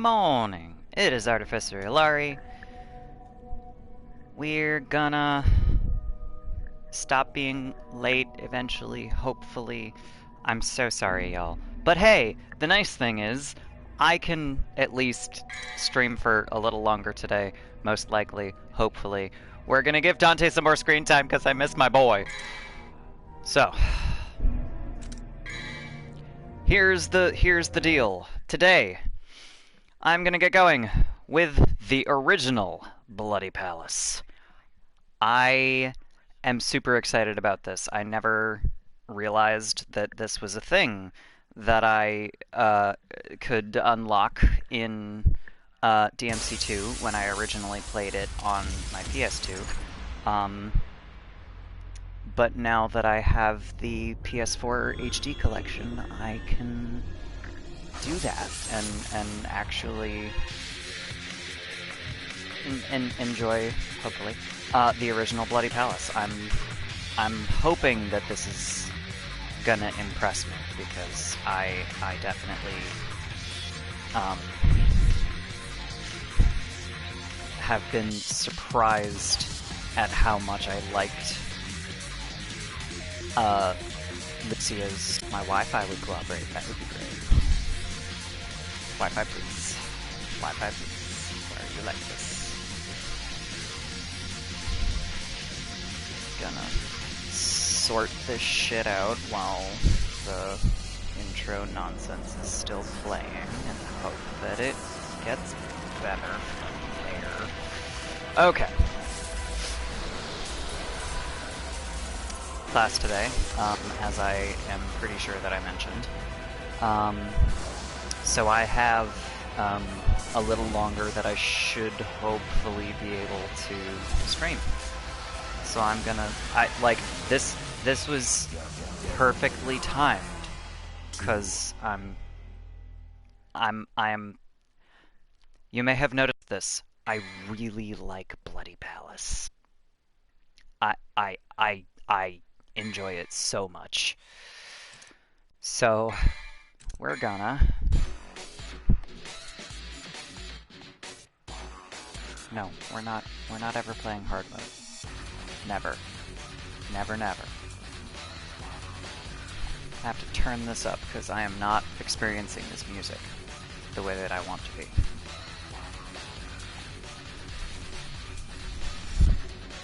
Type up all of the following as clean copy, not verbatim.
morning. It is Artificer Ilari. We're gonna stop being late eventually, hopefully. I'm so sorry, y'all. But hey, the nice thing is, I can at least stream for a little longer today, most likely, hopefully. We're gonna give Dante some more screen time because I miss my boy. So, here's the deal. Today, I'm gonna get going with the original Bloody Palace. I am super excited about this. I never realized that this was a thing that I could unlock in DMC 2 when I originally played it on my PS2. But now that I have the PS4 HD collection, I can do that and actually enjoy, hopefully, the original Bloody Palace. I'm hoping that this is gonna impress me because I definitely have been surprised at how much I liked Lucia's. My Wi-Fi would cooperate. That would be great. Wi-Fi, please. Wi-Fi, please. Where are you like this? Gonna sort this shit out while the intro nonsense is still playing and hope that it gets better from there. Okay. Class today, as I am pretty sure that I mentioned. So I have a little longer that I should hopefully be able to stream. So I'm gonna, this was perfectly timed, cause you may have noticed this, I really like Bloody Palace. I enjoy it so much. So, we're gonna... No, we're not ever playing hard mode. Never. Never, never. I have to turn this up because I am not experiencing this music the way that I want to be.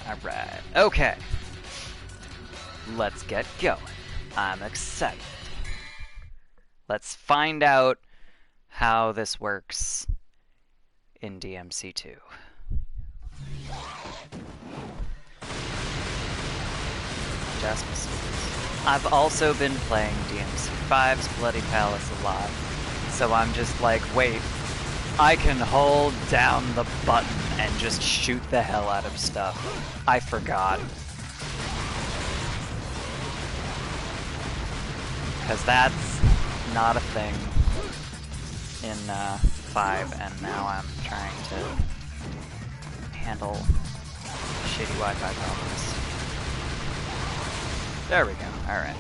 Alright, okay. Let's get going. I'm excited. Let's find out how this works in DMC 2. I've also been playing DMC 5's Bloody Palace a lot, so I'm just like, wait, I can hold down the button and just shoot the hell out of stuff. I forgot. Because that's not a thing in 5, and now I'm trying to handle shitty Wi-Fi problems. There we go. All right.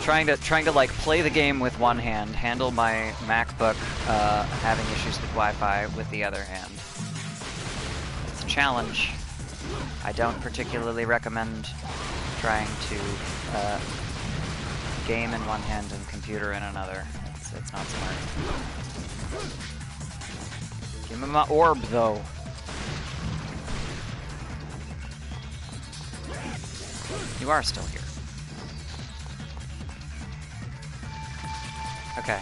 Trying to like play the game with one hand, handle my MacBook having issues with Wi-Fi with the other hand. It's a challenge. I don't particularly recommend trying to game in one hand and computer in another. It's not smart. Give me my orb though. You are still here. Okay.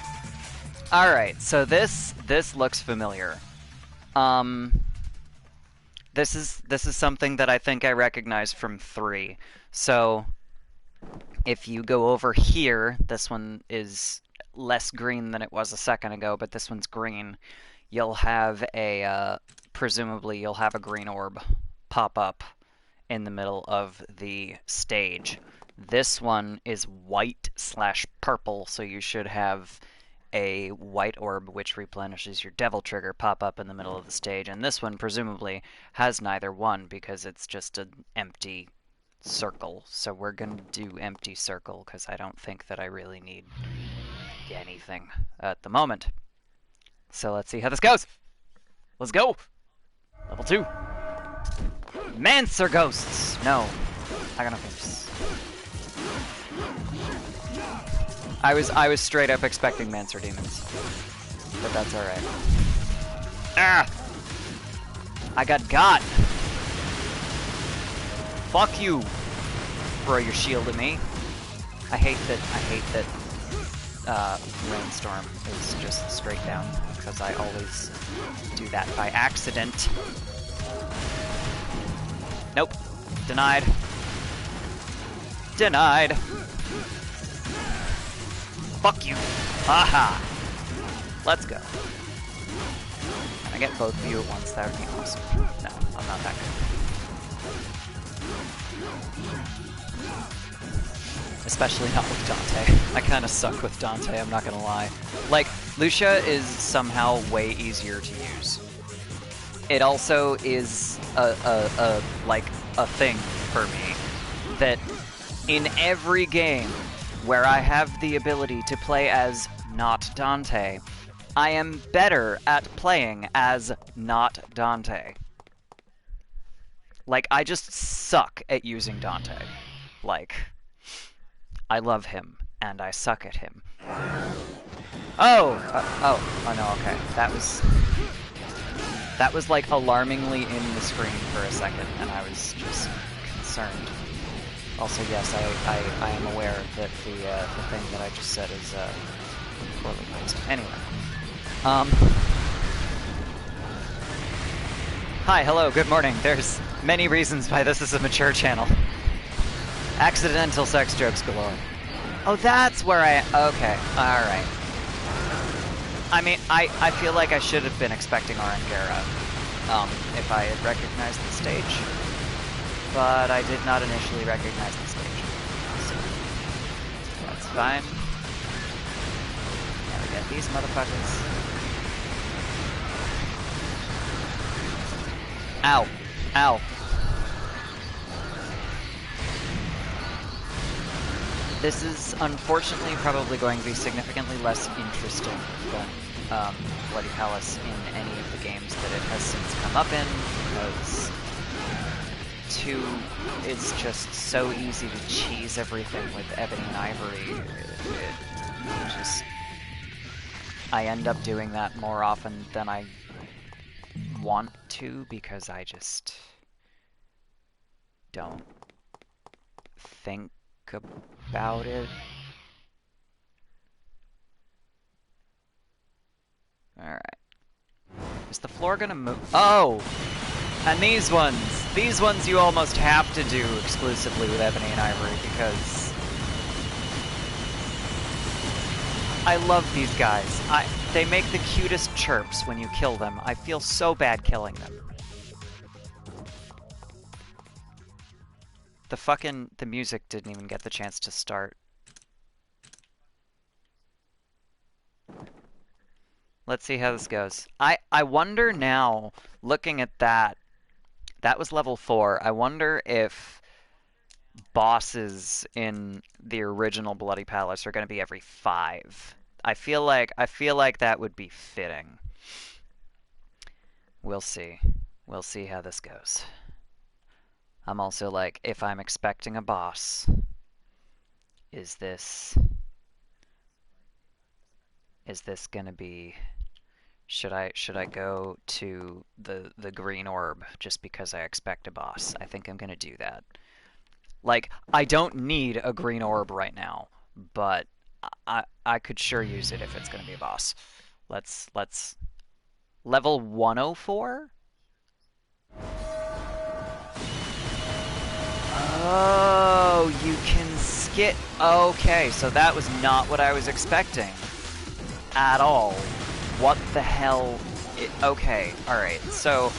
Alright, so this looks familiar. This is something that I think I recognize from 3. So if you go over here, this one is less green than it was a second ago, but this one's green. You'll have a presumably you'll have a green orb pop up in the middle of the stage. This one is white/purple, so you should have a white orb which replenishes your devil trigger pop up in the middle of the stage, and this one presumably has neither one because it's just an empty circle. So we're gonna do empty circle because I don't think that I really need anything at the moment. So let's see how this goes. Let's go. Level 2. Mancer ghosts. No. I got no face. I was straight up expecting Mancer demons. But that's alright. Ah! I got. Fuck you. Throw your shield at me. I hate that Rainstorm is just straight down, because I always do that by accident. Nope. Denied. Denied. Fuck you. Haha. Let's go. Can I get both of you at once? That would be awesome. No, I'm not that good. Especially not with Dante. I kind of suck with Dante, I'm not gonna lie. Like, Lucia is somehow way easier to use. It also is a thing for me that in every game where I have the ability to play as not Dante, I am better at playing as not Dante. Like, I just suck at using Dante. Like, I love him, and I suck at him. Oh no, okay. That was like alarmingly in the screen for a second, and I was just concerned. Also, yes, I am aware that the thing that I just said is poorly placed. Anyway, hi, hello, good morning. There's many reasons why this is a mature channel. Accidental sex jokes galore. Oh, that's where okay, alright. I mean, I feel like I should have been expecting Orangara, if I had recognized the stage. But I did not initially recognize the stage. So, that's fine. Now we get these motherfuckers. Ow. Ow. This is unfortunately probably going to be significantly less interesting than Bloody Palace in any of the games that it has since come up in, because 2 is just so easy to cheese everything with Ebony and Ivory. I end up doing that more often than I want to, because I just don't think about it. Alright. Is the floor gonna move? Oh! And these ones you almost have to do exclusively with Ebony and Ivory, because I love these guys. They make the cutest chirps when you kill them. I feel so bad killing them. The music didn't even get the chance to start. Let's see how this goes. I wonder now, looking at that was level 4. I wonder if bosses in the original Bloody Palace are going to be every 5. I feel like that would be fitting. We'll see. We'll see how this goes. I'm also like, if I'm expecting a boss, is this gonna be, should I go to the green orb just because I expect a boss? I think I'm gonna do that. Like, I don't need a green orb right now, but I could sure use it if it's gonna be a boss. Let's level 104? Oh, you can skip. Okay, so that was not what I was expecting at all. What the hell? Okay, alright, so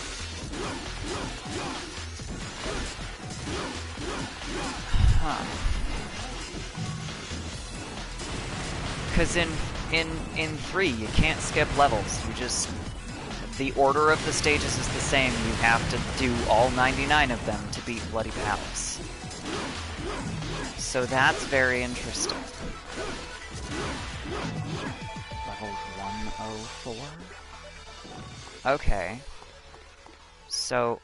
because in 3 you can't skip levels. You just, the order of the stages is the same. You have to do all 99 of them to beat Bloody Palace. So that's very interesting. Level 04? Okay. So,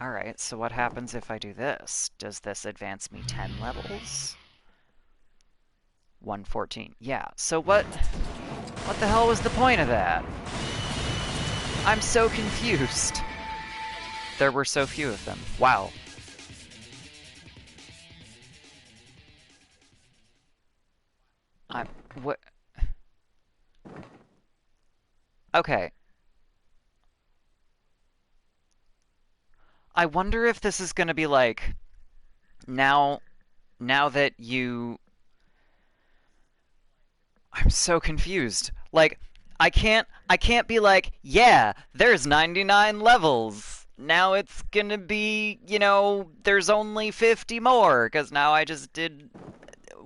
alright, so what happens if I do this? Does this advance me 10 levels? 114. Yeah, so what the hell was the point of that? I'm so confused. There were so few of them. Wow. What? Okay. I wonder if this is gonna be like, now that you... I'm so confused. Like, I can't be like, yeah, there's 99 levels. Now it's gonna be, you know, there's only 50 more, because now I just did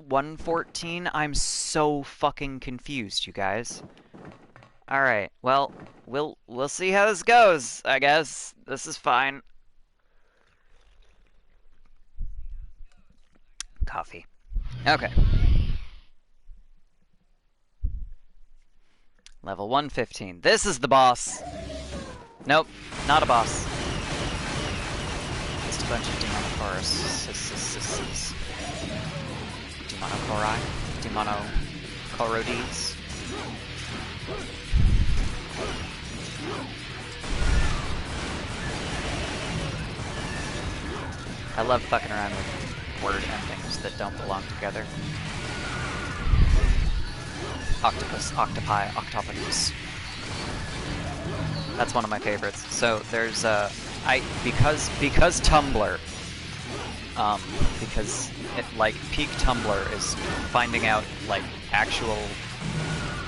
114. I'm so fucking confused, you guys. Alright, well, we'll see how this goes, I guess. This is fine. Coffee. Okay. Level 115. This is the boss. Nope, not a boss. Just a bunch of Demonochorus. Demonochori? Demonochorodes? I love fucking around with word endings that don't belong together. Octopus, octopi, octopus. That's one of my favorites. So there's because Tumblr, because it, like, peak Tumblr is finding out like actual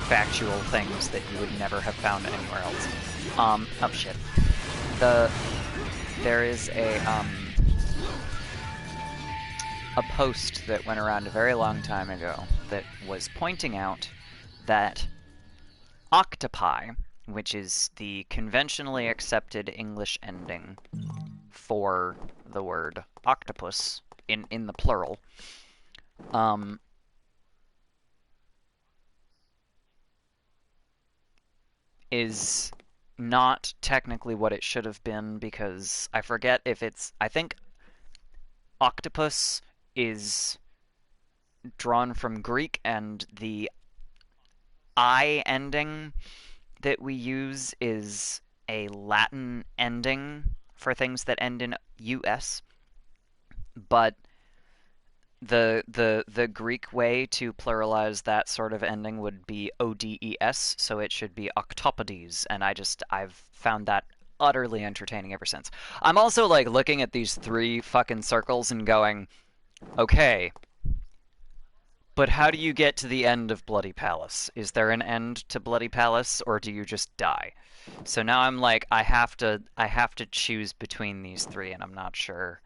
factual things that you would never have found anywhere else. Oh shit. There is a post that went around a very long time ago that was pointing out that octopi, which is the conventionally accepted English ending for the word octopus in the plural, is not technically what it should have been, because I forget if it's... I think octopus is drawn from Greek, and the I ending that we use is a Latin ending for things that end in US, but the Greek way to pluralize that sort of ending would be ODES, so it should be octopodes, and I've found that utterly entertaining ever since. I'm also like looking at these 3 fucking circles and going, okay, but how do you get to the end of Bloody Palace? Is there an end to Bloody Palace, or do you just die? So now I'm like, I have to choose between these 3, and I'm not sure.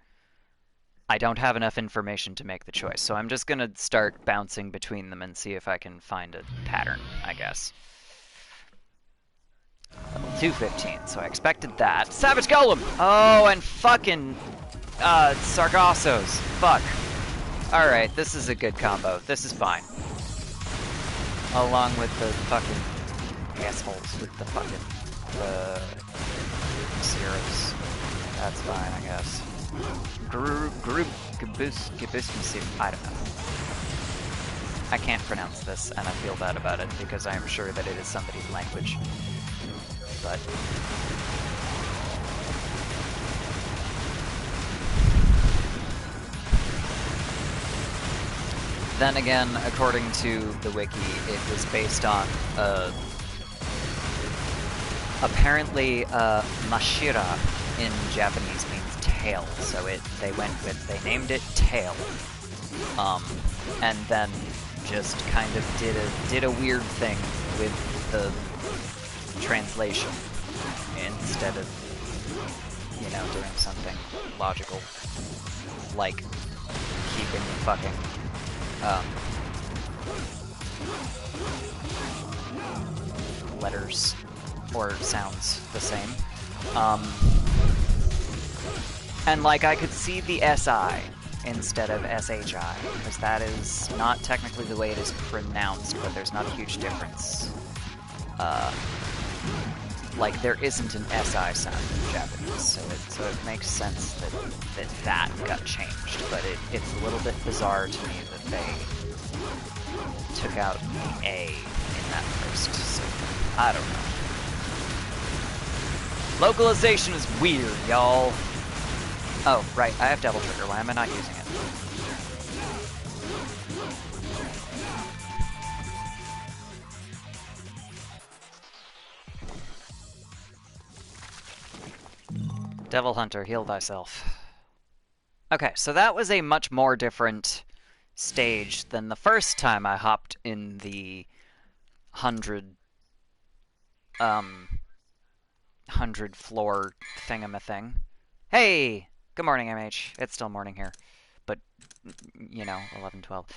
I don't have enough information to make the choice, so I'm just gonna start bouncing between them and see if I can find a pattern, I guess. Level 215, so I expected that. Savage Golem! Oh, and fucking Sargassos. Fuck. Alright, this is a good combo. This is fine. Along with the fucking assholes with the fucking zeros. That's fine, I guess. I don't know. I can't pronounce this, and I feel bad about it, because I am sure that it is somebody's language. But... then again, according to the wiki, it was based on, apparently, Mashira in Japanese means tail, so they named it Tail. And then just kind of did a weird thing with the translation instead of, you know, doing something logical, like keeping the fucking letters or sounds the same. And like I could see the SI instead of SHI, because that is not technically the way it is pronounced, but there's not a huge difference. like there isn't an SI sound in Japanese, so it makes sense that got changed. But it's a little bit bizarre to me that they took out the A in that first. So I don't know. Localization is weird, y'all. Oh, right, I have Devil Trigger. Why am I not using it? Devil Hunter, heal thyself. Okay, so that was a much more different stage than the first time I hopped in the 100 floor thingamathing. Hey! Good morning, MH. It's still morning here. But, you know, 11, 12.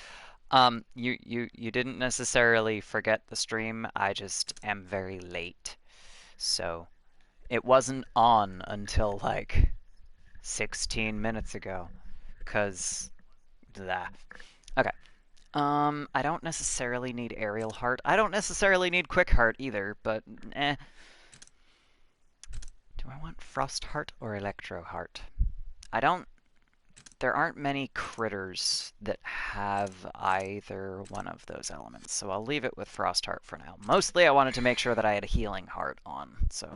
You didn't necessarily forget the stream. I just am very late. So, it wasn't on until, like, 16 minutes ago. 'Cause... that. Okay. I don't necessarily need Aerial Heart. I don't necessarily need Quick Heart either, but eh. Do I want Frost Heart or Electro Heart? I don't... There aren't many critters that have either one of those elements, so I'll leave it with Frost Heart for now. Mostly I wanted to make sure that I had a Healing Heart on, so...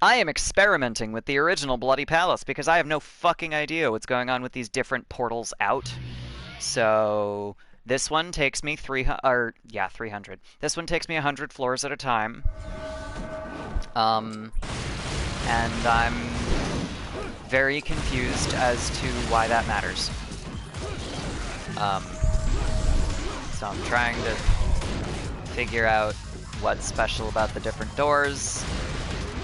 I am experimenting with the original Bloody Palace because I have no fucking idea what's going on with these different portals out. So... This one takes me 300. This one takes me 100 floors at a time. And I'm very confused as to why that matters. So I'm trying to figure out what's special about the different doors,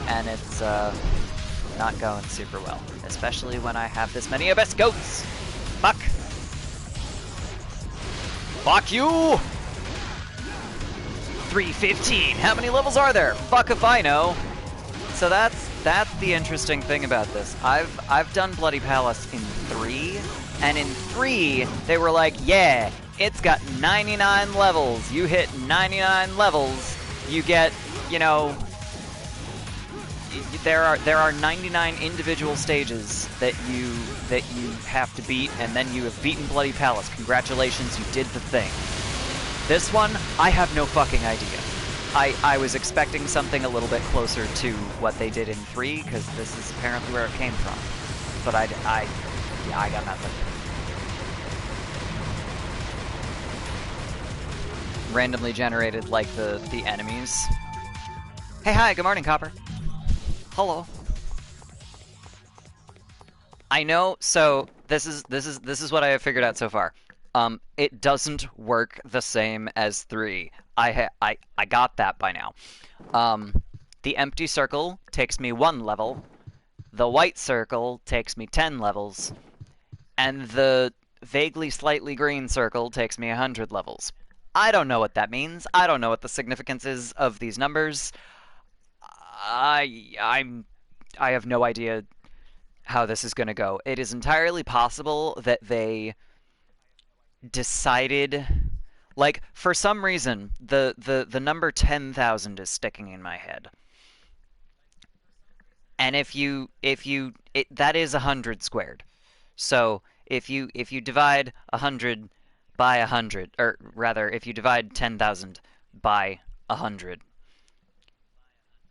and it's not going super well, especially when I have this many Abyss Goats! Fuck! Fuck you! 315! How many levels are there? Fuck if I know! So that's the interesting thing about this. I've done Bloody Palace in 3, and in 3 they were like, yeah, it's got 99 levels. You hit 99 levels, you get, you know, there are 99 individual stages that you have to beat, and then you have beaten Bloody Palace. Congratulations, you did the thing. This one, I have no fucking idea. I was expecting something a little bit closer to what they did in 3, because this is apparently where it came from. But I got nothing. Randomly generated, like, the enemies. Hey, hi, good morning, Copper. Hello. I know, so this is what I have figured out so far. It doesn't work the same as 3. I got that by now. The empty circle takes me 1 level, the white circle takes me 10 levels, and the vaguely slightly green circle takes me 100 levels. I don't know what that means. I don't know what the significance is of these numbers. I have no idea how this is going to go. It is entirely possible that they decided, like, for some reason the number 10,000 is sticking in my head. And that is 100 squared. So if you divide 100 by 100, or rather if you divide 10,000 by 100,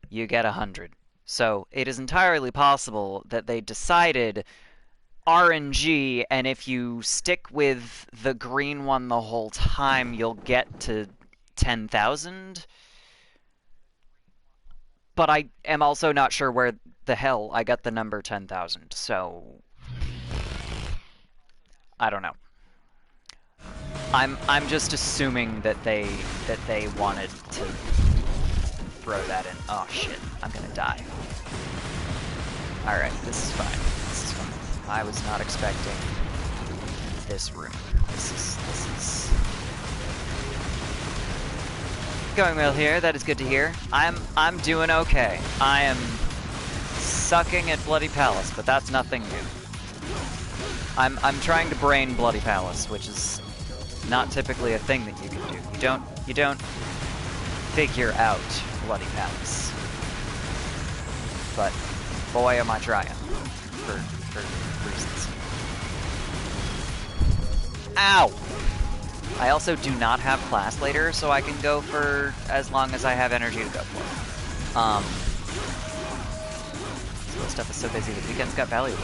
you get 100. So it is entirely possible that they decided RNG, and if you stick with the green one the whole time, you'll get to 10,000. But I am also not sure where the hell I got the number 10,000, so I don't know. I'm just assuming that they wanted to throw that in. Oh shit, I'm gonna die. Alright, this is fine. This is fine. I was not expecting this room. This is going well here. That is good to hear. I'm doing okay. I am sucking at Bloody Palace, but that's nothing new. I'm trying to brain Bloody Palace, which is not typically a thing that you can do. You don't figure out Bloody Palace. But boy, am I trying for reasons. Ow! I also do not have class later, so I can go for as long as I have energy to go for. So stuff is so busy that weekends got valuable.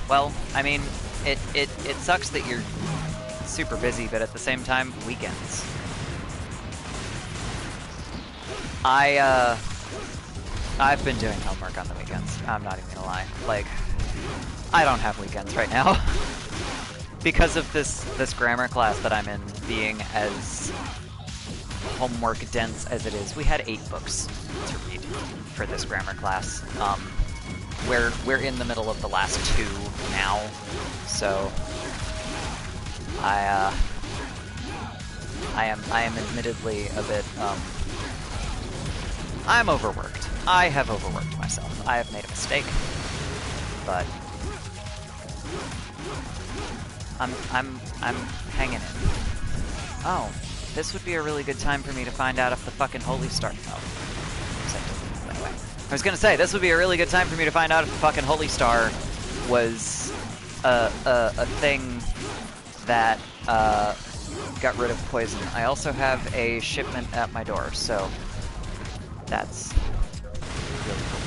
Well, I mean, it sucks that you're super busy, but at the same time, weekends. I've been doing homework on the weekends. I'm not even gonna lie. Like, I don't have weekends right now. Because of this grammar class that I'm in being as homework dense as it is. We had 8 books to read for this grammar class. We're in the middle of the last 2 now, so I am admittedly a bit I'm overworked. I have overworked myself. I have made a mistake, but I'm hanging in. Oh, this would be a really good time for me to find out if the fucking Holy Star. Oh, anyway, I was gonna say this would be a really good time for me to find out if the fucking Holy Star was a thing that got rid of poison. I also have a shipment at my door, so that's really cool.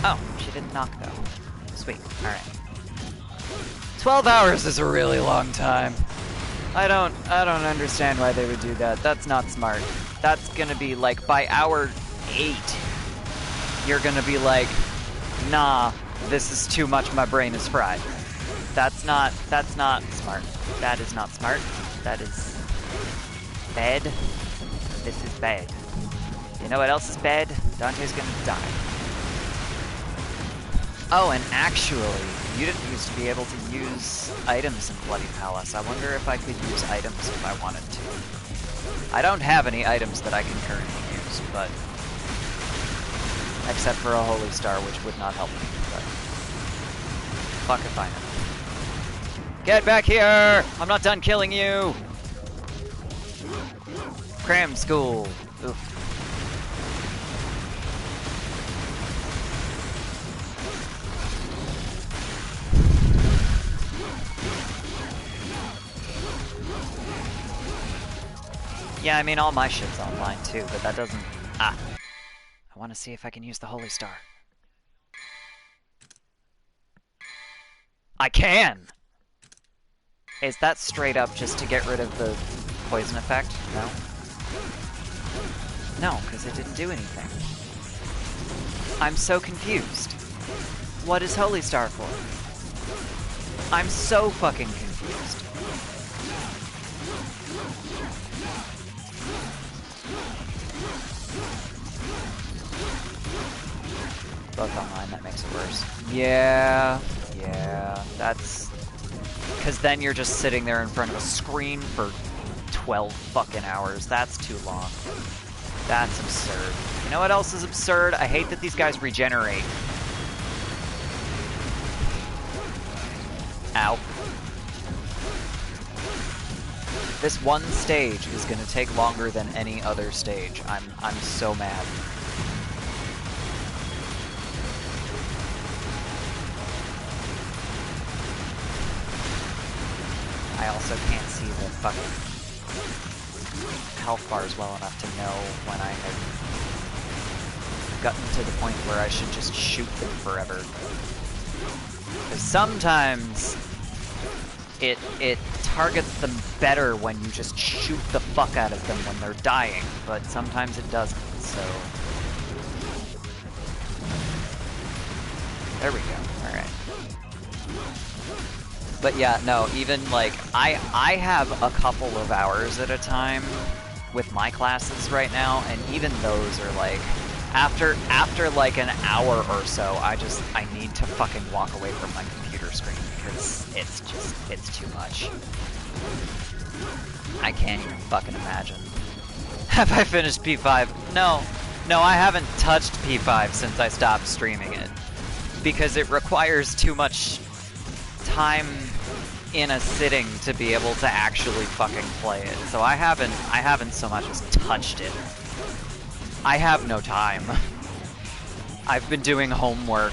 Oh, she didn't knock though. Sweet. All right. 12 hours is a really long time. I don't understand why they would do that. That's not smart. That's gonna be like by hour 8, you're gonna be like, nah, this is too much, my brain is fried. That's not smart. That is not smart. That is bad. This is bad. You know what else is bad? Dante's gonna die. Oh, and actually, you didn't used to be able to use items in Bloody Palace. I wonder if I could use items if I wanted to. I don't have any items that I can currently use, but except for a Holy Star, which would not help me, but fuck if I know. Get back here! I'm not done killing you! Cram school. Oof. Yeah, I mean, all my shit's online too, but that doesn't... Ah. I want to see if I can use the Holy Star. I can! Is that straight up just to get rid of the poison effect? No? No, because it didn't do anything. I'm so confused. What is Holy Star for? I'm so fucking confused. Both online, that makes it worse. Yeah, that's... Because then you're just sitting there in front of a screen for 12 fucking hours. That's too long. That's absurd. You know what else is absurd? I hate that these guys regenerate. Ow. This one stage is gonna take longer than any other stage. I'm so mad. I also can't see the fucking health bars well enough to know when I had gotten to the point where I should just shoot them forever. Because sometimes it targets them better when you just shoot the fuck out of them when they're dying, but sometimes it doesn't, so... There we go, alright. But yeah, no, even like, I have a couple of hours at a time with my classes right now, and even those are like, after like an hour or so, I need to fucking walk away from my computer screen, because it's too much. I can't even fucking imagine. Have I finished P5? No, I haven't touched P5 since I stopped streaming it, because it requires too much time in a sitting to be able to actually fucking play it. So I haven't so much as touched it I have no time. I've been doing homework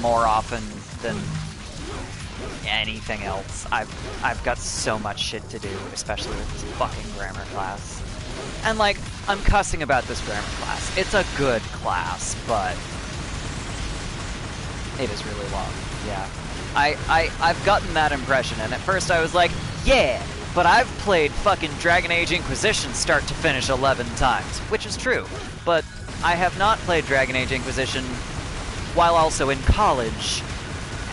more often than anything else. I've got so much shit to do, especially with this fucking grammar class. And like, I'm cussing about this grammar class. It's a good class, but it is really long. Yeah. I've gotten that impression, and at first I was like, yeah, but I've played fucking Dragon Age Inquisition start to finish 11 times, which is true, but I have not played Dragon Age Inquisition while also in college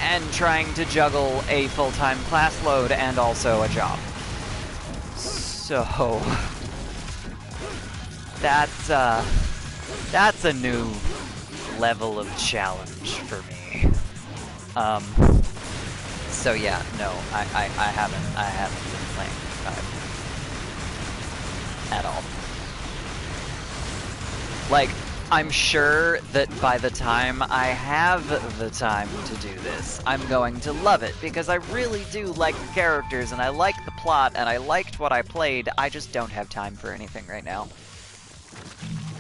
and trying to juggle a full-time class load and also a job. So that's a new level of challenge for me. So yeah, no, I haven't been playing 5 at all. Like, I'm sure that by the time I have the time to do this, I'm going to love it, because I really do like the characters, and I like the plot, and I liked what I played. I just don't have time for anything right now.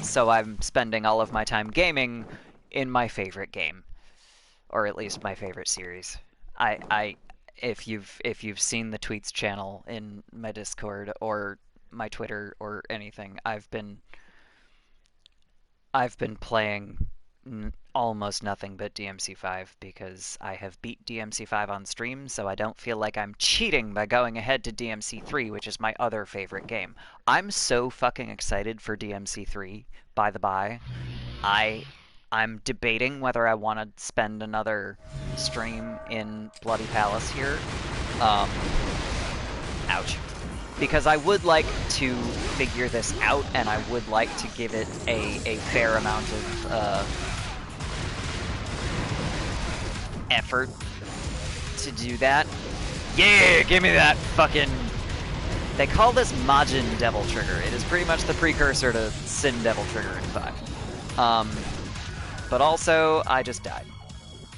So I'm spending all of my time gaming in my favorite game. Or at least my favorite series. If you've seen the Tweets channel in my Discord or my Twitter or anything, I've been playing almost nothing but DMC 5 because I have beat DMC 5 on stream, so I don't feel like I'm cheating by going ahead to DMC 3, which is my other favorite game. I'm so fucking excited for DMC 3, by the by. I'm debating whether I want to spend another stream in Bloody Palace here. Ouch. Because I would like to figure this out, and I would like to give it a fair amount of effort to do that. Yeah, give me that fucking... They call this Majin Devil Trigger. It is pretty much the precursor to Sin Devil Trigger in 5. But also, I just died.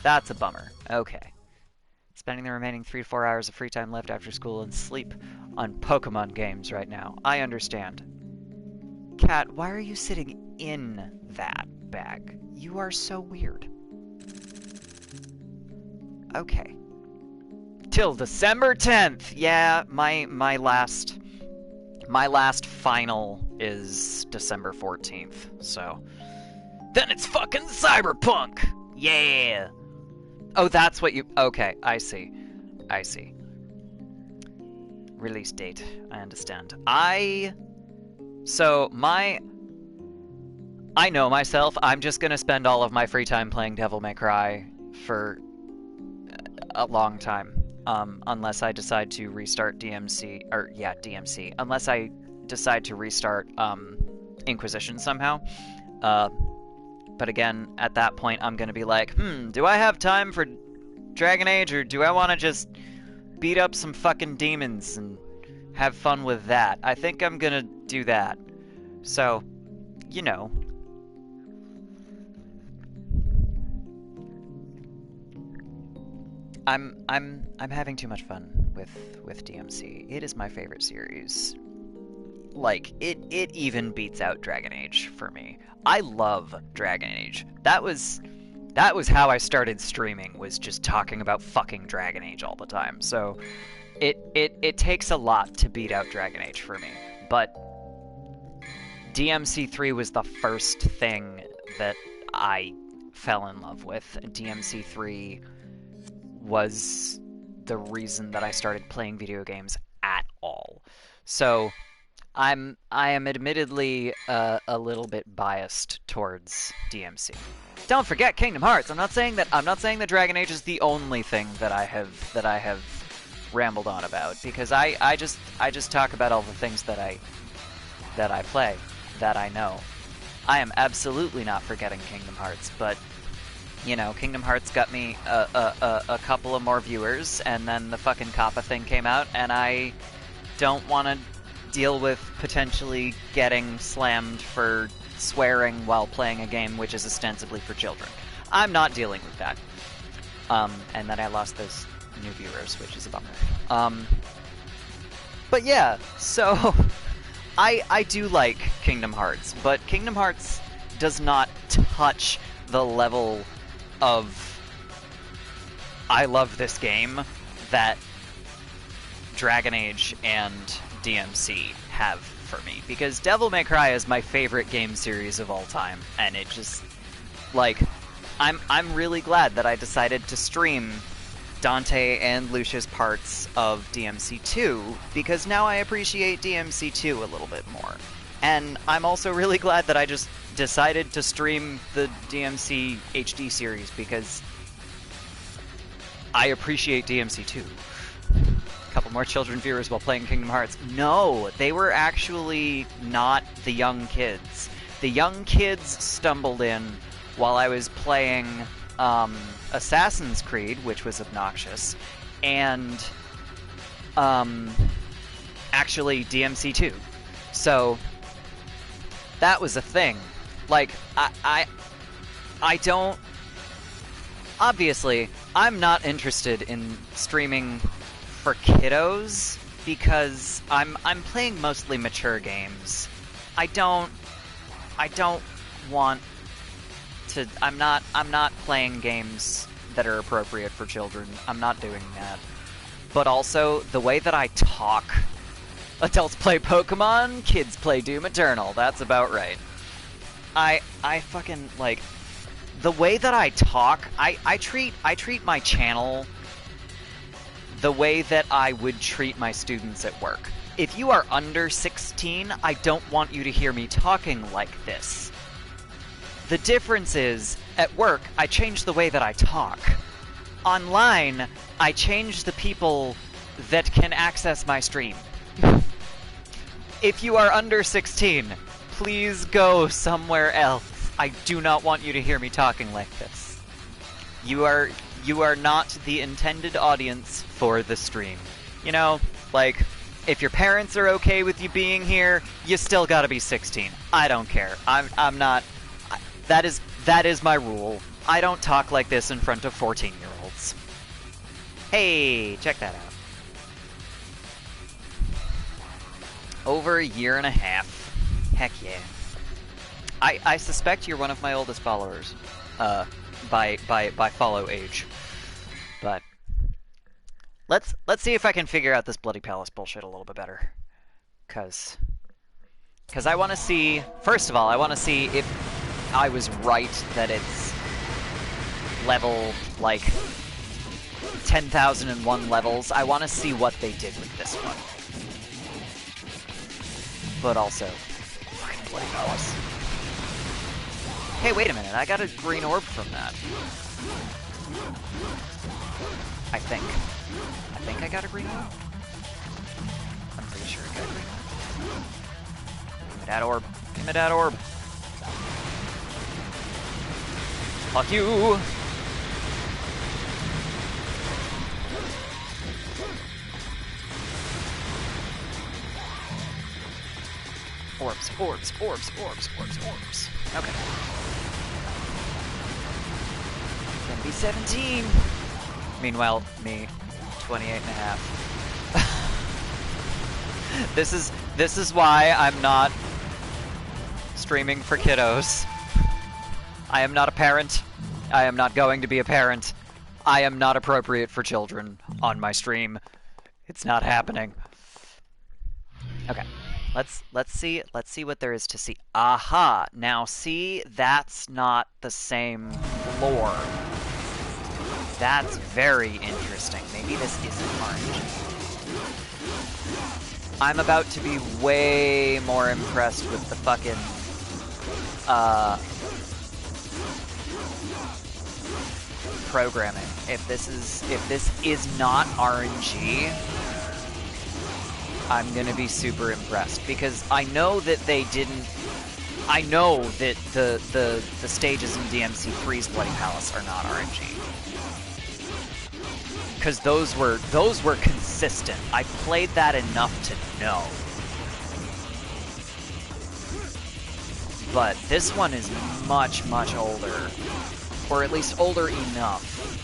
That's a bummer. Okay. Spending the remaining 3 to 4 hours of free time left after school and sleep on Pokemon games right now. I understand. Cat, why are you sitting in that bag? You are so weird. Okay. Till December 10th! Yeah, my last final is December 14th, so... Then it's fucking Cyberpunk! Yeah! Oh, that's what you... Okay, I see. I see. Release date. I understand. So, I know myself. I'm just gonna spend all of my free time playing Devil May Cry for a long time. Unless I decide to restart DMC... Or, yeah, DMC. Unless I decide to restart, Inquisition somehow. But again, at that point, I'm gonna be like, do I have time for Dragon Age, or do I want to just beat up some fucking demons and have fun with that? I think I'm gonna do that. So, you know. I'm having too much fun with DMC. It is my favorite series. Like, it even beats out Dragon Age for me. I love Dragon Age. That was how I started streaming, was just talking about fucking Dragon Age all the time. So it takes a lot to beat out Dragon Age for me. But DMC 3 was the first thing that I fell in love with. DMC 3 was the reason that I started playing video games at all. So I am admittedly a little bit biased towards DMC. Don't forget Kingdom Hearts. I'm not saying that Dragon Age is the only thing that I have rambled on about, because I just talk about all the things that I play, that I know. I am absolutely not forgetting Kingdom Hearts, but you know, Kingdom Hearts got me a couple of more viewers, and then the fucking Kappa thing came out, and I don't want to deal with potentially getting slammed for swearing while playing a game which is ostensibly for children. I'm not dealing with that. And then I lost those new viewers, which is a bummer. But yeah, so I do like Kingdom Hearts, but Kingdom Hearts does not touch the level of I love this game that Dragon Age and DMC have for me, because Devil May Cry is my favorite game series of all time, and it just, like, I'm really glad that I decided to stream Dante and Lucia's parts of DMC 2, because now I appreciate DMC 2 a little bit more. And I'm also really glad that I just decided to stream the DMC HD series, because I appreciate DMC 2. A couple more children viewers while playing Kingdom Hearts. No, they were actually not the young kids. The young kids stumbled in while I was playing Assassin's Creed, which was obnoxious, and actually DMC 2. So that was a thing. Like, I don't... Obviously, I'm not interested in streaming for kiddos, because I'm playing mostly mature games. I don't want to... I'm not playing games that are appropriate for children. I'm not doing that. But also, the way that I talk... Adults play Pokemon, kids play Doom Eternal. That's about right. I fucking, like... The way that I talk, I treat my channel the way that I would treat my students at work. If you are under 16, I don't want you to hear me talking like this. The difference is, at work, I change the way that I talk. Online, I change the people that can access my stream. If you are under 16, please go somewhere else. I do not want you to hear me talking like this. You are not the intended audience for the stream. You know, like, if your parents are okay with you being here, you still gotta be 16. I don't care. I'm not... That is my rule. I don't talk like this in front of 14-year-olds. Hey, check that out. Over a year and a half. Heck yeah. I suspect you're one of my oldest followers, by follow age. But let's see if I can figure out this Bloody Palace bullshit a little bit better. Cause I want to see, first of all, I want to see if I was right that it's level, like, 10,001 levels. I want to see what they did with this one. But also, fucking Bloody Palace. Hey, wait a minute, I got a green orb from that. I think I got a green orb? I'm pretty sure I got a green orb. Give me that orb. Give me that orb. Fuck you! Orbs, orbs, orbs, orbs, orbs, orbs. Okay. Gonna be 17. Meanwhile, me, 28 and a half. This is why I'm not streaming for kiddos. I am not a parent. I am not going to be a parent. I am not appropriate for children on my stream. It's not happening. Okay. Let's see what there is to see. Aha! Now see, that's not the same floor. That's very interesting. Maybe this isn't orange. I'm about to be way more impressed with the fucking programming. If this is not RNG, I'm gonna be super impressed, because I know that they didn't. I know that the stages in DMC 3's Bloody Palace are not RNG, because those were consistent. I played that enough to know. But this one is much older, or at least older enough.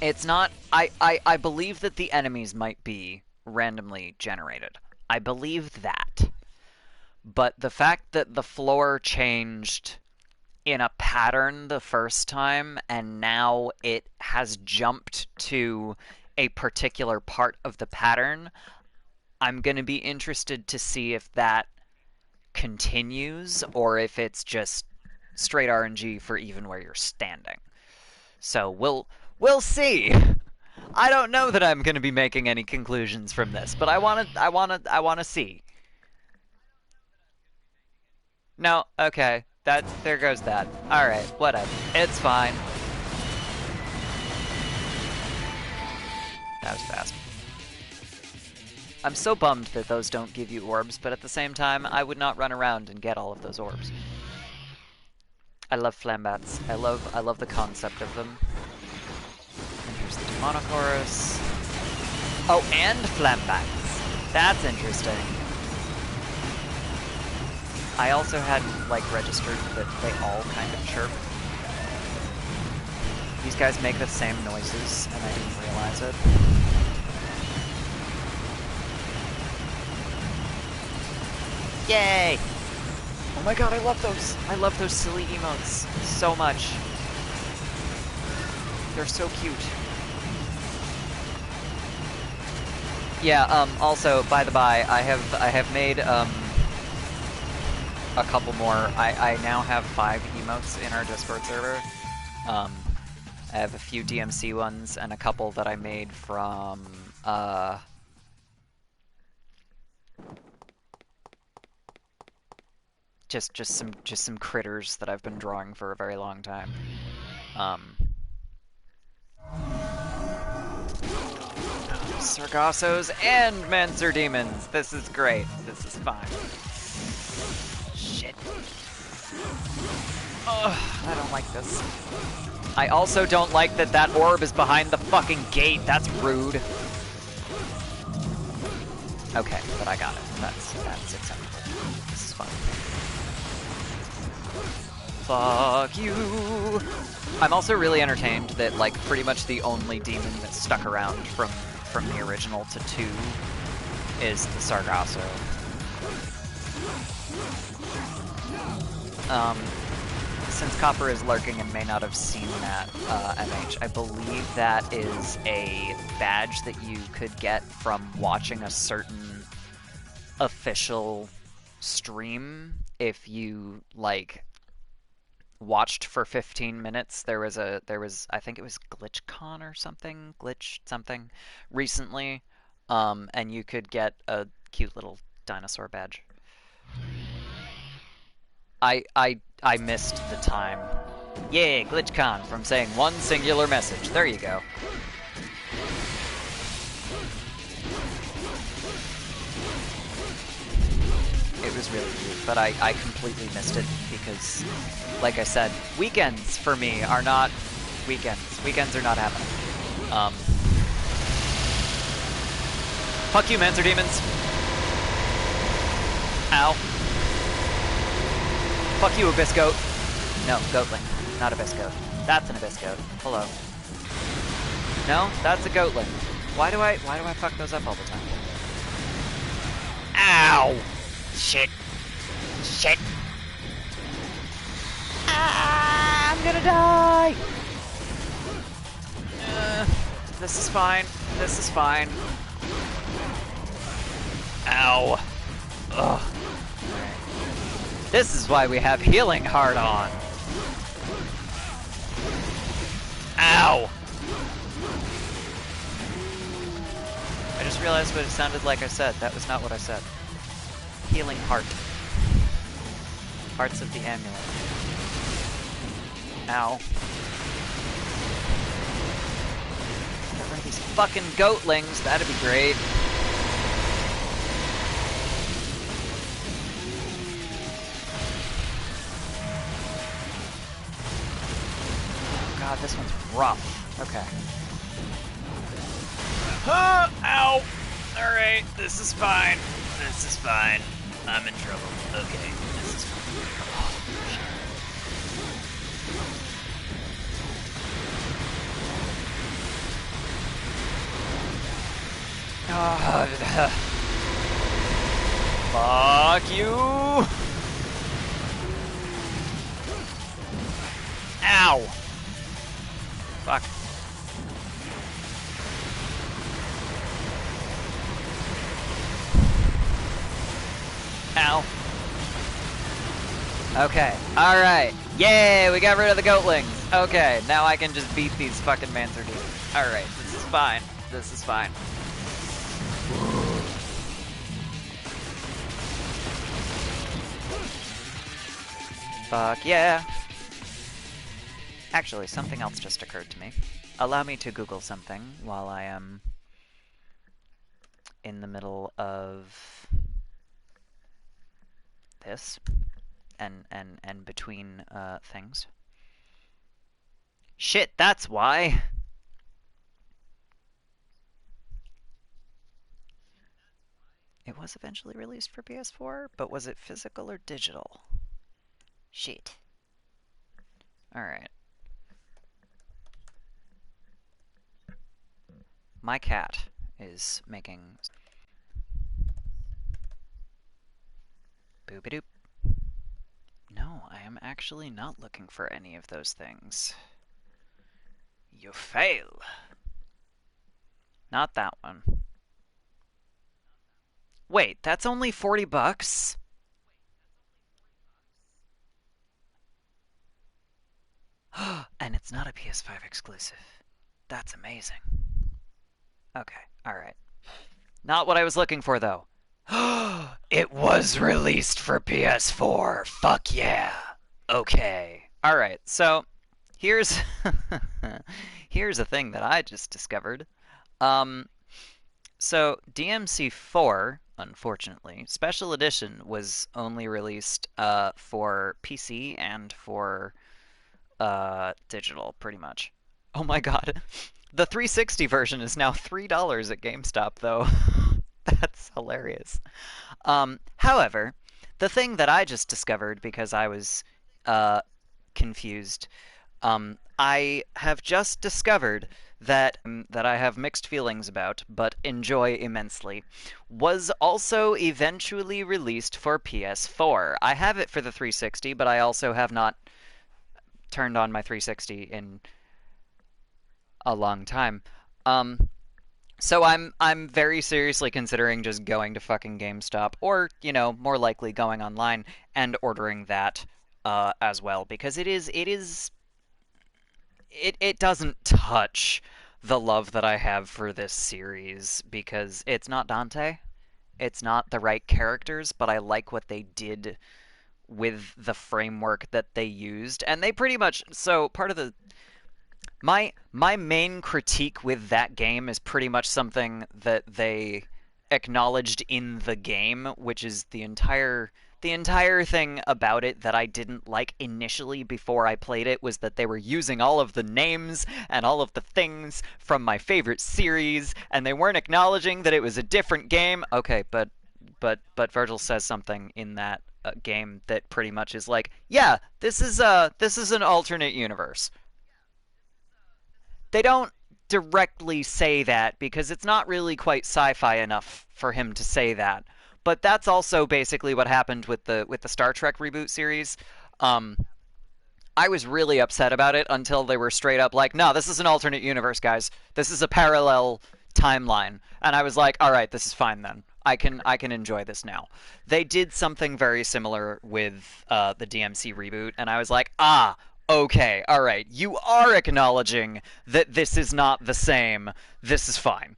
It's not... I believe that the enemies might be randomly generated. I believe that. But the fact that the floor changed in a pattern the first time, and now it has jumped to a particular part of the pattern, I'm going to be interested to see if that continues or if it's just straight RNG for even where you're standing. So we'll see. I don't know that I'm going to be making any conclusions from this, but I want to see. No, okay. There goes that. All right, whatever. It's fine. That was fast. I'm so bummed that those don't give you orbs, but at the same time, I would not run around and get all of those orbs. I love flambats. I love the concept of them. And here's the Demonochorus. Oh, and flambats. That's interesting. I also had, like, registered that they all kind of chirp. These guys make the same noises, and I didn't realize it. Yay! Oh my god, I love those! I love those silly emotes so much. They're so cute. Yeah, also, by the by, I have made, a couple more. I now have 5 emotes in our Discord server. I have a few DMC ones and a couple that I made from, just some critters that I've been drawing for a very long time. Sargassos and Mancer Demons. This is great. This is fine. Shit. Ugh, I don't like this. I also don't like that that orb is behind the fucking gate. That's rude. Okay, but I got it. That's acceptable. This is fun. Fuck you. I'm also really entertained that, like, pretty much the only demon that stuck around from the original to 2 is the Sargasso. Since Copper is lurking and may not have seen that, MH, I believe that is a badge that you could get from watching a certain official stream. If you, like, watched for 15 minutes, there was I think it was GlitchCon or something, recently, and you could get a cute little dinosaur badge. I missed the time. Yeah, GlitchCon, from saying one singular message. There you go. It was really cute, but I completely missed it because, like I said, weekends for me are not weekends. Weekends are not happening. Fuck you, Mancer Demons. Ow. Fuck you, Abyss Goat. No, Goatling, not Abyss Goat. That's an Abyss Goat. Hello. No, that's a Goatling. Why do I fuck those up all the time? Ow! Shit. Shit. Ah, I'm gonna die! This is fine. This is fine. Ow. Ugh. This is why we have healing hard on. Ow! I just realized what it sounded like I said. That was not what I said. Healing heart. Hearts of the amulet. Ow. Get rid of these fucking goatlings. That'd be great. God, this one's rough. Okay. Ow! Alright, this is fine. This is fine. I'm in trouble. Okay, this is fine. Oh, shit. Fuck you! Ow! Fuck. Ow. Okay. Alright. Yay! We got rid of the goatlings. Okay, now I can just beat these fucking Mancer dudes. Alright, this is fine. This is fine. Fuck yeah. Actually, something else just occurred to me. Allow me to Google something while I am in the middle of this and between things. Shit, that's why! It was eventually released for PS4, but was it physical or digital? Shit. Alright. My cat is making... Boop-a-doop. No, I am actually not looking for any of those things. You fail! Not that one. Wait, that's only 40 bucks? And it's not a PS5 exclusive. That's amazing. Okay, alright. Not what I was looking for, though. It was released for PS4. Fuck yeah. Okay. Alright, so here's here's a thing that I just discovered. So DMC 4, unfortunately, Special Edition was only released for PC and for digital, pretty much. Oh my god. The 360 version is now $3 at GameStop, though. That's hilarious. However, the thing that I just discovered because I was confused, I have just discovered that I have mixed feelings about, but enjoy immensely, was also eventually released for PS4. I have it for the 360, but I also have not turned on my 360 in a long time. So I'm very seriously considering just going to fucking GameStop, or more likely going online and ordering that as well, because it doesn't touch the love that I have for this series, because it's not Dante, it's not the right characters, but I like what they did with the framework that they used, and they pretty much part of the my main critique with that game is pretty much something that they acknowledged in the game, which is the entire thing about it that I didn't like initially before I played it was that they were using all of the names and all of the things from my favorite series, and they weren't acknowledging that it was a different game. Okay, but Virgil says something in that game that pretty much is like, yeah, this is an alternate universe. They don't directly say that because it's not really quite sci-fi enough for him to say that. But that's also basically what happened with the Star Trek reboot series. Um, I was really upset about it until they were straight up like, "No, this is an alternate universe, guys. This is a parallel timeline." And I was like, "All right, this is fine then. I can enjoy this now." They did something very similar with the DMC reboot, and I was like, "Ah, okay, all right. You are acknowledging that this is not the same. This is fine."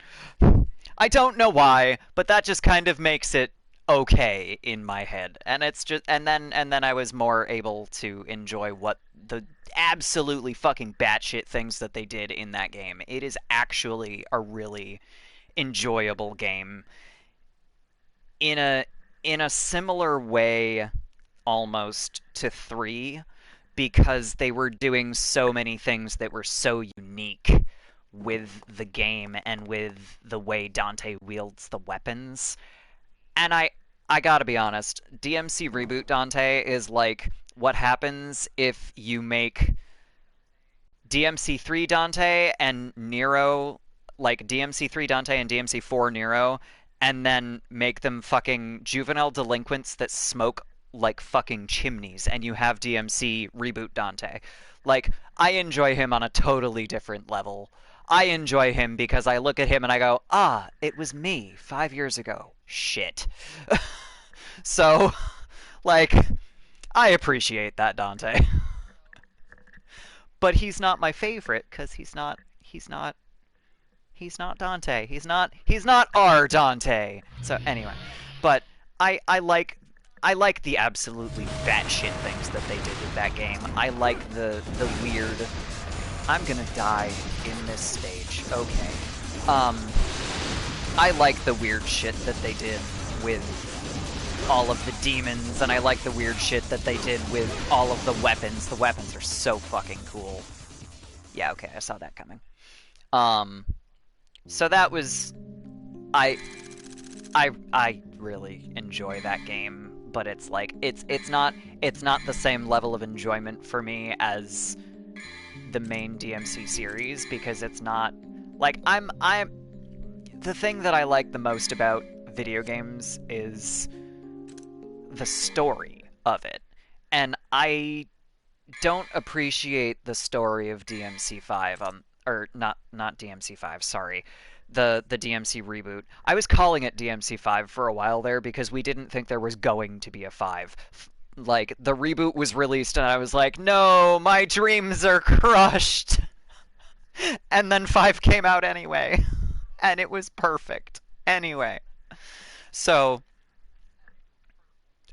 I don't know why, but that just kind of makes it okay in my head. And it's just and then I was more able to enjoy what the absolutely fucking batshit things that they did in that game. It is actually a really enjoyable game in a similar way almost to 3, because they were doing so many things that were so unique with the game and with the way Dante wields the weapons. And I gotta be honest, DMC Reboot Dante is like what happens if you make DMC3 Dante and Nero like DMC3 Dante and DMC4 Nero, and then make them fucking juvenile delinquents that smoke like fucking chimneys, and you have DMC reboot Dante. Like, I enjoy him on a totally different level. I enjoy him because I look at him and I go, ah, it was me 5 years ago. Shit. So, like, I appreciate that Dante. But he's not my favorite because he's not Dante. He's not our Dante. So anyway, but I like the absolutely batshit things that they did with that game. I like the weird. I'm gonna die in this stage. Okay. I like the weird shit that they did with all of the demons, and I like the weird shit that they did with all of the weapons. The weapons are so fucking cool. Yeah, okay, I saw that coming. So that was I I really enjoy that game, but it's like it's not the same level of enjoyment for me as the main DMC series because it's not like I'm the thing that I like the most about video games is the story of it. And I don't appreciate the story of DMC5 or not DMC5, sorry. The DMC reboot. I was calling it DMC5 for a while there because we didn't think there was going to be a 5. Like the reboot was released and I was like, "No, my dreams are crushed." And then 5 came out anyway. And it was perfect. Anyway. So,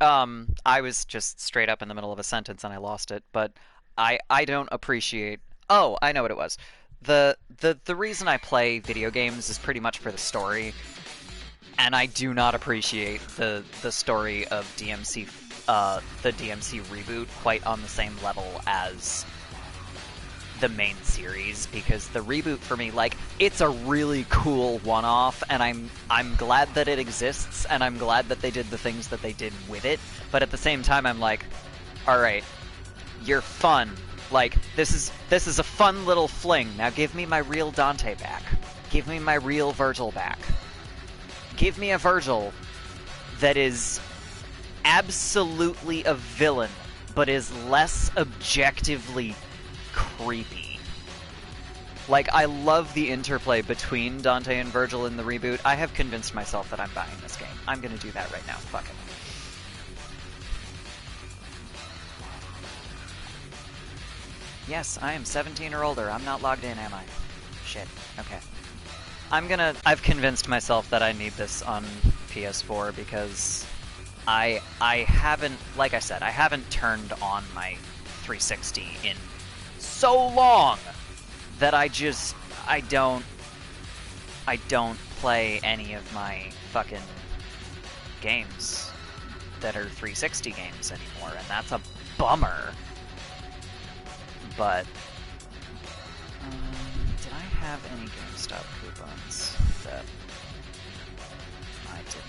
I was just straight up in the middle of a sentence and I lost it, but I don't appreciate. Oh, I know what it was. The reason I play video games is pretty much for the story, and I do not appreciate the story of the DMC reboot quite on the same level as the main series, because the reboot for me, like, it's a really cool one-off, and I'm glad that it exists, and I'm glad that they did the things that they did with it, but at the same time I'm like, alright, you're fun. Like, this is a fun little fling. Now give me my real Dante back. Give me my real Virgil back. Give me a Virgil that is absolutely a villain, but is less objectively creepy. Like, I love the interplay between Dante and Virgil in the reboot. I have convinced myself that I'm buying this game. I'm gonna do that right now. Fuck it. Yes, I am 17 or older. I'm not logged in, am I? Shit. Okay. I've convinced myself that I need this on PS4 because I haven't, like I said, I haven't turned on my 360 in so long that I don't play any of my fucking games that are 360 games anymore, and that's a bummer. But did I have any GameStop coupons that I didn't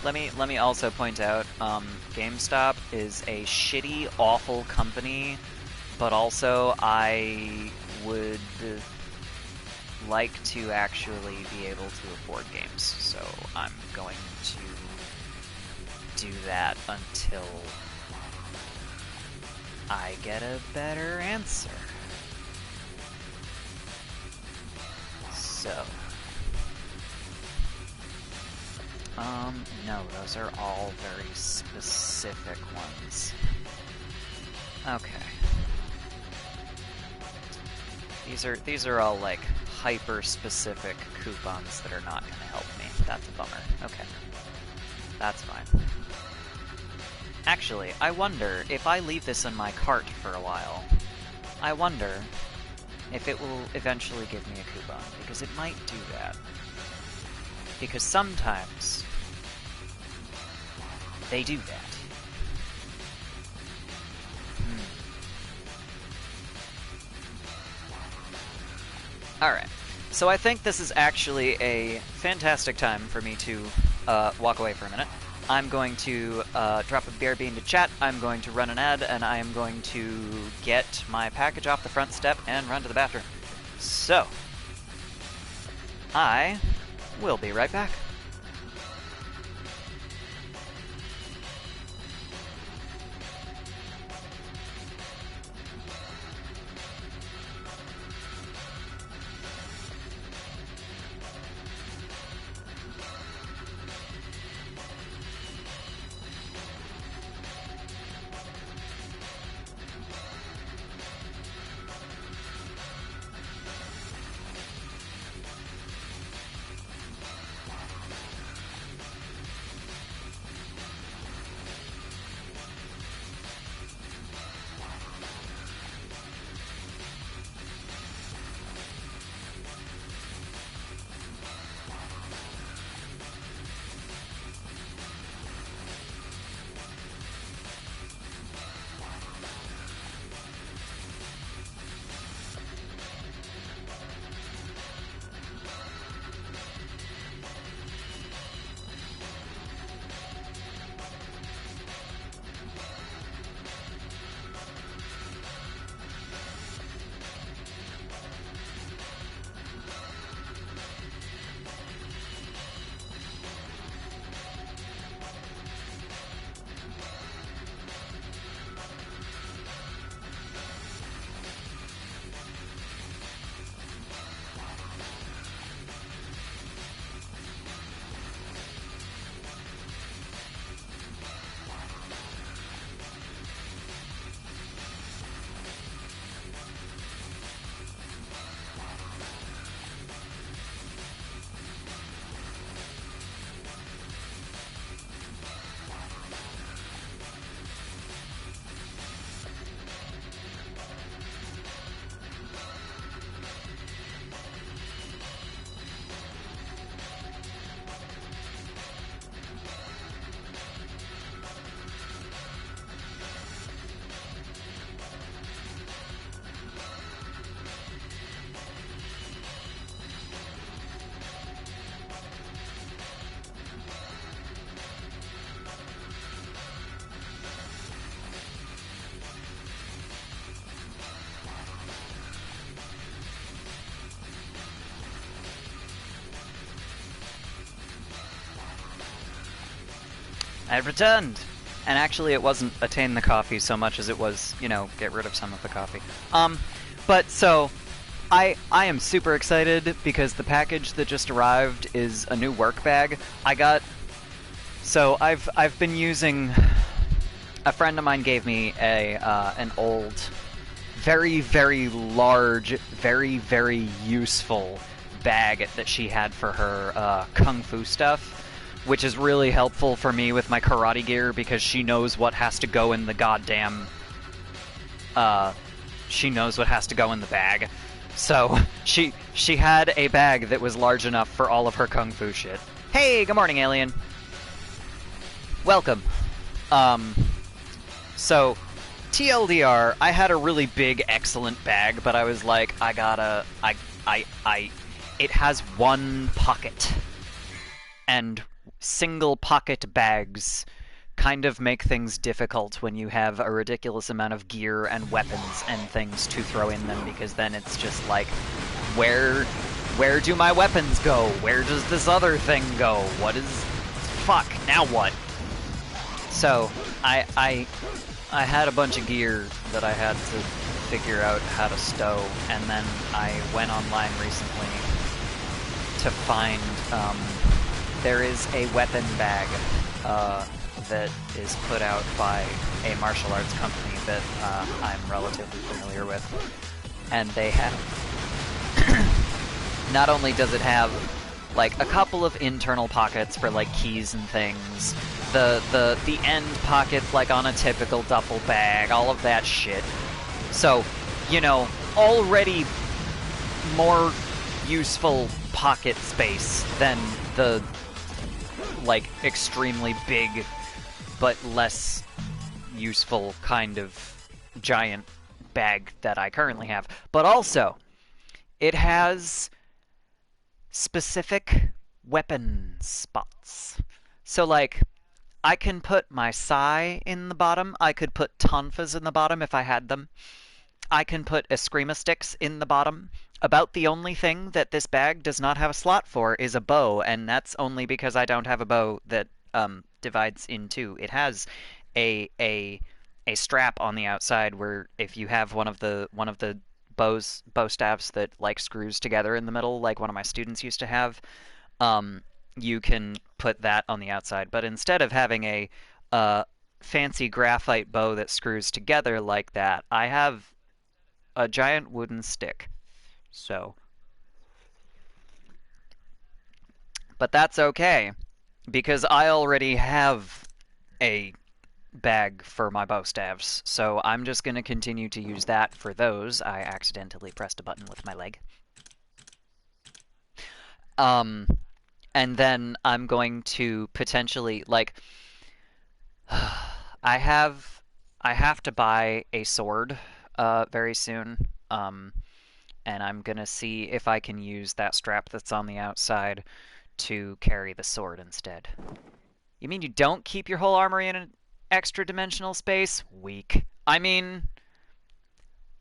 grab? Let me also point out, GameStop is a shitty, awful company, but also I would like to actually be able to afford games, so I'm going to do that until I get a better answer. So, no, those are all very specific ones. Okay. These are all like hyper-specific coupons that are not going to help me. That's a bummer. Okay. That's fine. Actually, I wonder if I leave this in my cart for a while, I wonder if it will eventually give me a coupon, because it might do that. Because sometimes they do that. Alright, so I think this is actually a fantastic time for me to walk away for a minute. I'm going to drop a BRB into chat, I'm going to run an ad, and I am going to get my package off the front step and run to the bathroom. So, I will be right back. I had returned! And actually it wasn't attain the coffee so much as it was, you know, get rid of some of the coffee. But so, I am super excited because the package that just arrived is a new work bag. So I've been using, a friend of mine gave me an old, very, very large, very, very useful bag that she had for her kung fu stuff, which is really helpful for me with my karate gear because she knows what has to go in the goddamn... she knows what has to go in the bag. So, she had a bag that was large enough for all of her kung fu shit. Hey, good morning, alien. Welcome. So, TLDR, I had a really big, excellent bag, but I was like, it has one pocket. And single pocket bags kind of make things difficult when you have a ridiculous amount of gear and weapons and things to throw in them, because then it's just like, where do my weapons go? Where does this other thing go? What is... fuck, now what? So, I had a bunch of gear that I had to figure out how to stow, and then I went online recently to find, there is a weapon bag, that is put out by a martial arts company that I'm relatively familiar with, and they have not only does it have like a couple of internal pockets for like keys and things, the end pocket like on a typical duffel bag, all of that shit. So, you know, already more useful pocket space than the like extremely big but less useful kind of giant bag that I currently have. But also, it has specific weapon spots. So, like, I can put my Psy in the bottom. I could put Tonfas in the bottom if I had them. I can put Eskrima sticks in the bottom. About the only thing that this bag does not have a slot for is a bow, and that's only because I don't have a bow that divides in two. It has a a a strap on the outside where if you have one of the bow staffs that like screws together in the middle, like one of my students used to have, um, you can put that on the outside. But instead of having a uh, fancy graphite bow that screws together like that, I have a giant wooden stick. So, but that's okay because I already have a bag for my bow staves. So I'm just going to continue to use that for those. I accidentally pressed a button with my leg. Um, and then I'm going to potentially like I have to buy a sword very soon. And I'm gonna see if I can use that strap that's on the outside to carry the sword instead. You mean you don't keep your whole armory in an extra dimensional space? Weak. I mean,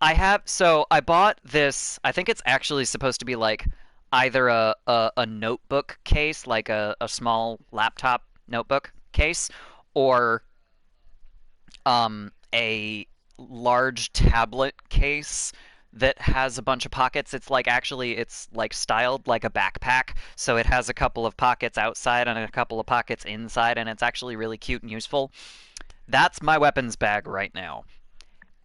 I bought this, I think it's actually supposed to be like either a notebook case, like a small laptop notebook case, or a large tablet case that has a bunch of pockets. It's like styled like a backpack, so it has a couple of pockets outside and a couple of pockets inside, and it's actually really cute and useful. That's my weapons bag right now,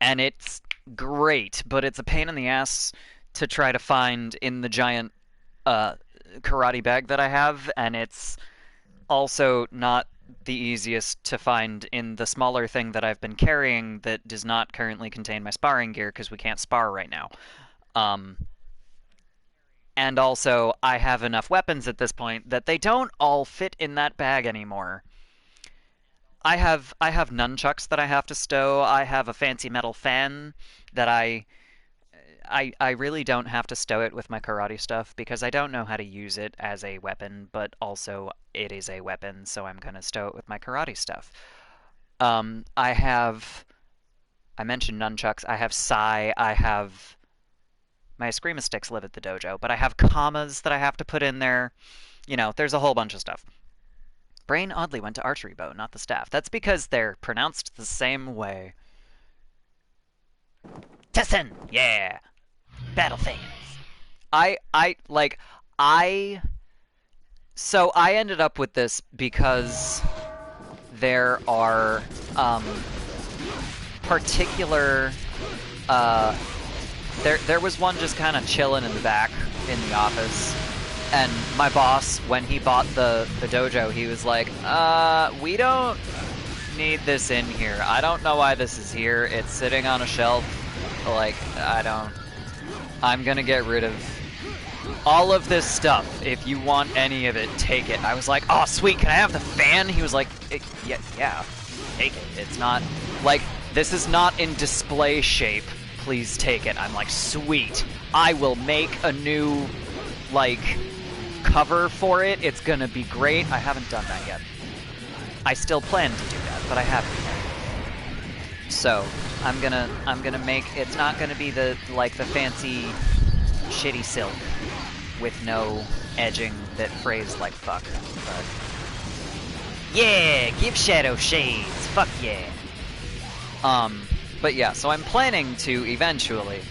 and it's great, but it's a pain in the ass to try to find in the giant uh, karate bag that I have, and it's also not the easiest to find in the smaller thing that I've been carrying that does not currently contain my sparring gear because we can't spar right now. Um, and also, I have enough weapons at this point that they don't all fit in that bag anymore. I have nunchucks that I have to stow. I have a fancy metal fan that I really don't have to stow it with my karate stuff because I don't know how to use it as a weapon, but also it is a weapon, so I'm gonna stow it with my karate stuff. I mentioned nunchucks. I have sai. I have my Eskrima sticks live at the dojo, but I have commas that I have to put in there. You know, there's a whole bunch of stuff. Brain oddly went to archery bow, not the staff. That's because they're pronounced the same way. Tessin! Yeah! Battle phase. I like I so I ended up with this because there are particular there was one just kind of chilling in the back in the office, and my boss, when he bought the dojo, he was like, we don't need this in here. I don't know why this is here. It's sitting on a shelf. Like, I'm gonna get rid of all of this stuff. If you want any of it, take it. I was like, oh, sweet, can I have the fan? He was like, yeah, take it. It's not, like, this is not in display shape. Please take it. I'm like, sweet. I will make a new, like, cover for it. It's gonna be great. I haven't done that yet. I still plan to do that, but I haven't yet. So, I'm gonna make, it's not gonna be the fancy shitty silk with no edging that frays like fuck, but yeah, give shadow shades, fuck yeah. But yeah, so I'm planning to eventually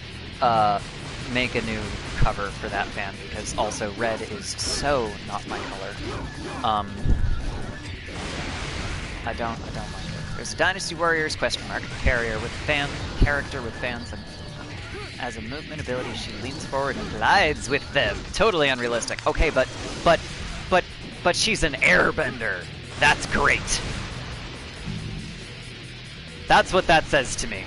make a new cover for that fan because also red is so not my color. I don't like it. There's a Dynasty Warriors carrier with character with fans, and as a movement ability, she leans forward and glides with them. Totally unrealistic. Okay, but she's an airbender. That's great. That's what that says to me.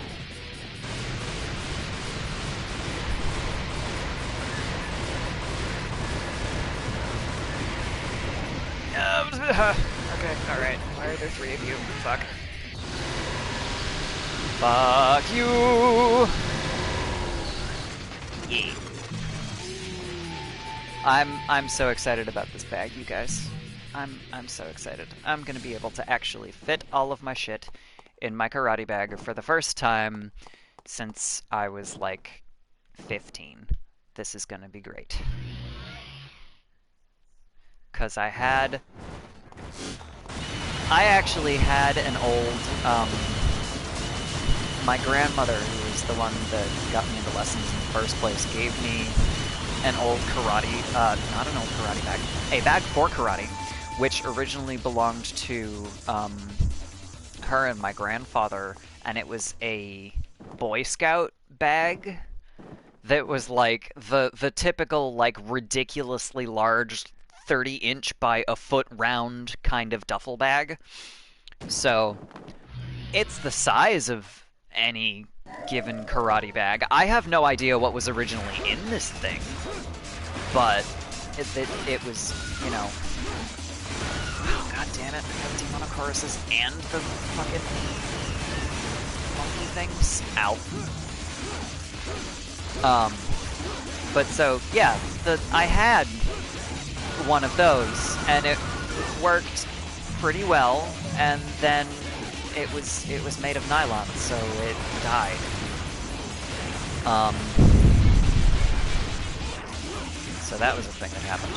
Okay, alright. Why are there three of you? Fuck. Fuck you! Yeah. I'm so excited about this bag, you guys. I'm so excited. I'm gonna be able to actually fit all of my shit in my karate bag for the first time since I was like 15. This is gonna be great. 'Cause I actually had an old, my grandmother, who was the one that got me into lessons in the first place, gave me an old karate, not an old karate bag, a bag for karate, which originally belonged to, her and my grandfather, and it was a Boy Scout bag that was like the typical like ridiculously large 30-inch by a foot round kind of duffel bag. So it's the size of any given karate bag. I have no idea what was originally in this thing, but it was, you know. Oh, god damn it! I have Demonochorus's and the fucking monkey things. Ow. But so yeah, I had one of those, and it worked pretty well, and then it was made of nylon, so it died. So that was a thing that happened.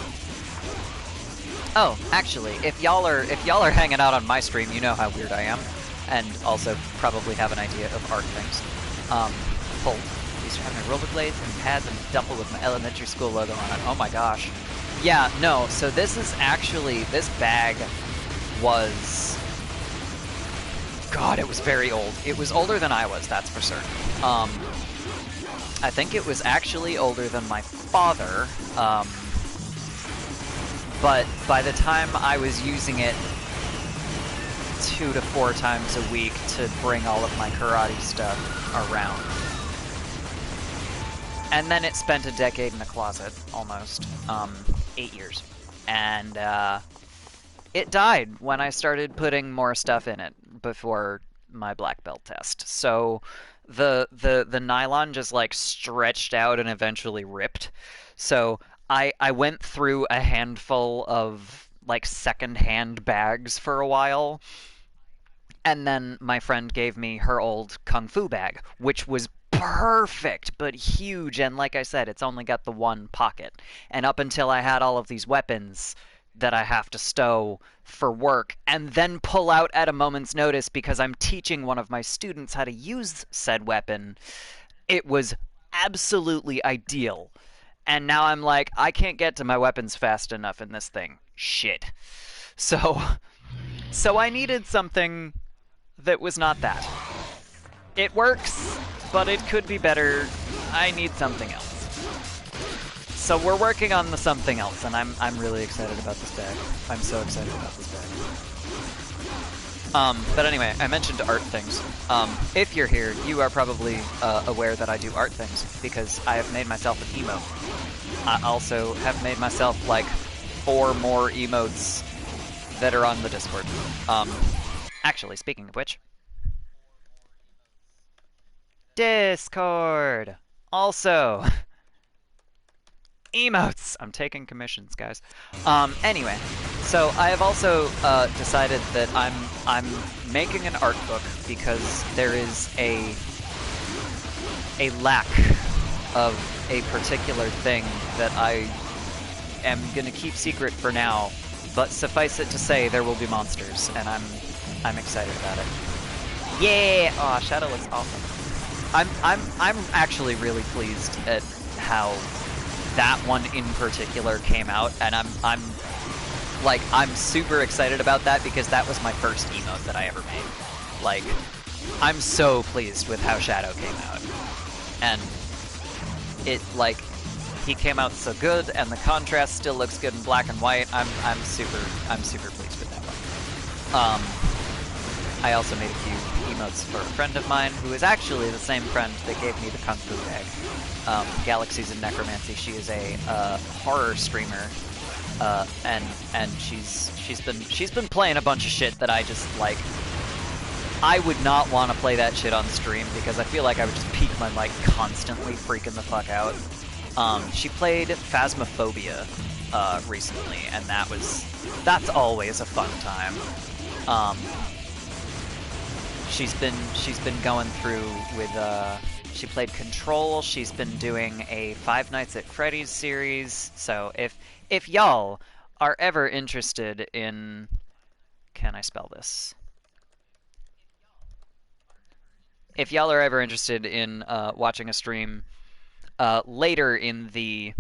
Oh, actually, if y'all are hanging out on my stream, you know how weird I am, and also probably have an idea of art things. Pull. Used to have my rollerblades and pads and a duffel with my elementary school logo on it. Oh my gosh. Yeah, no, so this is actually, this bag was, God, it was very old. It was older than I was, that's for certain. I think it was actually older than my father, but by the time I was using it 2 to 4 times a week to bring all of my karate stuff around. And then it spent a decade in a closet, almost, 8 years. And, it died when I started putting more stuff in it before my black belt test. So the nylon just like stretched out and eventually ripped. So I went through a handful of like second-hand bags for a while. And then my friend gave me her old kung fu bag, which was perfect, but huge, and like I said, it's only got the one pocket. And up until I had all of these weapons that I have to stow for work, and then pull out at a moment's notice because I'm teaching one of my students how to use said weapon, it was absolutely ideal. And now I'm like, I can't get to my weapons fast enough in this thing. Shit. So I needed something that was not that. It works, but it could be better. I need something else. So we're working on the something else, and I'm really excited about this bag. I'm so excited about this bag. But anyway, I mentioned art things. If you're here, you are probably aware that I do art things, because I have made myself an emote. I also have made myself like 4 more emotes that are on the Discord. Actually, speaking of which, Discord! Also, emotes! I'm taking commissions, guys. Anyway, so I have also decided that I'm making an art book because there is a lack of a particular thing that I am gonna keep secret for now, but suffice it to say there will be monsters, and I'm excited about it. Yeah! Aw, Shadow looks awesome. I'm actually really pleased at how that one in particular came out, and I'm super excited about that because that was my first emote that I ever made. Like, I'm so pleased with how Shadow came out. And it, like, he came out so good, and the contrast still looks good in black and white. I'm super pleased with that one. I also made a few emotes for a friend of mine, who is actually the same friend that gave me the Kung Fu bag. Galaxies in Necromancy. She is a horror streamer, and she's been playing a bunch of shit that I just like. I would not want to play that shit on stream because I feel like I would just peek my mic constantly, freaking the fuck out. She played Phasmophobia recently, and that's always a fun time. Um, she's been going through with she played Control. She's been doing a Five Nights at Freddy's series. So if y'all are ever interested in, can I spell this? If y'all are ever interested in watching a stream later in the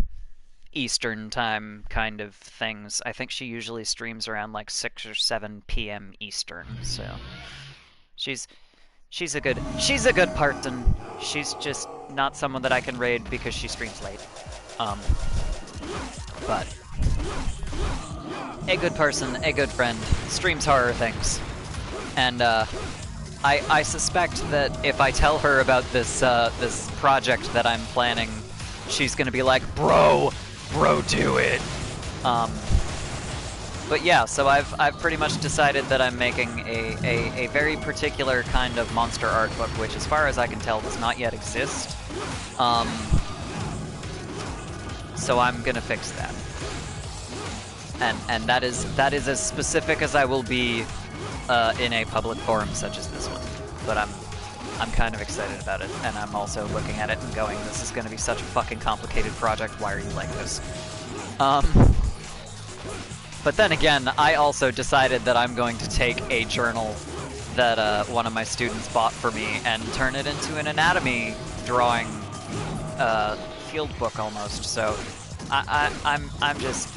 Eastern time kind of things, I think she usually streams around like 6 or 7 p.m. Eastern. So she's she's a good person. She's just not someone that I can raid because she streams late. Um, but a good person, a good friend, streams horror things, and I suspect that if I tell her about this project that I'm planning, she's gonna be like, bro, do it. Um, but yeah, so I've pretty much decided that I'm making a very particular kind of monster art book, which, as far as I can tell, does not yet exist. So I'm gonna fix that, and that is as specific as I will be in a public forum such as this one. But I'm kind of excited about it, and I'm also looking at it and going, this is going to be such a fucking complicated project. Why are you like this? But then again, I also decided that I'm going to take a journal that one of my students bought for me and turn it into an anatomy drawing field book almost. So I'm just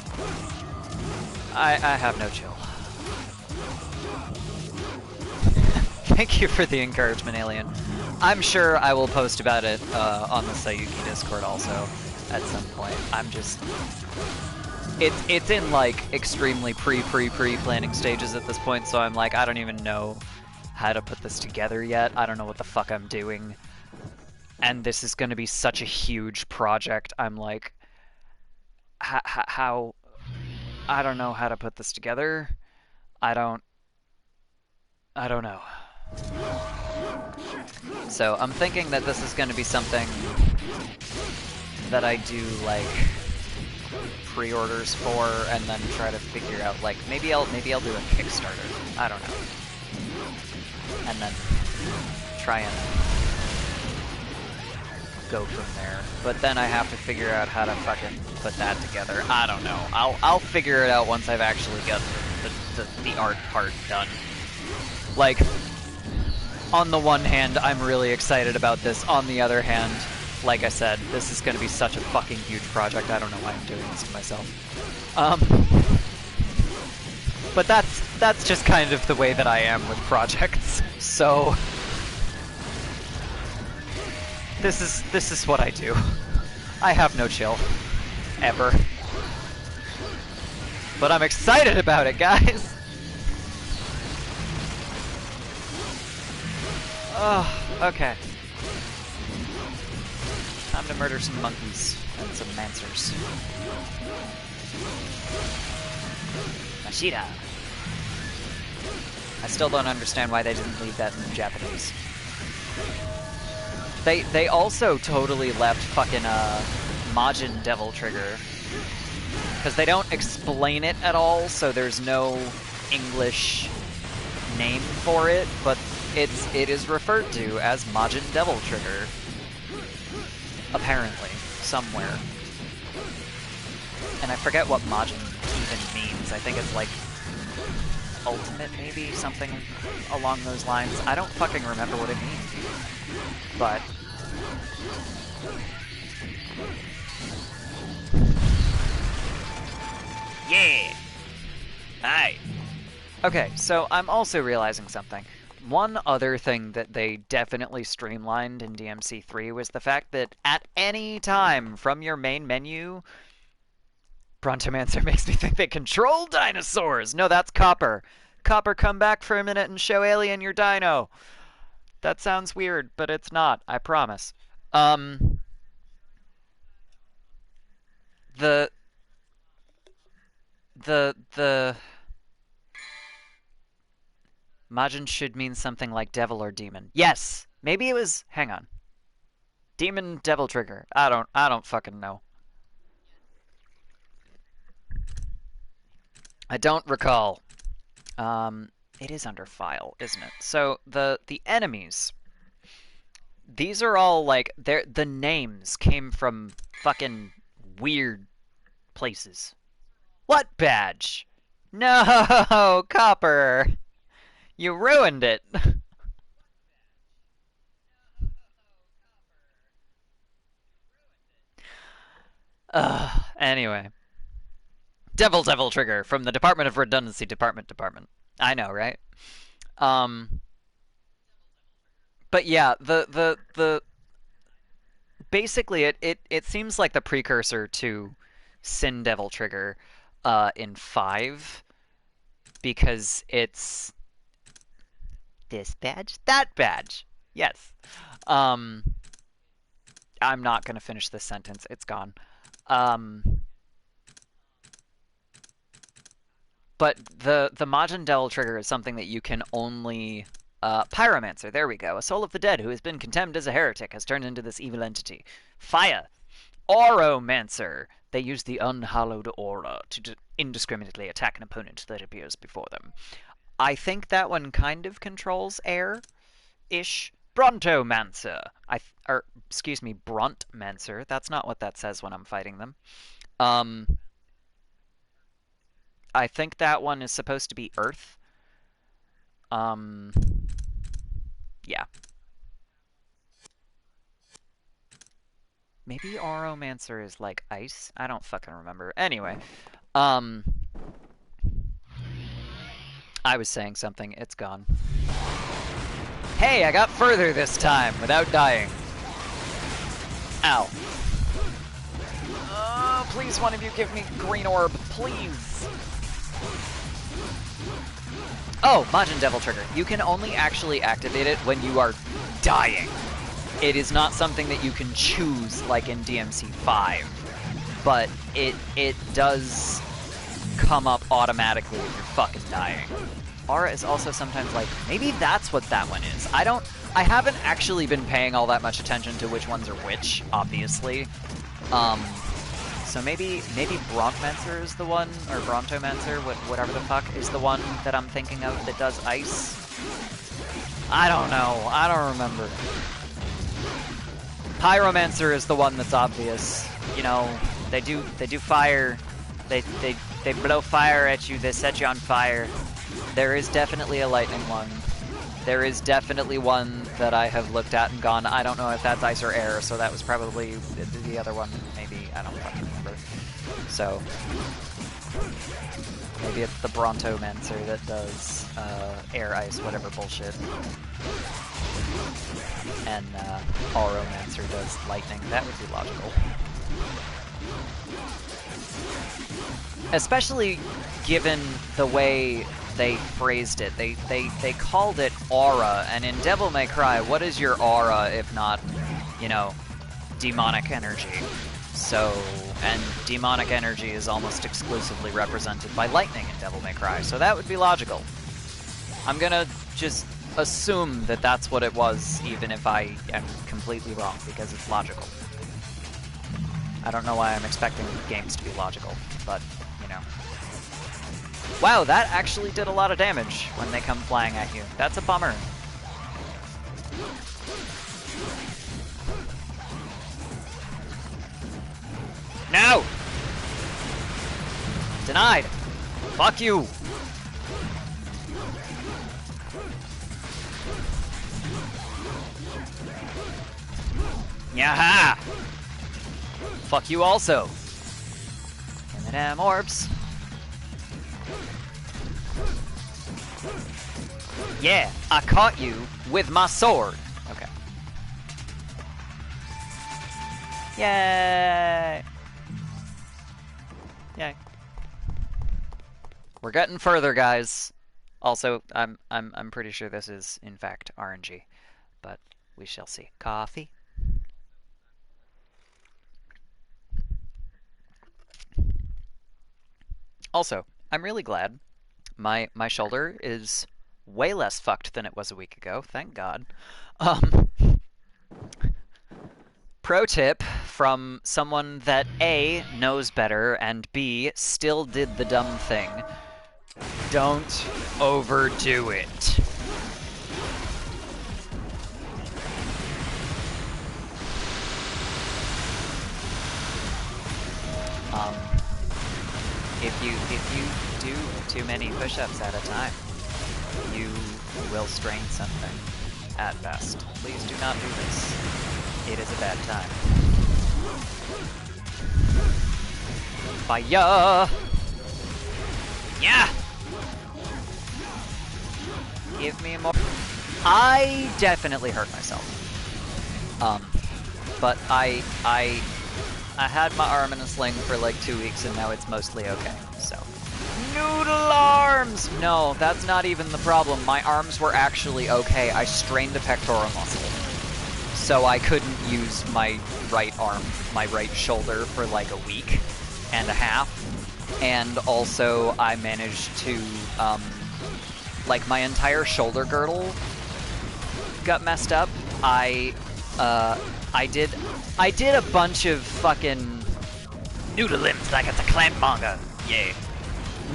I have no chill. Thank you for the encouragement, Alien. I'm sure I will post about it on the Sayuki Discord also at some point. I'm just... It's in, like, extremely pre-planning stages at this point, so I'm like, I don't even know how to put this together yet. I don't know what the fuck I'm doing. And this is going to be such a huge project. I'm like, how... I don't know how to put this together. I don't know. So I'm thinking that this is going to be something that I do like pre-orders for, and then try to figure out, like, maybe I'll do a Kickstarter. I don't know, and then try and go from there. But then I have to figure out how to fucking put that together. I don't know. I'll figure it out once I've actually got the art part done. Like, on the one hand, I'm really excited about this. On the other hand, like I said, this is going to be such a fucking huge project. I don't know why I'm doing this to myself. But that's just kind of the way that I am with projects. So this is what I do. I have no chill, ever. But I'm excited about it, guys. Oh, okay. Time to murder some monkeys and some mancers. Mashita. I still don't understand why they didn't leave that in Japanese. They also totally left fucking Majin Devil Trigger, because they don't explain it at all, so there's no English name for it, but it is referred to as Majin Devil Trigger. Apparently, somewhere. And I forget what Majin even means. I think it's like ultimate, maybe? Something along those lines. I don't fucking remember what it means. But yeah! Hi! Okay, so I'm also realizing something. One other thing that they definitely streamlined in DMC3 was the fact that at any time from your main menu... Brontomancer makes me think they control dinosaurs! No, that's Copper. Copper, come back for a minute and show Alien your dino! That sounds weird, but it's not, I promise. The... Majin should mean something like devil or demon. Yes! Maybe it was... Hang on. Demon Devil Trigger. I don't fucking know. I don't recall. It is under file, isn't it? So the enemies, these are all like the names came from fucking weird places. What badge? No, Copper. You ruined it. Anyway. Devil Trigger from the Department of Redundancy Department. I know, right? Um but yeah, the basically it seems like the precursor to Sin Devil Trigger in 5 because it's this badge, that badge. Yes. Um I'm not going to finish this sentence. It's gone. Um but the Majin Devil Trigger is something that you can only Pyromancer, there we go. A soul of the dead who has been condemned as a heretic has turned into this evil entity. Fire. Auromancer. They use the unhallowed aura to indiscriminately attack an opponent that appears before them. I think that one kind of controls air-ish. Brontomancer. Or, excuse me, Bruntmancer. That's not what that says when I'm fighting them. Um, I think that one is supposed to be Earth. Um, yeah. Maybe Auromancer is like ice? I don't fucking remember. Anyway, um, I was saying something. It's gone. Hey, I got further this time without dying. Ow. Please, one of you give me green orb, please. Oh, Majin Devil Trigger. You can only actually activate it when you are dying. It is not something that you can choose like in DMC 5, but it does come up automatically if you're fucking dying. Aura is also sometimes like, maybe that's what that one is. I haven't actually been paying all that much attention to which ones are which, obviously. So maybe Brontmancer is the one, or Brontomancer, whatever the fuck, is the one that I'm thinking of that does ice. I don't know. I don't remember. Pyromancer is the one that's obvious. You know, they do fire. They blow fire at you. They set you on fire. There is definitely a lightning one. There is definitely one that I have looked at and gone, I don't know if that's ice or air, so that was probably the other one. Maybe, I don't fucking remember. So, maybe it's the Brontomancer that does air, ice, whatever bullshit. And Auromancer does lightning. That would be logical. Especially given the way they phrased it. They called it aura, and in Devil May Cry, what is your aura if not, you know, demonic energy? So, and demonic energy is almost exclusively represented by lightning in Devil May Cry, so that would be logical. I'm gonna just assume that that's what it was, even if I am completely wrong, because it's logical. I don't know why I'm expecting games to be logical, but, you know. Wow, that actually did a lot of damage when they come flying at you. That's a bummer. No! Denied! Fuck you! Yaha! Fuck you also! And the damn orbs. Yeah, I caught you with my sword. Okay. Yay! Yay. We're getting further, guys. Also, I'm pretty sure this is in fact RNG, but we shall see. Coffee. Also, I'm really glad my shoulder is way less fucked than it was a week ago, thank God. Pro tip from someone that A, knows better, and B, still did the dumb thing. Don't overdo it. If you do too many push-ups at a time, you will strain something at best. Please do not do this. It is a bad time. Fire! Yeah! Give me more. I definitely hurt myself. But I had my arm in a sling for like 2 weeks and now it's mostly okay, so. Noodle arms! No, that's not even the problem. My arms were actually okay. I strained the pectoral muscle. So I couldn't use my right arm, my right shoulder for like a week and a half. And also I managed to, like my entire shoulder girdle got messed up. I did a bunch of fucking noodle limbs like it's a clamp manga. Yeah.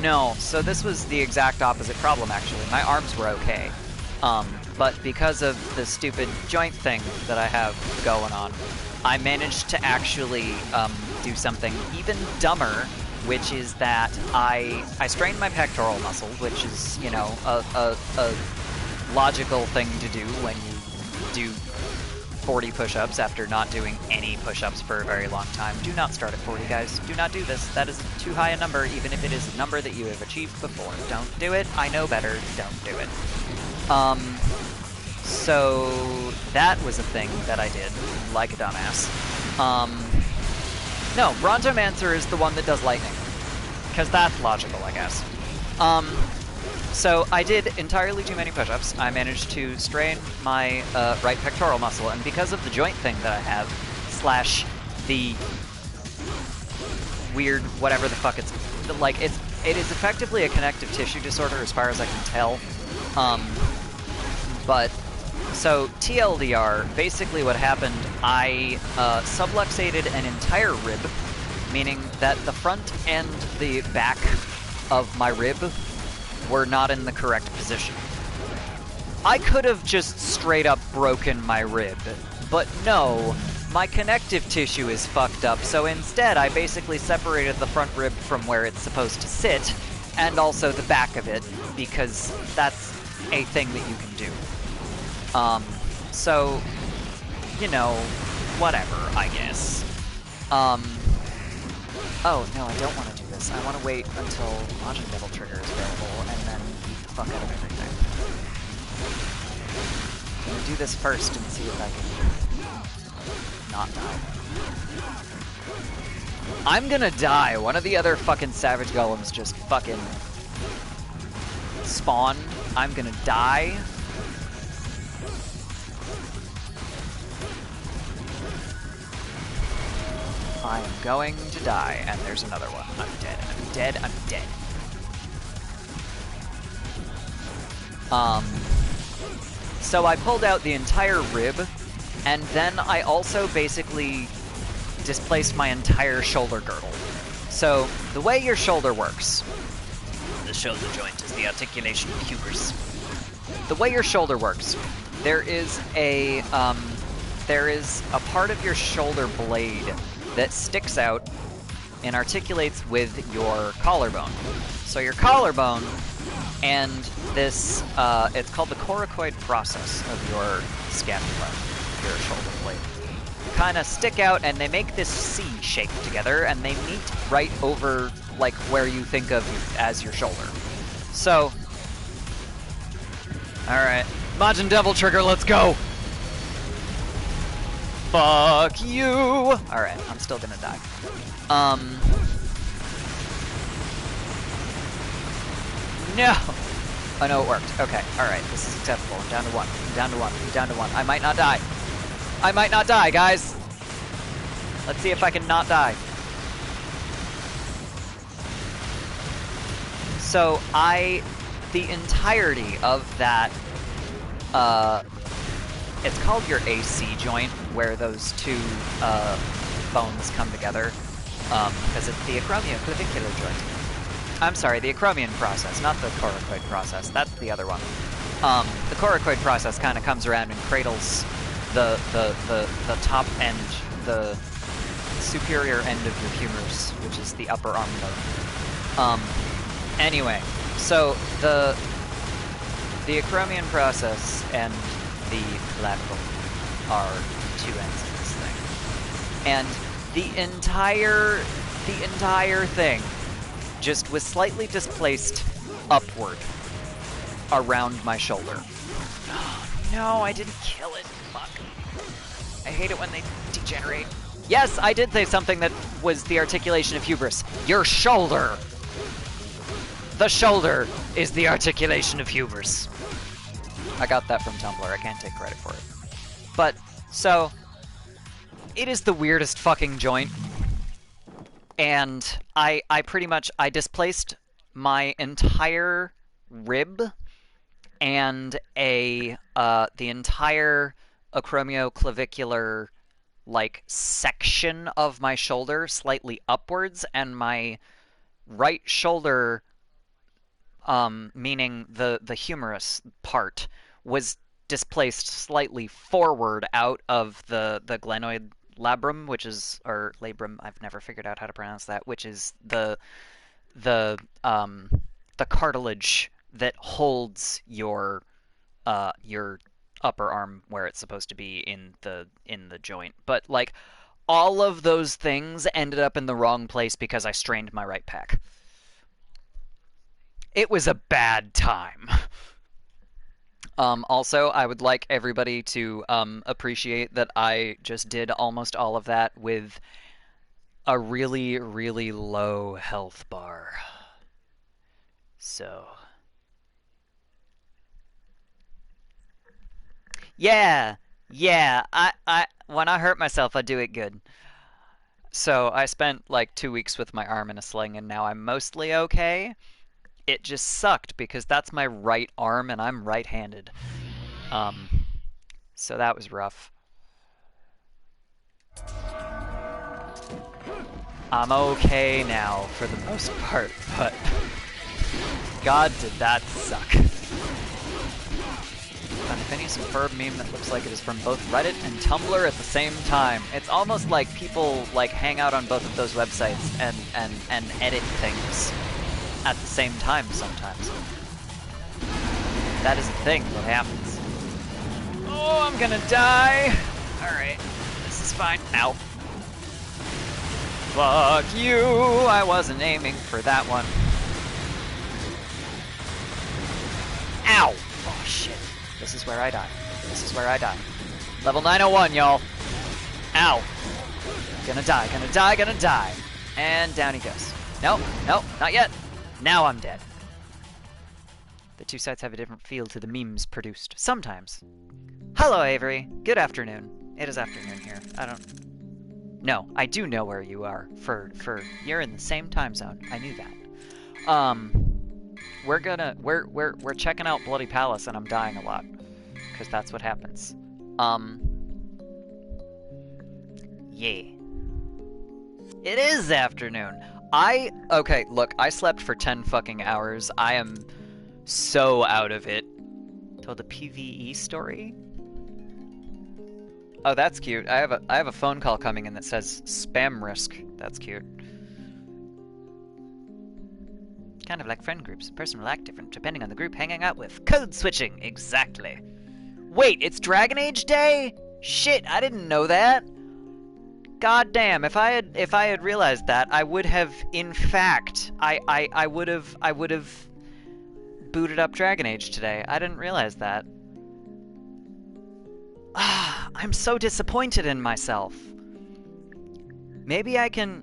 No, so this was the exact opposite problem actually. My arms were okay. But because of the stupid joint thing that I have going on, I managed to actually do something even dumber, which is that I strained my pectoral muscle, which is, you know, a logical thing to do when you do 40 push-ups after not doing any push-ups for a very long time. Do not start at 40, guys. Do not do this. That is too high a number, even if it is a number that you have achieved before. Don't do it. I know better. Don't do it. So that was a thing that I did, like a dumbass. No, Brontomancer is the one that does lightning, because that's logical, I guess. So I did entirely too many push-ups. I managed to strain my right pectoral muscle, and because of the joint thing that I have, slash the weird whatever the fuck it's like, it is effectively a connective tissue disorder as far as I can tell. But so TLDR, basically what happened, I subluxated an entire rib, meaning that the front and the back of my rib were not in the correct position. I could have just straight up broken my rib, but no, my connective tissue is fucked up, so instead I basically separated the front rib from where it's supposed to sit, and also the back of it, because that's a thing that you can do. So, you know, whatever, I guess. Oh, no, I don't want to do this. I want to wait until Majin Devil Trigger is available, and then beat the fuck out of everything. I'm gonna do this first and see if I can not die. I'm gonna die! One of the other fucking Savage Golems just fucking spawned. I'm gonna die. I am going to die, and there's another one. I'm dead, I'm dead, I'm dead. So I pulled out the entire rib, and then I also basically displaced my entire shoulder girdle. So, the way your shoulder works, the shoulder joint is the articulation of hubris. The way your shoulder works, there is a part of your shoulder blade that sticks out and articulates with your collarbone. So your collarbone and this, it's called the coracoid process of your scapula, your shoulder blade, kind of stick out and they make this C shape together and they meet right over, like, where you think of as your shoulder. So, alright, Majin Devil Trigger, let's go! Fuck you! Alright, I'm still gonna die. No! Oh no, it worked. Okay, alright, this is acceptable. I'm down to one. I'm down to one. I'm down to one. I might not die. I might not die, guys! Let's see if I can not die. So, the entirety of that, it's called your AC joint, where those two bones come together, because it's the acromioclavicular joint. I'm sorry, the acromion process, not the coracoid process. That's the other one. The coracoid process kind of comes around and cradles the top end, the superior end of your humerus, which is the upper arm bone. Anyway, so the acromion process and the lateral are two ends of this thing, and the entire thing just was slightly displaced upward around my shoulder. Oh, no, I didn't kill it. Fuck. I hate it when they degenerate. Yes, I did say something that was the articulation of hubris. Your shoulder! The shoulder is the articulation of hubris. I got that from Tumblr. I can't take credit for it. But, so, it is the weirdest fucking joint. And I pretty much, I displaced my entire rib and the entire acromioclavicular, like, section of my shoulder slightly upwards, and my right shoulder, meaning the humerus part, was displaced slightly forward out of the glenoid labrum, which is, or labrum, I've never figured out how to pronounce that, which is the cartilage that holds your upper arm where it's supposed to be in the joint. But like, all of those things ended up in the wrong place because I strained my right pec. It was a bad time. Also, I would like everybody to appreciate that I just did almost all of that with a really, really low health bar. So, yeah, I when I hurt myself, I do it good. So I spent like 2 weeks with my arm in a sling, and now I'm mostly okay. It just sucked because that's my right arm and I'm right-handed. So that was rough. I'm okay now for the most part, but God, did that suck. Found a Phineas and Ferb meme that looks like it is from both Reddit and Tumblr at the same time. It's almost like people like hang out on both of those websites and edit things at the same time sometimes. That is a thing that happens. Oh, I'm gonna die! Alright, this is fine. Ow. Fuck you! I wasn't aiming for that one. Ow! Oh shit. This is where I die. This is where I die. Level 901, y'all. Ow. Gonna die, gonna die, gonna die. And down he goes. Nope, nope, not yet. Now I'm dead. The two sites have a different feel to the memes produced. Sometimes. Hello, Avery. Good afternoon. It is afternoon here. I don't... No, I do know where you are. You're in the same time zone. I knew that. We're checking out Bloody Palace, and I'm dying a lot. Because that's what happens. Yeah. It is afternoon. Okay, look, I slept for 10 fucking hours. I am so out of it. Told a PvE story? Oh, that's cute. I have a phone call coming in that says spam risk. That's cute. Kind of like friend groups. A person will act different depending on the group hanging out with. Code switching, exactly. Wait, it's Dragon Age Day? Shit, I didn't know that. God damn, if I had realized that, I would have, in fact, I would have booted up Dragon Age today. I didn't realize that. Ah, I'm so disappointed in myself. Maybe I can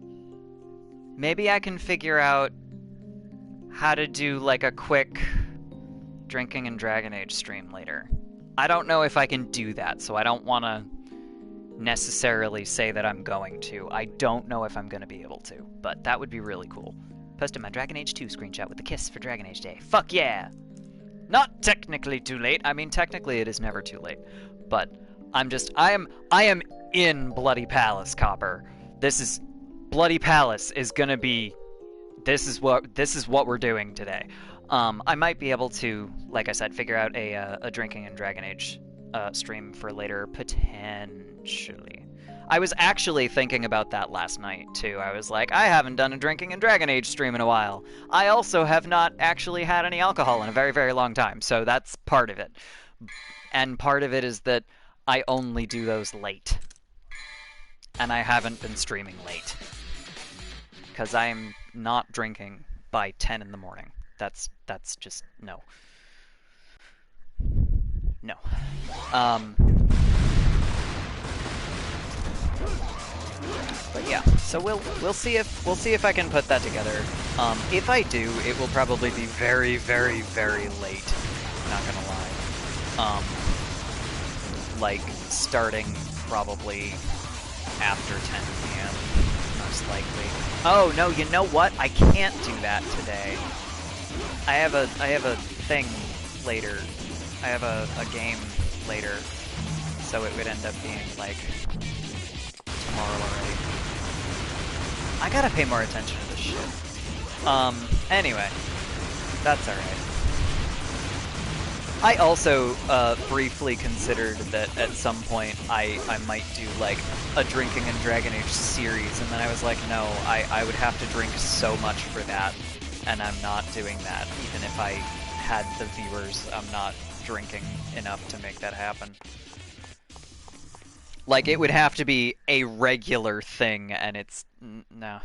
figure out how to do like a quick drinking and Dragon Age stream later. I don't know if I can do that, so I don't want to necessarily say that I'm going to. I don't know if I'm going to be able to, but that would be really cool. Posted my Dragon Age 2 screenshot with the kiss for Dragon Age Day. Fuck yeah! Not technically too late. I mean, technically it is never too late. But I am in Bloody Palace, Copper. Bloody Palace is gonna be this is what we're doing today. I might be able to, like I said, figure out a drinking and Dragon Age stream for later, potentially. I was actually thinking about that last night too. I was like, I haven't done a drinking and Dragon Age stream in a while. I also have not actually had any alcohol in a very, very long time, so that's part of it. And part of it is that I only do those late. And I haven't been streaming late. Because I'm not drinking by 10 in the morning. That's just, no. No. But yeah, so we'll see if I can put that together. If I do, it will probably be very, very, very late. Not gonna lie. Like starting probably after 10 p.m. most likely. Oh no, you know what? I can't do that today. I have a thing later. I have a game later, so it would end up being like tomorrow already. I gotta pay more attention to this shit. Anyway, that's alright. I also briefly considered that at some point I might do like a Drinking and Dragon Age series, and then I was like, no, I would have to drink so much for that, and I'm not doing that. Even if I had the viewers, I'm not drinking enough to make that happen. Like, it would have to be a regular thing, and it's... no.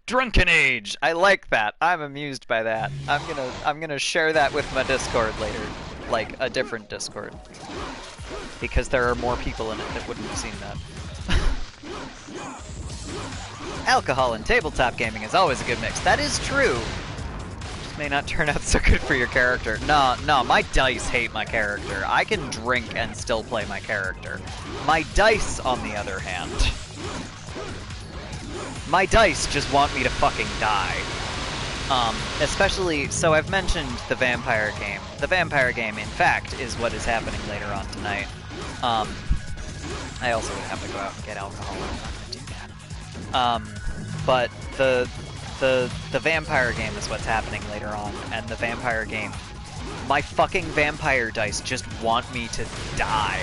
Drunken Age! I like that. I'm amused by that. I'm gonna share that with my Discord later. Like, a different Discord. Because there are more people in it that wouldn't have seen that. Alcohol and tabletop gaming is always a good mix. That is true! Just may not turn out so good for your character. No, my dice hate my character. I can drink and still play my character. My dice, on the other hand... my dice just want me to fucking die. Especially, so I've mentioned the vampire game. The vampire game, in fact, is what is happening later on tonight. I also would have to go out and get alcohol. I'm not gonna do that. But the vampire game is what's happening later on, and the vampire game, my fucking vampire dice just want me to die.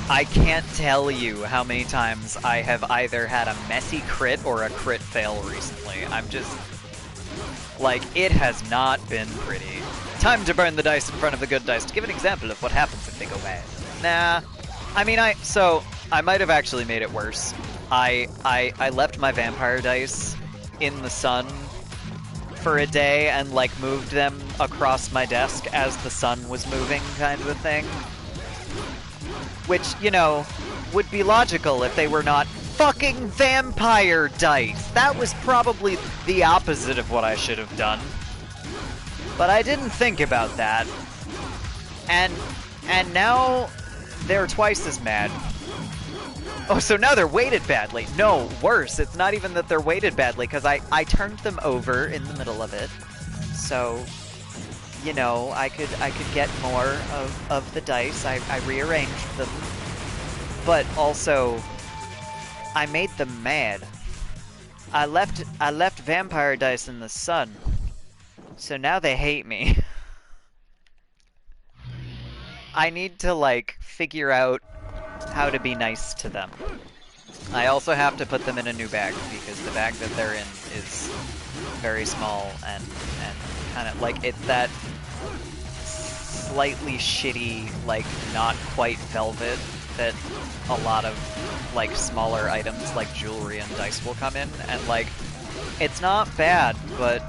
I can't tell you how many times I have either had a messy crit or a crit fail recently. I'm just... like, it has not been pretty. Time to burn the dice in front of the good dice to give an example of what happens if they go bad. Nah. I mean, so, I might have actually made it worse. I left my vampire dice in the sun for a day and, like, moved them across my desk as the sun was moving, kind of a thing. Which, you know, would be logical if they were not fucking vampire dice. That was probably the opposite of what I should have done. But I didn't think about that. And now they're twice as mad. Oh, so now they're weighted badly. No, worse. It's not even that they're weighted badly, because I turned them over in the middle of it. So... you know, I could get more of the dice. I rearranged them. But also, I made them mad. I left vampire dice in the sun. So now they hate me. I need to, like, figure out how to be nice to them. I also have to put them in a new bag, because the bag that they're in is very small and kind of, like, it's that slightly shitty, like, not quite velvet that a lot of, like, smaller items like jewelry and dice will come in, and, like, it's not bad, but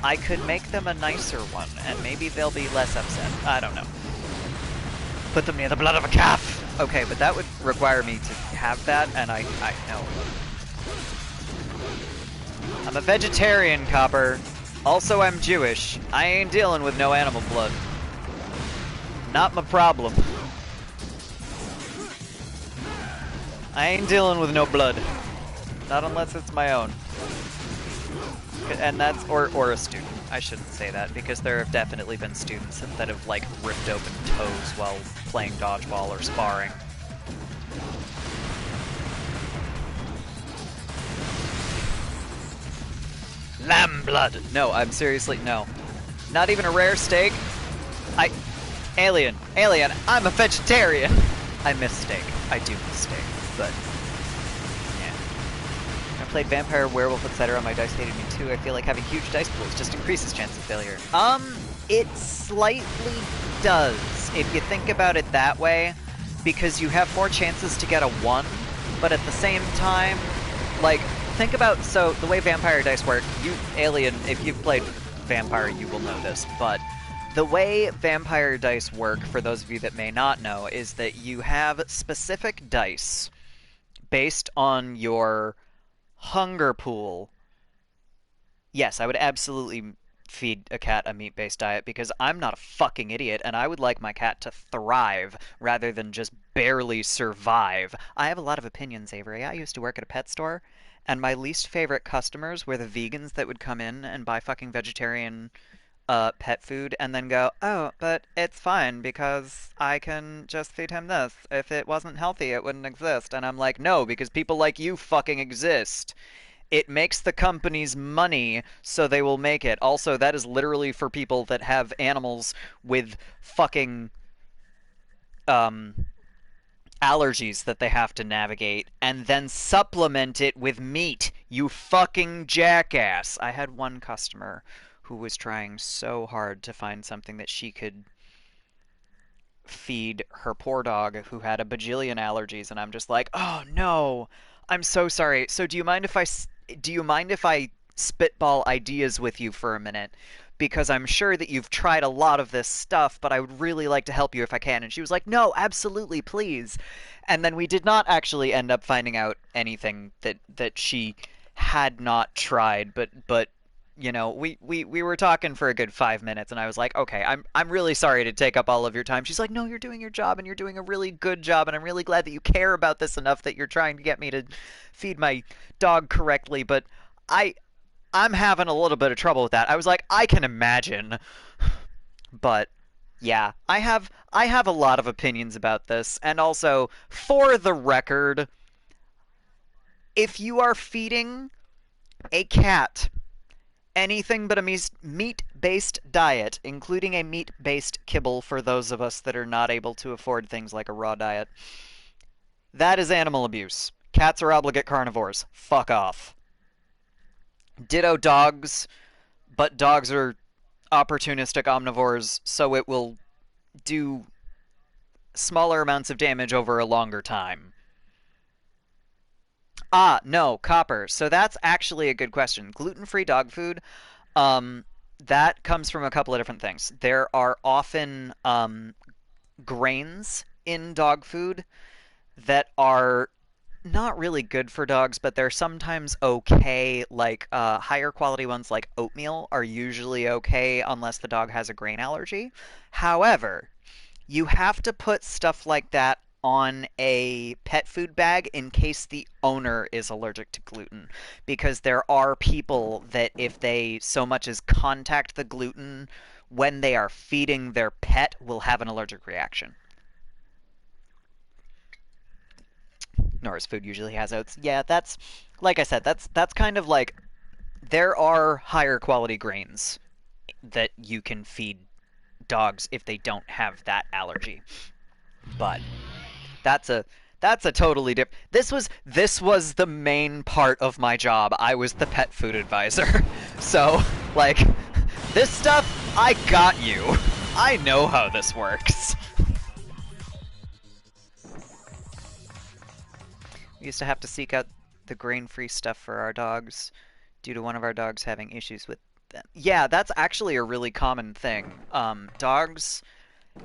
I could make them a nicer one, and maybe they'll be less upset. I don't know. Put them near the blood of a calf! Okay, but that would require me to have that, and I know. I'm a vegetarian, Copper. Also, I'm Jewish. I ain't dealing with no animal blood. Not my problem. I ain't dealing with no blood. Not unless it's my own. And that's, or a student. I shouldn't say that, because there have definitely been students that have, like, ripped open toes while playing dodgeball or sparring. blood. No, I'm seriously, no. Not even a rare steak. Alien, I'm a vegetarian. I miss steak. I do miss steak, but yeah. I played Vampire, Werewolf, etc. My dice hated me too. I feel like having huge dice pools just increases chance of failure. It slightly does, if you think about it that way, because you have more chances to get a 1, but at the same time, like, think about, so the way vampire dice work, Alien, if you've played Vampire, you will know this, but the way vampire dice work, for those of you that may not know, is that you have specific dice based on your hunger pool. Yes, I would absolutely feed a cat a meat-based diet because I'm not a fucking idiot and I would like my cat to thrive rather than just barely survive. I have a lot of opinions, Avery. I used to work at a pet store and my least favorite customers were the vegans that would come in and buy fucking vegetarian pet food and then go, oh, but it's fine because I can just feed him this. If it wasn't healthy, it wouldn't exist. And I'm like, no, because people like you fucking exist. It makes the companies money, so they will make it. Also, that is literally for people that have animals with fucking allergies that they have to navigate, and then supplement it with meat, you fucking jackass. I had one customer who was trying so hard to find something that she could feed her poor dog who had a bajillion allergies, and I'm just like, oh no, I'm so sorry. So do you mind if I spitball ideas with you for a minute? Because I'm sure that you've tried a lot of this stuff, but I would really like to help you if I can. And she was like, no, absolutely, please. And then we did not actually end up finding out anything that she had not tried, but you know, we were talking for a good 5 minutes, and I was like, okay, I'm really sorry to take up all of your time. She's like, no, you're doing your job, and you're doing a really good job, and I'm really glad that you care about this enough that you're trying to get me to feed my dog correctly, but I'm having a little bit of trouble with that. I was like, I can imagine. But yeah, I have a lot of opinions about this, and also, for the record, if you are feeding a cat anything but a meat-based diet, including a meat-based kibble for those of us that are not able to afford things like a raw diet, that is animal abuse. Cats are obligate carnivores. Fuck off. Ditto dogs, but dogs are opportunistic omnivores, so it will do smaller amounts of damage over a longer time. Ah, no, copper. So that's actually a good question. Gluten-free dog food, um, that comes from a couple of different things. There are often grains in dog food that are not really good for dogs, but they're sometimes okay. Like higher quality ones like oatmeal are usually okay unless the dog has a grain allergy. However, you have to put stuff like that on a pet food bag in case the owner is allergic to gluten. Because there are people that if they so much as contact the gluten when they are feeding their pet will have an allergic reaction. Nora's food usually has oats. Yeah, that's like I said, that's kind of like there are higher quality grains that you can feed dogs if they don't have that allergy. But that's a totally different. This was the main part of my job. I was the pet food advisor. So, like this stuff I got you. I know how this works. We used to have to seek out the grain-free stuff for our dogs due to one of our dogs having issues with them. Yeah, that's actually a really common thing. Dogs,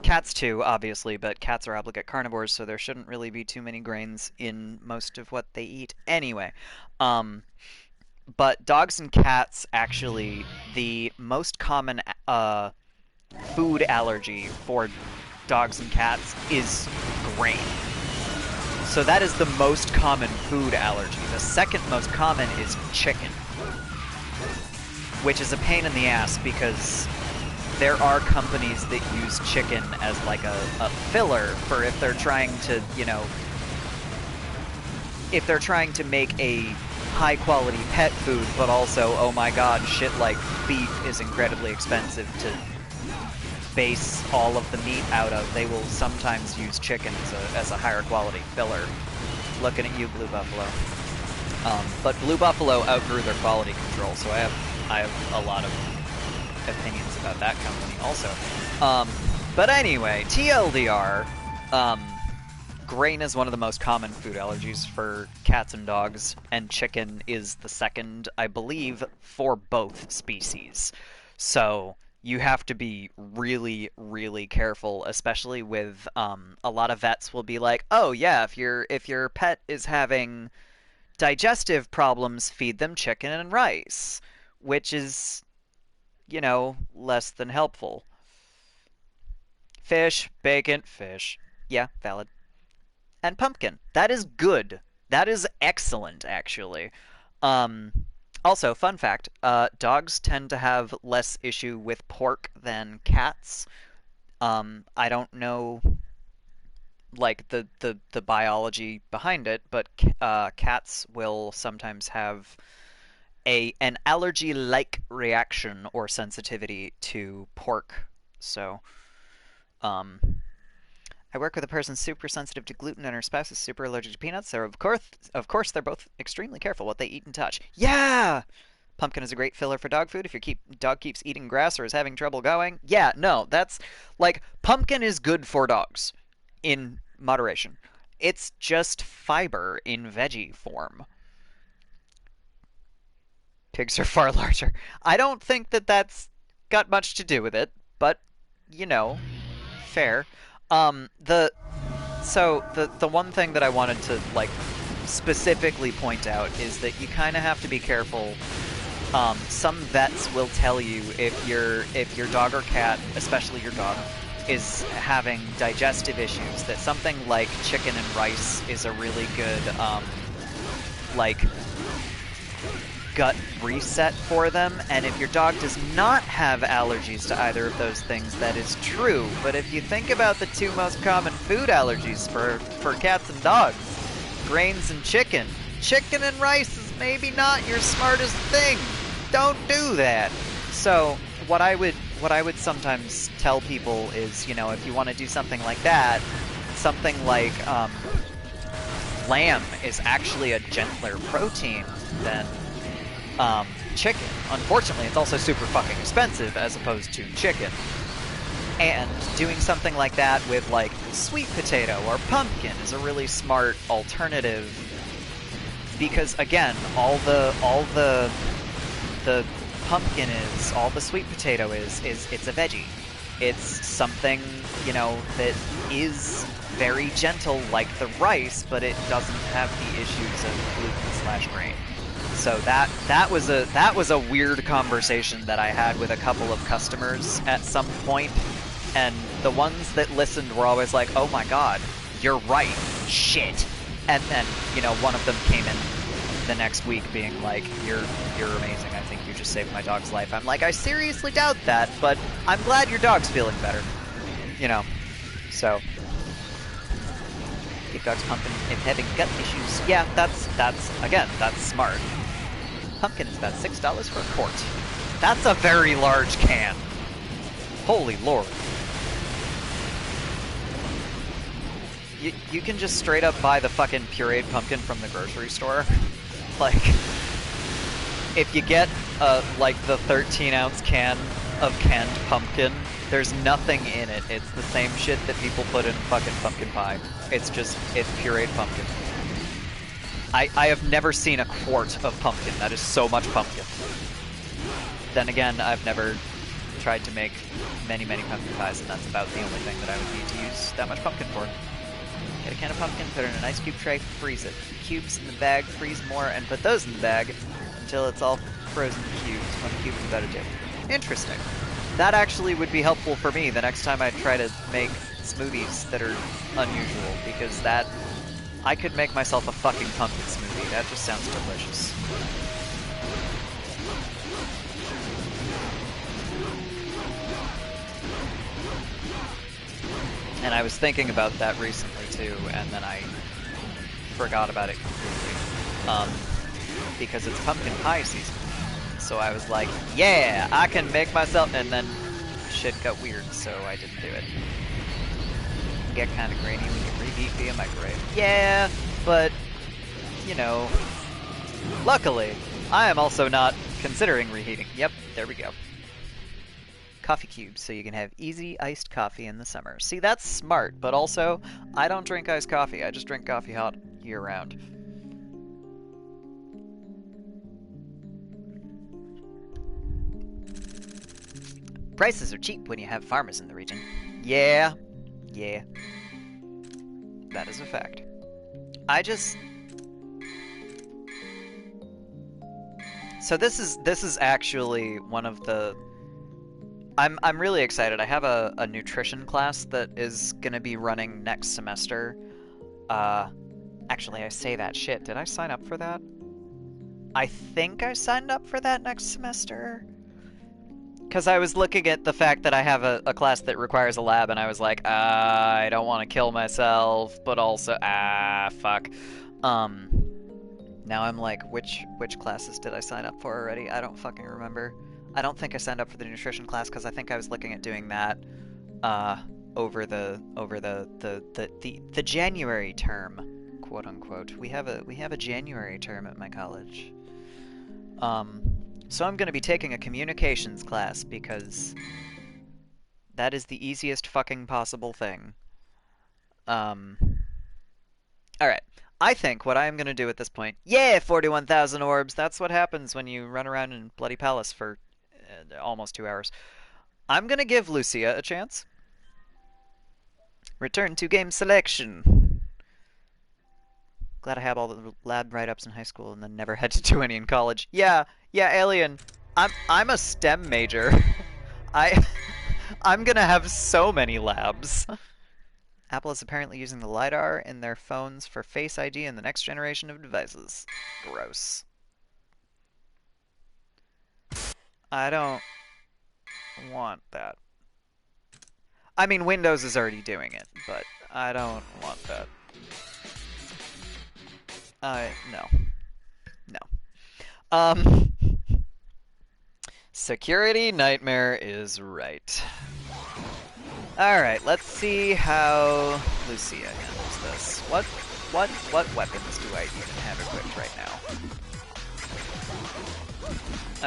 cats too, obviously, but cats are obligate carnivores, so there shouldn't really be too many grains in most of what they eat anyway. But dogs and cats, actually, the most common food allergy for dogs and cats is grain. So that is the most common food allergy. The second most common is chicken, which is a pain in the ass because there are companies that use chicken as like a filler for if they're trying to, you know, if they're trying to make a high quality pet food, but also, oh my god, shit like beef is incredibly expensive to base all of the meat out of. They will sometimes use chicken as a higher quality filler. Looking at you, Blue Buffalo. But Blue Buffalo outgrew their quality control, so I have a lot of opinions about that company also. But anyway, TLDR, grain is one of the most common food allergies for cats and dogs, and chicken is the second, I believe, for both species. So you have to be really, really careful, especially with a lot of vets will be like, oh yeah, if your pet is having digestive problems, feed them chicken and rice, which is, you know, less than helpful. Fish, bacon, fish. Yeah, valid. And pumpkin. That is good. That is excellent, actually. Um, Also, fun fact, dogs tend to have less issue with pork than cats. I don't know, like, the biology behind it, but cats will sometimes have an allergy-like reaction or sensitivity to pork. So, um, I work with a person super sensitive to gluten and her spouse is super allergic to peanuts, so of course they're both extremely careful what they eat and touch. Yeah! Pumpkin is a great filler for dog food if your dog keeps eating grass or is having trouble going. Yeah, no, that's like pumpkin is good for dogs in moderation. It's just fiber in veggie form. Pigs are far larger. I don't think that that's got much to do with it, but you know, fair. The the one thing that I wanted to like specifically point out is that you kind of have to be careful. Some vets will tell you if your dog or cat, especially your dog, is having digestive issues, that something like chicken and rice is a really good like gut reset for them. And if your dog does not have allergies to either of those things, that is true. But if you think about the two most common food allergies for cats and dogs, grains and chicken and rice is maybe not your smartest thing. Don't do that. So what I would sometimes tell people is, you know, if you want to do something like that, something like lamb is actually a gentler protein than chicken. Unfortunately, it's also super fucking expensive as opposed to chicken. And doing something like that with like sweet potato or pumpkin is a really smart alternative because again, all the pumpkin is, all the sweet potato is it's a veggie. It's something, you know, that is very gentle like the rice, but it doesn't have the issues of gluten/grain. So that was a weird conversation that I had with a couple of customers at some point, and the ones that listened were always like, "Oh my god, you're right, shit." And then, you know, one of them came in the next week being like, "You're amazing. I think you just saved my dog's life." I'm like, "I seriously doubt that, but I'm glad your dog's feeling better." You know, so give dogs pumpkin if having gut issues. Yeah, that's smart. Pumpkin is about $6 for a quart. That's a very large can. Holy lord. You can just straight up buy the fucking pureed pumpkin from the grocery store. Like, if you get like the 13-ounce can of canned pumpkin, there's nothing in it. It's the same shit that people put in fucking pumpkin pie. It's pureed pumpkin. I have never seen a quart of pumpkin. That is so much pumpkin. Then again, I've never tried to make many pumpkin pies, and that's about the only thing that I would need to use that much pumpkin for. Get a can of pumpkin, put it in an ice cube tray, freeze it. Cubes in the bag, freeze more, and put those in the bag until it's all frozen cubes. One cube is about a dip. Interesting. That actually would be helpful for me the next time I try to make smoothies that are unusual, because that... I could make myself a fucking pumpkin smoothie. That just sounds delicious. And I was thinking about that recently too, and then I forgot about it completely. because it's pumpkin pie season. So I was like, yeah, I can make myself, and then shit got weird, so I didn't do it. Get kind of grainy when you reheat via microwave. Yeah, but, you know, luckily, I am also not considering reheating. Yep, there we go. Coffee cubes, so you can have easy iced coffee in the summer. See, that's smart, but also, I don't drink iced coffee. I just drink coffee hot year-round. Prices are cheap when you have farmers in the region. Yeah. Yeah. That is a fact. So this is actually one of the... I'm really excited. I have a nutrition class that is gonna be running next semester. Actually, I say that shit. Did I sign up for that? I think I signed up for that next semester. Because I was looking at the fact that I have a class that requires a lab, and I was like, I don't want to kill myself, but also, fuck. Now I'm like, which classes did I sign up for already? I don't fucking remember. I don't think I signed up for the nutrition class because I think I was looking at doing that over the January term, quote unquote. We have a January term at my college. So I'm going to be taking a communications class because that is the easiest fucking possible thing. Alright. I think what I'm going to do at this point... Yeah, 41,000 orbs! That's what happens when you run around in Bloody Palace for almost 2 hours. I'm going to give Lucia a chance. Return to game selection. Glad I have all the lab write-ups in high school and then never had to do any in college. Yeah, Alien. I'm a STEM major. I'm gonna have so many labs. Apple is apparently using the LiDAR in their phones for Face ID in the next generation of devices. Gross. I don't want that. I mean, Windows is already doing it, but I don't want that. No. Security Nightmare is right. Alright, let's see how Lucia handles this. What weapons do I even have equipped right now?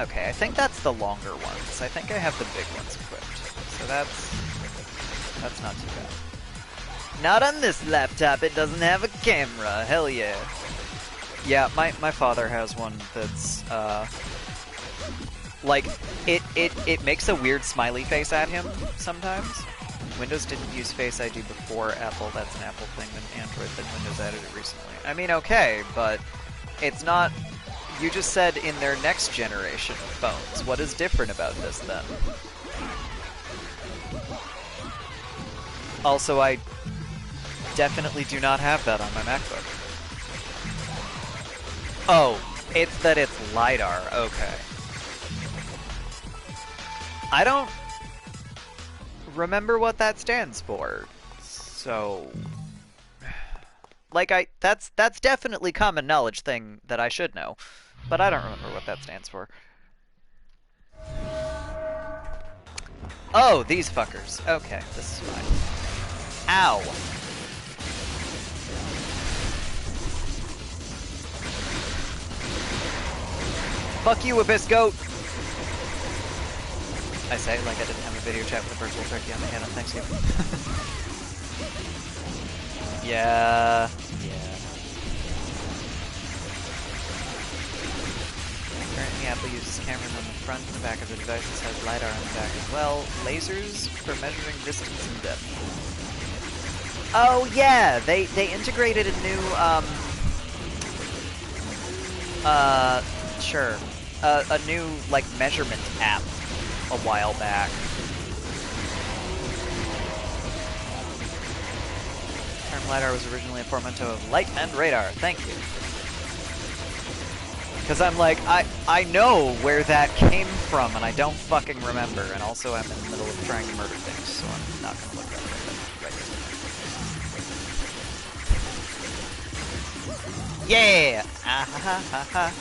Okay, I think that's the longer ones. I think I have the big ones equipped. So that's not too bad. Not on this laptop, it doesn't have a camera. Hell yeah. Yeah, my father has one that's, like, it makes a weird smiley face at him sometimes. Windows didn't use Face ID before Apple. That's an Apple thing, and Android, then Windows added it recently. I mean, okay, but it's not... You just said in their next generation of phones. What is different about this, then? Also, I definitely do not have that on my MacBook. Oh, it's that it's LiDAR. Okay. I don't remember what that stands for. So, like, that's definitely common knowledge thing that I should know, but I don't remember what that stands for. Oh, these fuckers. Okay, this is fine. Ow. Fuck you, Abyss Goat! I say, like I didn't have a video chat with a virtual turkey on the head on Thanksgiving. Yeah. Currently, Apple uses cameras on the front and the back of the devices, has LiDAR on the back as well. Lasers for measuring distance and depth. Oh yeah, they integrated a new a new like measurement app a while back. The term LiDAR was originally a portmanteau of light and radar. Thank you. Because I'm like, I know where that came from, and I don't fucking remember. And also, I'm in the middle of trying to murder things, so I'm not gonna look that right. Yeah! Ah ha ha ha ha.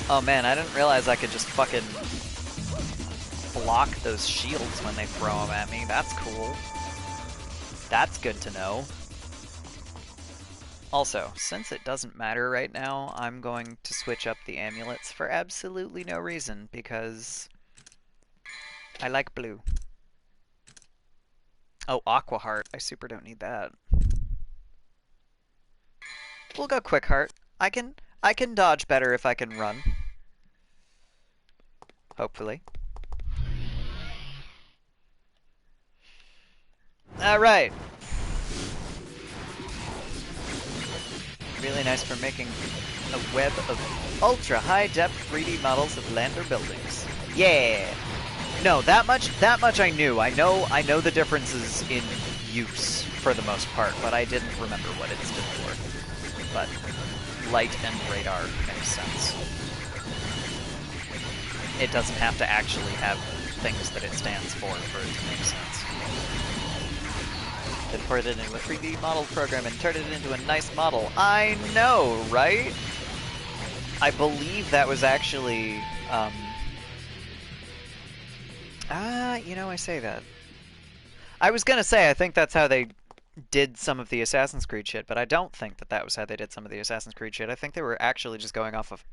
Oh man, I didn't realize I could just fucking block those shields when they throw them at me. That's cool. That's good to know. Also, since it doesn't matter right now, I'm going to switch up the amulets for absolutely no reason, because I like blue. Oh, Aqua Heart. I super don't need that. We'll go Quick Heart. I can dodge better if I can run. Hopefully. Alright. Really nice for making a web of ultra high depth 3D models of land or buildings. Yeah. No, that much I knew. I know the differences in use for the most part, but I didn't remember what it stood for. But light and radar makes sense. It doesn't have to actually have things that it stands for it to make sense. Then put it into a 3D model program and turn it into a nice model. I know, right? I believe that was actually, I say that. I was gonna say, I think that's how they did some of the Assassin's Creed shit, but I don't think that that was how they did some of the Assassin's Creed shit. I think they were actually just going off of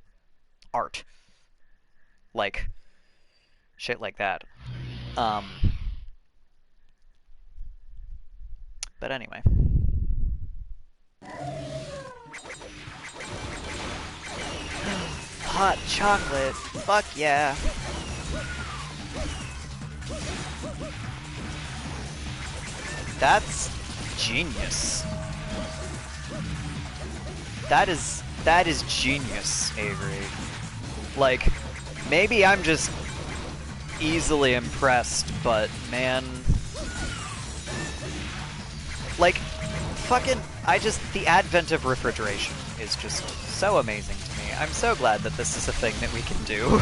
art. Like, shit like that. But anyway. Hot chocolate! Fuck yeah! That's genius. That is genius, Avery. Like, maybe I'm just easily impressed, but man, like, fucking, the advent of refrigeration is just so amazing to me. I'm so glad that this is a thing that we can do.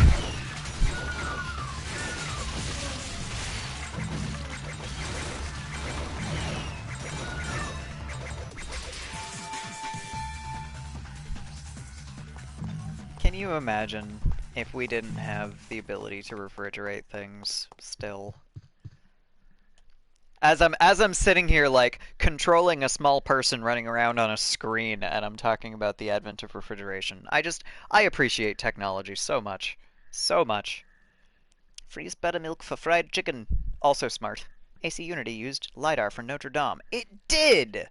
Can you imagine if we didn't have the ability to refrigerate things still? As I'm sitting here like controlling a small person running around on a screen and I'm talking about the advent of refrigeration. I appreciate technology so much. So much. Freeze buttermilk for fried chicken. Also smart. AC Unity used LiDAR for Notre Dame. It did!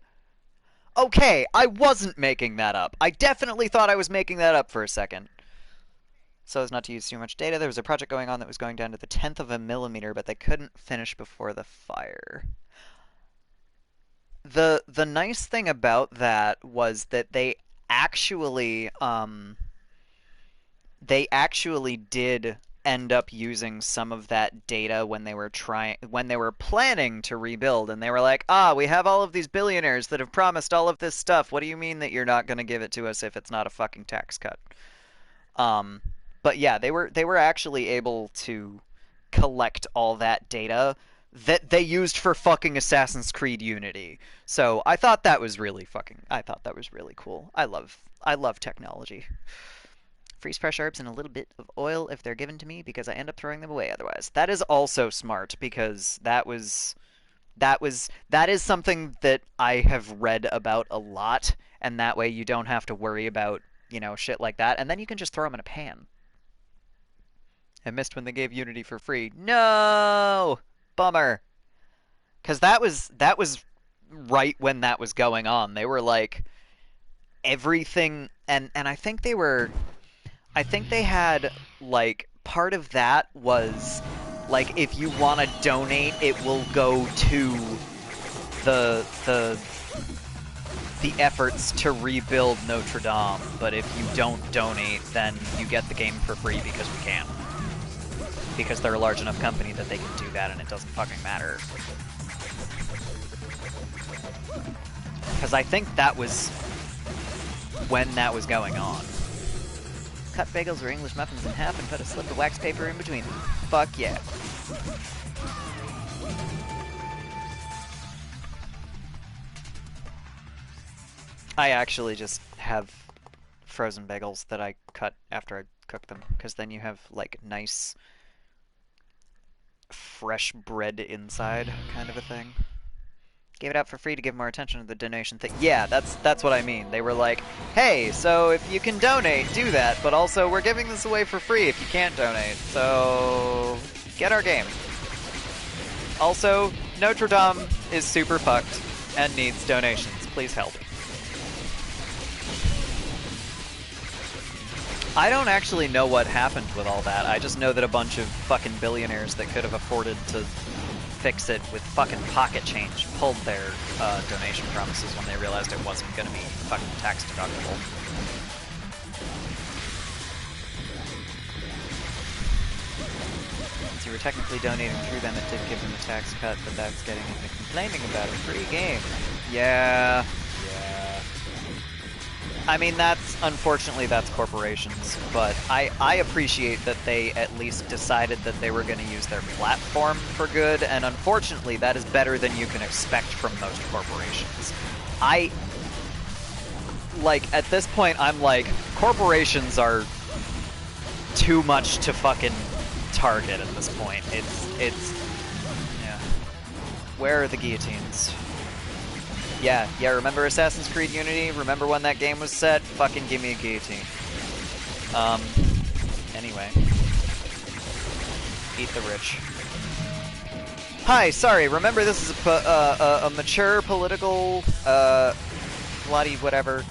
Okay, I wasn't making that up. I definitely thought I was making that up for a second. So as not to use too much data, there was a project going on that was going down to the 10th of a millimeter, but they couldn't finish before the fire. The nice thing about that was that they actually did end up using some of that data when they were planning to rebuild, and they were like, we have all of these billionaires that have promised all of this stuff. What do you mean that you're not going to give it to us if it's not a fucking tax cut? But yeah, they were actually able to collect all that data that they used for fucking Assassin's Creed Unity. So I thought that was really cool. I love technology. Freeze fresh herbs in a little bit of oil if they're given to me because I end up throwing them away otherwise. That is also smart because that is something that I have read about a lot, and that way you don't have to worry about, shit like that, and then you can just throw them in a pan. I missed when they gave Unity for free. No! Bummer. Because that was right when that was going on. They were like everything, and I think they had like part of that was like if you want to donate, it will go to the the efforts to rebuild Notre Dame. But if you don't donate, then you get the game for free because we can. Because they're a large enough company that they can do that and it doesn't fucking matter. Because I think that was when that was going on. Cut bagels or English muffins in half and put a slip of wax paper in between them. Fuck yeah. I actually just have frozen bagels that I cut after I cook them, because then you have like nice fresh bread inside kind of a thing. Gave it out for free to give more attention to the donation thing. Yeah, that's what I mean. They were like, hey, so if you can donate, do that, but also we're giving this away for free if you can't donate, so get our game. Also, Notre Dame is super fucked and needs donations. Please help. I don't actually know what happened with all that. I just know that a bunch of fucking billionaires that could have afforded to fix it with fucking pocket change pulled their donation promises when they realized it wasn't going to be fucking tax deductible. Since you were technically donating through them, it did give them a tax cut, but that's getting into complaining about a free game. Yeah. I mean, unfortunately, that's corporations, but I appreciate that they at least decided that they were going to use their platform for good, and unfortunately, that is better than you can expect from most corporations. At this point, I'm like, corporations are too much to fucking target at this point. Yeah. Where are the guillotines? Yeah, remember Assassin's Creed Unity? Remember when that game was set? Fucking give me a guillotine. Anyway. Eat the rich. Hi, sorry, remember this is a mature political, bloody whatever.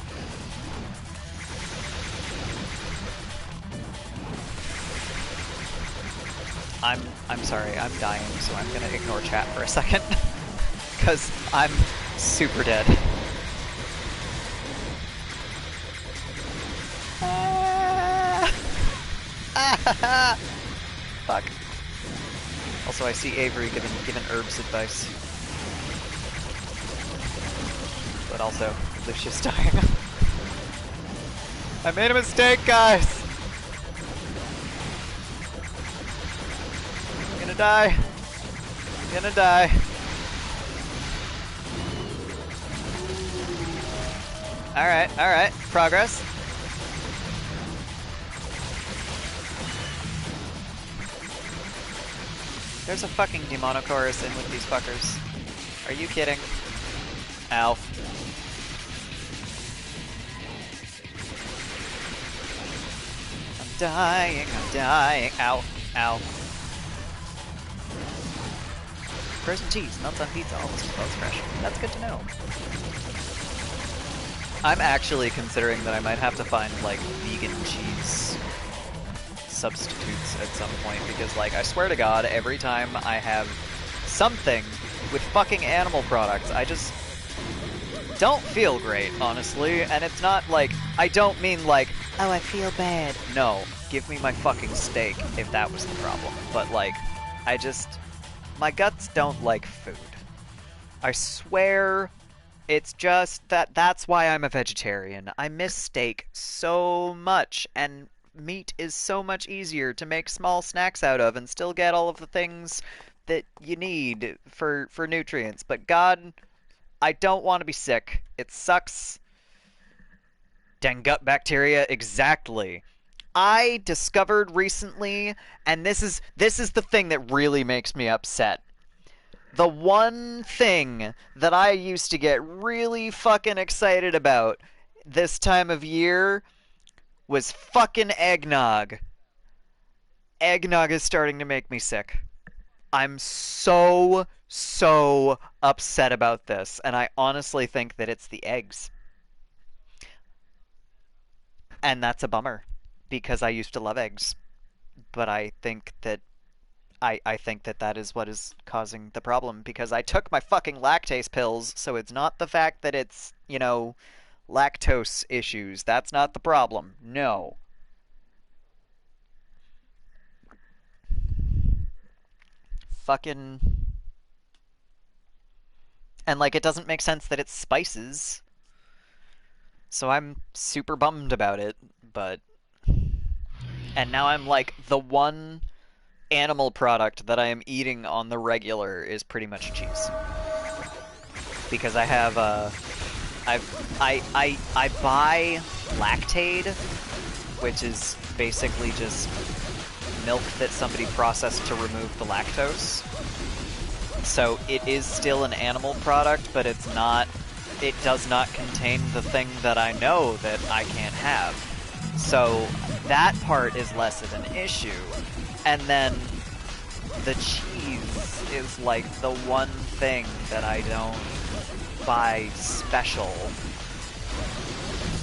I'm sorry, I'm dying, so I'm gonna ignore chat for a second. Because I'm super dead. Fuck. Also, I see Avery giving herbs advice. But also, Lucius dying. I made a mistake, guys! I'm gonna die. I'm gonna die. Alright, progress. There's a fucking Demonochorus in with these fuckers. Are you kidding? Ow. I'm dying. Ow, ow. Frozen cheese, melts on pizza, almost as well as fresh. That's good to know. I'm actually considering that I might have to find, like, vegan cheese substitutes at some point, because, like, I swear to God, every time I have something with fucking animal products, I just don't feel great, honestly, and it's not like, I don't mean like, oh, I feel bad. No, give me my fucking steak if that was the problem, but, like, my guts don't like food. I swear. It's just that's why I'm a vegetarian. I miss steak so much, and meat is so much easier to make small snacks out of and still get all of the things that you need for nutrients. But God, I don't want to be sick. It sucks. Dang gut bacteria, exactly. I discovered recently, and this is the thing that really makes me upset. The one thing that I used to get really fucking excited about this time of year was fucking eggnog. Eggnog is starting to make me sick. I'm so upset about this, and I honestly think that it's the eggs. And that's a bummer, because I used to love eggs. But I think that that is what is causing the problem, because I took my fucking lactase pills, so it's not the fact that it's, lactose issues. That's not the problem. No. Fucking... And, like, it doesn't make sense that it's spices. So I'm super bummed about it, but... And now I'm, like, the one animal product that I am eating on the regular is pretty much cheese. Because I have, I buy Lactaid, which is basically just milk that somebody processed to remove the lactose. So it is still an animal product, but it's not, it does not contain the thing that I know that I can't have. So that part is less of an issue. And then the cheese is like the one thing that I don't buy special.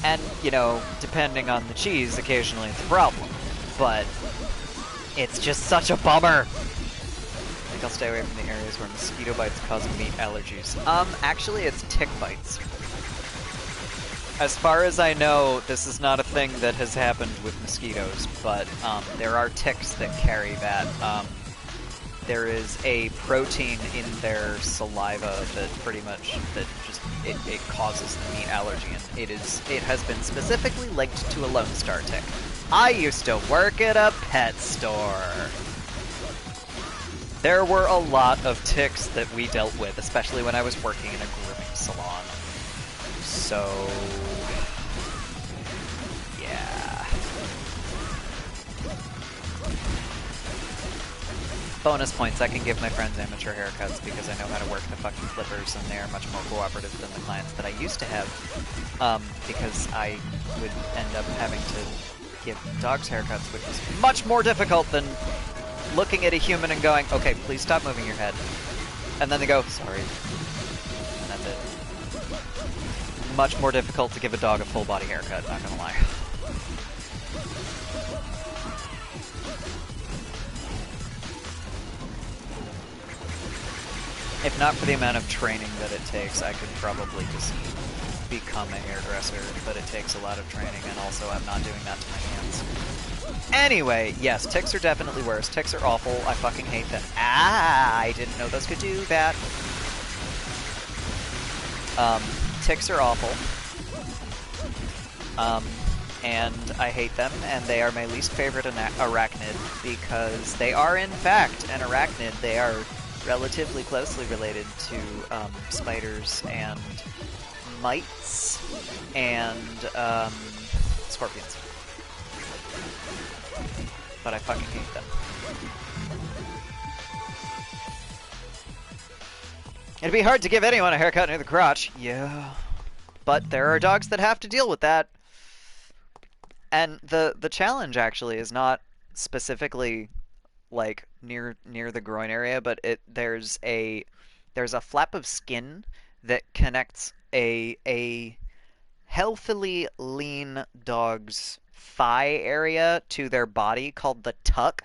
And, you know, depending on the cheese, occasionally it's a problem. But it's just such a bummer. I think I'll stay away from the areas where mosquito bites cause meat allergies. Actually it's tick bites. As far as I know, this is not a thing that has happened with mosquitoes, but there are ticks that carry that. There is a protein in their saliva that pretty much, that just, it causes the meat allergy, and it has been specifically linked to a Lone Star tick. I used to work at a pet store. There were a lot of ticks that we dealt with, especially when I was working in a grooming salon. So, yeah. Bonus points, I can give my friends amateur haircuts because I know how to work the fucking flippers, and they are much more cooperative than the clients that I used to have, because I would end up having to give dogs haircuts, which was much more difficult than looking at a human and going, okay, please stop moving your head. And then they go, sorry. And that's it. Much more difficult to give a dog a full body haircut, not gonna lie. If not for the amount of training that it takes, I could probably just become a hairdresser, but it takes a lot of training, and also I'm not doing that to my hands. Anyway, yes, ticks are definitely worse. Ticks are awful. I fucking hate them. Ah, I didn't know those could do that. Ticks are awful. And I hate them, and they are my least favorite arachnid, because they are, in fact, an arachnid. They are relatively closely related to spiders and mites and scorpions. But I fucking hate them. It'd be hard to give anyone a haircut near the crotch. Yeah. But there are dogs that have to deal with that. And the challenge actually is not specifically like near the groin area, but there's a flap of skin that connects a healthily lean dog's thigh area to their body called the tuck,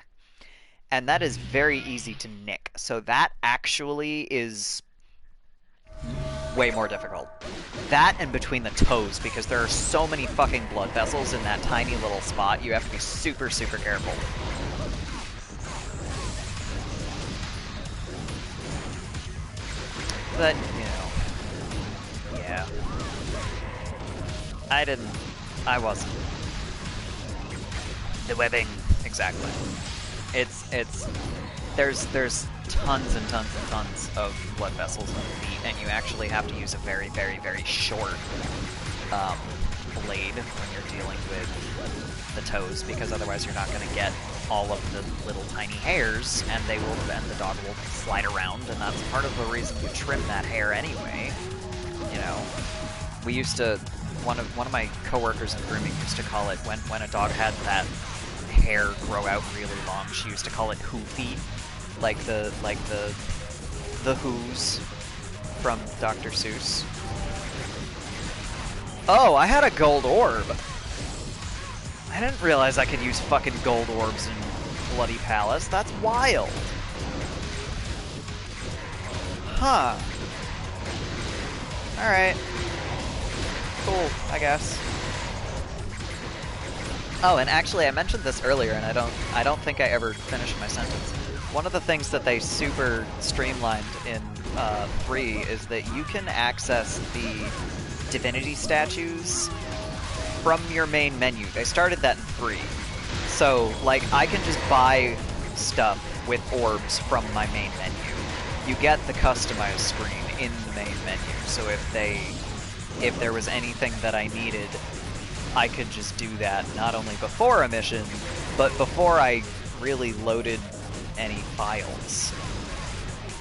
and that is very easy to nick. So that actually is way more difficult. That and between the toes, because there are so many fucking blood vessels in that tiny little spot, you have to be super, super careful. But, you know, yeah. I wasn't. The webbing, exactly. There's tons and tons and tons of blood vessels in the feet, and you actually have to use a very, very, very short blade when you're dealing with the toes, because otherwise you're not going to get all of the little tiny hairs, and the dog will slide around, and that's part of the reason you trim that hair anyway. You know, we used to, one of my coworkers in grooming used to call it, when a dog had that hair grow out really long, she used to call it hoo feet, like the Who's from Dr. Seuss. Oh, I had a gold orb. I didn't realize I could use fucking gold orbs in Bloody Palace. That's wild. Huh. Alright. Cool, I guess. Oh, and actually I mentioned this earlier, and I don't think I ever finished my sentence. One of the things that they super streamlined in 3 is that you can access the divinity statues from your main menu. They started that in 3. So, like, I can just buy stuff with orbs from my main menu. You get the customized screen in the main menu, so if there was anything that I needed I could just do that not only before a mission, but before I really loaded any files.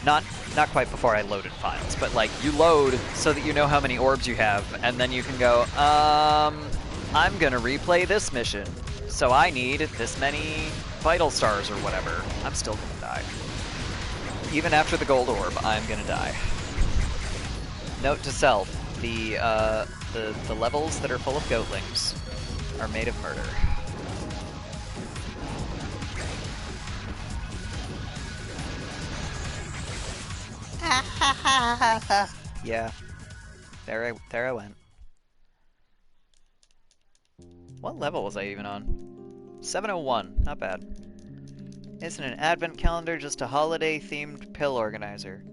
Not quite before I loaded files, but like you load so that you know how many orbs you have, and then you can go, I'm gonna replay this mission, so I need this many vital stars or whatever. I'm still gonna die. Even after the gold orb, I'm gonna die. Note to self, the levels that are full of goatlings are made of murder. Yeah, there I went. What level was I even on? 701, not bad. Isn't an advent calendar just a holiday-themed pill organizer?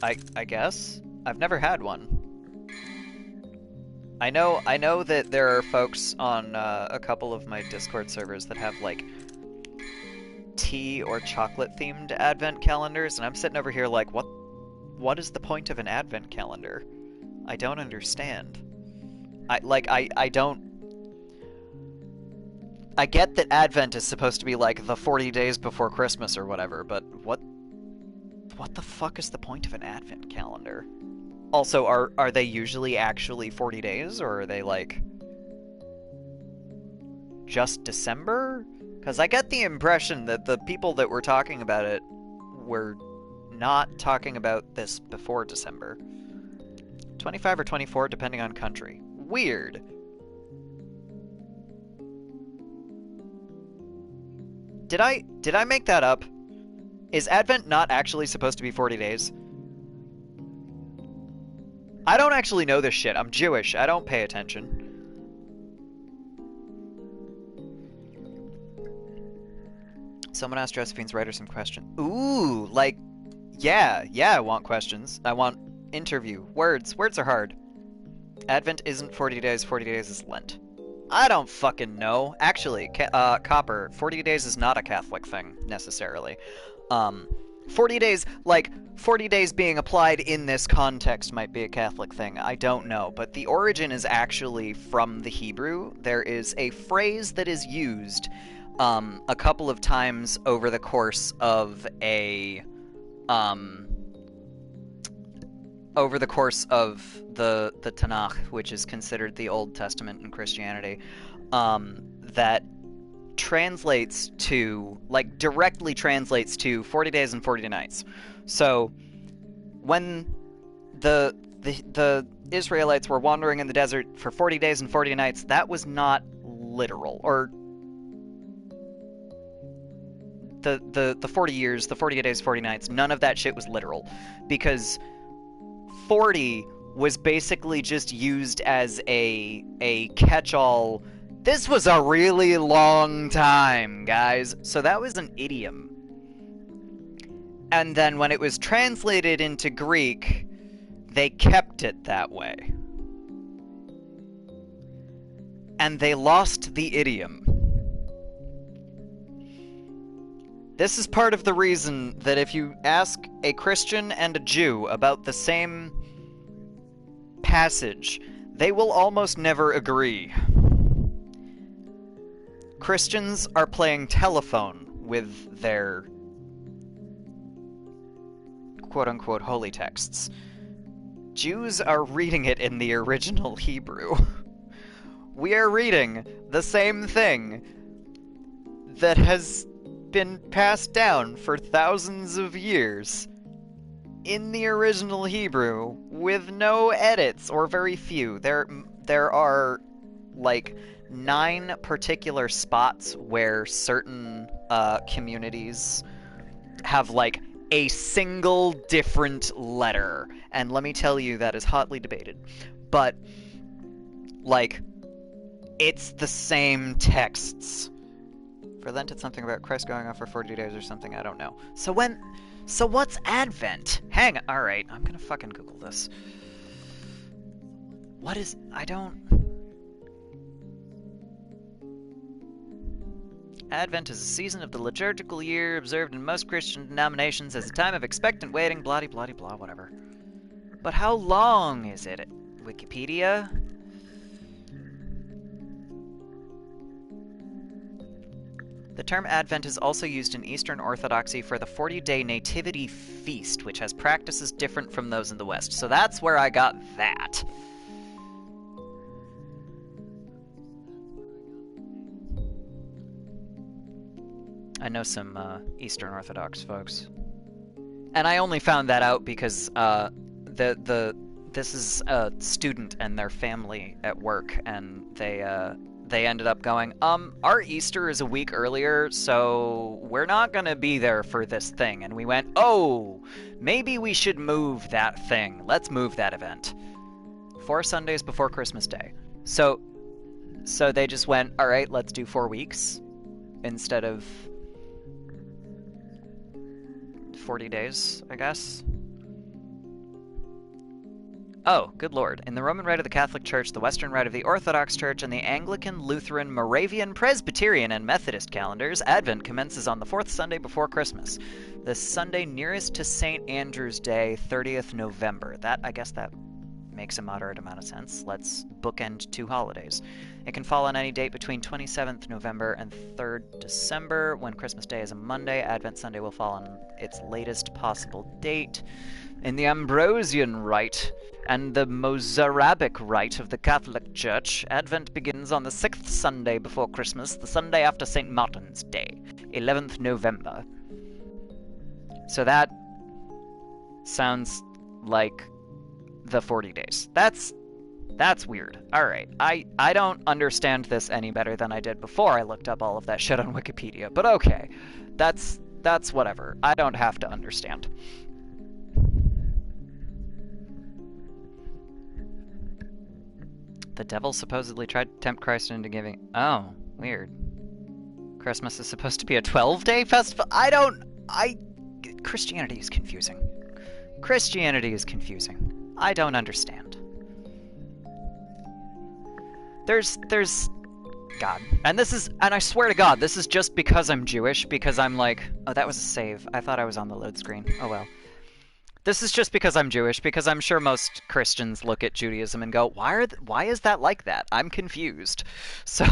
I guess? I've never had one. I know that there are folks on a couple of my Discord servers that have like tea or chocolate themed advent calendars, and I'm sitting over here like, what is the point of an advent calendar? I don't understand. I don't. I get that Advent is supposed to be like the 40 days before Christmas or whatever, but what the fuck is the point of an Advent calendar? Also, are they usually actually 40 days, or are they like just December? Because I get the impression that the people that were talking about it were not talking about this before December. 25 or 24, depending on country. Weird. Did I make that up? Is Advent not actually supposed to be 40 days? I don't actually know this shit. I'm Jewish. I don't pay attention. Someone asked Josephine's writer some questions. Ooh, like, yeah, I want questions. I want interview. Words. Words are hard. Advent isn't 40 days. 40 days is Lent. I don't fucking know. Actually, Copper, 40 days is not a Catholic thing, necessarily. 40 days, like, 40 days being applied in this context might be a Catholic thing. I don't know. But the origin is actually from the Hebrew. There is a phrase that is used a couple of times over the course of the Tanakh, which is considered the Old Testament in Christianity, that translates to, like, directly translates to 40 days and 40 nights. So when the Israelites were wandering in the desert for 40 days and 40 nights, that was not literal. Or the 40 years, the 40 days, 40 nights, none of that shit was literal. Because 40 was basically just used as a catch-all. This was a really long time, guys. So that was an idiom. And then when it was translated into Greek, they kept it that way. And they lost the idiom. This is part of the reason that if you ask a Christian and a Jew about the same passage, they will almost never agree. Christians are playing telephone with their quote-unquote holy texts. Jews are reading it in the original Hebrew. We are reading the same thing that has been passed down for thousands of years in the original Hebrew with no edits, or very few. There are like 9 particular spots where certain communities have like a single different letter, and let me tell you, that is hotly debated. But like, it's the same texts. For Lent, it's something about Christ going off for 40 days or something, I don't know. So what's Advent? Hang on, alright, I'm gonna fucking Google this. What is, Advent is a season of the liturgical year observed in most Christian denominations as a time of expectant waiting, blah-de-blah-de-blah, whatever. But how long is it? Wikipedia? The term Advent is also used in Eastern Orthodoxy for the 40-day Nativity feast, which has practices different from those in the West. So that's where I got that. I know some Eastern Orthodox folks. And I only found that out because this is a student and their family at work, and they ended up going, our Easter is a week earlier, so we're not gonna be there for this thing. And we went, oh, maybe we should move that thing. Let's move that event. 4 Sundays before Christmas Day. So they just went, all right, let's do 4 weeks instead of 40 days, I guess. Oh, good lord. In the Roman Rite of the Catholic Church, the Western Rite of the Orthodox Church, and the Anglican, Lutheran, Moravian, Presbyterian, and Methodist calendars, Advent commences on the 4th Sunday before Christmas. The Sunday nearest to St. Andrew's Day, 30th November. I guess that makes a moderate amount of sense. Let's bookend 2 holidays. It can fall on any date between 27th November and 3rd December. When Christmas Day is a Monday, Advent Sunday will fall on its latest possible date. In the Ambrosian Rite and the Mozarabic Rite of the Catholic Church, Advent begins on the 6th Sunday before Christmas, the Sunday after St. Martin's Day, 11th November. So that sounds like the 40 days. That's weird. Alright, I don't understand this any better than I did before I looked up all of that shit on Wikipedia, but okay. That's whatever. I don't have to understand. The devil supposedly tried to tempt Christ into giving... Oh, weird. Christmas is supposed to be a 12-day festival? Christianity is confusing. Christianity is confusing. I don't understand. There's God. And I swear to God, this is just because I'm Jewish, because I'm like, oh, that was a save. I thought I was on the load screen. Oh well. This is just because I'm Jewish, because I'm sure most Christians look at Judaism and go, why is that like that? I'm confused. So,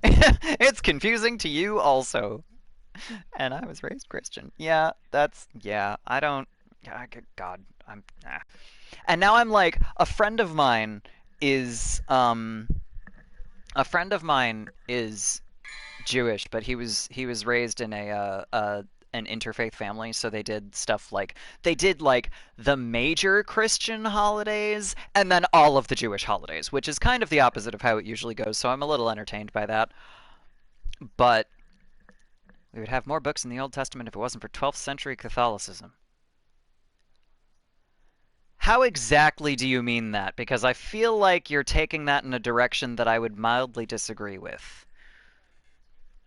it's confusing to you also. And I was raised Christian. Yeah, God, And now I'm like, a friend of mine is Jewish, but he was raised in an interfaith family, so they did stuff like the major Christian holidays and then all of the Jewish holidays, which is kind of the opposite of how it usually goes, so I'm a little entertained by that. But we would have more books in the Old Testament if it wasn't for 12th century Catholicism. How exactly do you mean that? Because I feel like you're taking that in a direction that I would mildly disagree with.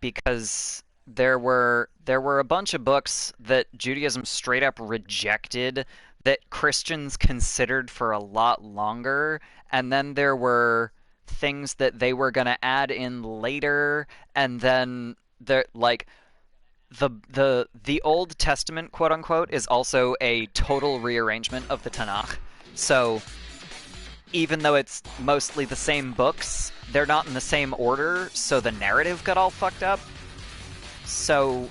Because there were a bunch of books that Judaism straight up rejected that Christians considered for a lot longer, and then there were things that they were going to add in later, and then the Old Testament, quote unquote, is also a total rearrangement of the Tanakh. So even though it's mostly the same books, they're not in the same order, so the narrative got all fucked up. So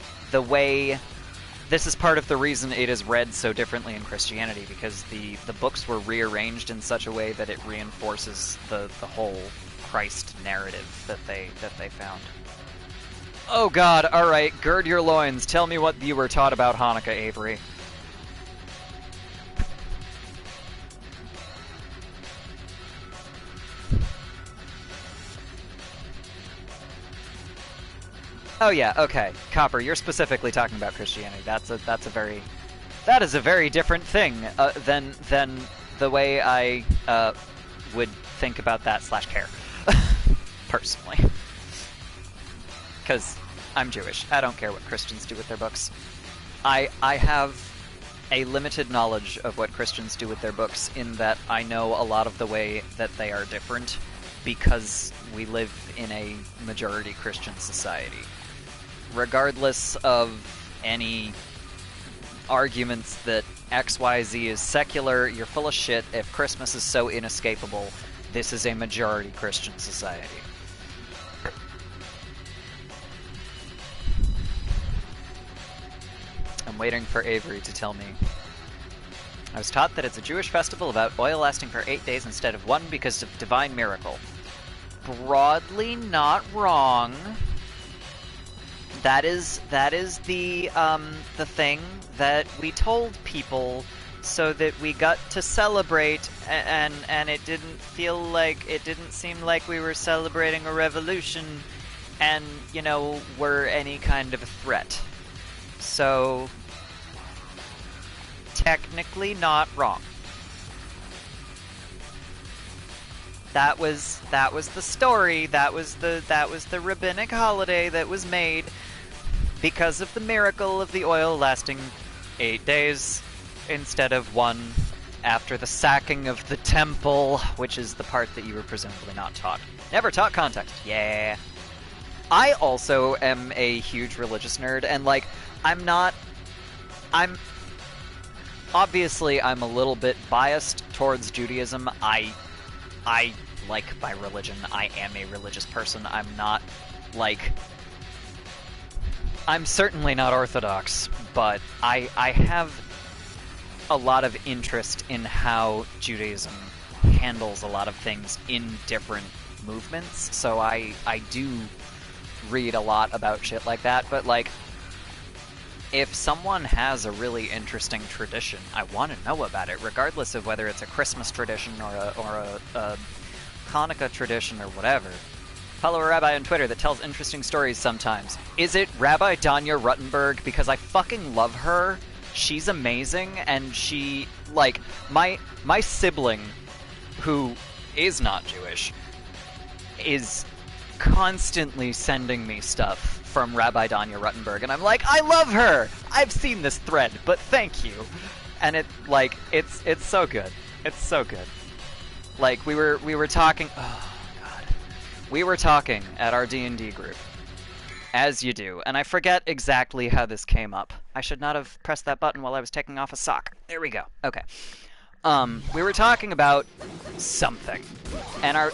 this is part of the reason it is read so differently in Christianity, because the books were rearranged in such a way that it reinforces the whole Christ narrative that they found. Oh god, alright, gird your loins. Tell me what you were taught about Hanukkah, Avery. Oh yeah, okay. Copper, you're specifically talking about Christianity. That is a very different thing than the way I would think about that / care. Personally. Because I'm Jewish. I don't care what Christians do with their books. I have a limited knowledge of what Christians do with their books, in that I know a lot of the way that they are different because we live in a majority Christian society. Regardless of any arguments that XYZ is secular, you're full of shit if Christmas is so inescapable. This is a majority Christian society. I'm waiting for Avery to tell me. I was taught that it's a Jewish festival about oil lasting for 8 days instead of 1 because of divine miracle. Broadly not wrong. That is the thing that we told people so that we got to celebrate, and it didn't seem like we were celebrating a revolution and, you know, were any kind of a threat. So technically not wrong. That was the story. That was the rabbinic holiday that was made because of the miracle of the oil lasting 8 days instead of 1 after the sacking of the temple, which is the part that you were presumably not taught. Never taught context. Yeah. I also am a huge religious nerd, and like obviously I'm a little bit biased towards Judaism. I like by religion, I am a religious person. I'm not, like... I'm certainly not Orthodox, but I have a lot of interest in how Judaism handles a lot of things in different movements, so I do read a lot about shit like that, but, like, if someone has a really interesting tradition, I want to know about it, regardless of whether it's a Christmas tradition or a Hanukkah tradition or whatever. Follow a rabbi on Twitter that tells interesting stories sometimes. Is it Rabbi Danya Ruttenberg? Because I fucking love her. She's amazing, and she, like, my sibling, who is not Jewish, is constantly sending me stuff from Rabbi Danya Ruttenberg, and I'm like, I love her! I've seen this thread, but thank you. And it's so good. It's so good. Like, we were talking... Oh, God. We were talking at our D&D group. As you do. And I forget exactly how this came up. I should not have pressed that button while I was taking off a sock. There we go. Okay. We were talking about something. And our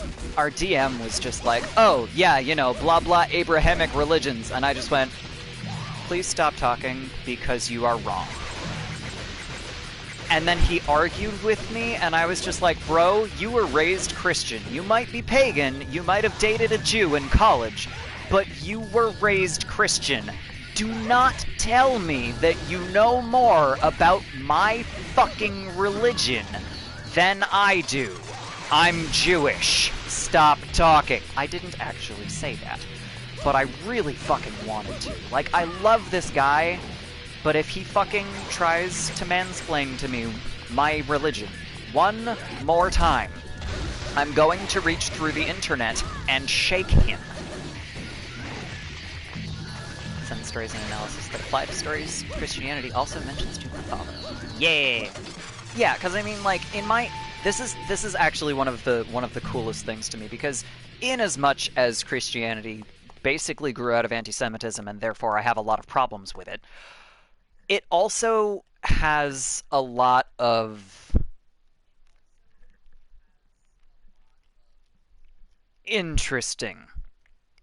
DM was just like, oh, yeah, you know, blah, blah, Abrahamic religions. And I just went, please stop talking because you are wrong. And then he argued with me, and I was just like, bro, you were raised Christian. You might be pagan, you might have dated a Jew in college, but you were raised Christian. Do not tell me that you know more about my fucking religion than I do. I'm Jewish. Stop talking. I didn't actually say that, but I really fucking wanted to. Like, I love this guy, but if he fucking tries to mansplain to me my religion one more time, I'm going to reach through the internet and shake him. Send stories and analysis that apply to stories Christianity also mentions to my father. Yeah! Yeah, because I mean, like, in my... This is actually one of the coolest things to me, because in as much as Christianity basically grew out of anti-Semitism, and therefore I have a lot of problems with it, it also has a lot of interesting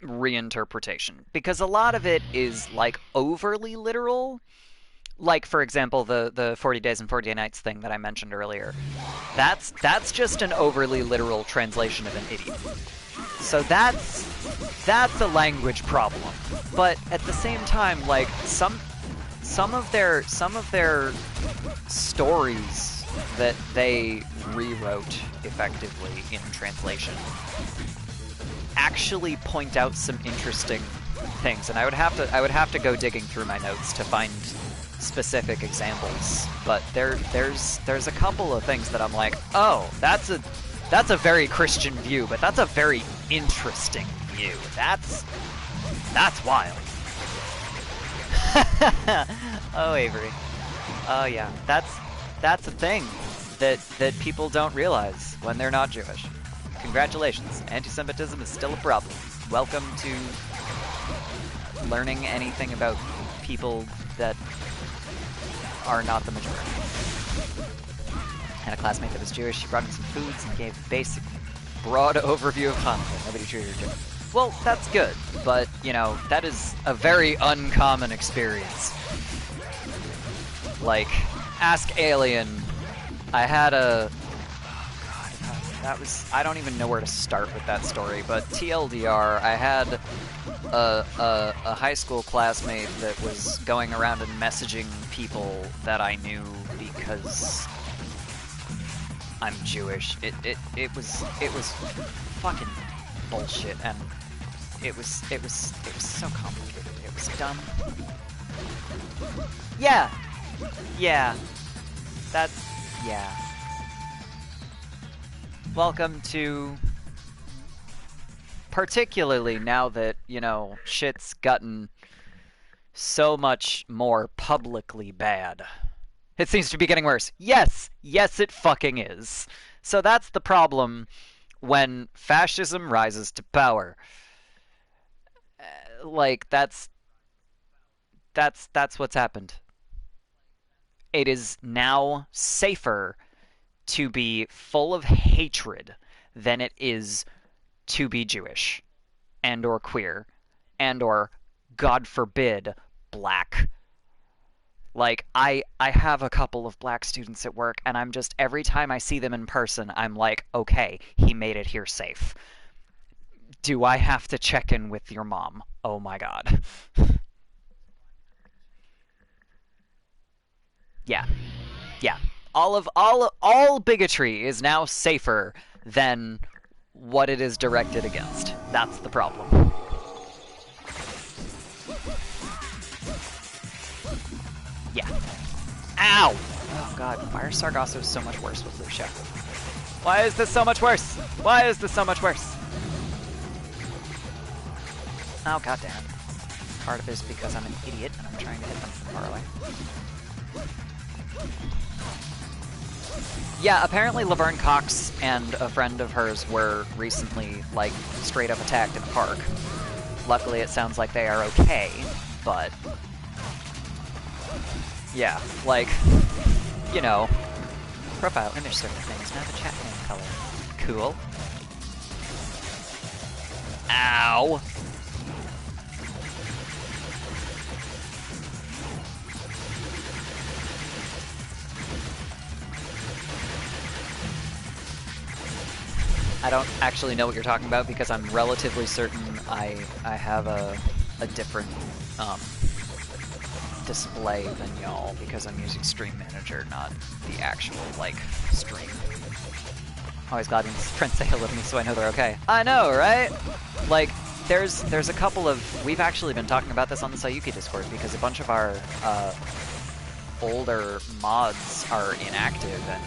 reinterpretation, because a lot of it is, like, overly literal. Like, for example, the 40 Days and 40 Nights thing that I mentioned earlier. That's just an overly literal translation of an idiom. So that's a language problem. But at the same time, like, some of their stories that they rewrote effectively in translation actually point out some interesting things, and I would have to go digging through my notes to find specific examples, but there's a couple of things that I'm like, oh, that's a very Christian view, but that's a very interesting view. That's wild. Oh, Avery. Oh yeah, that's a thing that people don't realize when they're not Jewish. Congratulations, anti-Semitism is still a problem. Welcome to learning anything about people that are not the majority. I had a classmate that was Jewish. She brought me some foods and gave a basic, broad overview of Hanukkah. Nobody treated her different. Well, that's good, but, you know, that is a very uncommon experience. Like, Ask Alien. I had a that was I don't even know where to start with that story, but TLDR, I had a high school classmate that was going around and messaging people that I knew because I'm Jewish. It was fucking bullshit, and it was so complicated. It was dumb. Yeah, yeah, that's yeah. Welcome to, particularly now that, shit's gotten so much more publicly bad. It seems to be getting worse. Yes, yes, it fucking is. So that's the problem when fascism rises to power. Like that's what's happened. It is now safer to be full of hatred than it is to be Jewish and or queer and or, God forbid, black. Like I have a couple of black students at work, and I'm just, every time I see them in person, I'm like, okay, he made it here safe. Do I have to check in with your mom? Oh my god. Yeah. Yeah. All bigotry is now safer than what it is directed against. That's the problem. Yeah. Ow! Oh god, Fire Sargasso is so much worse with Lucia. Why is this so much worse? Why is this so much worse? Oh god damn it. Part of it is because I'm an idiot and I'm trying to hit them from far away. Yeah, apparently Laverne Cox and a friend of hers were recently, like, straight up attacked in a park. Luckily it sounds like they are okay, but yeah, like, profile image search name is now the chat name color. Cool. Ow! I don't actually know what you're talking about because I'm relatively certain I have a different display than y'all because I'm using Stream Manager, not the actual, like, stream. Always glad when friends say hello to me so I know they're okay. I know, right? Like, there's a couple of... We've actually been talking about this on the Sayuki Discord because a bunch of our older mods are inactive, and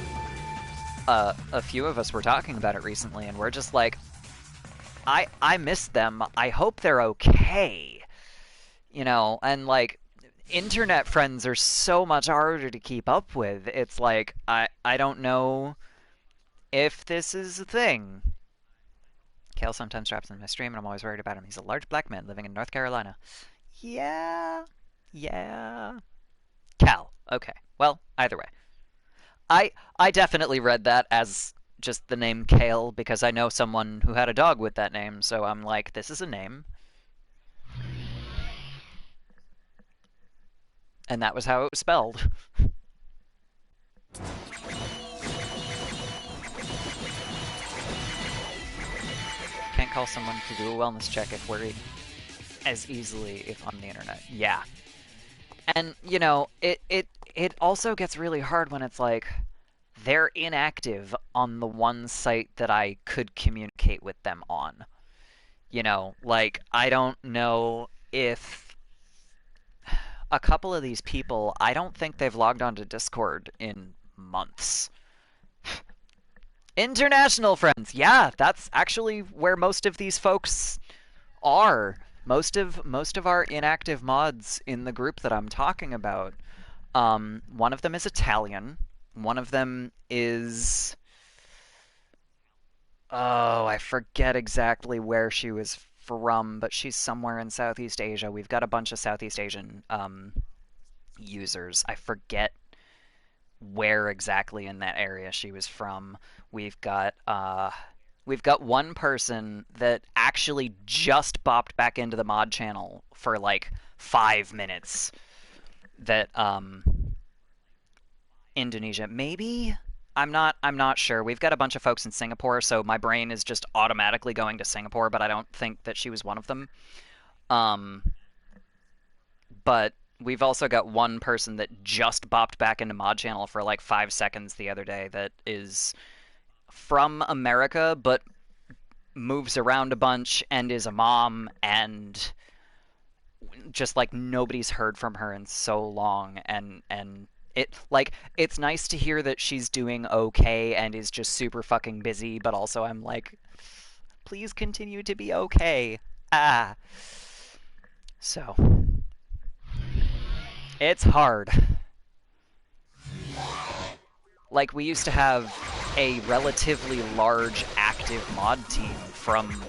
a few of us were talking about it recently, and we're just like, I miss them. I hope they're okay. And like, internet friends are so much harder to keep up with. It's like, I don't know if this is a thing. Kale sometimes drops in my stream, and I'm always worried about him. He's a large black man living in North Carolina. Yeah. Yeah. Cal. Okay. Well, either way. I definitely read that as just the name Kale because I know someone who had a dog with that name, so I'm like, this is a name. And that was how it was spelled. Can't call someone to do a wellness check if worried as easily if on the internet. Yeah. And, it also gets really hard when it's like, they're inactive on the one site that I could communicate with them on. Like, I don't know if a couple of these people, I don't think they've logged onto Discord in months. International friends, yeah, that's actually where most of these folks are. Most of our inactive mods in the group that I'm talking about, one of them is Italian. One of them is, oh, I forget exactly where she was from, but she's somewhere in Southeast Asia. We've got a bunch of Southeast Asian users. I forget where exactly in that area she was from. We've got one person that actually just bopped back into the mod channel for like 5 minutes. That Indonesia. Maybe? I'm not sure. We've got a bunch of folks in Singapore, so my brain is just automatically going to Singapore, but I don't think that she was one of them. Um, but we've also got one person that just bopped back into Mod Channel for like 5 seconds the other day that is from America, but moves around a bunch and is a mom, and just like nobody's heard from her in so long, and it's nice to hear that she's doing okay and is just super fucking busy, but also I'm like, please continue to be okay. Ah. So, it's hard. Like, we used to have a relatively large active mod team from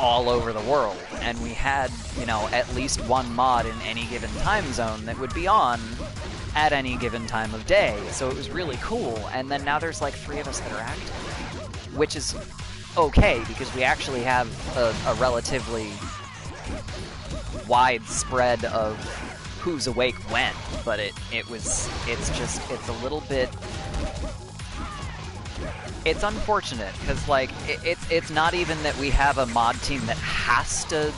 all over the world, and we had, at least one mod in any given time zone that would be on at any given time of day, so it was really cool. And then now there's like 3 of us that are active, which is okay, because we actually have a relatively wide spread of who's awake when, but it's a little bit, it's unfortunate, because like it's not even that we have a mod team that has to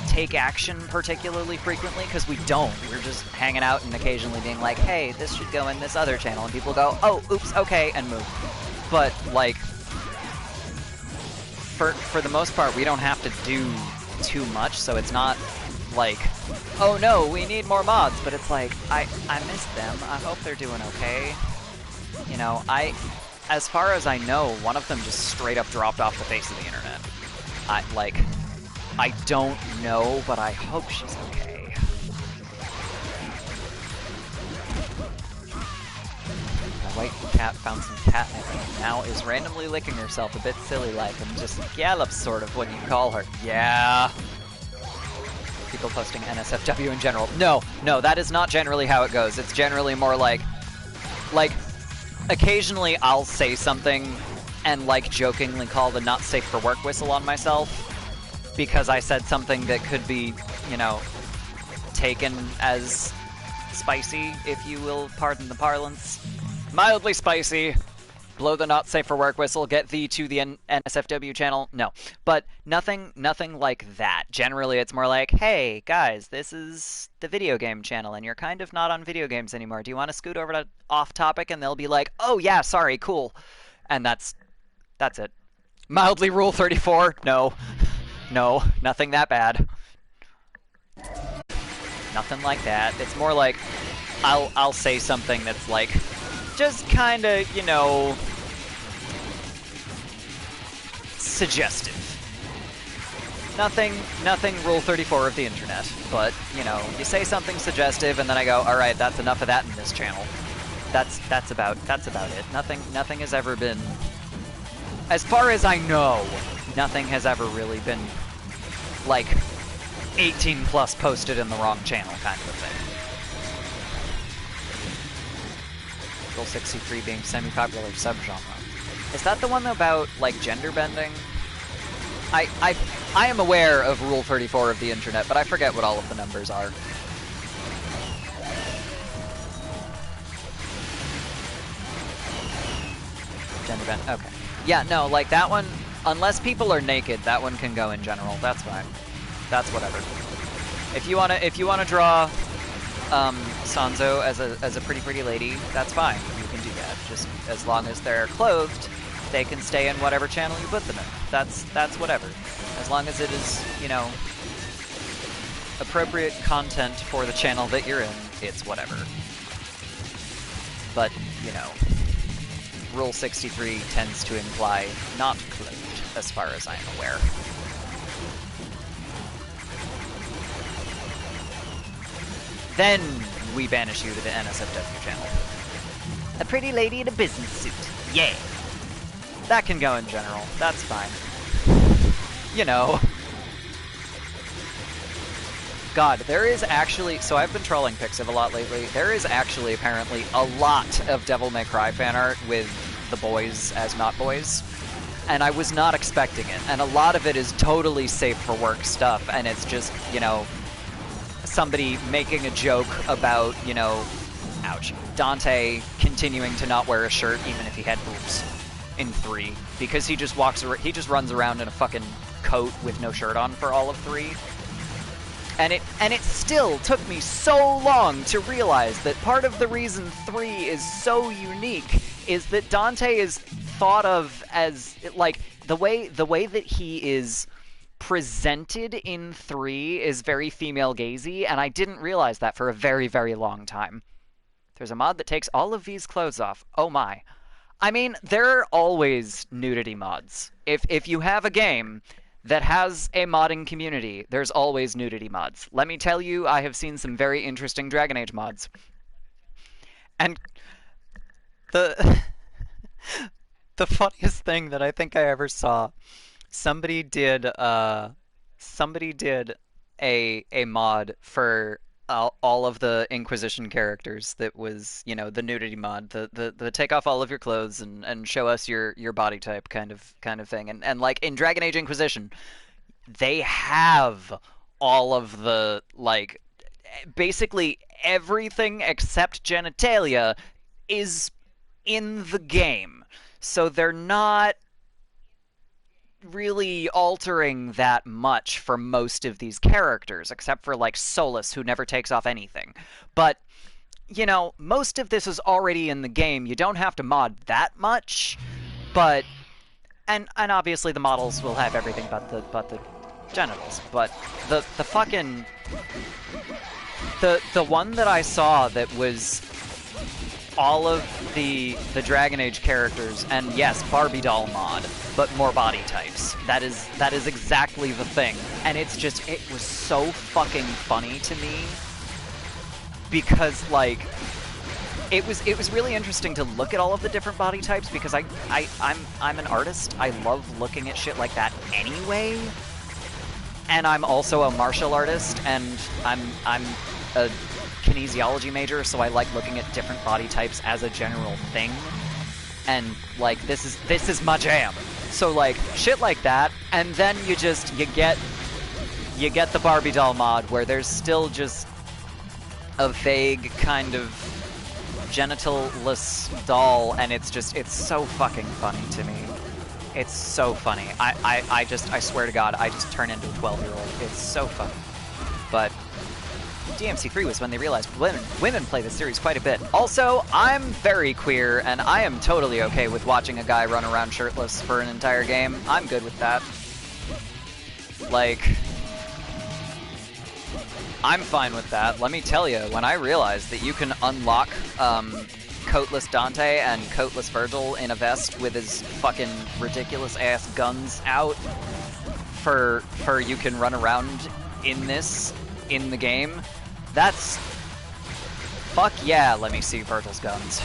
take action particularly frequently, because we don't. We're just hanging out and occasionally being like, hey, this should go in this other channel, and people go, oh, oops, okay, and move. But like, for the most part, we don't have to do too much, so it's not like, oh no, we need more mods, but it's like, I missed them, I hope they're doing okay. As far as I know, one of them just straight up dropped off the face of the internet. I don't know, but I hope she's okay. My white cat found some catnip and now is randomly licking herself a bit silly-like and just gallops sort of when you call her. Yeah. People posting NSFW in general. No, that is not generally how it goes. It's generally more like, occasionally I'll say something and like jokingly call the not safe for work whistle on myself because I said something that could be, taken as spicy, if you will pardon the parlance. Mildly spicy. Blow the not safe for work whistle, get thee to the NSFW channel. No, but nothing like that. Generally, it's more like, hey, guys, this is the video game channel, and you're kind of not on video games anymore. Do you want to scoot over to off topic? And they'll be like, oh yeah, sorry, cool. And that's it. Mildly Rule 34? No, nothing that bad. Nothing like that. It's more like, I'll say something that's like, just kind of, suggestive. Nothing Rule 34 of the internet, but, you say something suggestive and then I go, alright, that's enough of that in this channel. That's about it. Nothing has ever been, as far as I know, nothing has ever really been, like, 18 plus posted in the wrong channel kind of a thing. Rule 63 being semi-popular subgenre. Is that the one about, like, gender bending? I am aware of Rule 34 of the internet, but I forget what all of the numbers are. Gender bend, okay. Yeah, no, like that one, unless people are naked, that one can go in general. That's fine. That's whatever. If you wanna draw Sanzo as a pretty lady, that's fine. You can do that. Just as long as they're clothed, they can stay in whatever channel you put them in. That's whatever. As long as it is, appropriate content for the channel that you're in, it's whatever. But, Rule 63 tends to imply not clothed, as far as I am aware. Then we banish you to the NSFW channel. A pretty lady in a business suit. Yeah. That can go in general. That's fine. God, there is actually... So I've been trolling Pixiv a lot lately. There is actually, apparently, a lot of Devil May Cry fan art with the boys as not boys. And I was not expecting it. And a lot of it is totally safe for work stuff. And it's just, somebody making a joke about, ouch, Dante continuing to not wear a shirt even if he had boobs in 3, because he just runs around in a fucking coat with no shirt on for all of 3. And it still took me so long to realize that part of the reason 3 is so unique is that Dante is thought of as, like, the way that he is presented in 3 is very female gazy, and I didn't realize that for a very, very long time. There's a mod that takes all of V's clothes off. Oh my. I mean, there are always nudity mods. If you have a game that has a modding community, there's always nudity mods. Let me tell you, I have seen some very interesting Dragon Age mods. And the the funniest thing that I think I ever saw, somebody did a mod for all of the Inquisition characters that was, you know, the nudity mod, the take off all of your clothes and show us your body type kind of thing. And like in Dragon Age Inquisition, they have all of the, like, basically everything except genitalia is in the game. So they're not really altering that much for most of these characters, except for, like, Solus, who never takes off anything. But, you know, most of this is already in the game. You don't have to mod that much, but... And obviously the models will have everything but the genitals. But the fucking... The one that I saw that was all of the Dragon Age characters, and yes, Barbie doll mod, but more body types. That is exactly the thing. And it's just, it was so fucking funny to me because, like, it was really interesting to look at all of the different body types, because I'm an artist. I love looking at shit like that anyway. And I'm also a martial artist, and I'm a kinesiology major, so I like looking at different body types as a general thing. And, like, this is my jam. So, like, shit like that, and then you get the Barbie doll mod where there's still just a vague kind of genitalless doll, and it's so fucking funny to me. It's so funny. I swear to God, I just turn into a 12-year-old. It's so funny. But DMC 3 was when they realized women play this series quite a bit. Also, I'm very queer, and I am totally okay with watching a guy run around shirtless for an entire game. I'm good with that. Like, I'm fine with that. Let me tell you, when I realized that you can unlock coatless Dante and coatless Virgil in a vest with his fucking ridiculous-ass guns out for you can run around in the game, that's... Fuck yeah, let me see Virgil's guns.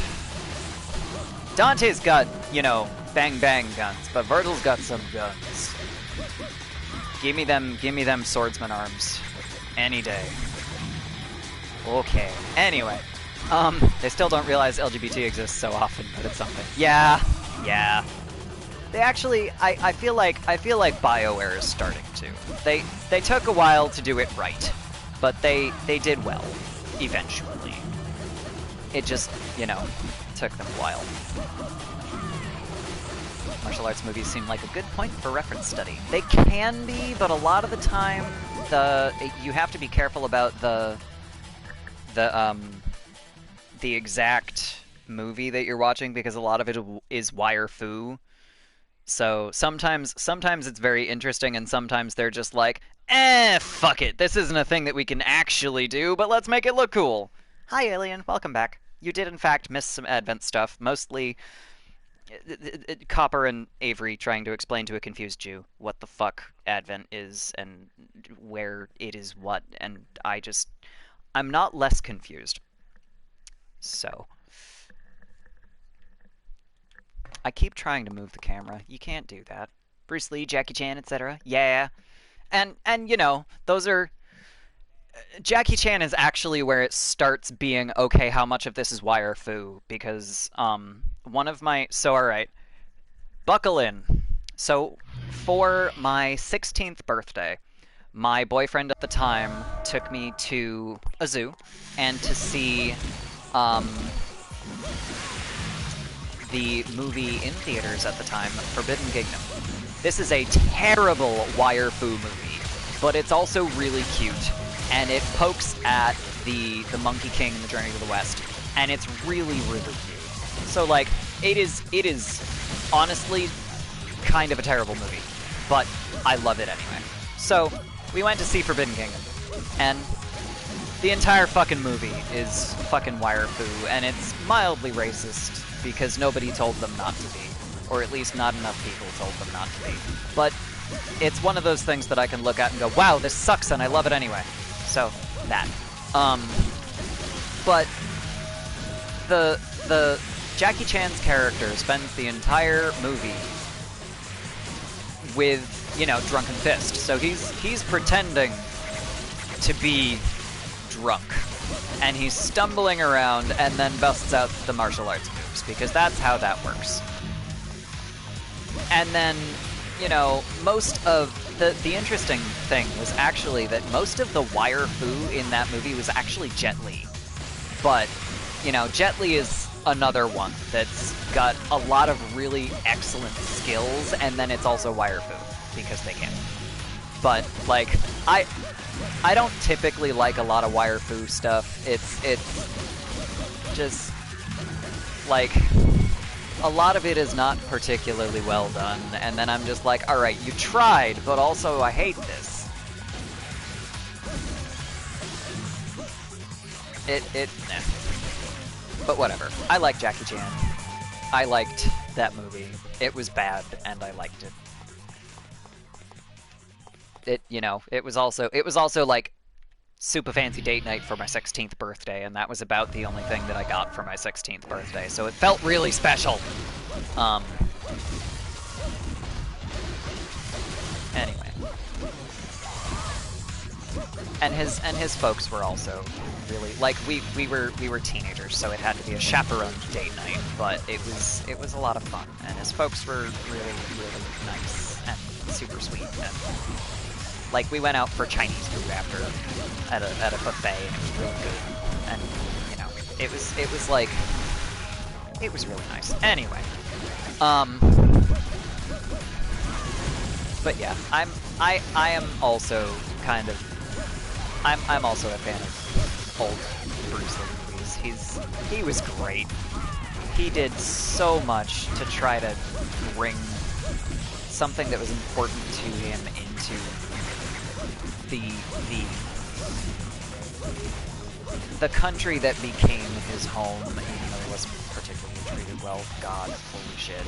Dante's got, you know, bang-bang guns, but Virgil's got some guns. Give me them swordsman arms. Any day. Okay. Anyway. They still don't realize LGBT exists so often, but it's something. Yeah. They actually, I feel like BioWare is starting to. They took a while to do it right, but they did well, eventually. It just, you know, took them a while. Martial arts movies seem like a good point for reference study. They can be, but a lot of the time, you have to be careful about the exact movie that you're watching, because a lot of it is wire fu. So sometimes it's very interesting, and sometimes they're just like, fuck it. This isn't a thing that we can actually do, but let's make it look cool. Hi, Alien. Welcome back. You did, in fact, miss some Advent stuff, mostly Copper and Avery trying to explain to a confused Jew what the fuck Advent is and where it is what, and I'm not less confused. So, I keep trying to move the camera. You can't do that. Bruce Lee, Jackie Chan, etc. Yeah. And you know, those are... Jackie Chan is actually where it starts being, okay, how much of this is wire fu? Because, one of my... So, alright. Buckle in. So, for my 16th birthday, my boyfriend at the time took me to a zoo and to see, the movie in theaters at the time, Forbidden Kingdom. This is a terrible wire fu movie, but it's also really cute, and it pokes at the Monkey King and the Journey to the West, and it's really, really cute. So, like, it is honestly kind of a terrible movie, but I love it anyway. So, we went to see Forbidden Kingdom, and the entire fucking movie is fucking wire fu, and it's mildly racist because nobody told them not to be, or at least not enough people told them not to be. But it's one of those things that I can look at and go, wow, this sucks, and I love it anyway. So, that. But the Jackie Chan's character spends the entire movie with, you know, drunken fist. So he's pretending to be drunk, and he's stumbling around and then busts out the martial arts moves, because that's how that works. And then, you know, most of the interesting thing was actually that most of the wire fu in that movie was actually Jet Li. But, you know, Jet Li is another one that's got a lot of really excellent skills, and then it's also wire fu, because they can. But, like, I don't typically like a lot of wire fu stuff. It's just, like, a lot of it is not particularly well done, and then I'm just like, alright, you tried, but also I hate this. Nah. But whatever. I like Jackie Chan. I liked that movie. It was bad, and I liked it. You know, it was also like super fancy date night for my 16th birthday, and that was about the only thing that I got for my 16th birthday, so it felt really special. Anyway. And his folks were also really, like, we were teenagers, so it had to be a chaperoned date night, but it was a lot of fun, and his folks were really, really nice and super sweet, and like, we went out for Chinese food after at a buffet, and it was really good. And, you know, it was like, it was really nice. Anyway, but yeah, I am also kind of, I'm also a fan of old Bruce Lee movies. He was great. He did so much to try to bring something that was important to him into the country that became his home, even though he wasn't particularly treated well. God, holy shit.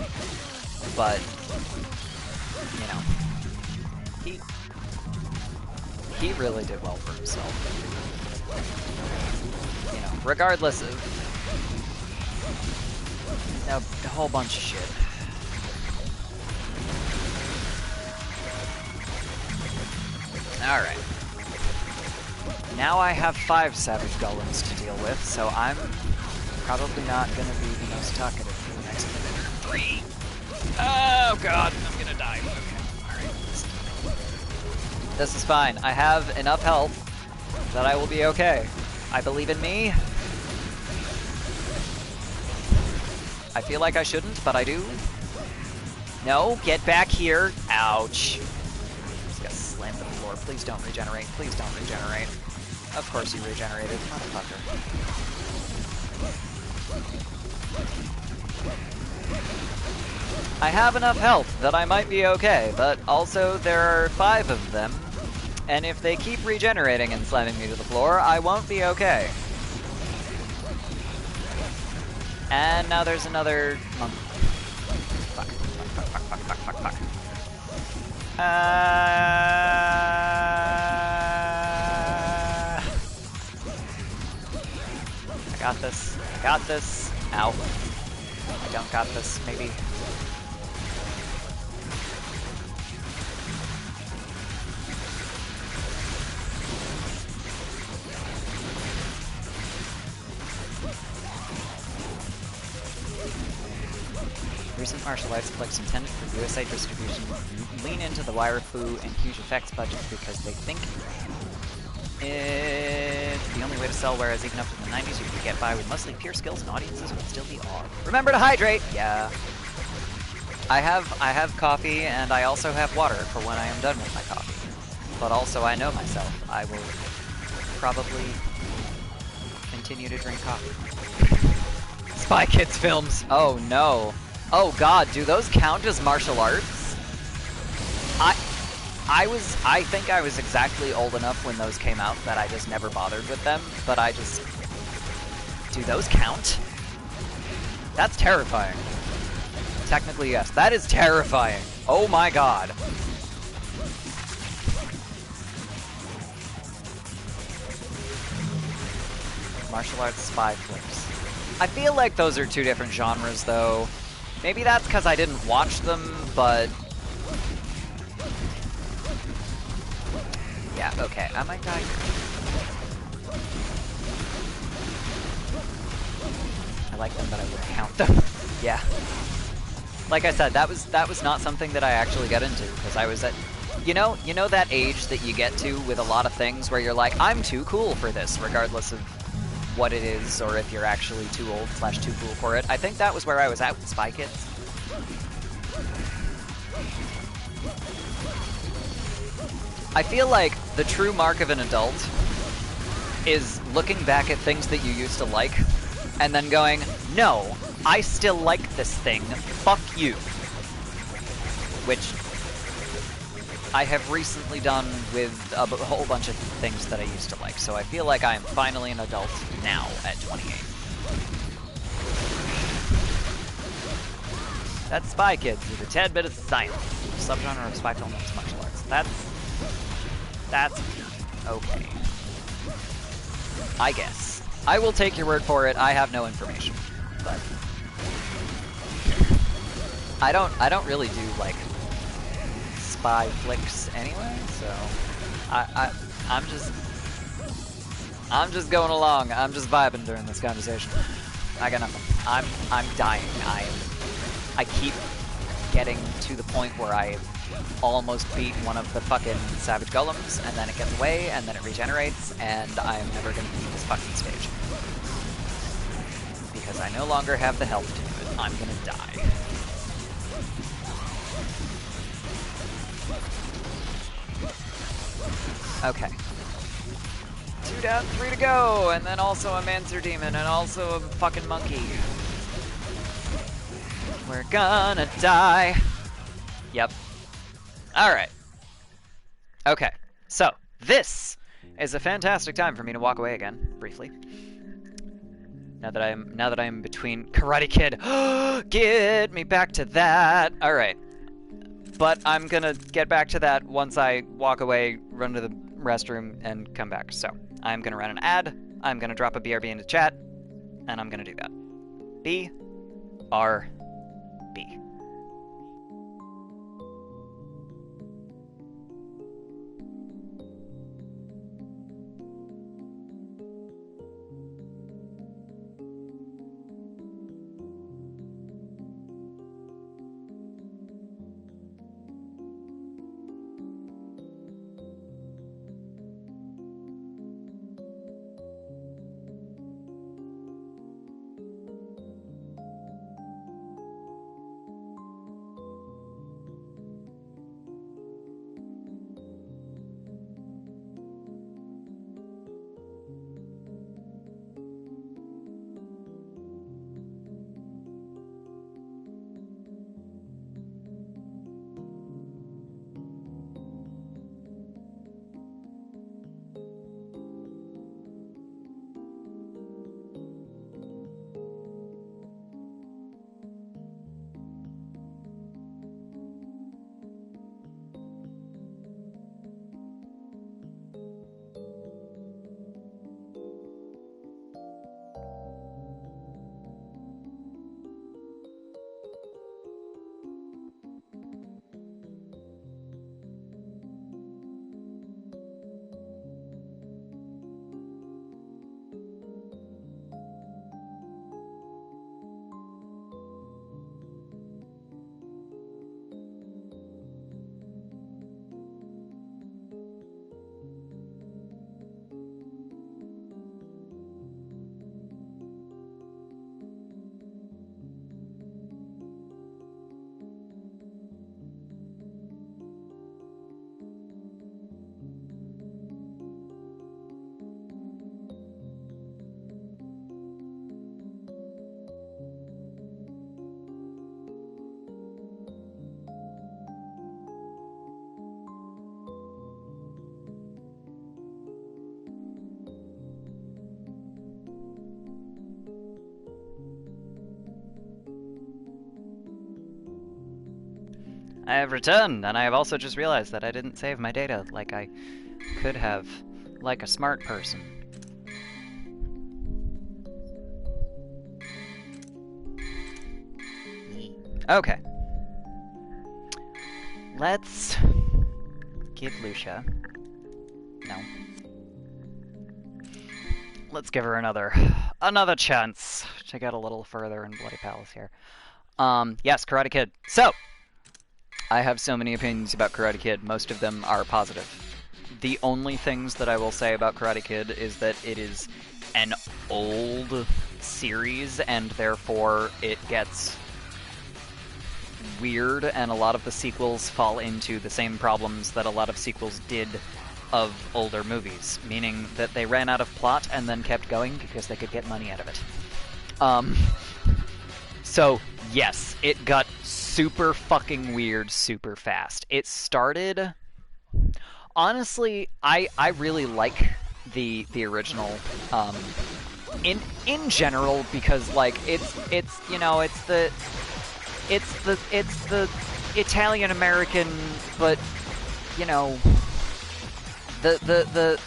But, you know, he really did well for himself. You know, regardless of a whole bunch of shit. Alright. Now I have 5 Savage Golems to deal with, so I'm probably not going to be the most talkative for the next minute. 3. Oh god, I'm going to die. Okay, alright. This is fine. I have enough health that I will be okay. I believe in me. I feel like I shouldn't, but I do. No, get back here. Ouch. Just got slammed to the floor. Please don't regenerate. Please don't regenerate. Of course you regenerated, motherfucker. I have enough health that I might be okay, but also there are 5 of them, and if they keep regenerating and slamming me to the floor, I won't be okay. And now there's another monk. Fuck. I got this. I got this. Ow. I don't got this, maybe. Recent martial arts flicks intended for USA distribution lean into the wire fu and huge effects budgets because they think It's the only way to sell, whereas even up to the 90s you could get by with mostly pure skills and audiences would still be odd. Remember to hydrate! Yeah. I have coffee and I also have water for when I am done with my coffee. But also I know myself. I will probably continue to drink coffee. Spy Kids films! Oh no. Oh god, do those count as martial arts? I think I was exactly old enough when those came out that I just never bothered with them, but I just... Do those count? That's terrifying. Technically, yes. That is terrifying. Oh my god. Martial arts spy flips. I feel like those are two different genres, though. Maybe that's because I didn't watch them, but... Yeah, okay, I might die. I like them, but I wouldn't count them. Yeah. Like I said, that was not something that I actually got into, because I was at... You know that age that you get to with a lot of things where you're like, I'm too cool for this, regardless of what it is, or if you're actually too old / too cool for it. I think that was where I was at with Spy Kids. I feel like the true mark of an adult is looking back at things that you used to like, and then going, no, I still like this thing, fuck you. Which I have recently done with a whole bunch of things that I used to like, so I feel like I am finally an adult now at 28. That's Spy Kids with a tad bit of science. Subgenre of spy film and martial arts. That's okay. I guess. I will take your word for it. I have no information. But I don't really do like spy flicks anyway, so I'm just going along. I'm just vibing during this conversation. I got nothing. I'm dying. I keep getting to the point where I almost beat one of the fucking Savage Golems, and then it gets away, and then it regenerates, and I'm never gonna beat this fucking stage. Because I no longer have the health to do it. I'm gonna die. Okay. 2 down, 3 to go, and then also a Mancer Demon, and also a fucking monkey. We're gonna die. Yep. Alright. Okay, so this is a fantastic time for me to walk away again, briefly. Now that I'm between Karate Kid. Get me back to that. Alright. But I'm gonna get back to that once I walk away, run to the restroom, and come back. So, I'm gonna run an ad, I'm gonna drop a BRB into chat, and I'm gonna do that. BRB. I have returned, and I have also just realized that I didn't save my data like I could have, like a smart person. Okay. Let's give Lucia... No. Let's give her another chance to get a little further in Bloody Palace here. Yes, Karate Kid. So, I have so many opinions about Karate Kid. Most of them are positive. The only things that I will say about Karate Kid is that it is an old series, and therefore it gets weird, and a lot of the sequels fall into the same problems that a lot of sequels did of older movies, meaning that they ran out of plot and then kept going because they could get money out of it. So, yes, it got super fucking weird super fast. It started... Honestly, I really like the original, in general, because, like, it's you know, it's the Italian-American, but, you know, the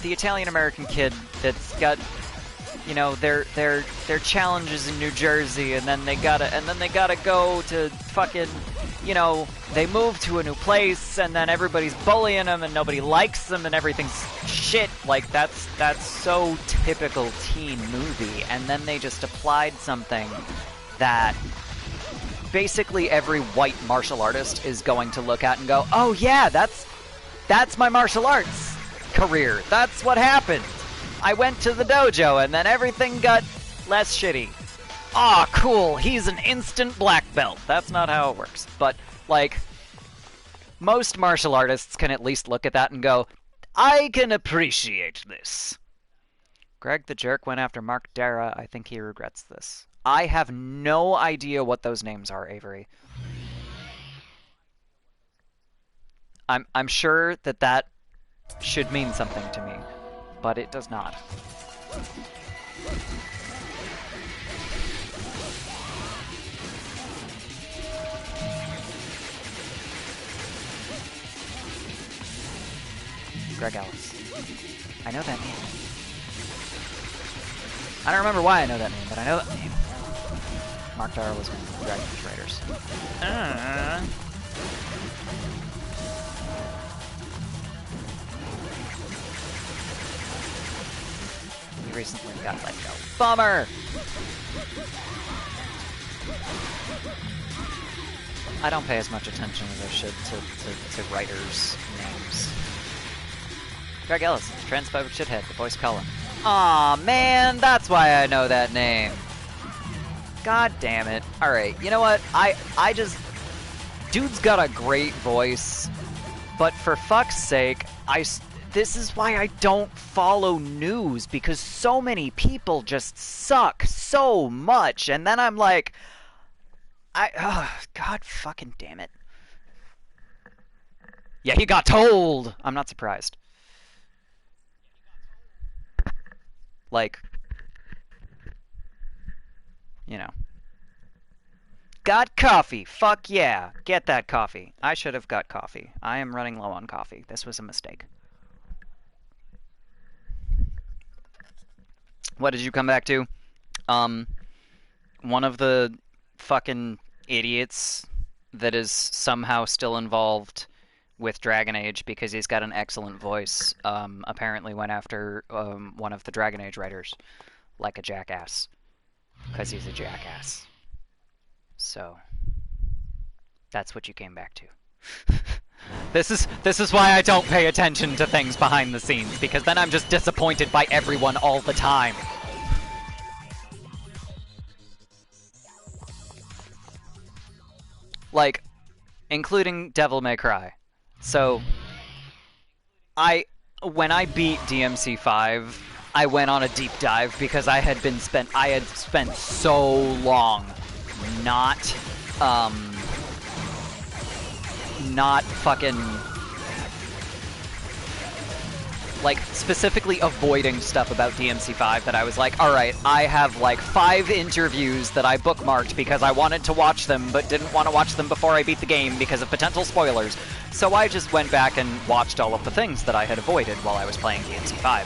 Italian-American kid that's got, you know, their challenges in New Jersey, and then they gotta go to fucking, you know, they move to a new place, and then everybody's bullying them, and nobody likes them, and everything's shit. Like, that's so typical teen movie, and then they just applied something that basically every white martial artist is going to look at and go, oh yeah, that's my martial arts career. That's what happened. I went to the dojo and then everything got less shitty. Aw, cool, he's an instant black belt. That's not how it works. But, like, most martial artists can at least look at that and go, I can appreciate this. Greg the Jerk went after Mark Dara. I think he regrets this. I have no idea what those names are, Avery. I'm sure that should mean something to me, but it does not. Greg Ellis. I know that name. I don't remember why I know that name, but I know that name. Mark Dara was one of the Dragon Age writers. He recently got let go. Bummer! I don't pay as much attention as I should to writers' names. Greg Ellis, transphobic shithead, the voice Cullen. Aw, man, that's why I know that name. God damn it. Alright, you know what? I just... Dude's got a great voice, but for fuck's sake, this is why I don't follow news, because so many people just suck so much, and then I'm like... God fucking damn it. Yeah, he got told! I'm not surprised. Like, you know. Got coffee! Fuck yeah! Get that coffee. I should have got coffee. I am running low on coffee. This was a mistake. What did you come back to? One of the fucking idiots that is somehow still involved with Dragon Age because he's got an excellent voice, apparently went after one of the Dragon Age writers like a jackass. Because he's a jackass. So, that's what you came back to. This is why I don't pay attention to things behind the scenes, because then I'm just disappointed by everyone all the time. Like, including Devil May Cry. So, when I beat DMC 5, I went on a deep dive because I had spent so long not fucking like specifically avoiding stuff about DMC5 that I was like, all right, I have like 5 interviews that I bookmarked because I wanted to watch them but didn't want to watch them before I beat the game because of potential spoilers. So I just went back and watched all of the things that I had avoided while I was playing DMC5.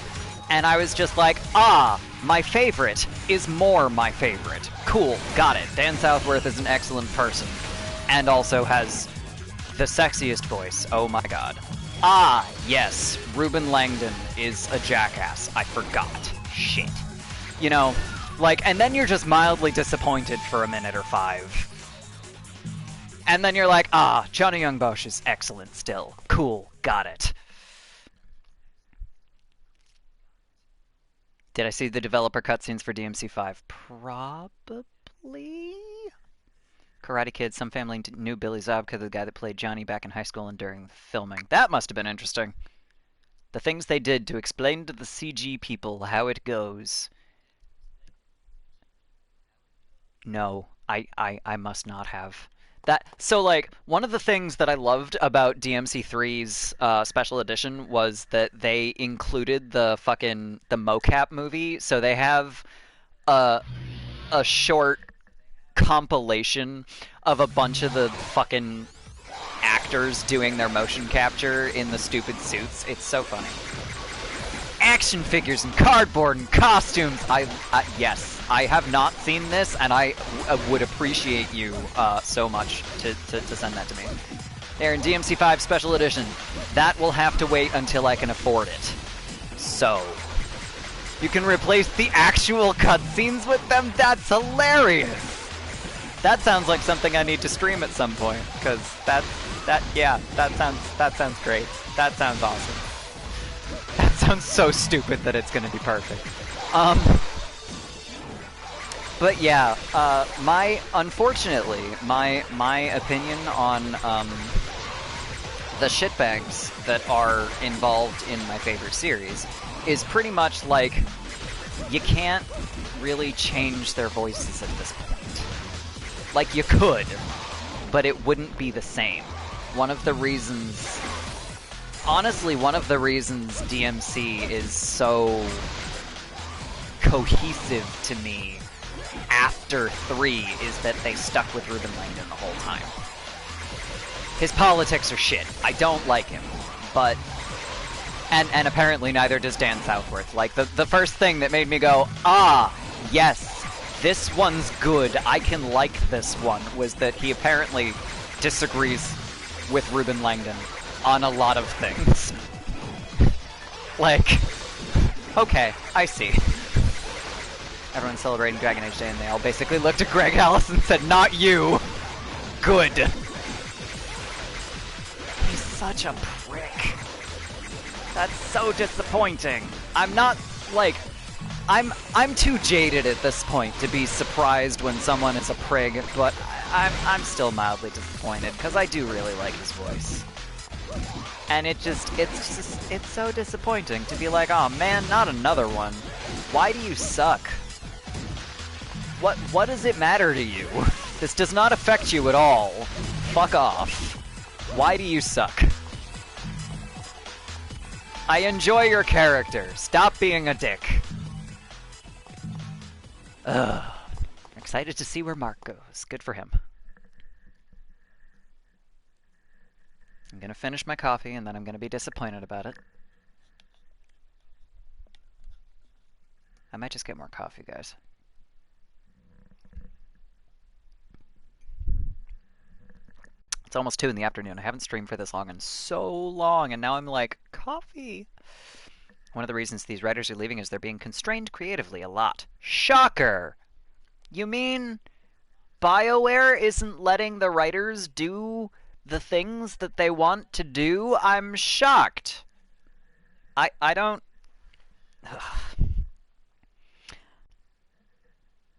And I was just like, ah, my favorite is more my favorite. Cool, got it. Dan Southworth is an excellent person and also has the sexiest voice. Oh my god. Ah, yes, Ruben Langdon is a jackass. I forgot. Shit. You know, like, and then you're just mildly disappointed for a minute or 5. And then you're like, ah, Johnny Young Bosch is excellent still. Cool, got it. Did I see the developer cutscenes for DMC5? Probably? Karate Kid, some family knew Billy Zabka, the guy that played Johnny back in high school and during filming. That must have been interesting. The things they did to explain to the CG people how it goes. No, I must not have. So, like, one of the things that I loved about DMC3's special edition was that they included the mocap movie. So they have a short compilation of a bunch of the fucking actors doing their motion capture in the stupid suits. It's so funny. Action figures and cardboard and costumes. Yes, I have not seen this, and I would appreciate you so much to send that to me. They're in DMC5 Special Edition. That will have to wait until I can afford it. So, you can replace the actual cutscenes with them? That's hilarious! That sounds like something I need to stream at some point, because that sounds great. That sounds awesome. That sounds so stupid that it's gonna be perfect. But yeah, unfortunately, my opinion on the shitbags that are involved in my favorite series is pretty much like, you can't really change their voices at this point. Like, you could, but it wouldn't be the same. Honestly, one of the reasons DMC is so cohesive to me after 3 is that they stuck with Ruben Langdon the whole time. His politics are shit. I don't like him, but... And apparently neither does Dan Southworth. Like, the first thing that made me go, ah, yes, this one's good, I can like this one, was that he apparently disagrees with Ruben Langdon on a lot of things. Like, okay, I see. Everyone's celebrating Dragon Age Day, and they all basically looked at Greg Ellis and said, not you! Good. He's such a prick. That's so disappointing. I'm not, like... I'm too jaded at this point to be surprised when someone is a prig, but I'm still mildly disappointed, because I do really like his voice. And it's so disappointing to be like, oh man, not another one. Why do you suck? What does it matter to you? This does not affect you at all. Fuck off. Why do you suck? I enjoy your character. Stop being a dick. Ugh. Excited to see where Mark goes. Good for him. I'm gonna finish my coffee and then I'm gonna be disappointed about it. I might just get more coffee, guys. It's almost 2 in the afternoon. I haven't streamed for this long in so long, and now I'm like, coffee. One of the reasons these writers are leaving is they're being constrained creatively a lot. Shocker! You mean BioWare isn't letting the writers do the things that they want to do? I'm shocked. I don't...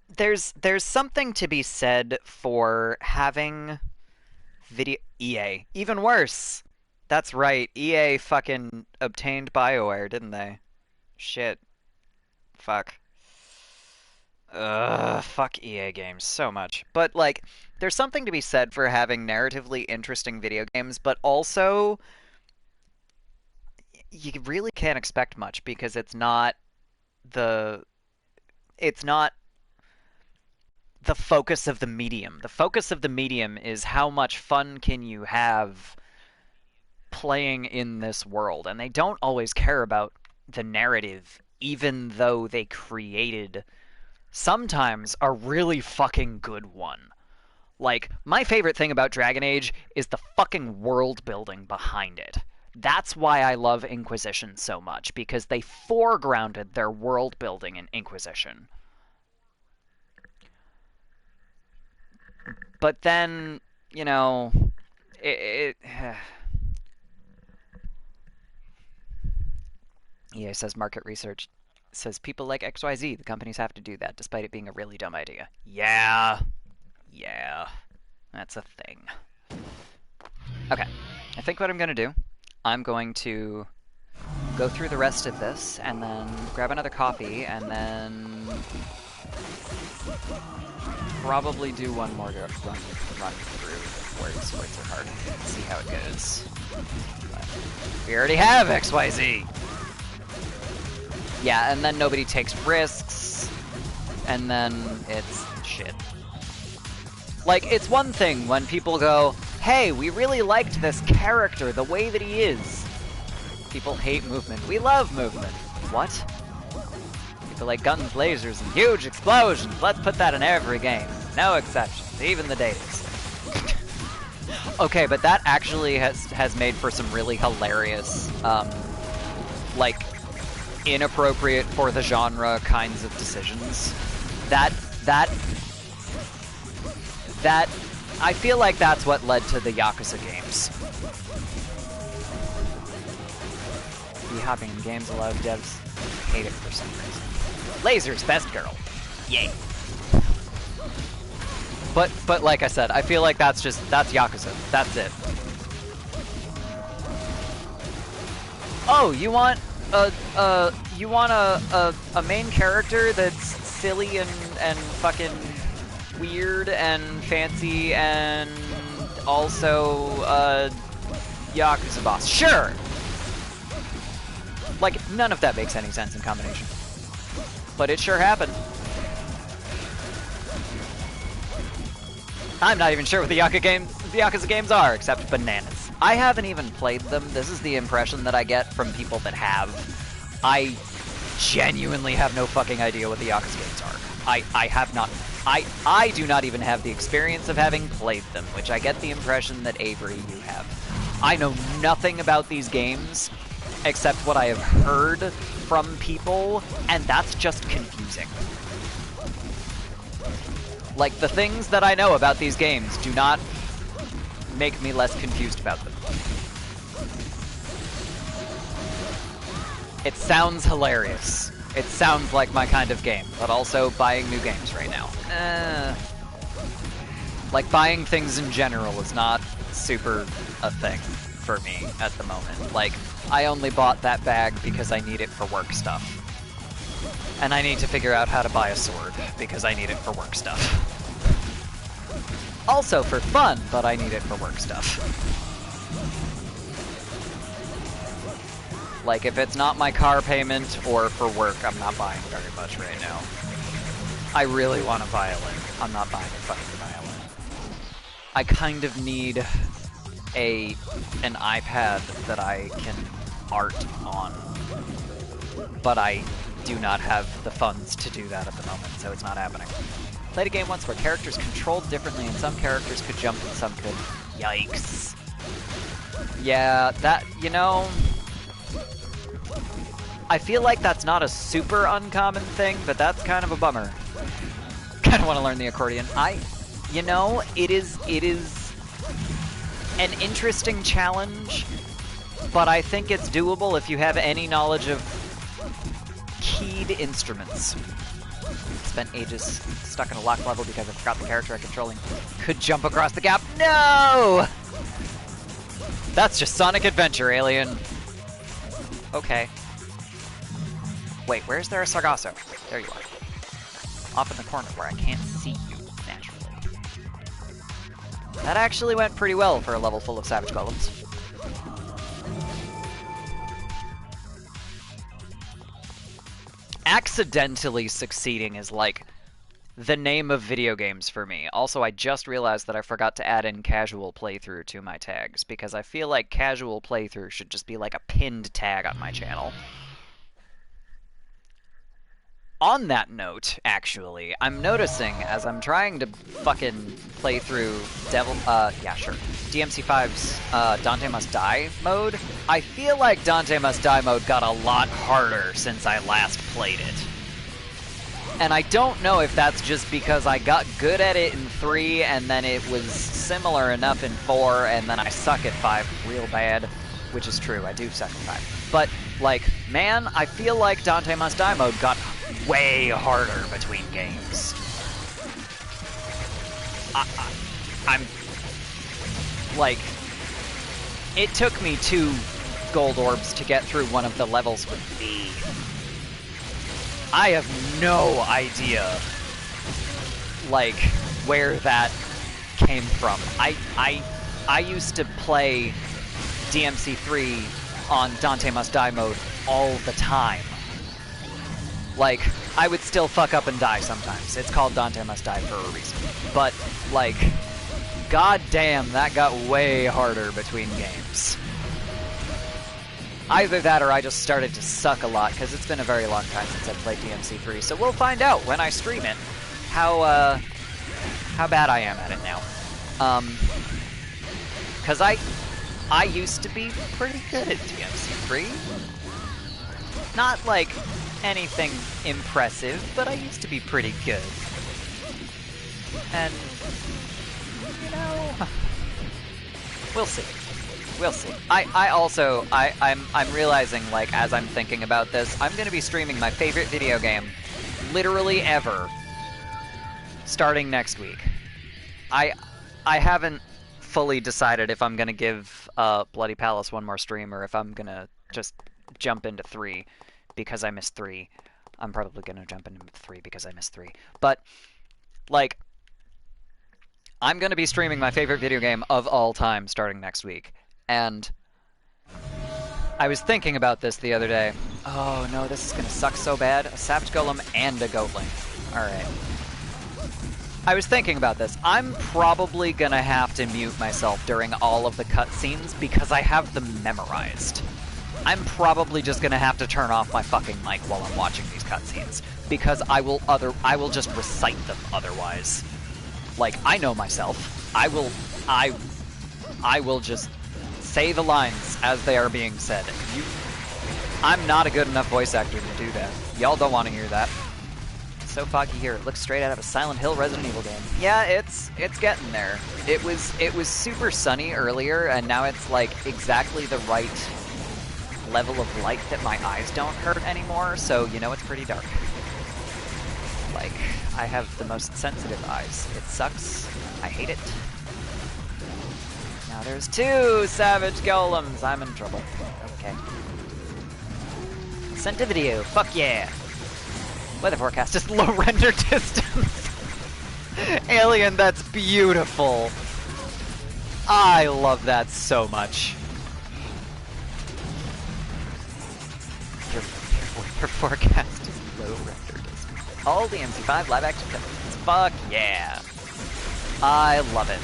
There's something to be said for having video... EA. Even worse! That's right, EA fucking obtained BioWare, didn't they? Shit. Fuck. Fuck EA games so much. But, like, there's something to be said for having narratively interesting video games, but also... you really can't expect much because the it's not the focus of the medium. The focus of the medium is how much fun can you have playing in this world, and they don't always care about the narrative, even though they created sometimes a really fucking good one. Like, my favorite thing about Dragon Age is the fucking world building behind it. That's why I love Inquisition so much, because they foregrounded their world building in Inquisition. But then, you know, it EA says market research says people like XYZ, the companies have to do that, despite it being a really dumb idea. Yeah. Yeah. That's a thing. Okay. I think what I'm going to do, I'm going to go through the rest of this, and then grab another coffee, and then probably do one more run through words are hard. See how it goes. But we already have XYZ! Yeah, and then nobody takes risks, and then it's shit. Like, it's one thing when people go, hey, we really liked this character, the way that he is. People hate movement. We love movement. What? People like guns, lasers, and huge explosions. Let's put that in every game. No exceptions, even the datas. Okay, but that actually has made for some really hilarious, like, inappropriate for the genre kinds of decisions. That I feel like that's what led to the Yakuza games. Hopping in games, a lot of devs hate it for some reason. Laser's best girl. Yay. But like I said, I feel like that's Yakuza. That's it. Oh, you want a main character that's silly and fucking weird and fancy and also Yakuza boss. Sure. Like, none of that makes any sense in combination. But it sure happened. I'm not even sure what the Yakuza games are, except bananas. I haven't even played them. This is the impression that I get from people that have. I genuinely have no fucking idea what the Yakuza games are. I have not. I do not even have the experience of having played them, which I get the impression that Avery, you have. I know nothing about these games, except what I have heard from people, and that's just confusing. Like, the things that I know about these games do not make me less confused about them. It sounds hilarious. It sounds like my kind of game, but also buying new games right now. Like, buying things in general is not super a thing for me at the moment. Like, I only bought that bag because I need it for work stuff. And I need to figure out how to buy a sword, because I need it for work stuff. Also for fun, but I need it for work stuff. Like, if it's not my car payment or for work, I'm not buying very much right now. I really want a violin. I'm not buying a fucking violin. I kind of need an iPad that I can art on, but I do not have the funds to do that at the moment, so it's not happening. Played a game once where characters controlled differently and some characters could jump and some could. Yikes. Yeah, that, you know, I feel like that's not a super uncommon thing, but that's kind of a bummer. Kind of want to learn the accordion. You know, it is an interesting challenge, but I think it's doable if you have any knowledge of keyed instruments. Spent ages stuck in a lock level because I forgot the character I'm controlling could jump across the gap. No! That's just Sonic Adventure, alien. Okay. Wait, where's there a Sargasso? There you are. Off in the corner where I can't see you, naturally. That actually went pretty well for a level full of Savage Golems. accidentally succeeding is like the name of video games for me. Also, I just realized that I forgot to add in casual playthrough to my tags, because I feel like casual playthrough should just be like a pinned tag on my channel. On that note, actually, I'm noticing as I'm trying to fucking play through DMC5's Dante Must Die mode, I feel like Dante Must Die mode got a lot harder since I last played it. And I don't know if that's just because I got good at it in 3, and then it was similar enough in 4, and then I suck at 5 real bad, which is true, I do suck at 5. But, like, man, I feel like Dante Must Die mode got way harder between games. I'm... like... It took me 2 gold orbs to get through one of the levels with B. I have no idea, like, where that came from. I used to play DMC 3 on Dante Must Die mode all the time. Like, I would still fuck up and die sometimes. It's called Dante Must Die for a reason. But, like, goddamn, that got way harder between games. Either that or I just started to suck a lot, because it's been a very long time since I've played DMC 3, so we'll find out when I stream it how bad I am at it now. Because I used to be pretty good at DMC 3. Not, like, anything impressive, but I used to be pretty good. And, you know, we'll see. We'll see. I'm realizing, like, as I'm thinking about this, I'm gonna be streaming my favorite video game, literally ever, starting next week. I haven't fully decided if I'm gonna give Bloody Palace one more stream, or if I'm gonna just jump into 3, because I missed 3. I'm probably gonna jump into 3 because I missed 3. But, like, I'm gonna be streaming my favorite video game of all time starting next week. And I was thinking about this the other day. Oh no, this is gonna suck so bad. A Sapped Golem and a Goatling. Alright. I was thinking about this. I'm probably gonna have to mute myself during all of the cutscenes because I have them memorized. I'm probably just gonna have to turn off my fucking mic while I'm watching these cutscenes, because I will just recite them otherwise. Like, I know myself. I will just say the lines as they are being said. I'm not a good enough voice actor to do that. Y'all don't want to hear that. It's so foggy here. It looks straight out of a Silent Hill Resident Evil game. Yeah, it's getting there. It was super sunny earlier, and now it's like exactly the right level of light that my eyes don't hurt anymore, so you know it's pretty dark. Like, I have the most sensitive eyes. It sucks. I hate it. Now there's 2 Savage Golems. I'm in trouble. Okay. Sent a video. Fuck yeah. Weather forecast is low render distance. Alien, that's beautiful. I love that so much. Your forecast is low render distance. All the MC5 live action cutscenes. Fuck yeah. I love it.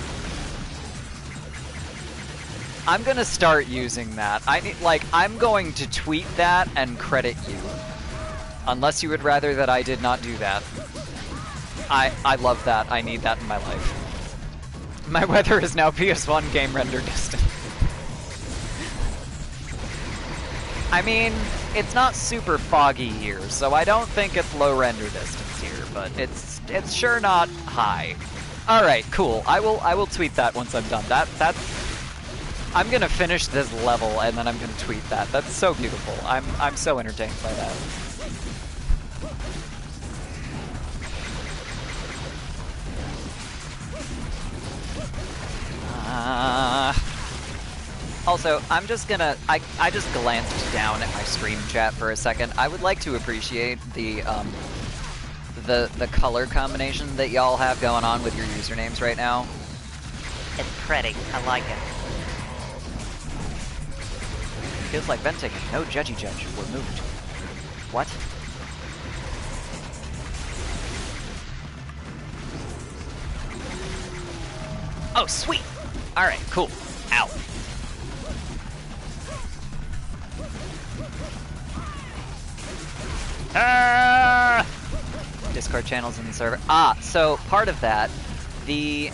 I'm gonna start using that. I'm going to tweet that and credit you. Unless you would rather that I did not do that. I love that. I need that in my life. My weather is now PS1 game render distance. I mean, it's not super foggy here, so I don't think it's low render distance here, but it's sure not high. Alright, cool. I will tweet that once I'm done. I'm gonna finish this level and then I'm gonna tweet that. That's so beautiful. I'm so entertained by that. Also, I'm just gonna... I just glanced down at my stream chat for a second. I would like to appreciate the color combination that y'all have going on with your usernames right now. It's pretty. I like it. Feels like venting. No judgy judge. We're moved. What? Oh, sweet! Alright, cool. Ow. Ah! Discord channels in the server. Ah, so part of that, the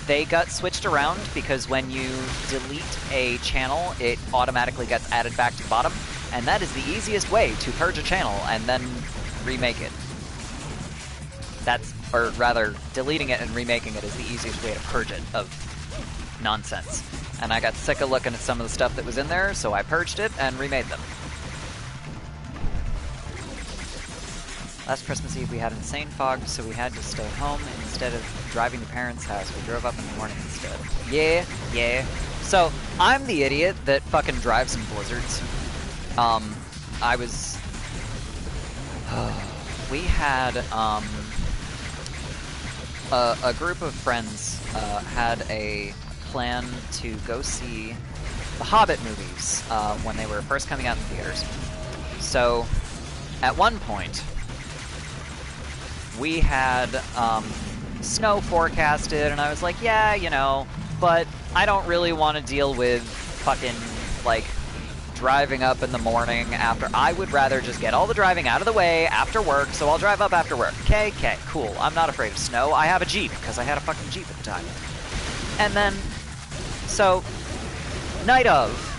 they got switched around because when you delete a channel, it automatically gets added back to the bottom, and that is the easiest way to purge a channel and then remake it. Or rather, deleting it and remaking it is the easiest way to purge it of nonsense. And I got sick of looking at some of the stuff that was in there, so I purged it and remade them. Last Christmas Eve we had insane fog, so we had to stay home, and instead of driving to parents' house, we drove up in the morning instead. Yeah. So, I'm the idiot that fucking drives in blizzards. We had, a group of friends, had a plan to go see the Hobbit movies, when they were first coming out in theaters. So, at one point, we had snow forecasted, and I was like, yeah, you know, but I don't really want to deal with fucking, like, driving up in the morning after. I would rather just get all the driving out of the way after work, so I'll drive up after work. Okay, cool. I'm not afraid of snow. I have a Jeep, because I had a fucking Jeep at the time. And then, so, night of,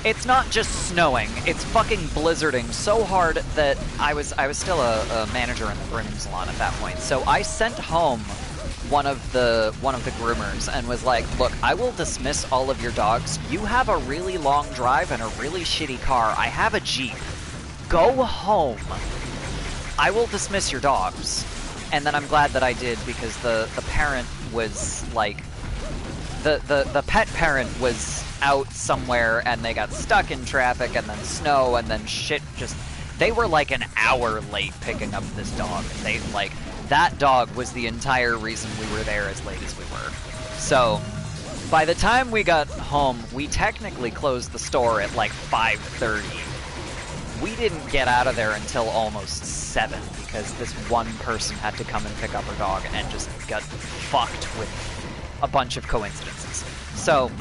it's not just snowing, it's fucking blizzarding so hard that I was still a manager in the grooming salon at that point. So I sent home one of the groomers and was like, look, I will dismiss all of your dogs. You have a really long drive and a really shitty car. I have a Jeep. Go home. I will dismiss your dogs. And then I'm glad that I did, because the parent was like, the pet parent was out somewhere and they got stuck in traffic and then snow and then shit they were like an hour late picking up this dog. That dog was the entire reason we were there as late as we were. So, by the time we got home, we technically closed the store at like 5:30. We didn't get out of there until almost 7 because this one person had to come and pick up her dog and just got fucked with a bunch of coincidences. So,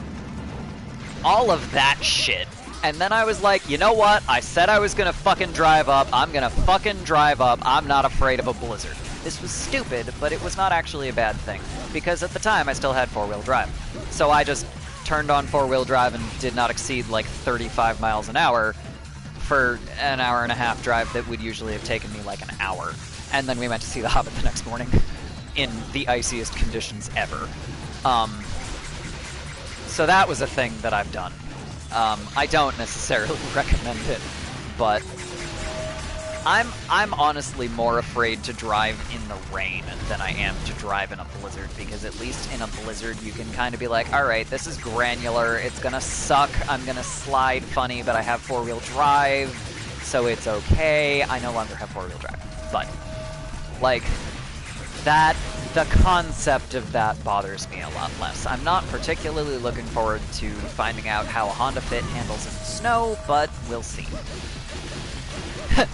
all of that shit. And then I was like, you know what? I said I was gonna fucking drive up. I'm gonna fucking drive up. I'm not afraid of a blizzard. This was stupid, but it was not actually a bad thing. Because at the time, I still had 4-wheel drive. So I just turned on 4-wheel drive and did not exceed like 35 miles an hour for an hour and a half drive that would usually have taken me like an hour. And then we went to see The Hobbit the next morning in the iciest conditions ever. So that was a thing that I've done. I don't necessarily recommend it, but I'm honestly more afraid to drive in the rain than I am to drive in a blizzard, because at least in a blizzard you can kind of be like, alright, this is granular, it's gonna suck, I'm gonna slide funny, but I have 4-wheel drive, so it's okay. I no longer have 4-wheel drive, but, like, the concept of that bothers me a lot less. I'm not particularly looking forward to finding out how a Honda Fit handles in the snow, but we'll see.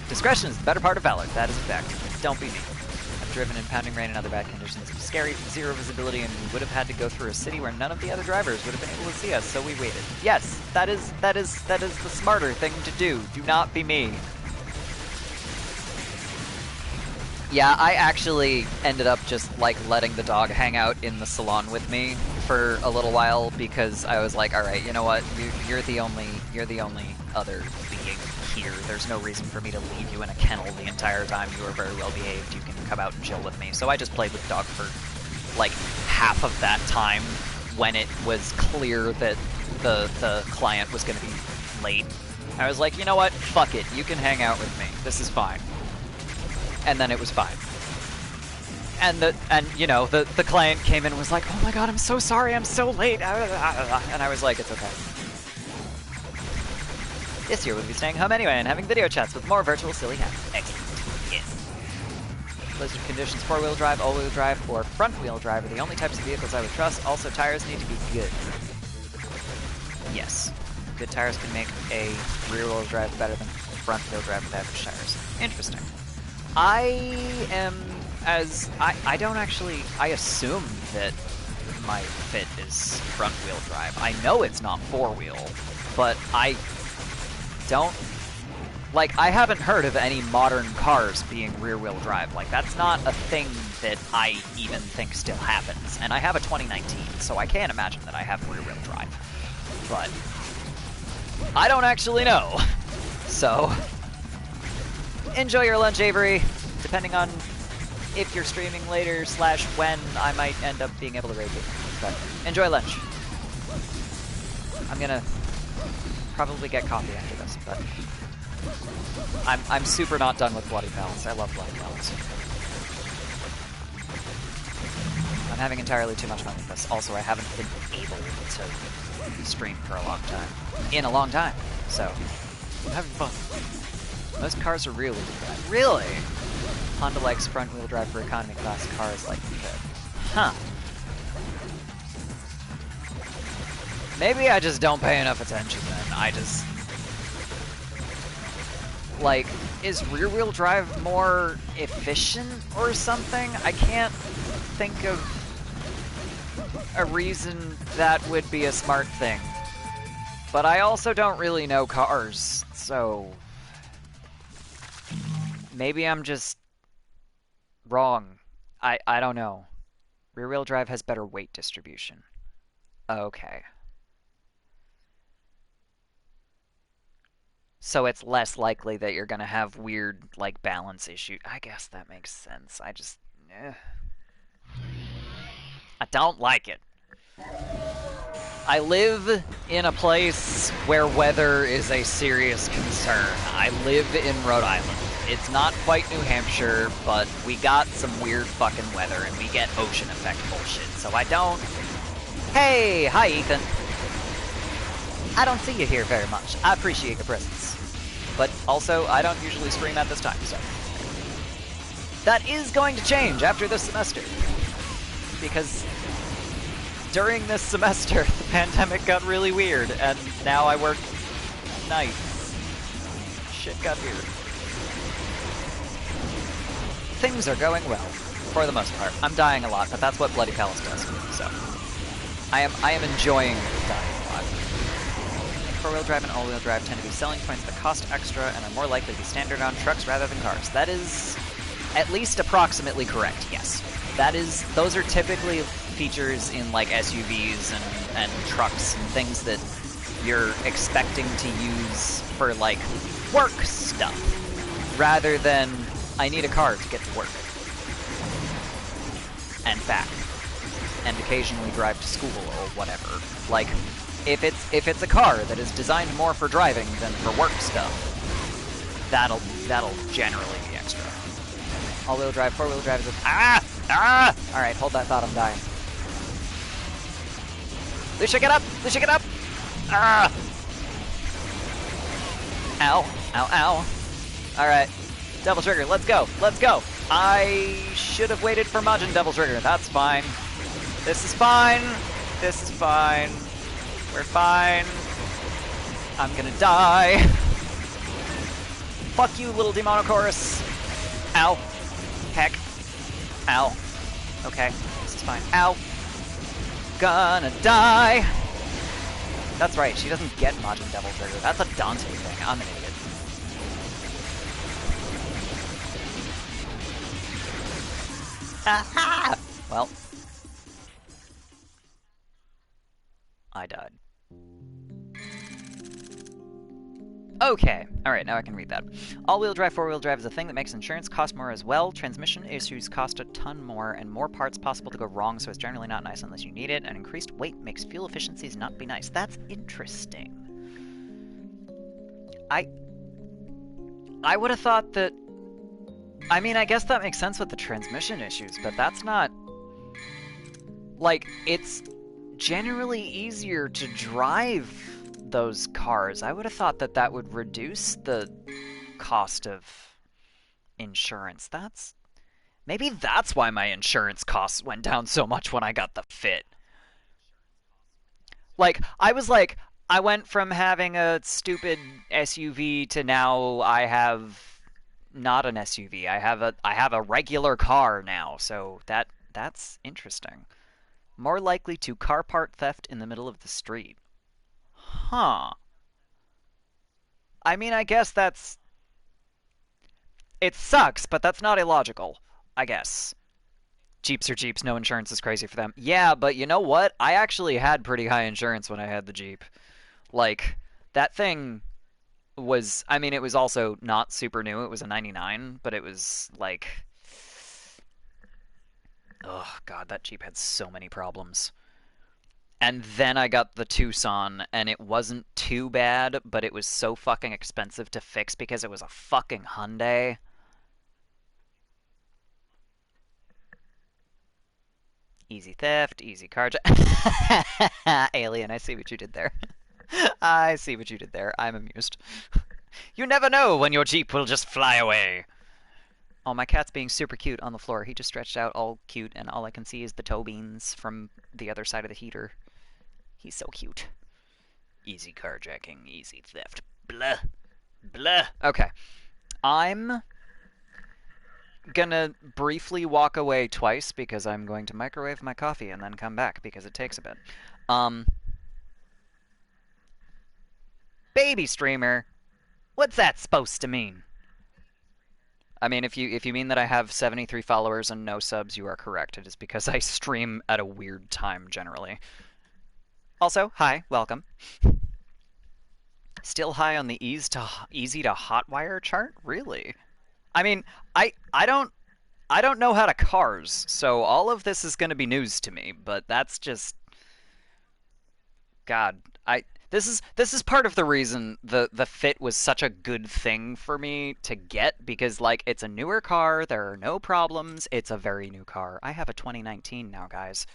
Discretion is the better part of valor, that is a fact. Don't be me. I've driven in pounding rain and other bad conditions. It was scary, zero visibility, and we would have had to go through a city where none of the other drivers would have been able to see us, so we waited. Yes, that is the smarter thing to do. Do not be me. Yeah, I actually ended up just, like, letting the dog hang out in the salon with me for a little while, because I was like, alright, you know what, you're the only other being here. There's no reason for me to leave you in a kennel the entire time. You are very well behaved. You can come out and chill with me. So I just played with the dog for, like, half of that time when it was clear that the client was going to be late. I was like, you know what, fuck it, you can hang out with me. This is fine. And then it was fine. And you know, the client came in and was like, oh my god, I'm so sorry, I'm so late. And I was like, it's okay. This year we'll be staying home anyway and having video chats with more virtual silly hats. Excellent. Yes. Blizzard conditions, 4-wheel drive, all-wheel drive, or front-wheel drive are the only types of vehicles I would trust. Also, tires need to be good. Yes. Good tires can make a rear-wheel drive better than front-wheel drive with average tires. Interesting. I am as I don't actually, I assume that my Fit is front wheel drive. I know it's not four wheel, but I don't, like, I haven't heard of any modern cars being rear wheel drive. Like, that's not a thing that I even think still happens. And I have a 2019, so I can't imagine that I have rear wheel drive. But I don't actually know. So enjoy your lunch, Avery. Depending on if you're streaming later / when, I might end up being able to raid you. But enjoy lunch. I'm gonna probably get coffee after this, but I'm super not done with Bloody Pals. I love Bloody Pals. I'm having entirely too much fun with this. Also, I haven't been able to stream for a long time. In a long time. So, I'm having fun. Most cars are rear wheel drive. Really? Honda likes front wheel drive for economy class cars like the Fit. Huh. Maybe I just don't pay enough attention then. I just... Like, is rear wheel drive more efficient or something? I can't think of a reason that would be a smart thing. But I also don't really know cars, so maybe I'm just wrong. I don't know. Rear wheel drive has better weight distribution. Okay. So it's less likely that you're gonna have weird, like, balance issues. I guess that makes sense. I just... I don't like it. I live in a place where weather is a serious concern. I live in Rhode Island. It's not quite New Hampshire, but we got some weird fucking weather, and we get ocean effect bullshit, so I don't... Hey! Hi, Ethan. I don't see you here very much. I appreciate your presence. But also, I don't usually stream at this time, so... That is going to change after this semester. Because during this semester, the pandemic got really weird, and now I work nights. Shit got weird. Things are going well, for the most part. I'm dying a lot, but that's what Bloody Palace does, so... I am enjoying dying a lot. Four-wheel drive and all-wheel drive tend to be selling points that cost extra and are more likely to be standard on trucks rather than cars. That is at least approximately correct, yes. Those are typically features in, like, SUVs and trucks and things that you're expecting to use for, like, work stuff, rather than, I need a car to get to work. And back. And occasionally drive to school or whatever. Like, if it's a car that is designed more for driving than for work stuff, that'll generally be extra. All-wheel drive, four-wheel drive is Alright, hold that thought, I'm dying. Lucia, get up! Lucia, get up! Ah! Ow. Ow, ow. Alright. Devil Trigger, let's go! Let's go! I should have waited for Majin Devil Trigger. That's fine. This is fine. This is fine. We're fine. I'm gonna die. Fuck you, little Demonochorus. Ow. Heck. Ow. Okay, this is fine. Ow. Gonna die. That's right, she doesn't get Majin Devil Trigger. That's a Dante thing. I'm an idiot. Aha! Well. I died. Okay, alright, now I can read that. All-wheel drive, four-wheel drive is a thing that makes insurance cost more as well. Transmission issues cost a ton more, and more parts possible to go wrong, so it's generally not nice unless you need it, and increased weight makes fuel efficiencies not be nice. That's interesting. I would have thought that... I mean, I guess that makes sense with the transmission issues, but that's not... Like, it's generally easier to drive those cars. I would have thought that that would reduce the cost of insurance. Maybe that's why my insurance costs went down so much when I got the Fit. Like, I went from having a stupid SUV to now I have not an SUV. I have a regular car now, so that's interesting. More likely to car part theft in the middle of the street. Huh. I mean, I guess that's it sucks, but that's not illogical, I guess. Jeeps are Jeeps, no insurance is crazy for them. Yeah, but you know what? I actually had pretty high insurance when I had the Jeep. Like, that thing was, I mean, it was also not super new. It was a 99, but it was like, oh god, that Jeep had so many problems. And then I got the Tucson, and it wasn't too bad, but it was so fucking expensive to fix because it was a fucking Hyundai. Easy theft, easy carja. Alien, I see what you did there. I see what you did there. I'm amused. You never know when your Jeep will just fly away. Oh, my cat's being super cute on the floor. He just stretched out all cute, and all I can see is the toe beans from the other side of the heater. He's so cute. Easy carjacking, easy theft. Blah. Blah. Okay. I'm gonna briefly walk away twice because I'm going to microwave my coffee and then come back because it takes a bit. Um, Baby streamer. What's that supposed to mean? I mean, if you mean that I have 73 followers and no subs, you are correct. It is because I stream at a weird time generally. Also, hi, welcome. Still high on the easy to hotwire chart? Really? I mean, I don't know how to cars, so all of this is going to be news to me, but that's just God, I this is part of the reason the Fit was such a good thing for me to get because like it's a newer car, there are no problems, it's a very new car. I have a 2019 now, guys.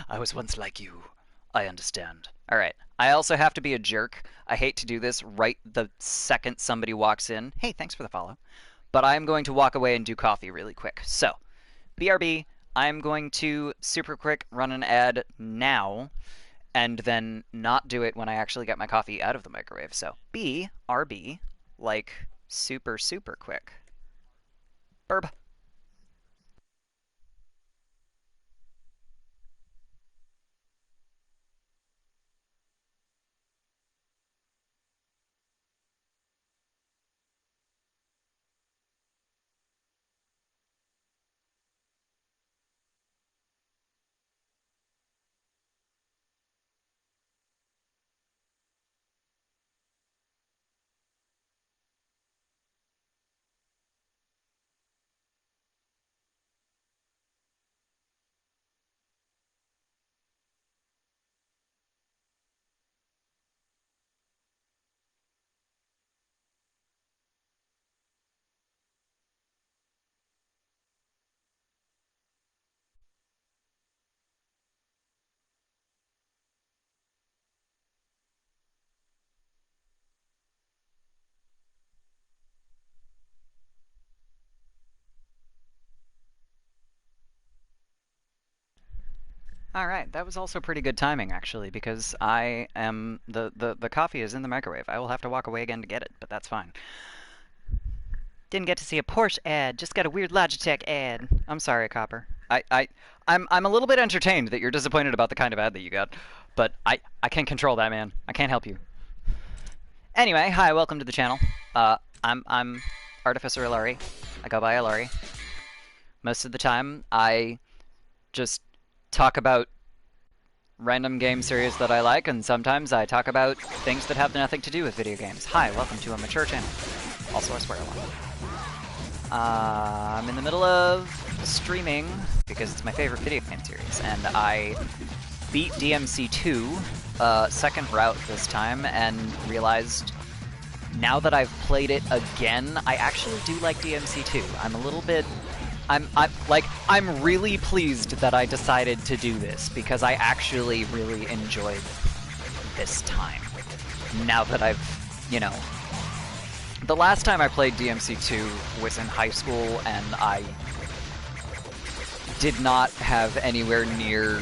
I was once like you. I understand. All right. I also have to be a jerk. I hate to do this right the second somebody walks in. Hey, thanks for the follow. But I'm going to walk away and do coffee really quick. So, BRB, I'm going to super quick run an ad now and then not do it when I actually get my coffee out of the microwave. So, BRB, like super, super quick. Burb. All right, that was also pretty good timing actually, because I am the coffee is in the microwave. I will have to walk away again to get it, but that's fine. Didn't get to see a Porsche ad, just got a weird Logitech ad. I'm sorry, Copper. I'm a little bit entertained that you're disappointed about the kind of ad that you got, but I can't control that, man. I can't help you. Anyway, hi, welcome to the channel. I'm Artificer Ilari. I go by Ilari. Most of the time, I just talk about random game series that I like, and sometimes I talk about things that have nothing to do with video games. Hi, welcome to a mature channel. Also, I swear a lot. I'm in the middle of streaming because it's my favorite video game series, and I beat DMC 2, second route this time, and realized now that I've played it again, I actually do like DMC 2. I'm a little bit... I'm really pleased that I decided to do this, because I actually really enjoyed this time. Now that I've, you know... The last time I played DMC 2 was in high school, and I did not have anywhere near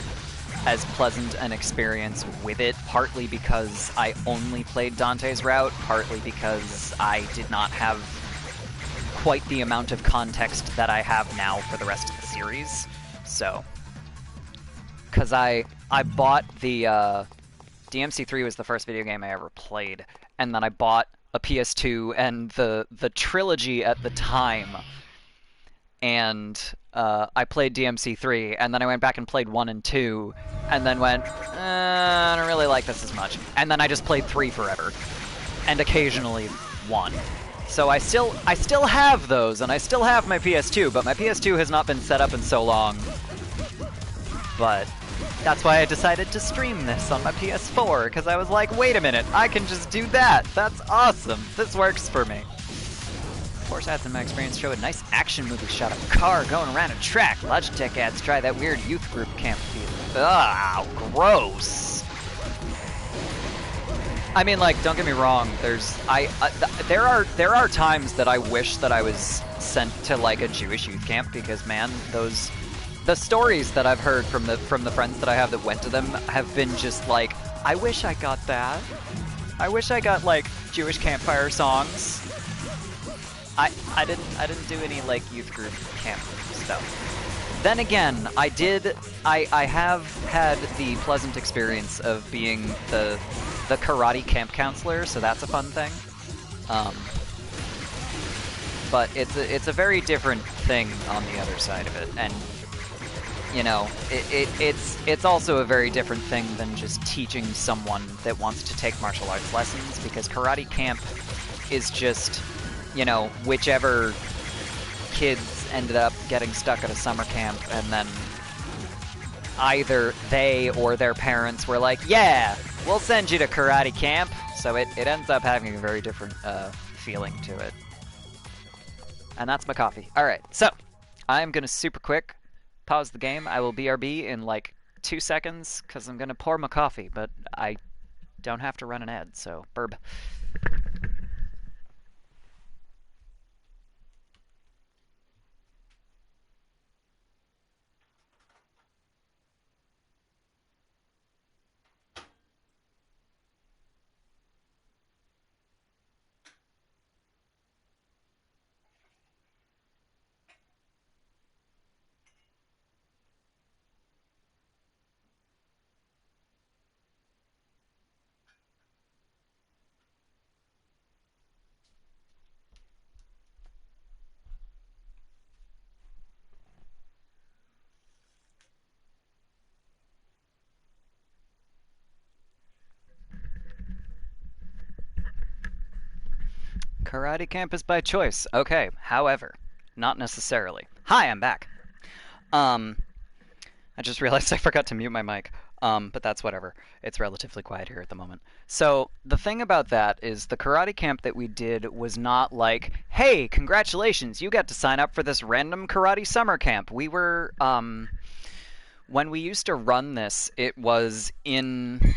as pleasant an experience with it, partly because I only played Dante's route, partly because I did not have quite the amount of context that I have now for the rest of the series. So, because I bought the DMC3 was the first video game I ever played, and then I bought a PS2 and the trilogy at the time, and I played DMC3, and then I went back and played 1 and 2, and then went, I don't really like this as much. And then I just played 3 forever, and occasionally 1. So I still have those, and I still have my PS2, but my PS2 has not been set up in so long. But that's why I decided to stream this on my PS4, because I was like, wait a minute, I can just do that. That's awesome. This works for me. Force ads in my experience show a nice action movie shot of a car going around a track. Logitech ads try that weird youth group camp feeling. Ah, gross. I mean, like, don't get me wrong. There are times that I wish that I was sent to like a Jewish youth camp, because man, the stories that I've heard from the friends that I have that went to them have been just like, I wish I got that. I wish I got like Jewish campfire songs. I didn't do any like youth group camp stuff. Then again, I have had the pleasant experience of being the karate camp counselor, so that's a fun thing. But it's a very different thing on the other side of it, and you know, it's also a very different thing than just teaching someone that wants to take martial arts lessons, because karate camp is just, you know, whichever kids ended up getting stuck at a summer camp, and then either they or their parents were like, yeah, we'll send you to karate camp. So it ends up having a very different feeling to it. And that's my coffee. Alright, so I'm gonna super quick pause the game. I will BRB in like 2 seconds, because I'm gonna pour my coffee, but I don't have to run an ad, so burb. Karate camp is by choice. Okay, however, not necessarily. Hi, I'm back. I just realized I forgot to mute my mic. But that's whatever. It's relatively quiet here at the moment. So, the thing about that is the karate camp that we did was not like, hey, congratulations, you got to sign up for this random karate summer camp. We were, when we used to run this, it was in,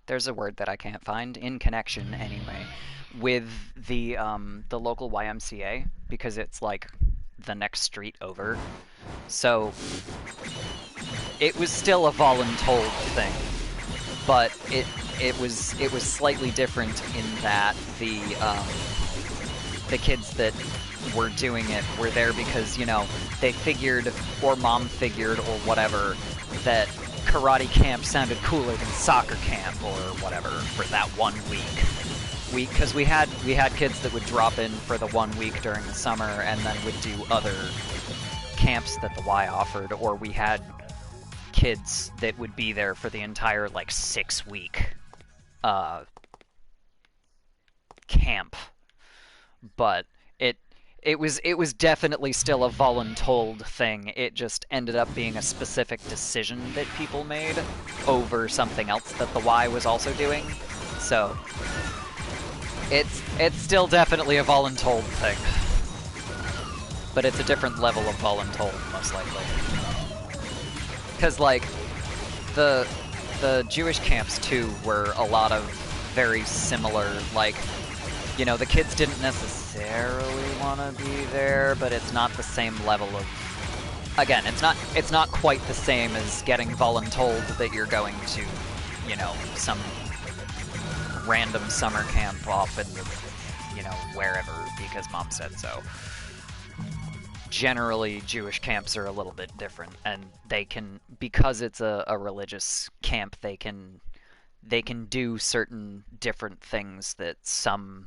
there's a word that I can't find, in connection anyway, with the local YMCA, because it's like the next street over. So it was still a voluntold thing, but it was slightly different in that the kids that were doing it were there because, you know, they figured, or mom figured, or whatever, that karate camp sounded cooler than soccer camp or whatever for that 1 week. Because we had kids that would drop in for the 1 week during the summer and then would do other camps that the Y offered, or we had kids that would be there for the entire like 6-week camp. But it was definitely still a voluntold thing. It just ended up being a specific decision that people made over something else that the Y was also doing. So it's still definitely a voluntold thing. But it's a different level of voluntold, most likely. Because, like, the Jewish camps, too, were a lot of very similar, like, you know, the kids didn't necessarily want to be there, but it's not the same level of... Again, it's not quite the same as getting voluntold that you're going to, you know, some random summer camp off in the, you know, wherever, because mom said so. Generally, Jewish camps are a little bit different, and they can, because it's a religious camp, they can do certain different things that some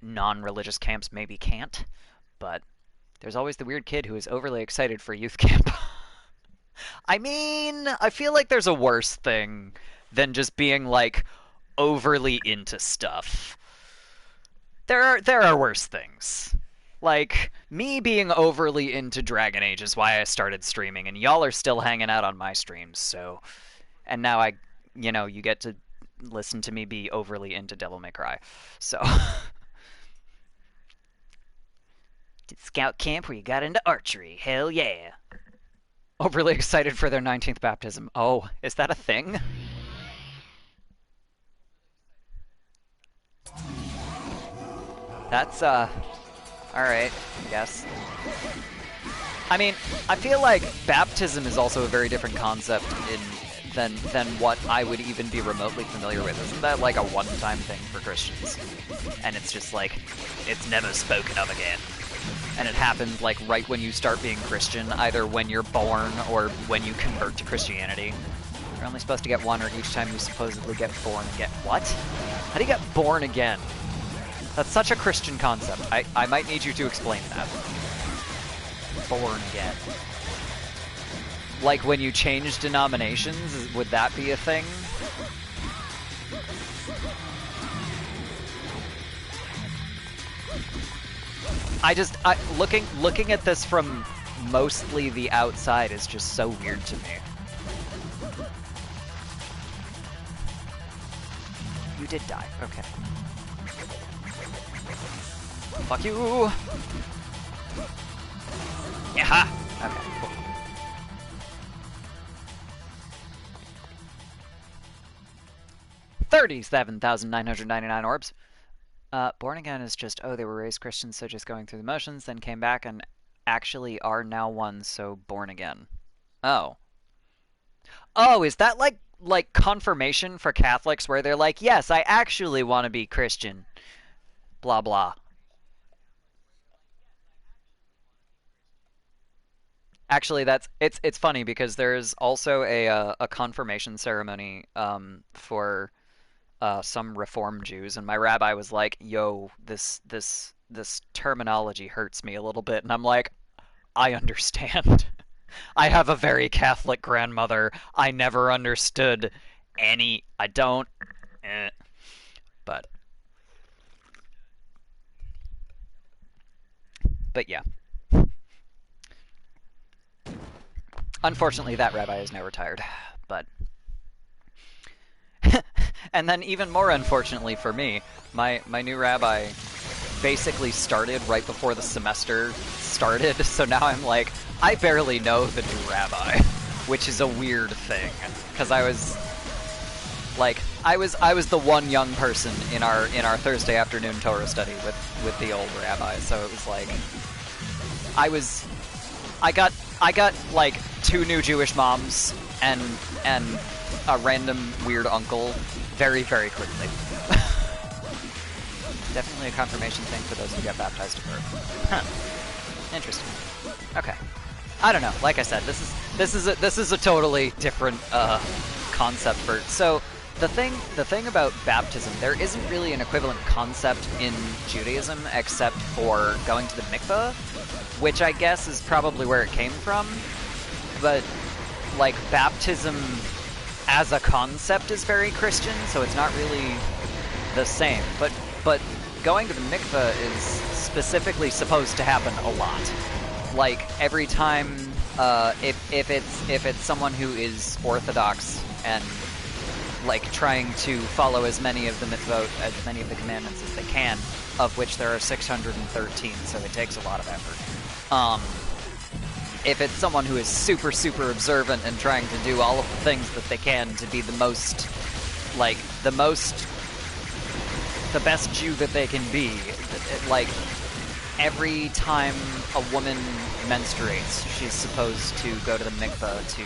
non-religious camps maybe can't, but there's always the weird kid who is overly excited for youth camp. I mean, I feel like there's a worse thing than just being, like, overly into stuff. There are worse things. Like, me being overly into Dragon Age is why I started streaming, and y'all are still hanging out on my streams, so... And now you know, you get to listen to me be overly into Devil May Cry, so... Did scout camp where you got into archery. Hell yeah. Overly excited for their 19th baptism. Oh, is that a thing? That's, alright, I guess. I mean, I feel like baptism is also a very different concept than what I would even be remotely familiar with. Isn't that like a one-time thing for Christians? And it's just like, it's never spoken of again. And it happens like right when you start being Christian, either when you're born or when you convert to Christianity. You're only supposed to get one, or each time you supposedly get born again. What? How do you get born again? That's such a Christian concept. I might need you to explain that. Born again. Like when you change denominations, would that be a thing? Looking at this from mostly the outside is just so weird to me. You did die, okay. Fuck you! Yaha! Okay, cool. $37,999 orbs. Born again is just, oh, they were raised Christians, so just going through the motions, then came back and actually are now one, so born again. Oh. Oh, is that like confirmation for Catholics where they're like, yes, I actually want to be Christian. Blah, blah. Actually, it's funny because there's also a confirmation ceremony for some Reform Jews, and my rabbi was like, "Yo, this terminology hurts me a little bit," and I'm like, "I understand. I have a very Catholic grandmother. I never understood any. I don't. But yeah." Unfortunately, that rabbi is now retired, but... And then even more unfortunately for me, my new rabbi basically started right before the semester started, so now I'm like, I barely know the new rabbi, which is a weird thing, because I was... Like, I was the one young person in our Thursday afternoon Torah study with the old rabbi, so it was like... I got like 2 new Jewish moms and a random weird uncle very, very quickly. Definitely a confirmation thing for those who get baptized to birth. Huh. Interesting. Okay. I don't know. Like I said, this is a totally different concept for. So the thing about baptism, there isn't really an equivalent concept in Judaism except for going to the mikveh, which I guess is probably where it came from. But like baptism as a concept is very Christian, so it's not really the same. But going to the mikveh is specifically supposed to happen a lot. Like every time, if it's someone who is Orthodox and like trying to follow as many of the mitzvot, as many of the commandments as they can, of which there are 613, so it takes a lot of effort. If it's someone who is super, super observant and trying to do all of the things that they can to be the best Jew that they can be, like, every time a woman menstruates, she's supposed to go to the mikveh to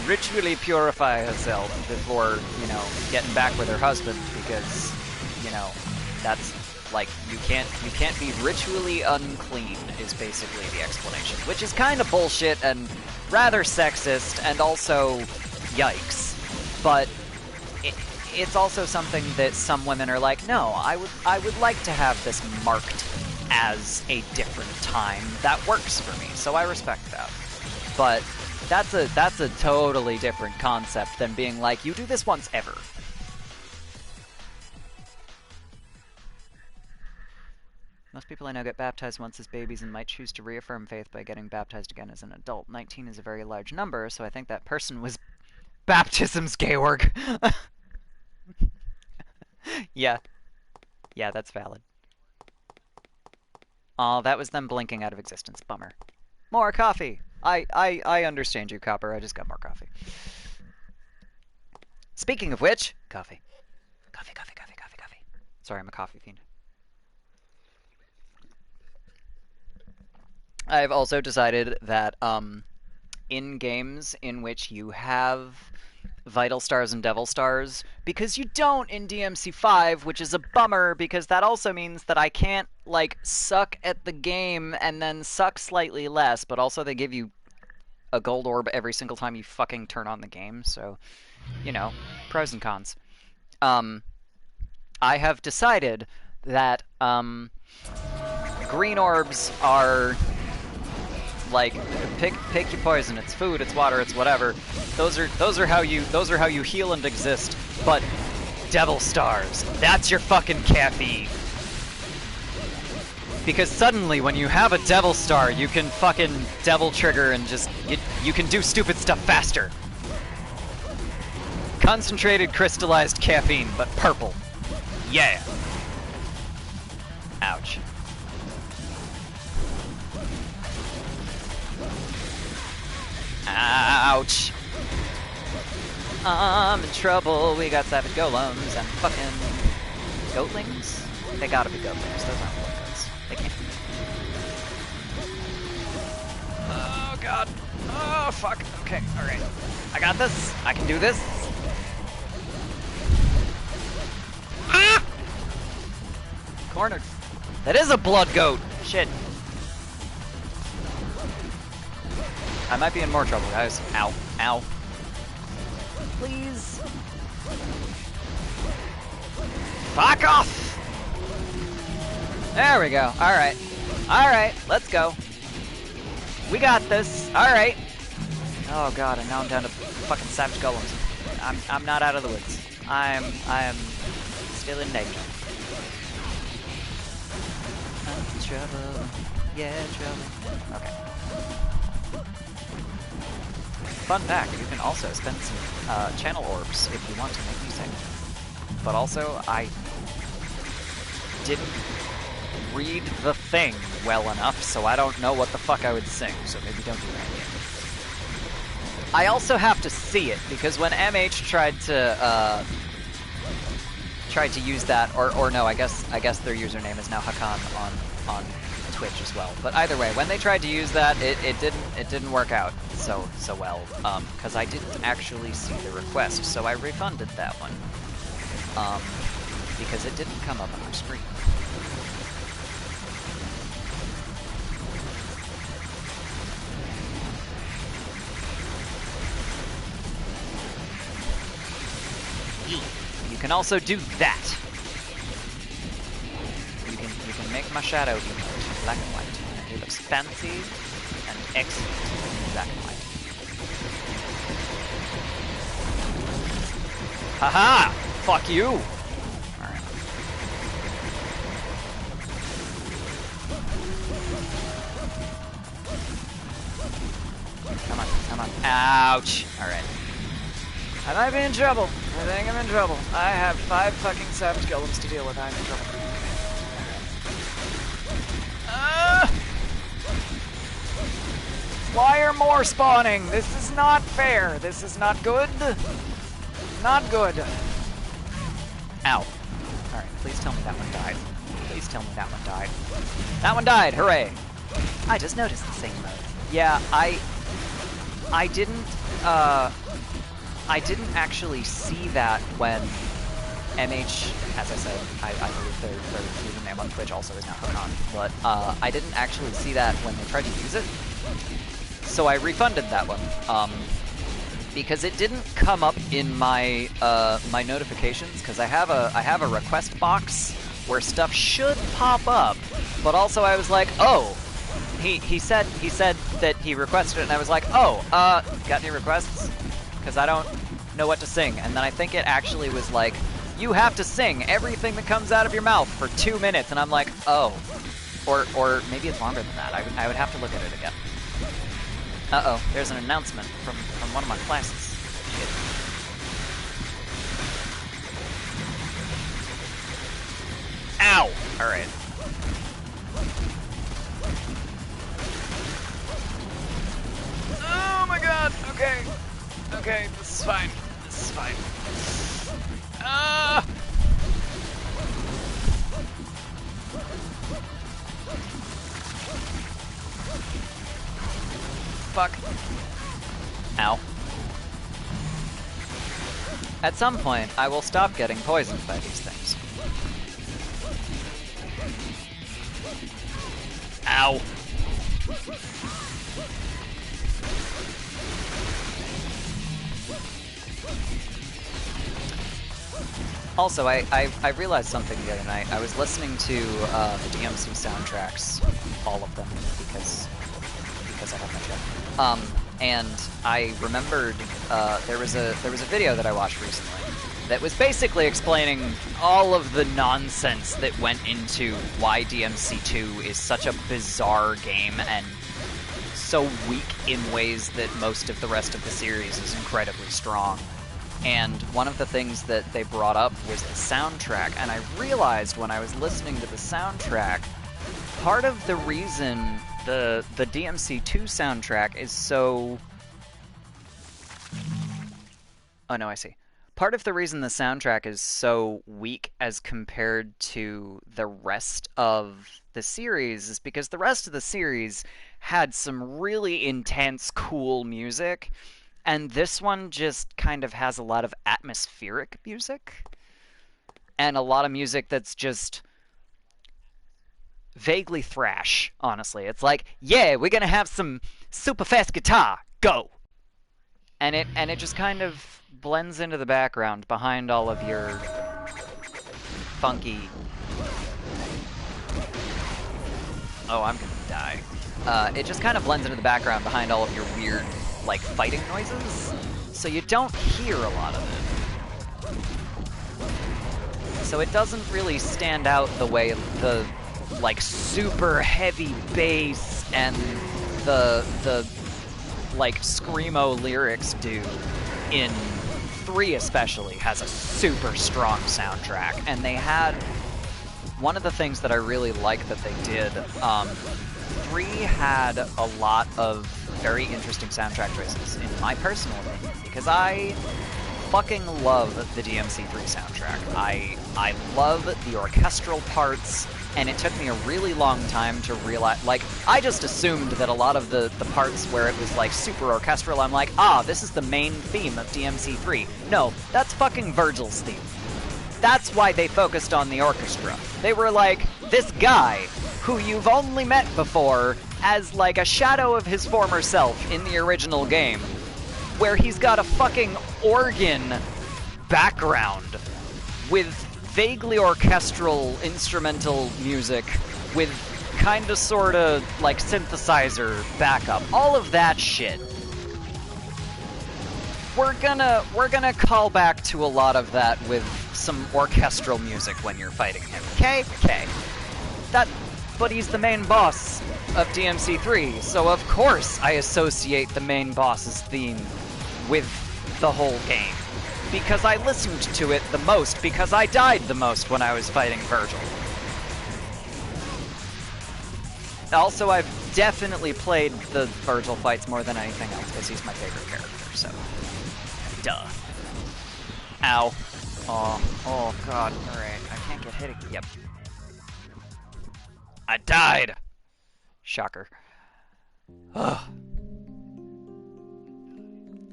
ritually purify herself before, you know, getting back with her husband, because, you know, that's like you can't be ritually unclean is basically the explanation, which is kind of bullshit and rather sexist and also yikes. But it's also something that some women are like, no, I would like to have this marked as a different time. That works for me, so I respect that. But that's a totally different concept than being like, you do this once ever. Most people I know get baptized once as babies and might choose to reaffirm faith by getting baptized again as an adult. 19 is a very large number, so I think that person was baptism's Georg. Yeah. Yeah, that's valid. Oh, that was them blinking out of existence. Bummer. More coffee! I understand you, Copper. I just got more coffee. Speaking of which, coffee. Coffee, coffee, coffee, coffee, coffee. Sorry, I'm a coffee fiend. I've also decided that in games in which you have Vital Stars and Devil Stars, because you don't in DMC 5, which is a bummer, because that also means that I can't, like, suck at the game and then suck slightly less, but also they give you a gold orb every single time you fucking turn on the game, so, you know, pros and cons. I have decided that green orbs are like pick your poison. It's food, it's water, it's whatever. Those are how you heal and exist. But Devil Stars, that's your fucking caffeine. Because suddenly when you have a Devil Star, you can fucking Devil Trigger and just you can do stupid stuff faster. Concentrated crystallized caffeine, but purple. Yeah. Ouch. Ouch. I'm in trouble. We got savage golems and fucking goatlings. They gotta be goatlings. Those aren't goatlings. They can't be. Oh god. Oh fuck. Okay. All right. I got this. I can do this. Ah! Cornered. That is a blood goat. Shit. I might be in more trouble, guys. Ow. Ow. Please. Fuck off! There we go. Alright. Alright, let's go. We got this. Alright. Oh god, and now I'm down to fucking savage golems. I'm not out of the woods. I am still in danger. Trouble. Yeah, trouble. Okay. Fun fact, you can also spend some channel orbs if you want to make music. But also, I didn't read the thing well enough, so I don't know what the fuck I would sing, so maybe don't do that. I also have to see it, because when MH tried to use that, or no, I guess their username is now Hakan on Twitch as well. But either way, when they tried to use that, it didn't work out so well, because I didn't actually see the request, so I refunded that one, because it didn't come up on our screen. You can also do that. You can make my shadow emote black and white. It looks fancy and excellent in black and white. Haha! Fuck you! Alright. Come on, come on. Ouch! Alright. I might be in trouble. I think I'm in trouble. I have 5 fucking savage golems to deal with. I'm in trouble. Why are more spawning? This is not fair. This is not good. Not good. Ow. Alright, please tell me that one died. Please tell me that one died. That one died! Hooray! I just noticed the same mode. Yeah, I didn't actually see that when MH, as I said, I believe their username on Twitch also is now Hokan, but I didn't actually see that when they tried to use it. So I refunded that one. Because it didn't come up in my my notifications, because I have a request box where stuff should pop up, but also I was like, oh, he said that he requested it, and I was like, oh, got any requests? Because I don't know what to sing, and then I think it actually was like, you have to sing everything that comes out of your mouth for 2 minutes, and I'm like, oh, or maybe it's longer than that. I would have to look at it again. Uh-oh, there's an announcement from one of my classes. Shit. Ow! Alright. Oh my god! Okay. Okay, this is fine. This is fine. Ah! Fuck. Ow. At some point, I will stop getting poisoned by these things. Ow. Also, I realized something the other night. I was listening to the DMC soundtracks, all of them, because I have my channel. And I remembered there was a video that I watched recently that was basically explaining all of the nonsense that went into why DMC 2 is such a bizarre game and so weak in ways that most of the rest of the series is incredibly strong. And one of the things that they brought up was the soundtrack, and I realized when I was listening to the soundtrack, part of the reason the DMC 2 soundtrack is so... Oh no, I see. Part of the reason the soundtrack is so weak as compared to the rest of the series is because the rest of the series had some really intense, cool music, and this one just kind of has a lot of atmospheric music, and a lot of music that's just vaguely thrash, honestly. It's like, yeah, we're gonna have some super fast guitar, go! And it just kind of blends into the background behind all of your funky... Oh, I'm gonna die. It just kind of blends into the background behind all of your weird, like, fighting noises, so you don't hear a lot of it. So it doesn't really stand out the way the like, super heavy bass and the like, screamo lyrics do in 3 especially has a super strong soundtrack, and they had one of the things that I really like that they did, 3 had a lot of very interesting soundtrack choices, in my personal opinion, because I fucking love the DMC 3 soundtrack. I love the orchestral parts, and it took me a really long time to realize, like, I just assumed that a lot of the parts where it was, like, super orchestral, I'm like, ah, this is the main theme of DMC 3. No, that's fucking Virgil's theme. That's why they focused on the orchestra. They were like, this guy, who you've only met before as, like, a shadow of his former self in the original game, where he's got a fucking organ background with vaguely orchestral instrumental music with kinda sorta like synthesizer backup. All of that shit. We're gonna call back to a lot of that with some orchestral music when you're fighting him. Okay? Okay. But he's the main boss of DMC 3, so of course I associate the main boss's theme with the whole game. Because I listened to it the most, because I died the most when I was fighting Virgil. Also, I've definitely played the Virgil fights more than anything else, because he's my favorite character, so... Duh. Ow. Oh god, alright, I can't get hit again. Yep. I died! Shocker. Ugh.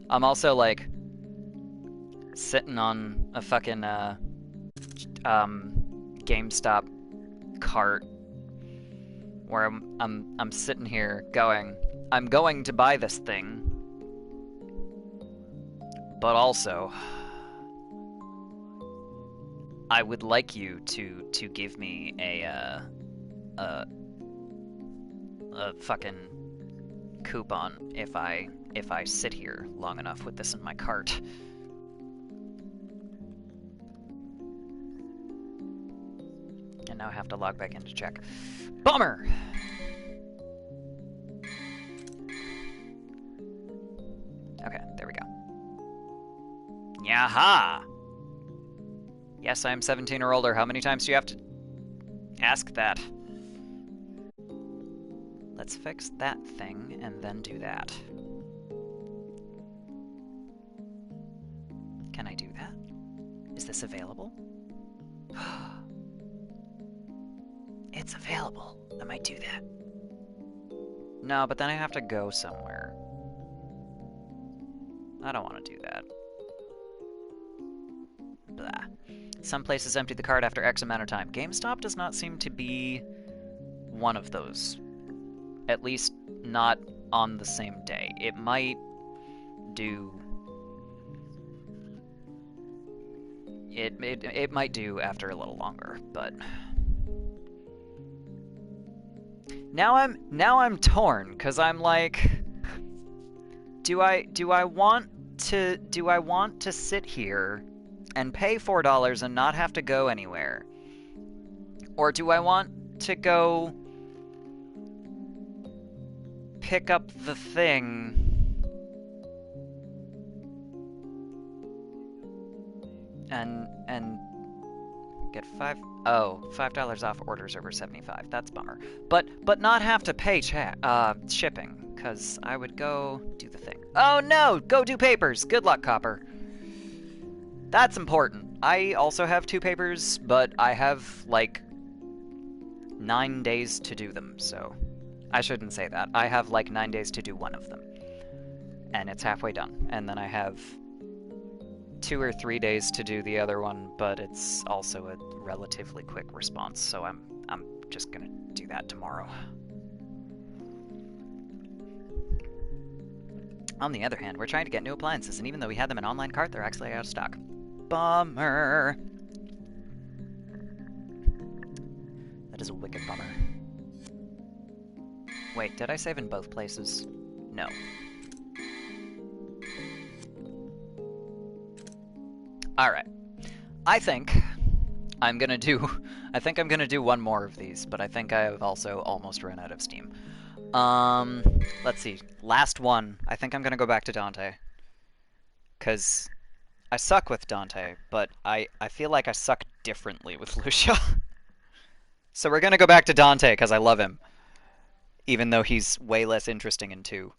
I'm also, like, sitting on a fucking, GameStop cart where I'm sitting here going, I'm going to buy this thing, but also I would like you to give me a fucking coupon if I sit here long enough with this in my cart. And now I have to log back in to check. Bummer! Okay, there we go. Yaha! Yes, I am 17 or older. How many times do you have to ask that? Let's fix that thing and then do that. Can I do that? Is this available? It's available. I might do that. No, but then I have to go somewhere. I don't want to do that. Blah. Some places empty the cart after X amount of time. GameStop does not seem to be one of those. At least not on the same day. It might do... It might do after a little longer, but... Now I'm torn, because I'm like... Do I want to sit here and pay $4 and not have to go anywhere? Or do I want to go pick up the thing and get $5 off orders over 75. That's a bummer. But not have to pay shipping, because I would go do the thing. Oh no! Go do papers! Good luck, Copper. That's important. I also have 2 papers, but I have, like, 9 days to do them, so... I shouldn't say that. I have, like, 9 days to do one of them. And it's halfway done. And then I have 2 or 3 days to do the other one, but it's also a relatively quick response, so I'm just gonna do that tomorrow. On the other hand, we're trying to get new appliances, and even though we had them in online cart, they're actually out of stock. Bummer. That is a wicked bummer. Wait, did I save in both places? No. Alright. I think I'm gonna do one more of these, but I think I have also almost run out of steam. Let's see. Last one. I think I'm gonna go back to Dante. 'Cause I suck with Dante, but I feel like I suck differently with Lucia. So we're gonna go back to Dante, because I love him. Even though he's way less interesting in 2.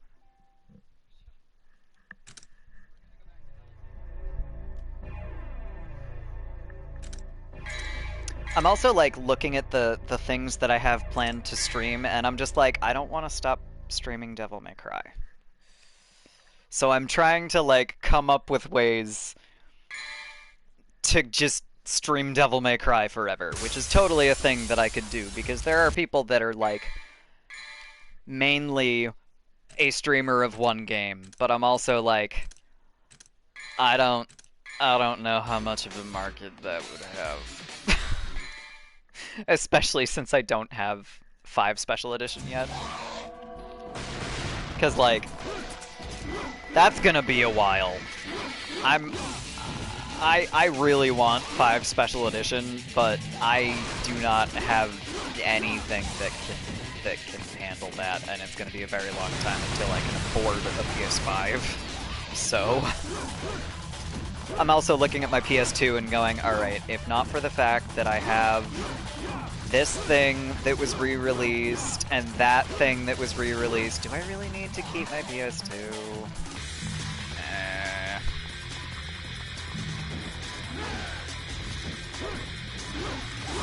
I'm also, like, looking at the things that I have planned to stream, and I'm just like, I don't want to stop streaming Devil May Cry. So I'm trying to, like, come up with ways to just stream Devil May Cry forever, which is totally a thing that I could do, because there are people that are, like, mainly a streamer of one game, but I'm also like, I don't know how much of a market that would have. Especially since I don't have 5 Special Edition yet. Because, like, that's gonna be a while. I really want 5 Special Edition, but I do not have anything that can handle that, and it's gonna be a very long time until I can afford a PS5. So... I'm also looking at my PS2 and going, alright, if not for the fact that I have this thing that was re-released and that thing that was re-released, do I really need to keep my PS2?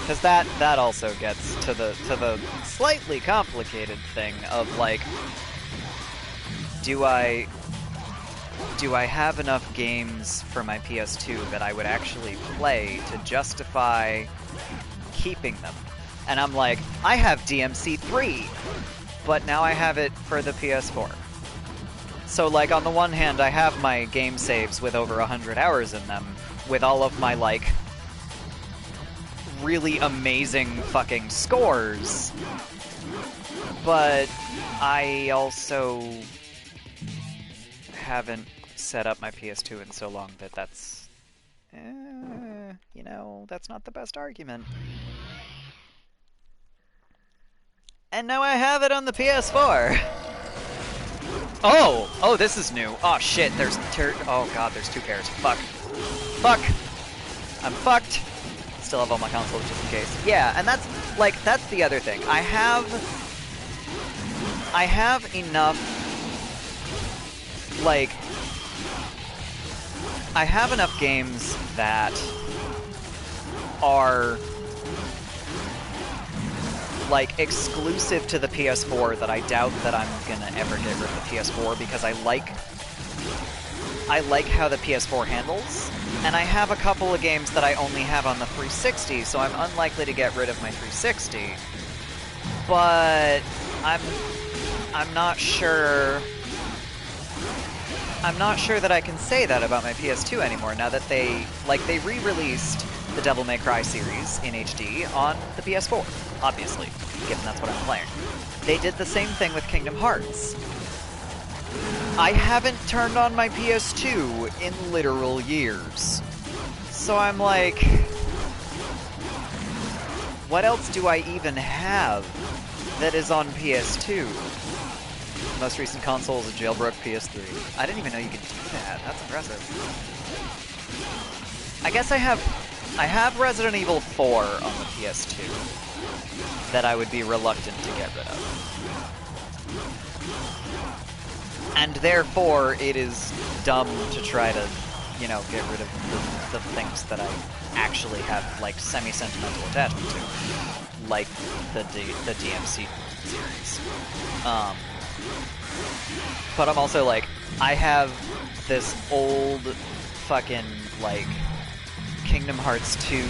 because that also gets to the slightly complicated thing of like, do I do I have enough games for my PS2 that I would actually play to justify keeping them? And I'm like, I have DMC 3, but now I have it for the PS4. So like on the one hand, I have my game saves with over 100 hours in them, with all of my like really amazing fucking scores. But I also haven't set up my PS2 in so long that that's, that's not the best argument. And now I have it on the PS4. Oh, this is new. Oh shit, oh god, there's two pairs. Fuck. I'm fucked. Still have all my consoles just in case. Yeah, and that's the other thing. I have enough, like, I have enough games that are like exclusive to the PS4 that I doubt that I'm gonna ever get rid of the PS4 because I like how the PS4 handles, and I have a couple of games that I only have on the 360, so I'm unlikely to get rid of my 360. But I'm not sure that I can say that about my PS2 anymore now that they re-released the Devil May Cry series in HD on the PS4, obviously, given that's what I'm playing. They did the same thing with Kingdom Hearts. I haven't turned on my PS2 in literal years. So I'm like, what else do I even have that is on PS2? Most recent console is a jailbroke PS3. I didn't even know you could do that. That's impressive. I guess I have Resident Evil 4 on the PS2 that I would be reluctant to get rid of. And therefore, it is dumb to try to, get rid of the things that I actually have, like, semi-sentimental attachment to. Like the DMC series. But I'm also like, I have this old fucking, like, Kingdom Hearts 2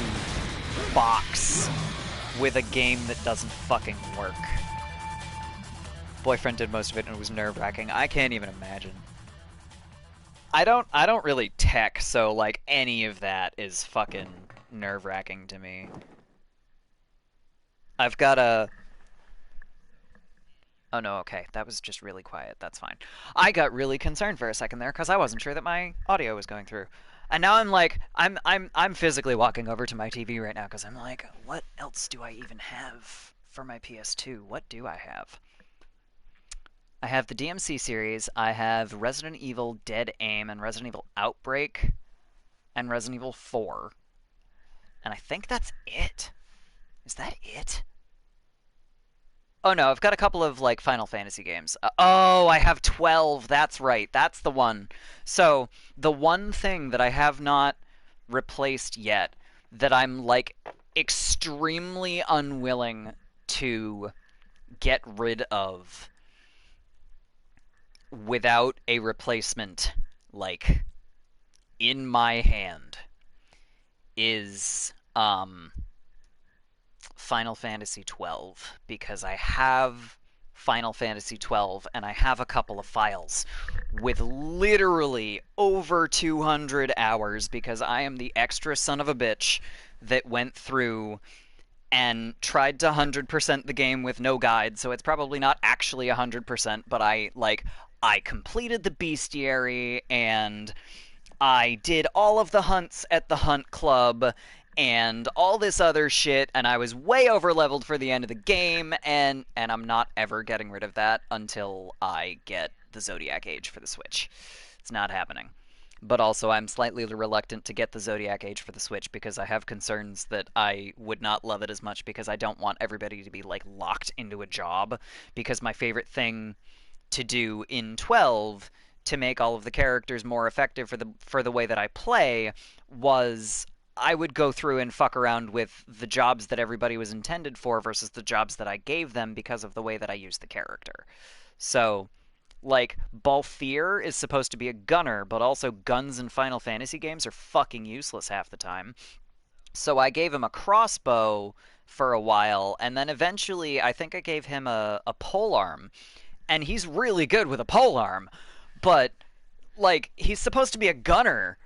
box with a game that doesn't fucking work. Boyfriend did most of it and it was nerve-wracking. I can't even imagine. I don't really tech, so like any of that is fucking nerve-wracking to me. I've got a... Oh no, okay, that was just really quiet, that's fine. I got really concerned for a second there because I wasn't sure that my audio was going through. And now I'm like, I'm physically walking over to my TV right now because I'm like, what else do I even have for my PS2? What do I have? I have the DMC series, I have Resident Evil Dead Aim and Resident Evil Outbreak and Resident Evil 4. And I think that's it. Is that it? Oh no, I've got a couple of like Final Fantasy games. Oh, I have 12. That's right. That's the one. So, the one thing that I have not replaced yet that I'm like extremely unwilling to get rid of without a replacement like in my hand is Final Fantasy 12 because I have Final Fantasy 12 and I have a couple of files with literally over 200 hours because I am the extra son of a bitch that went through and tried to 100% the game with no guide, so it's probably not actually 100%, but I completed the bestiary and I did all of the hunts at the hunt club and all this other shit, and I was way over-leveled for the end of the game, and I'm not ever getting rid of that until I get the Zodiac Age for the Switch. It's not happening. But also, I'm slightly reluctant to get the Zodiac Age for the Switch because I have concerns that I would not love it as much because I don't want everybody to be, like, locked into a job, because my favorite thing to do in 12 to make all of the characters more effective for the way that I play was I would go through and fuck around with the jobs that everybody was intended for versus the jobs that I gave them because of the way that I used the character. So, like, Balthier is supposed to be a gunner, but also guns in Final Fantasy games are fucking useless half the time. So I gave him a crossbow for a while, and then eventually I think I gave him a polearm, and he's really good with a polearm, but, like, he's supposed to be a gunner.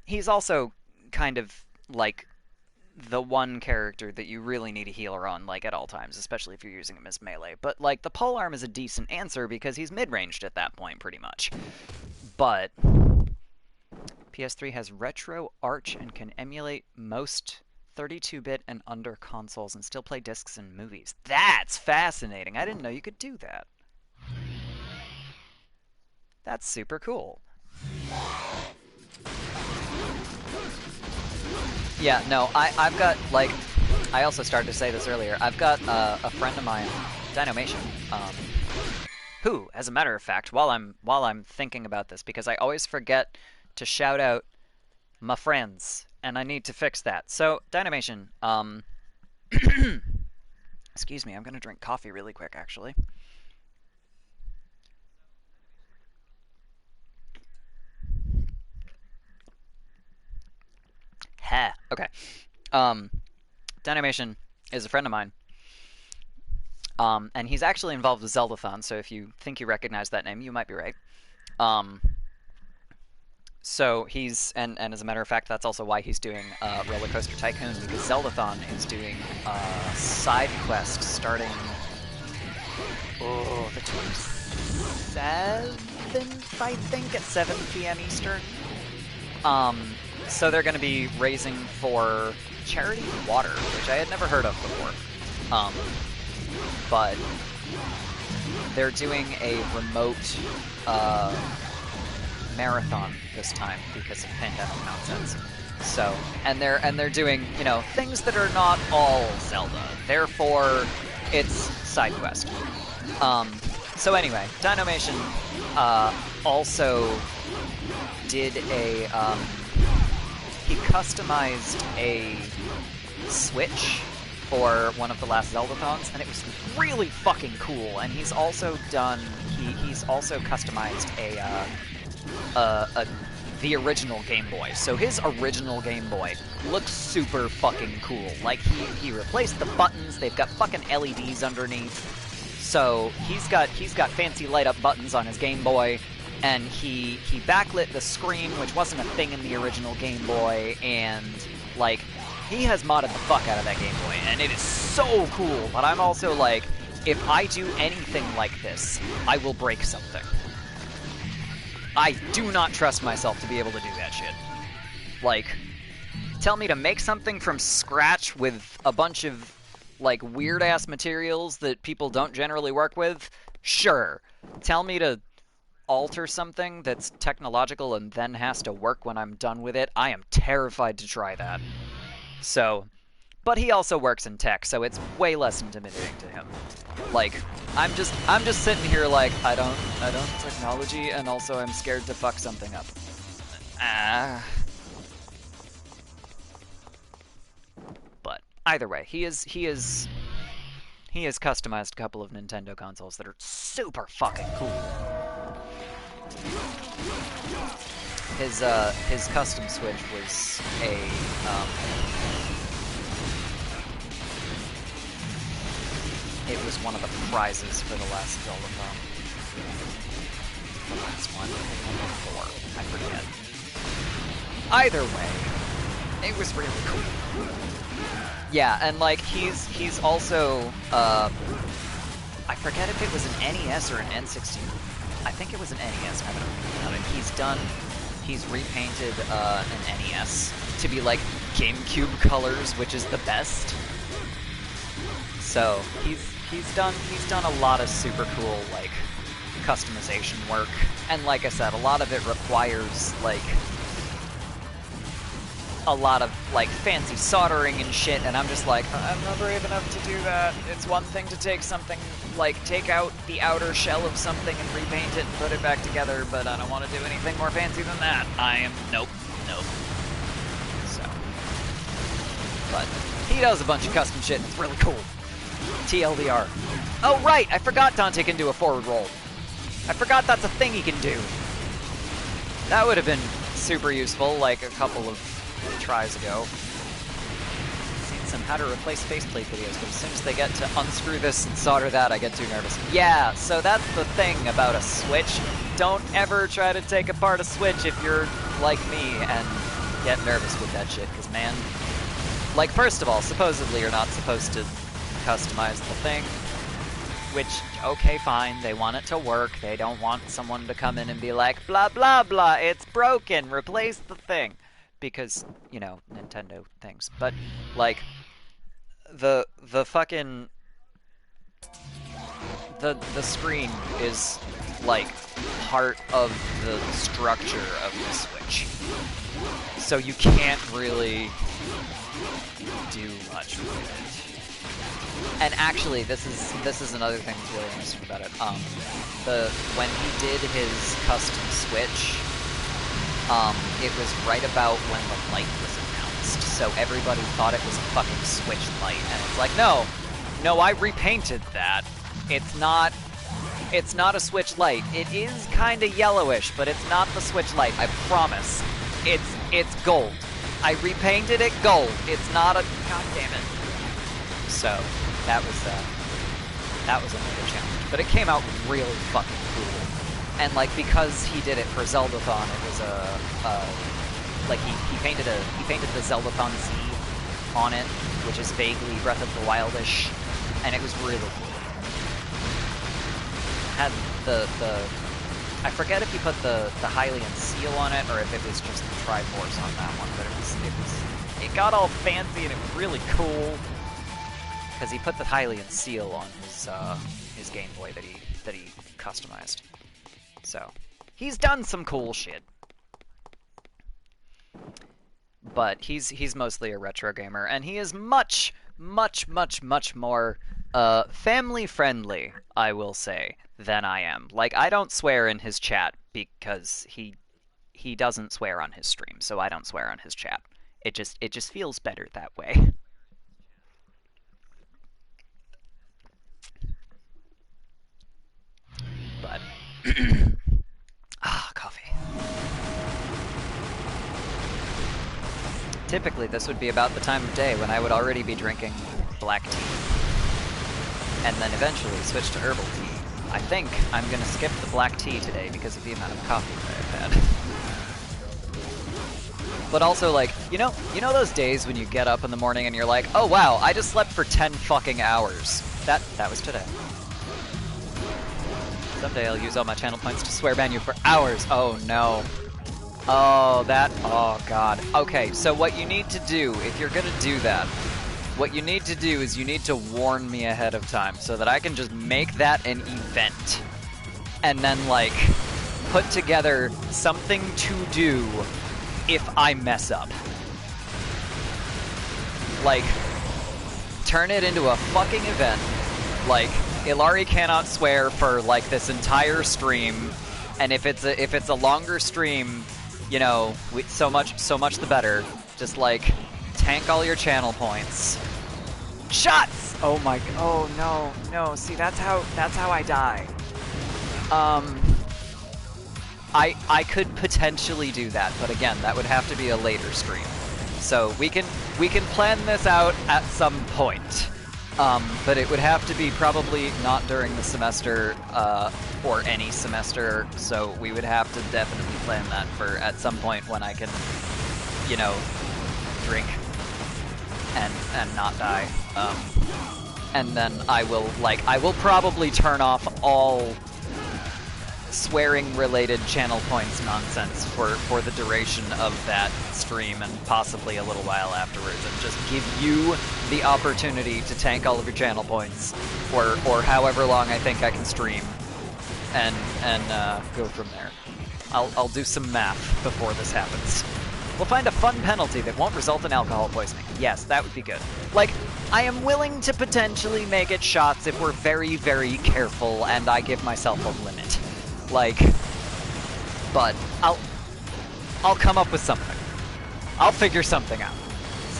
He's also kind of like the one character that you really need a healer on, like, at all times, especially if you're using him as melee. But, like, the polearm is a decent answer because he's mid-ranged at that point, pretty much. But PS3 has retro arch and can emulate most 32-bit and under consoles and still play discs and movies. That's fascinating. I didn't know you could do that. That's super cool. Yeah, no, I've got, like, I also started to say this earlier. I've got a friend of mine, Dinomation, who, as a matter of fact, while I'm thinking about this, because I always forget to shout out my friends, and I need to fix that. So, Dinomation, excuse me, I'm gonna drink coffee really quick, actually. Heh. Okay. Dinomation is a friend of mine. And he's actually involved with Zeldathon, so if you think you recognize that name, you might be right. Um, so he's, and as a matter of fact, that's also why he's doing Roller Coaster Tycoon, because Zeldathon is doing a side quest starting, the 27th, I think, at 7 p.m. Eastern. So they're going to be raising for charity water, which I had never heard of before. But they're doing a remote marathon this time because of pandemic nonsense. So, and they're doing, you know, things that are not all Zelda. Therefore, it's side quest. So anyway, Dinomation also did a he customized a Switch for one of the last Zeldathons, and it was really fucking cool. And he's also done he's also customized the original Game Boy. So his original Game Boy looks super fucking cool. Like he replaced the buttons, they've got fucking LEDs underneath. So he's got fancy light up buttons on his Game Boy, and he backlit the screen, which wasn't a thing in the original Game Boy, and like he has modded the fuck out of that Game Boy, and it is so cool. But I'm also like, if I do anything like this, I will break something. I do not trust myself to be able to do that shit. Like, tell me to make something from scratch with a bunch of like weird-ass materials that people don't generally work with? Sure. Tell me to alter something that's technological and then has to work when I'm done with it? I am terrified to try that. So, but he also works in tech, so it's way less intimidating to him. Like, I'm just sitting here like, I don't technology, and also I'm scared to fuck something up. But either way, he has customized a couple of Nintendo consoles that are super fucking cool. His custom Switch was a it was one of the prizes for the last Zeldathon. The last one, or I forget. Either way, it was really cool. Yeah, and like he's also I forget if it was an NES or an N60. I think it was an NES. I don't know about it. He's repainted an NES to be like GameCube colors, which is the best. So he's done a lot of super cool like customization work, and like I said, a lot of it requires like a lot of like fancy soldering and shit, and I'm just like, I'm not brave enough to do that. It's one thing to take something, like take out the outer shell of something and repaint it and put it back together, but I don't want to do anything more fancy than that. Nope. So, but he does a bunch of custom shit, and it's really cool. TLDR. Oh, right! I forgot Dante can do a forward roll. I forgot that's a thing he can do. That would have been super useful, like a couple of tries ago. Seen some how to replace faceplate videos, but as soon as they get to unscrew this and solder that, I get too nervous. Yeah, so that's the thing about a Switch. Don't ever try to take apart a Switch if you're like me and get nervous with that shit, because man, like, first of all, supposedly you're not supposed to customize the thing, which, okay, fine, they want it to work, they don't want someone to come in and be like, blah blah blah, it's broken, replace the thing, because, you know, Nintendo things, but, like, the fucking, the screen is, like, part of the structure of the Switch, so you can't really do much with it. And actually, this is another thing that's really interesting about it. When he did his custom Switch, it was right about when the light was announced, so everybody thought it was a fucking Switch light, and it's like, no, I repainted that. It's not a Switch light. It is kind of yellowish, but it's not the Switch light. I promise. It's gold. I repainted it gold. It's not a... God damn it. So, that was another challenge. But it came out really fucking cool. And, like, because he did it for Zeldathon, it was like, he painted the Zeldathon Z on it, which is vaguely Breath of the Wild-ish, and it was really cool. Had the I forget if he put the Hylian seal on it or if it was just the Triforce on that one, but it got all fancy and it was really cool because he put the Hylian seal on his Game Boy that he customized. So he's done some cool shit, but he's mostly a retro gamer, and he is much more family friendly, I will say, than I am. Like, I don't swear in his chat because he doesn't swear on his stream, so I don't swear on his chat. It just feels better that way. But coffee. Typically, this would be about the time of day when I would already be drinking black tea, and then eventually switch to herbal tea. I think I'm gonna skip the black tea today because of the amount of coffee that I've had. But also, like, you know those days when you get up in the morning and you're like, oh wow, I just slept for 10 fucking hours. That was today. Someday I'll use all my channel points to swear ban you for hours. Oh no. Oh god. Okay, so what you need to do, if you're gonna do that, what you need to do is you need to warn me ahead of time so that I can just make that an event. And then, like, put together something to do if I mess up. Like, turn it into a fucking event. Like, Ilari cannot swear for, like, this entire stream, and if it's a longer stream, you know, so much the better. Just, like, tank all your channel points. Shots! Oh my, oh no, see, that's how I die. I could potentially do that, but again, that would have to be a later stream. So we can plan this out at some point. But it would have to be probably not during the semester, or any semester, so we would have to definitely plan that for at some point when I can, you know, drink and not die. And then I will probably turn off all swearing-related channel points nonsense for the duration of that stream and possibly a little while afterwards, and just give you the opportunity to tank all of your channel points or however long I think I can stream, and go from there. I'll do some math before this happens. We'll find a fun penalty that won't result in alcohol poisoning. Yes, that would be good. Like, I am willing to potentially make it shots if we're very, very careful and I give myself a limit. Like, but I'll come up with something. I'll figure something out.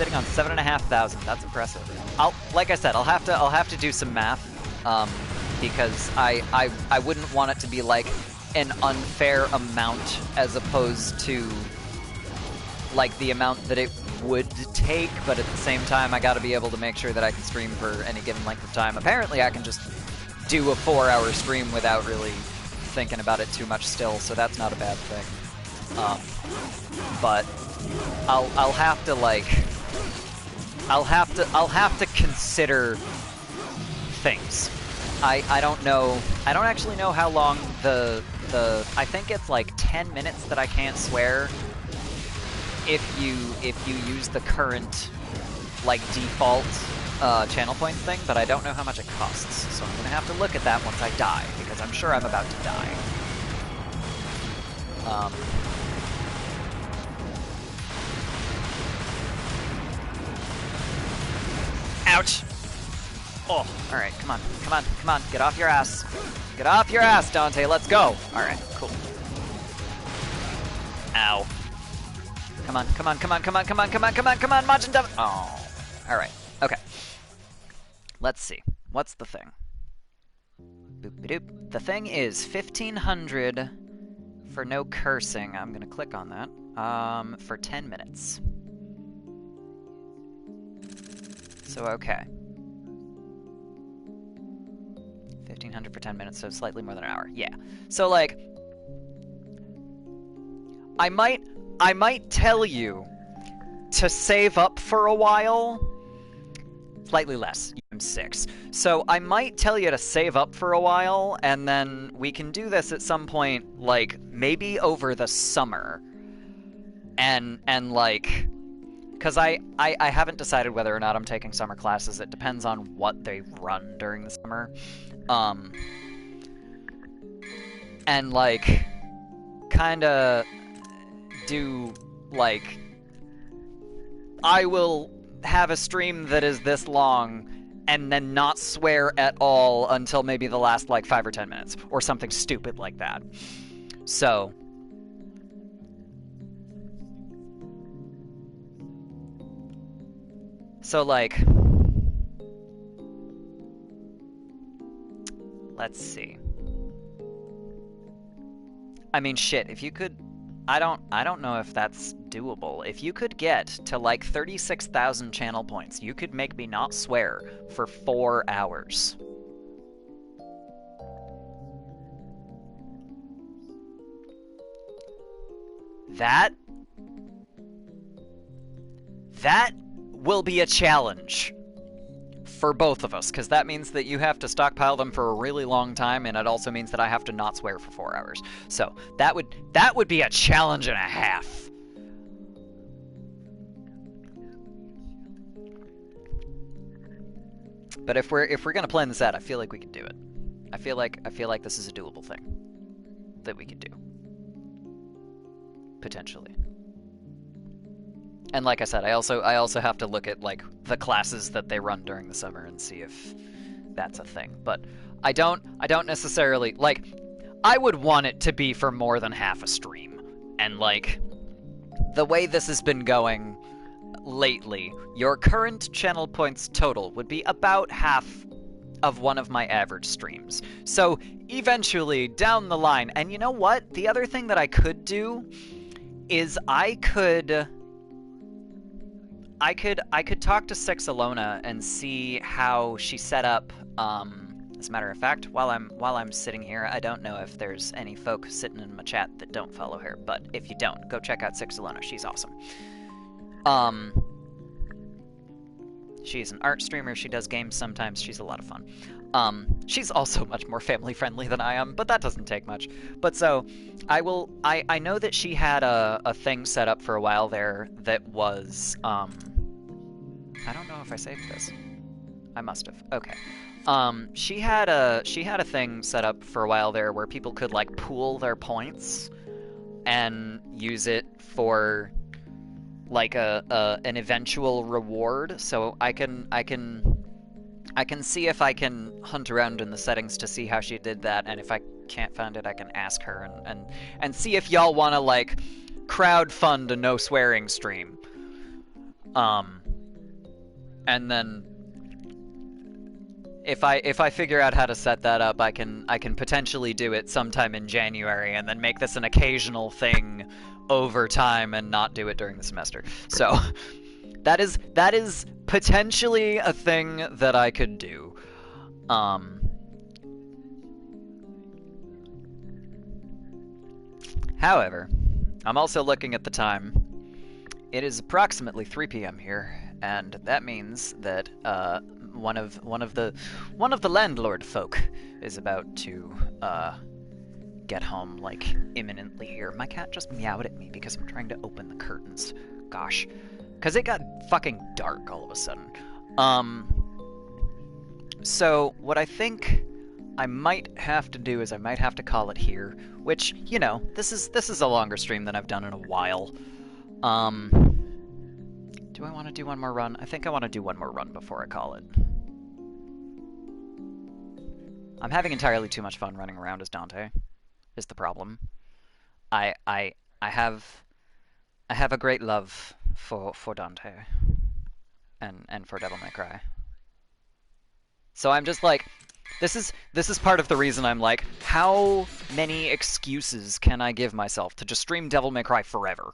sitting on 7,500. That's impressive. Like I said, I'll have to do some math, because I wouldn't want it to be like an unfair amount as opposed to like the amount that it would take, but at the same time I gotta be able to make sure that I can stream for any given length of time. Apparently I can just do a 4-hour stream without really thinking about it too much still, so that's not a bad thing. But I'll have to like I'll have to consider things. I don't know. I don't actually know how long the I think it's like 10 minutes that I can't swear if you use the current like default channel points thing, but I don't know how much it costs. So I'm gonna have to look at that once I die, because I'm sure I'm about to die. Ouch! Oh, alright, come on, come on, come on, get off your ass. Get off your ass, Dante, let's go! Alright, cool. Ow. Come on, come on, come on, come on, come on, come on, come on, come on, Majin Devon! Oh, alright, okay. Let's see, what's the thing? Boop-a-doop. The thing is 1,500 for no cursing. I'm gonna click on that. For 10 minutes. So, okay. 1,500 for 10 minutes, so slightly more than an hour. Yeah. So, like, I might tell you to save up for a while. Slightly less. I'm 6. So I might tell you to save up for a while, and then we can do this at some point, like, maybe over the summer. And like... Because I haven't decided whether or not I'm taking summer classes. It depends on what they run during the summer. And, like, kinda do, like... I will have a stream that is this long and then not swear at all until maybe the last, like, 5 or 10 minutes. Or something stupid like that. So... So, like, let's see. I mean, shit, if you could, I don't know if that's doable. If you could get to, like, 36,000 channel points, you could make me not swear for 4 hours. That will be a challenge for both of us, because that means that you have to stockpile them for a really long time, and it also means that I have to not swear for 4 hours. So that would be a challenge and a half. But if we're gonna plan this out, I feel like we can do it. I feel like this is a doable thing that we could do, potentially. And like I said, I also have to look at, like, the classes that they run during the summer and see if that's a thing. But I don't necessarily, like, I would want it to be for more than half a stream. And, like, the way this has been going lately, your current channel points total would be about half of one of my average streams. So eventually down the line, and you know what? The other thing that I could do is I could talk to Six Alona and see how she set up. As a matter of fact, while I'm sitting here, I don't know if there's any folk sitting in my chat that don't follow her, but if you don't, go check out Six Alona. She's awesome. She's an art streamer. She does games sometimes. She's a lot of fun. She's also much more family friendly than I am, but that doesn't take much. But so I know that she had a thing set up for a while there that was I don't know if I saved this. I must have. Okay. She had a thing set up for a while there where people could, like, pool their points and use it for, like, an eventual reward. So I can see if I can hunt around in the settings to see how she did that, and if I can't find it, I can ask her and see if y'all want to, like, crowdfund a no swearing stream. And then if I figure out how to set that up, I can potentially do it sometime in January and then make this an occasional thing over time and not do it during the semester. So that is potentially a thing that I could do. However, I'm also looking at the time. It is approximately 3 p.m. here, and that means that one of the landlord folk is about to get home, like, imminently here. My cat just meowed at me because I'm trying to open the curtains. Gosh. Because it got fucking dark all of a sudden. So, what I think I might have to do is I might have to call it here, which, you know, this is a longer stream than I've done in a while. Do I want to do one more run? I think I want to do one more run before I call it. I'm having entirely too much fun running around as Dante, is the problem. I have a great love for Dante and for Devil May Cry. So I'm just like, this is part of the reason I'm like, how many excuses can I give myself to just stream Devil May Cry forever?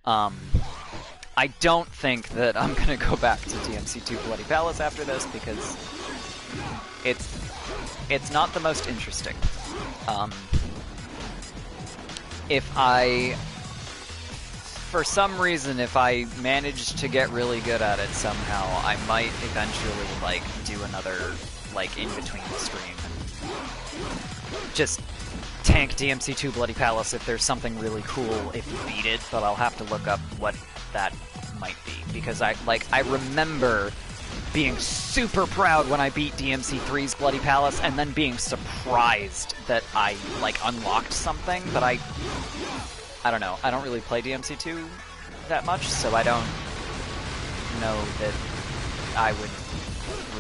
I don't think that I'm gonna go back to DMC 2 Bloody Palace after this because it's not the most interesting. If I, for some reason, if I manage to get really good at it somehow, I might eventually, like, do another, like, in-between stream and just tank DMC 2 Bloody Palace if there's something really cool if you beat it, but I'll have to look up what that might be, because I remember being super proud when I beat DMC 3's Bloody Palace, and then being surprised that I, like, unlocked something, but I don't know. I don't really play DMC 2 that much, so I don't know that I would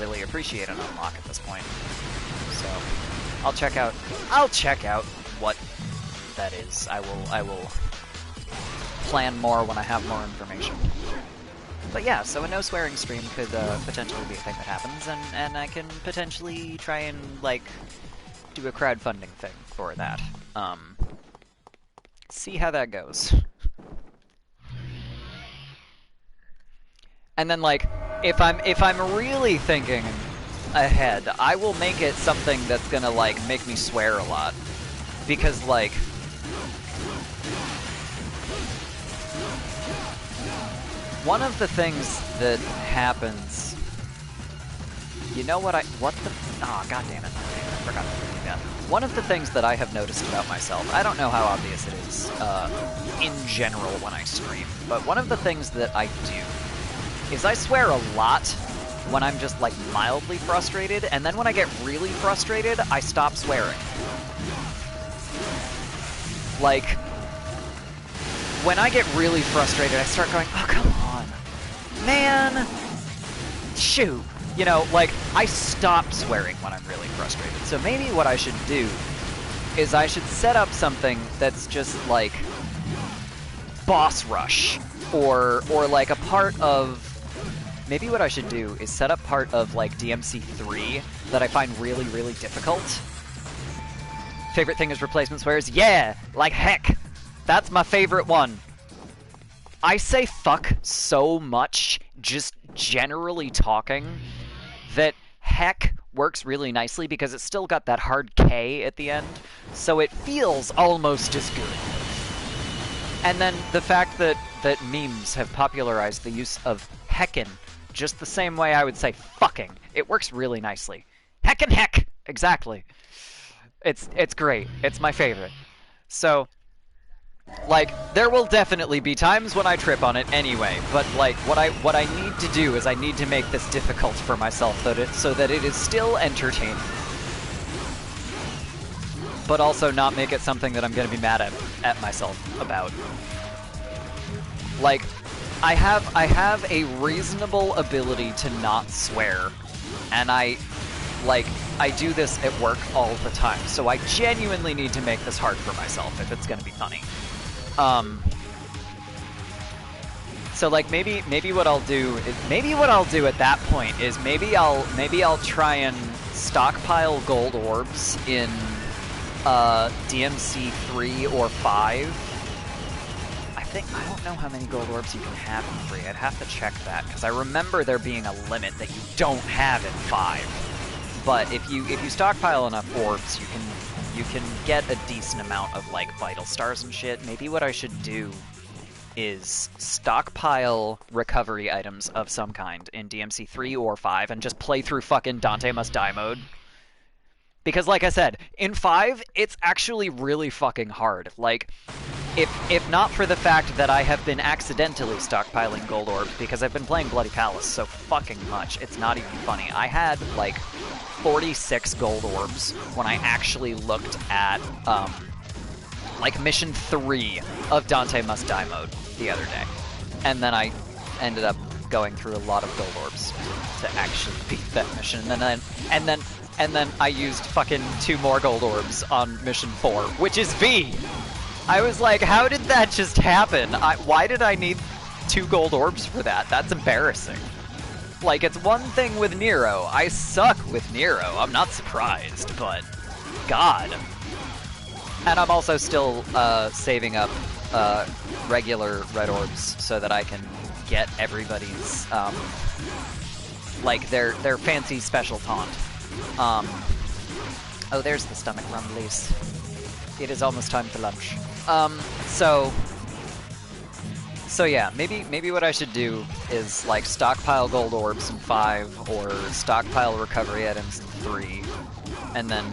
really appreciate an unlock at this point. So I'll check out what that is. I will plan more when I have more information. But yeah, so a no swearing stream could potentially be a thing that happens, and I can potentially try and, like, do a crowdfunding thing for that. See how that goes. And then, like, if I'm really thinking ahead, I will make it something that's gonna, like, make me swear a lot. Because, like, one of the things that happens, you know what oh, god damn it, I forgot to do that. One of the things that I have noticed about myself, I don't know how obvious it is in general when I stream, but one of the things that I do is I swear a lot when I'm just, like, mildly frustrated, and then when I get really frustrated, I stop swearing. Like, when I get really frustrated, I start going, oh, come on, man, shoot. You know, like, I stop swearing when I'm really frustrated. So maybe what I should do is I should set up something that's just, like, boss rush, or like, a part of... Maybe what I should do is set up part of, like, DMC 3 that I find really, really difficult. Favorite thing is replacement swears? Yeah! Like heck! That's my favorite one. I say fuck so much, just generally talking, that heck works really nicely because it's still got that hard K at the end, so it feels almost as good. And then the fact that memes have popularized the use of heckin' just the same way I would say fucking. It works really nicely. Heckin' heck! Exactly. It's great. It's my favorite. So, like, there will definitely be times when I trip on it anyway, but, like, what I need to do is I need to make this difficult for myself so that it is still entertaining. But also not make it something that I'm gonna be mad at myself about. Like, I have a reasonable ability to not swear, and I do this at work all the time, so I genuinely need to make this hard for myself if it's gonna be funny. So like maybe what I'll do is at that point is maybe I'll try and stockpile gold orbs in DMC 3 or 5. I don't know how many gold orbs you can have in 3. I'd have to check that because I remember there being a limit that you don't have in 5. But if you stockpile enough orbs, you can get a decent amount of like vital stars and shit. Maybe what I should do is stockpile recovery items of some kind in DMC 3 or 5 and just play through fucking Dante Must Die mode. Because like I said, in 5, it's actually really fucking hard. Like, if not for the fact that I have been accidentally stockpiling gold orbs because I've been playing Bloody Palace so fucking much, it's not even funny. I had, like, 46 gold orbs when I actually looked at, like, Mission 3 of Dante Must Die mode the other day. And then I ended up going through a lot of gold orbs to actually beat that mission. And then I used fucking 2 more gold orbs on Mission 4, which is V! I was like, how did that just happen? Why did I need 2 gold orbs for that? That's embarrassing. Like, it's one thing with Nero. I suck with Nero. I'm not surprised, but God. And I'm also still saving up regular red orbs so that I can get everybody's, like, their fancy special taunt. Oh, there's the stomach rumblies. It is almost time for lunch. So yeah, maybe what I should do is like stockpile gold orbs in 5 or stockpile recovery items in 3, and then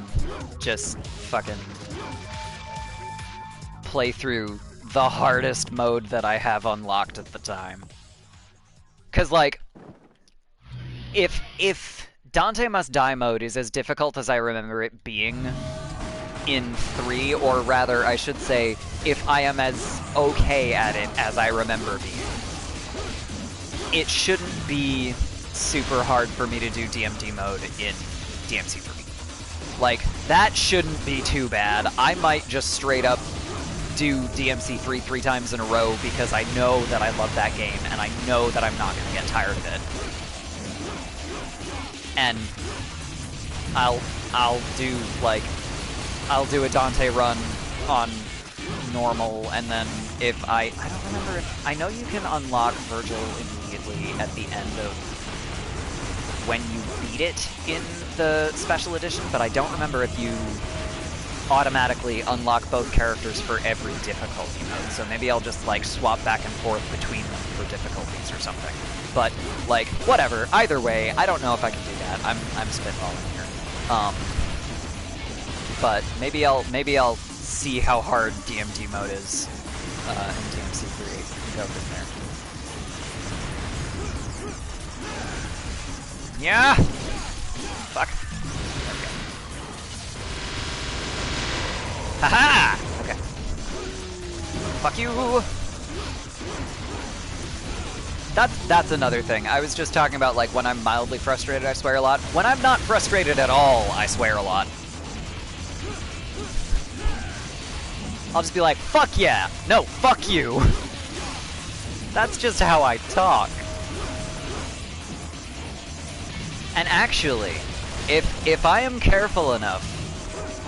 just fucking play through the hardest mode that I have unlocked at the time. 'Cause like, if Dante Must Die mode is as difficult as I remember it being in 3, or rather, I should say, if I am as okay at it as I remember being, it shouldn't be super hard for me to do DMD mode in DMC 3. Like, that shouldn't be too bad. I might just straight up do DMC 3 times in a row because I know that I love that game, and I know that I'm not going to get tired of it. And I'll do a Dante run on normal, and then if I don't remember if I know you can unlock Virgil immediately at the end of when you beat it in the special edition, but I don't remember if you automatically unlock both characters for every difficulty mode. So maybe I'll just like swap back and forth between them for difficulties or something. But like whatever, either way, I don't know if I can do that. I'm spitballing here. But maybe I'll see how hard DMD mode is in DMC 3 and go from there. Yeah. Fuck. Okay. Haha. Okay. Fuck you. That's another thing. I was just talking about like when I'm mildly frustrated, I swear a lot. When I'm not frustrated at all, I swear a lot. I'll just be like, fuck yeah! No, fuck you! That's just how I talk. And actually, if I am careful enough...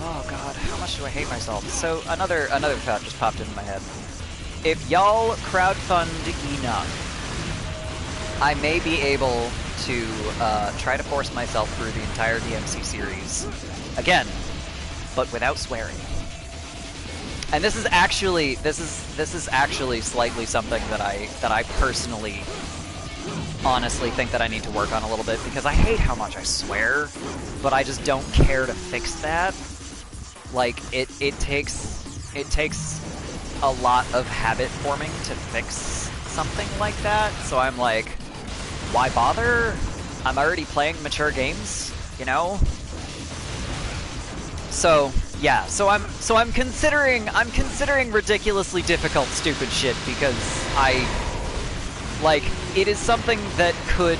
Oh god, how much do I hate myself? So, another thought just popped into my head. If y'all crowdfund enough, I may be able to try to force myself through the entire DMC series. Again, but without swearing. And this is actually slightly something that I personally honestly think that I need to work on a little bit, because I hate how much I swear, but I just don't care to fix that. Like it takes a lot of habit forming to fix something like that. So I'm like, why bother? I'm already playing mature games, you know? So yeah, so I'm considering ridiculously difficult stupid shit, because it is something that could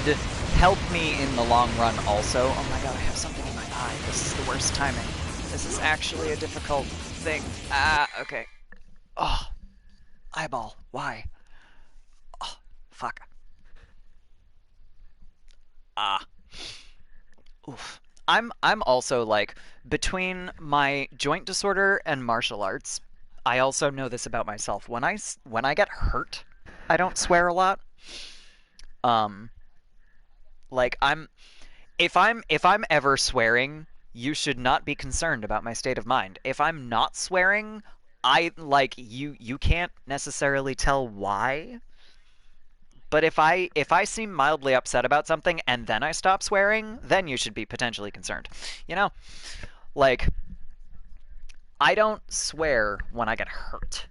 help me in the long run also. Oh my god, I have something in my eye. This is the worst timing. This is actually a difficult thing. Ah, okay. Oh, eyeball. Why? Oh, fuck. Ah. Oof. I'm also like between my joint disorder and martial arts. I also know this about myself. When I get hurt, I don't swear a lot. Um, like if I'm ever swearing, you should not be concerned about my state of mind. If I'm not swearing, I like you can't necessarily tell why. But if I seem mildly upset about something and then I stop swearing, then you should be potentially concerned. You know, like I don't swear when I get hurt.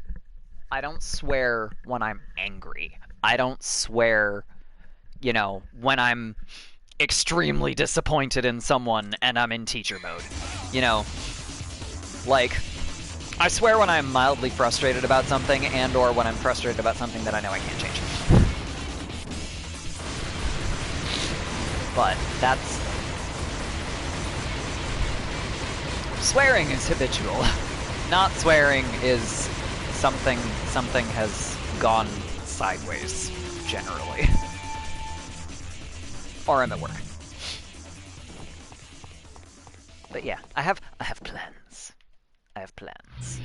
I don't swear when I'm angry. I don't swear, when I'm extremely disappointed in someone and I'm in teacher mode. You know, like I swear when I'm mildly frustrated about something and or when I'm frustrated about something that I know I can't change. But that's swearing is habitual. Not swearing is something has gone sideways generally. Or I'm at work. But yeah, I have plans. I have plans.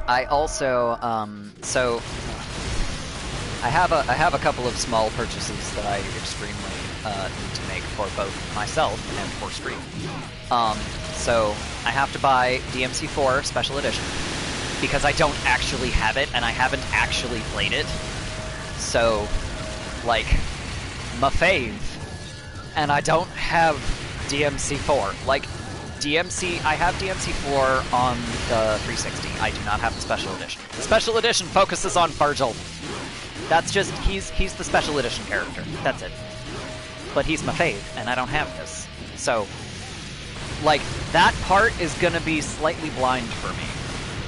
I also so I have a couple of small purchases that I extremely need to make for both myself and for stream. So I have to buy DMC 4 Special Edition because I don't actually have it and I haven't actually played it. So, like, my fave, and I don't have DMC 4. Like, I have DMC 4 on the 360. I do not have the Special Edition. The Special Edition focuses on Virgil. That's just, he's the Special Edition character. That's it. But he's my fave, and I don't have this. So, like, that part is gonna be slightly blind for me.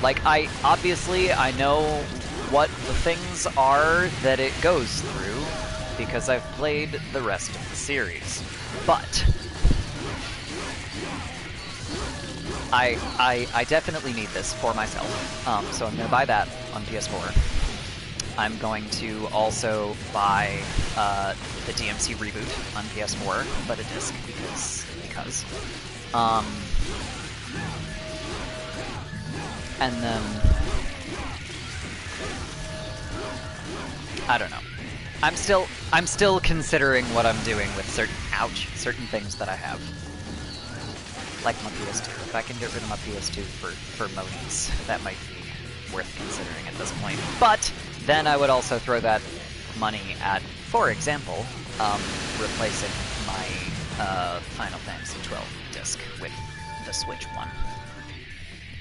Like, obviously, I know what the things are that it goes through, because I've played the rest of the series. But I definitely need this for myself. So I'm gonna buy that on PS4. I'm going to also buy the DMC reboot on PS4, but a disc because. And then I don't know. I'm still considering what I'm doing with certain things that I have. Like my PS2. If I can get rid of my PS2 for monies, that might be worth considering at this point. But then I would also throw that money at, for example, replacing my Final Fantasy 12 disc with the Switch one.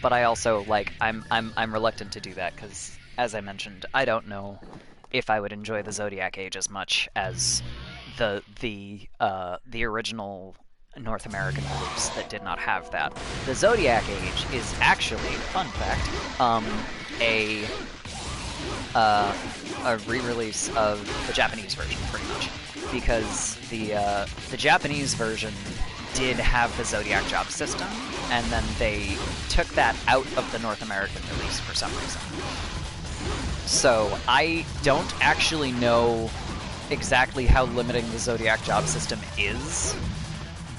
But I also I'm reluctant to do that because, as I mentioned, I don't know if I would enjoy the Zodiac Age as much as the original North American release that did not have that. The Zodiac Age is actually, fun fact, a re-release of the Japanese version, pretty much, because the Japanese version did have the Zodiac job system, and then they took that out of the North American release for some reason. So I don't actually know exactly how limiting the Zodiac job system is,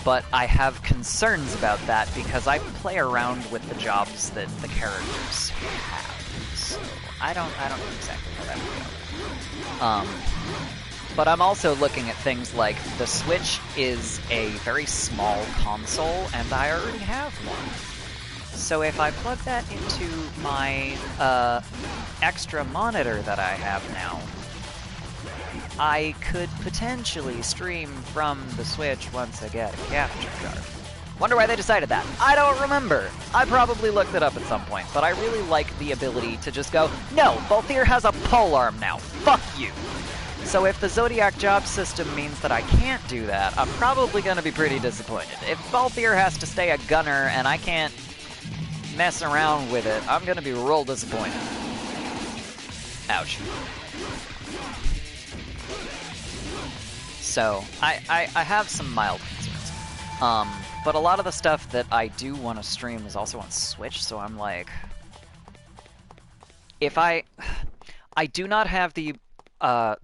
but I have concerns about that because I play around with the jobs that the characters have. So I don't know exactly how that would go. But I'm also looking at things like the Switch is a very small console, and I already have one. So if I plug that into my extra monitor that I have now, I could potentially stream from the Switch once I get a capture card. Wonder why they decided that. I don't remember. I probably looked it up at some point, but I really like the ability to just go, no, Balthier has a polearm now. Fuck you. So if the Zodiac job system means that I can't do that, I'm probably going to be pretty disappointed. If Balthier has to stay a gunner and I can't mess around with it, I'm going to be real disappointed. Ouch. So, I have some mild concerns. But a lot of the stuff that I do want to stream is also on Switch, so I'm like... I do not have the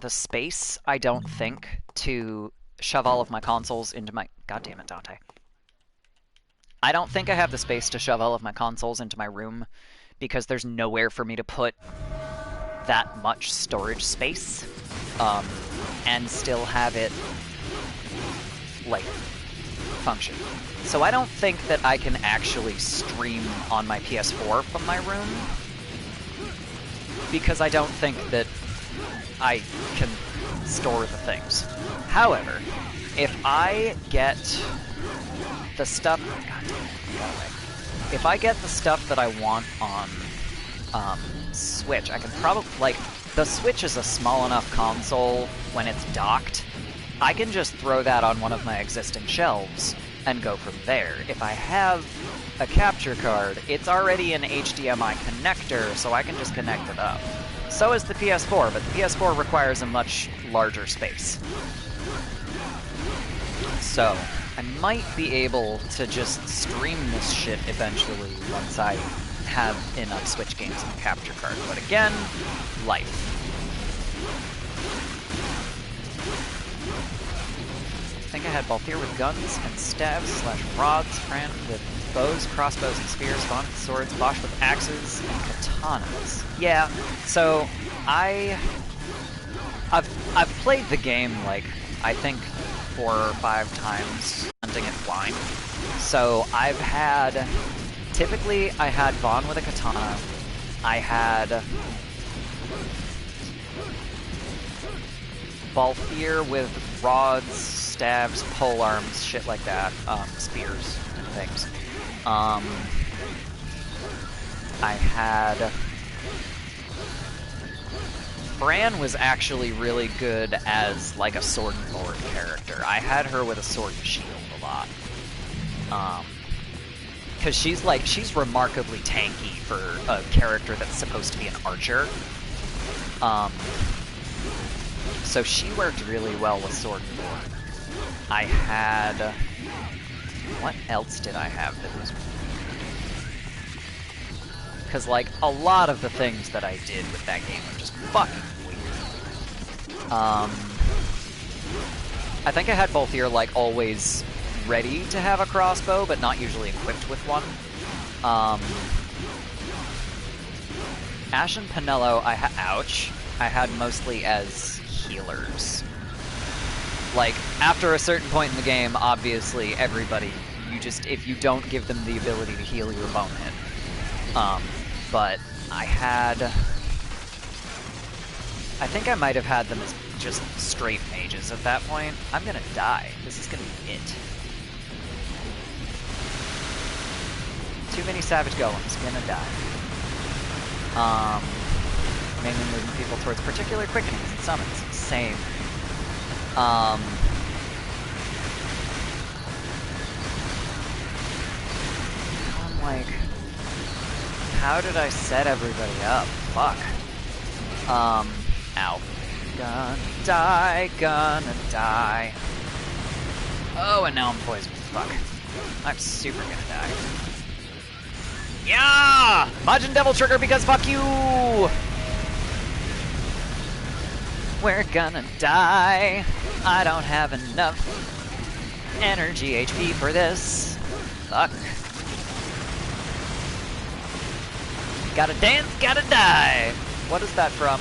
space, I don't think, to shove all of my consoles into my... God damn it, Dante. I don't think I have the space to shove all of my consoles into my room because there's nowhere for me to put that much storage space and still have it, like, function. So I don't think that I can actually stream on my PS4 from my room because I don't think that I can store the things. However, if I get the stuff... God damn it, got away. If I get the stuff that I want on Switch, I can probably... Like, the Switch is a small enough console when it's docked. I can just throw that on one of my existing shelves and go from there. If I have a capture card, it's already an HDMI connector, so I can just connect it up. So is the PS4, but the PS4 requires a much larger space. So, I might be able to just stream this shit eventually once I have enough Switch games and a capture card. But again, life. I think I had Balthier with guns and staves / rods, Fran with bows, crossbows, and spears, Vaughn with swords, Bosch with axes and katanas. Yeah, so I've played the game, like, I think 4 or 5 times, hunting it blind. So I've had... Typically, I had Vaughn with a katana. I had Balthier with rods, staves, polearms, shit like that, spears and things. I had... Bran was actually really good as, like, a sword and board character. I had her with a sword and shield a lot. Because she's remarkably tanky for a character that's supposed to be an archer. So she worked really well with sword and board. I had... What else did I have that was... Because, like, a lot of the things that I did with that game are just fucking weird. I think I had Balthier, like, always ready to have a crossbow, but not usually equipped with one. Ash and Pinello, ouch, I had mostly as healers. Like, after a certain point in the game, obviously, everybody, if you don't give them the ability to heal, your bone hit. But I had... I think I might have had them as just straight mages at that point. I'm gonna die. This is gonna be it. Too many savage golems. Gonna die. Mainly moving people towards particular quickenings and summons. Same. I'm like... How did I set everybody up? Fuck. Ow. Gonna die. Oh, and now I'm poisoned. Fuck. I'm super gonna die. Yeah! Majin Devil Trigger because fuck you! We're gonna die. I don't have enough energy HP for this. Fuck. Gotta dance, gotta die! What is that from?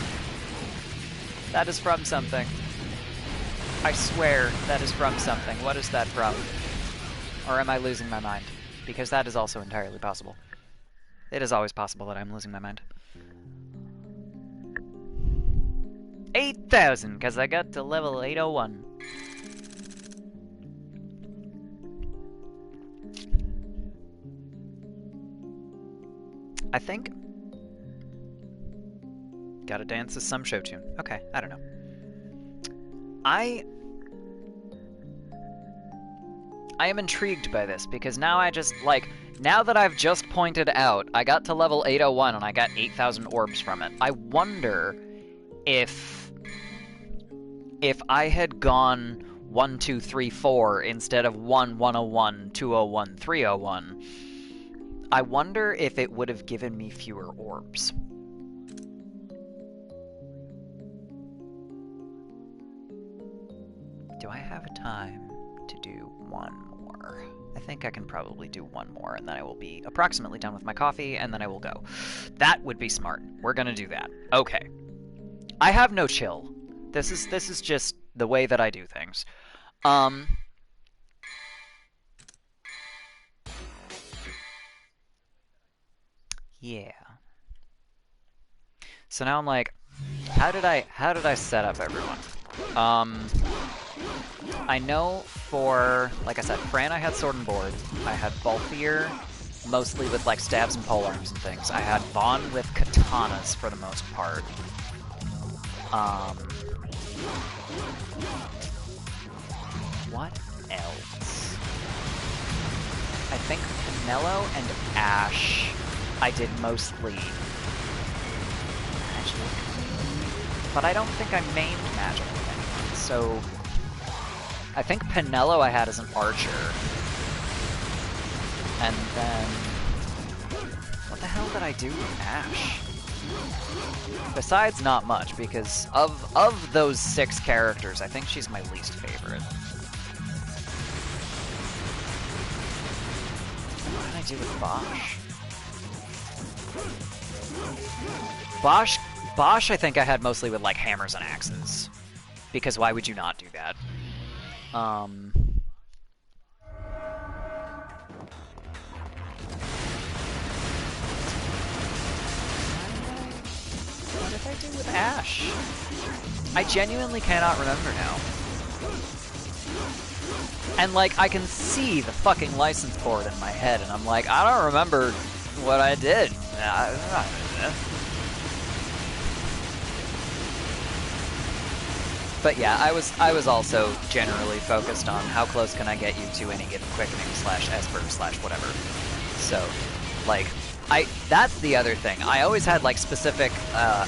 That is from something. I swear that is from something. What is that from? Or am I losing my mind? Because that is also entirely possible. It is always possible that I'm losing my mind. 8,000, because I got to level 801. I think... Gotta Dance is some show tune. Okay, I don't know. I am intrigued by this, because now I just, like, now that I've just pointed out, I got to level 801 and I got 8,000 orbs from it. I wonder if I had gone 1, 2, 3, 4 instead of 1, 101, 201, 301, I wonder if it would have given me fewer orbs. Do I have a time to do one more? I think I can probably do one more, and then I will be approximately done with my coffee, and then I will go. That would be smart. We're gonna do that. Okay. I have no chill. This is just the way that I do things. Yeah. So now I'm like, how did I set up everyone? I know for, like I said, Fran I had sword and board. I had Balthier, mostly with like stabs and polearms and things. I had Vaughn with katanas for the most part. What else? I think Pinello and Ash I did mostly magic, but I don't think I mained magic with anyone, so I think Pinello I had as an archer, and then what the hell did I do with Ash? Besides not much, because of those 6 characters, I think she's my least favorite. What did I do with Bosch? Bosch I think I had mostly with like hammers and axes, because why would you not do that? What did I do with Ash? I genuinely cannot remember now. And like, I can see the fucking license board in my head, and I'm like, I don't remember what I did. But yeah, I was also generally focused on how close can I get you to any given quickening / esper / whatever. So, like, that's the other thing. I always had like specific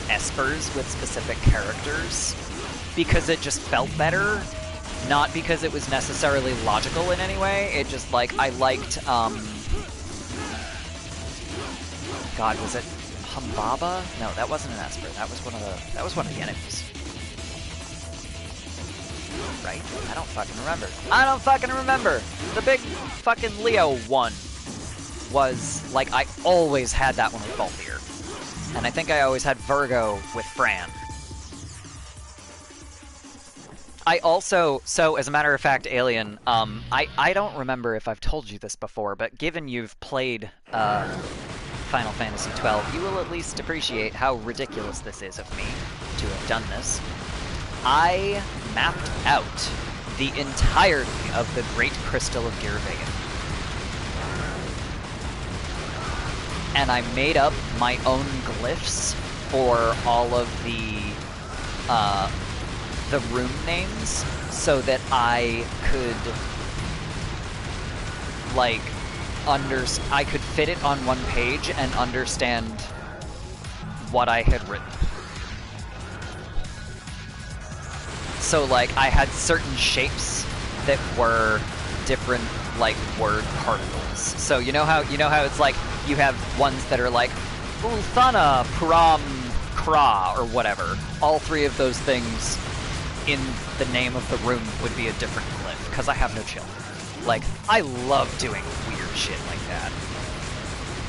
espers with specific characters because it just felt better, not because it was necessarily logical in any way. It just like I liked God, was it Humbaba? No, that wasn't an esper. That was one of the enemies. Right? I don't fucking remember. The big fucking Leo one was, like, I always had that one with Balthier. And I think I always had Virgo with Fran. I also, so as a matter of fact, Alien, I don't remember if I've told you this before, but given you've played Final Fantasy XII, you will at least appreciate how ridiculous this is of me to have done this. I mapped out the entirety of the Great Crystal of Girvagan. And I made up my own glyphs for all of the room names so that I could, like, I could fit it on one page and understand what I had written. So, like, I had certain shapes that were different, like, word particles. So you know how it's like you have ones that are like Ulthana, Pram, Kra, or whatever. All 3 of those things in the name of the room would be a different glyph, because I have no chill. Like, I love doing weird shit like that.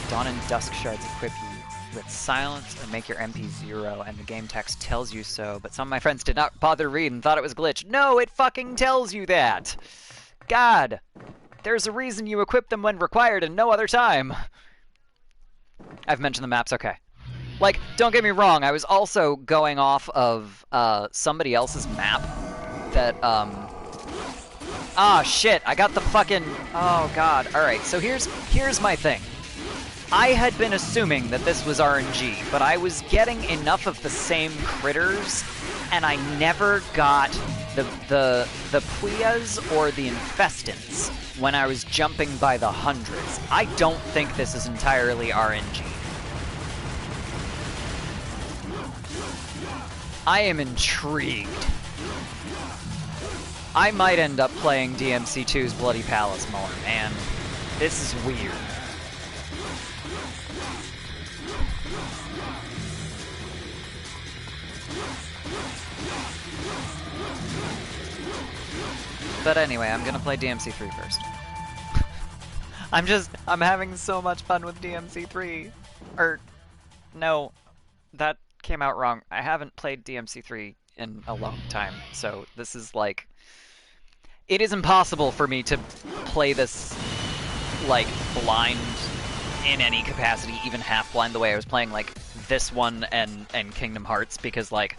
Dawn and Dusk Shards equip you with silence and make your MP 0, and the game text tells you so, but some of my friends did not bother to read and thought it was glitched. No, it fucking tells you that! God! There's a reason you equip them when required and no other time! I've mentioned the maps, okay. Like, don't get me wrong, I was also going off of somebody else's map that, ah, shit, I got the fucking... Oh, God. Alright, so here's my thing. I had been assuming that this was RNG, but I was getting enough of the same critters, and I never got the Puyas or the Infestants when I was jumping by the hundreds. I don't think this is entirely RNG. I am intrigued. I might end up playing DMC 2's Bloody Palace more, man. This is weird. But anyway, I'm gonna play DMC 3 first. I'm having so much fun with DMC 3. Or, no, that came out wrong. I haven't played DMC 3 in a long time, so this is like... It is impossible for me to play this, like, blind in any capacity, even half blind the way I was playing, like, this one and Kingdom Hearts, because, like,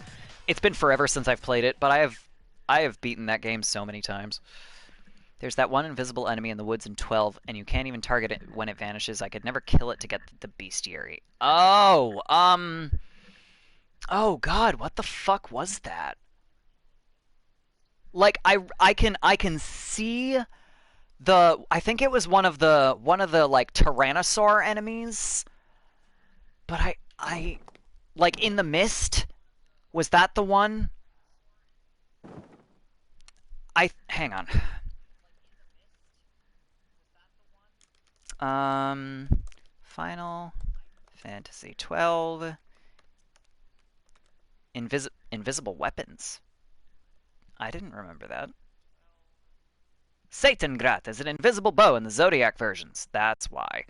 it's been forever since I've played it, but I have beaten that game so many times. There's that one invisible enemy in the woods in 12, and you can't even target it when it vanishes. I could never kill it to get the bestiary. Oh, oh god, what the fuck was that? Like, I can see I think it was one of the like Tyrannosaur enemies, but I like in the mist. Was that the one? Hang on. Final Fantasy 12 invisible weapons. I didn't remember that. Satangrat is an invisible bow in the Zodiac versions. That's why.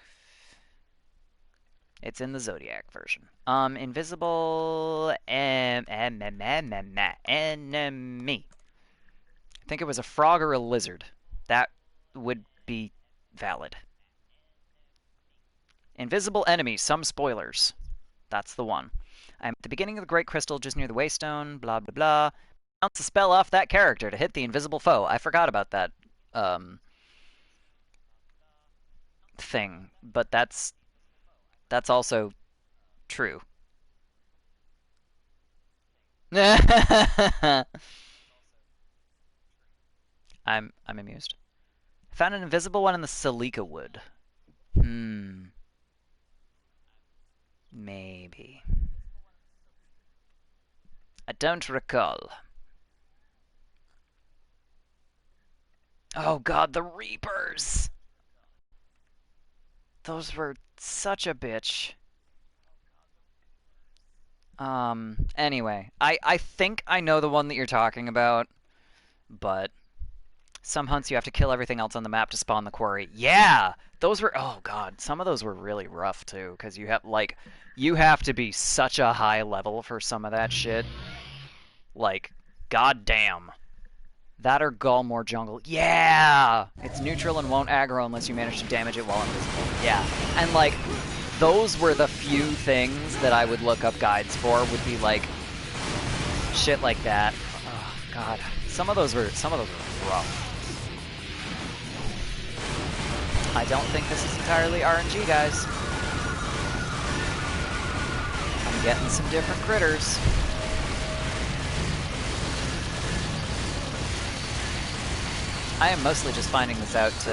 It's in the Zodiac version. Invisible enemy. I think it was a frog or a lizard. That would be valid. Invisible enemy, some spoilers. That's the one. I'm at the beginning of the Great Crystal, just near the Waystone, blah blah blah. Bounce a spell off that character to hit the invisible foe. I forgot about that thing, but that's also true. I'm amused. Found an invisible one in the Silica Wood. Maybe. I don't recall. Oh god, the Reapers! Those were such a bitch. Anyway, I think I know the one that you're talking about, but some hunts you have to kill everything else on the map to spawn the quarry. Yeah! Those were, oh god, some of those were really rough too, because you have to be such a high level for some of that shit. Like, goddamn. That or Gulmore Jungle. Yeah! It's neutral and won't aggro unless you manage to damage it while invisible. Yeah. And, like, those were the few things that I would look up guides for, would be, like, shit like that. Oh, God. Some of those were rough. I don't think this is entirely RNG, guys. I'm getting some different critters. I am mostly just finding this out to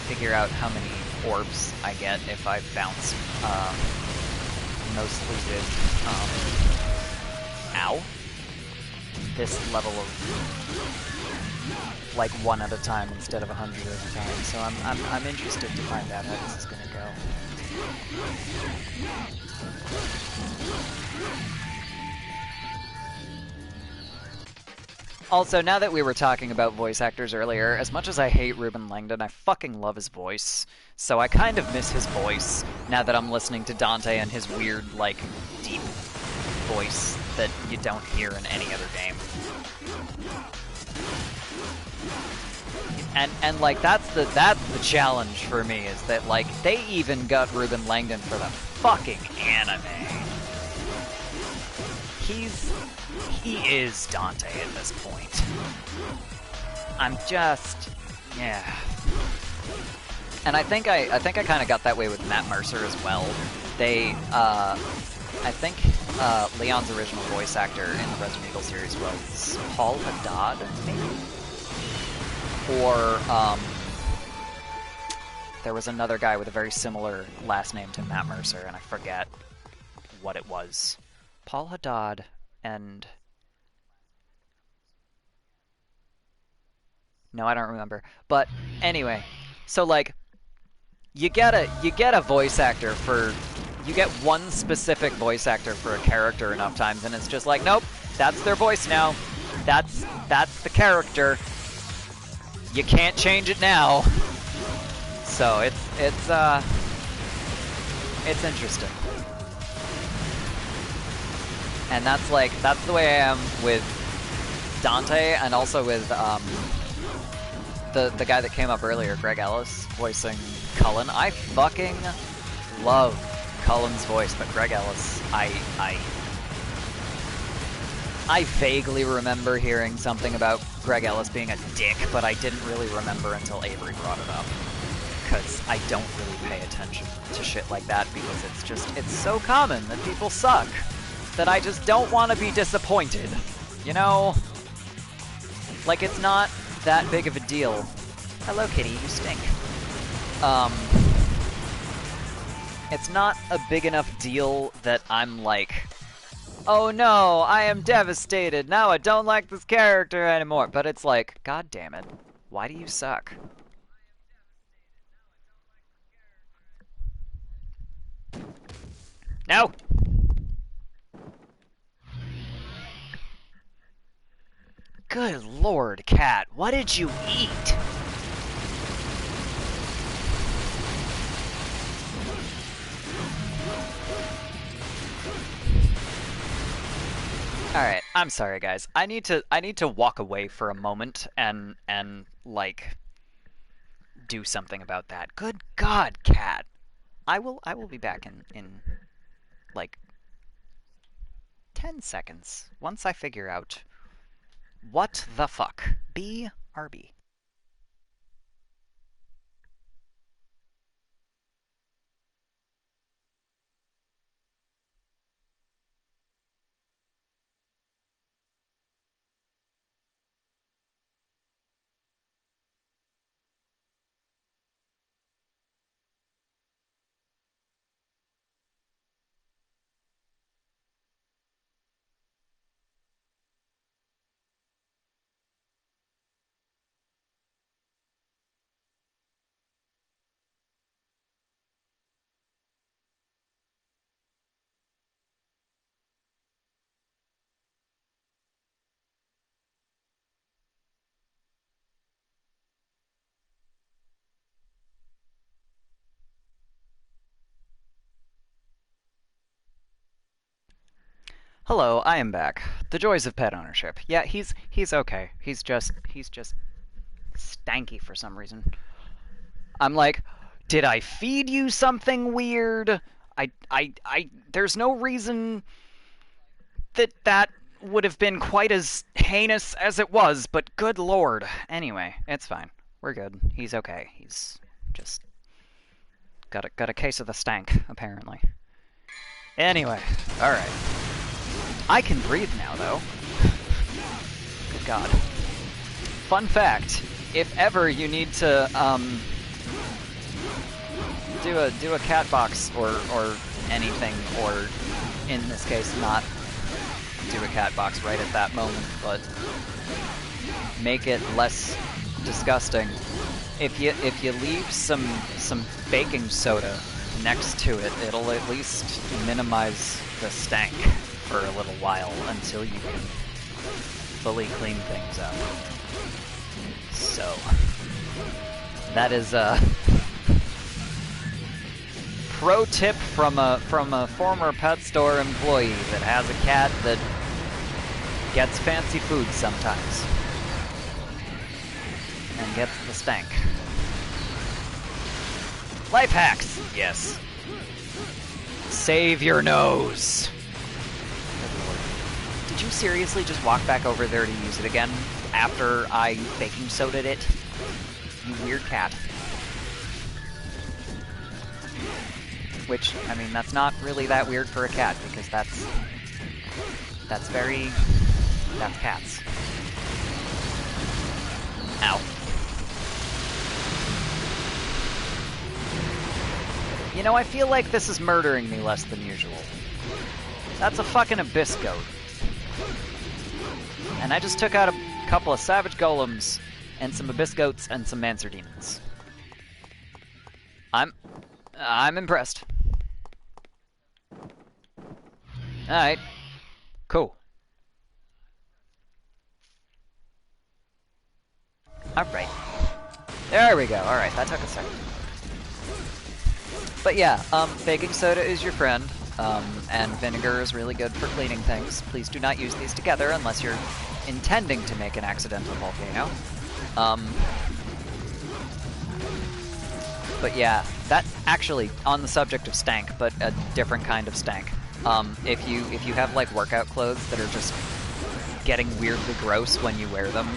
figure out how many orbs I get if I bounce mostly with this level of like 1 at a time instead of 100 at a time. So I'm interested to find out how this is gonna go. Also, now that we were talking about voice actors earlier, as much as I hate Ruben Langdon, I fucking love his voice. So I kind of miss his voice now that I'm listening to Dante and his weird, like, deep voice that you don't hear in any other game. And like, that's the challenge for me, is that, like, they even got Ruben Langdon for the fucking anime. He is Dante at this point. I'm just, yeah. And I think I kind of got that way with Matt Mercer as well. They, I think Leon's original voice actor in the Resident Evil series was Paul Haddad, maybe? Or, there was another guy with a very similar last name to Matt Mercer, and I forget what it was. Paul Haddad and... No, I don't remember. But anyway, so like, you get a voice actor for, you get one specific voice actor for a character enough times, and it's just like, nope, That's their voice now. That's the character. You can't change it now. So it's interesting. And that's the way I am with Dante, and also with the guy that came up earlier, Greg Ellis, voicing Cullen. I fucking love Cullen's voice, but Greg Ellis, I vaguely remember hearing something about Greg Ellis being a dick, but I didn't really remember until Avery brought it up. Because I don't really pay attention to shit like that, because it's so common that people suck that I just don't want to be disappointed. You know? Like, it's not that big of a deal. Hello, kitty, you stink. It's not a big enough deal that I'm like, oh no, I am devastated, now I don't like this character anymore. But it's like, god damn it, why do you suck? No! Good lord, cat, what did you eat? Alright, I'm sorry guys. I need to walk away for a moment and like do something about that. Good god, cat. I will be back in like 10 seconds once I figure out what the fuck. BRB. Hello, I am back. The joys of pet ownership. Yeah, he's okay. He's just stanky for some reason. I'm like, did I feed you something weird? There's no reason that would have been quite as heinous as it was, but good lord. Anyway, it's fine. We're good. He's okay. He's just got a case of the stank, apparently. Anyway, alright. I can breathe now, though. Good god. Fun fact, if ever you need to, do a cat box or anything, or in this case, not do a cat box right at that moment, but make it less disgusting. If you leave some baking soda next to it, it'll at least minimize the stank for a little while until you can fully clean things up. So that is a pro tip from a former pet store employee that has a cat that gets fancy food sometimes and gets the stank. Life hacks, yes. Save your nose. Did you seriously just walk back over there to use it again after I baking soda'd it? You weird cat. Which, I mean, that's not really that weird for a cat, because that's cats. Ow. You know, I feel like this is murdering me less than usual. That's a fucking abyss goat. And I just took out a couple of savage golems, and some abyss goats, and some mancer demons. I'm impressed. Alright. Cool. Alright. There we go. Alright, that took a second. But yeah, baking soda is your friend, and vinegar is really good for cleaning things. Please do not use these together unless you're intending to make an accidental volcano. But yeah, that actually, on the subject of stank, but a different kind of stank. If you have like workout clothes that are just getting weirdly gross when you wear them,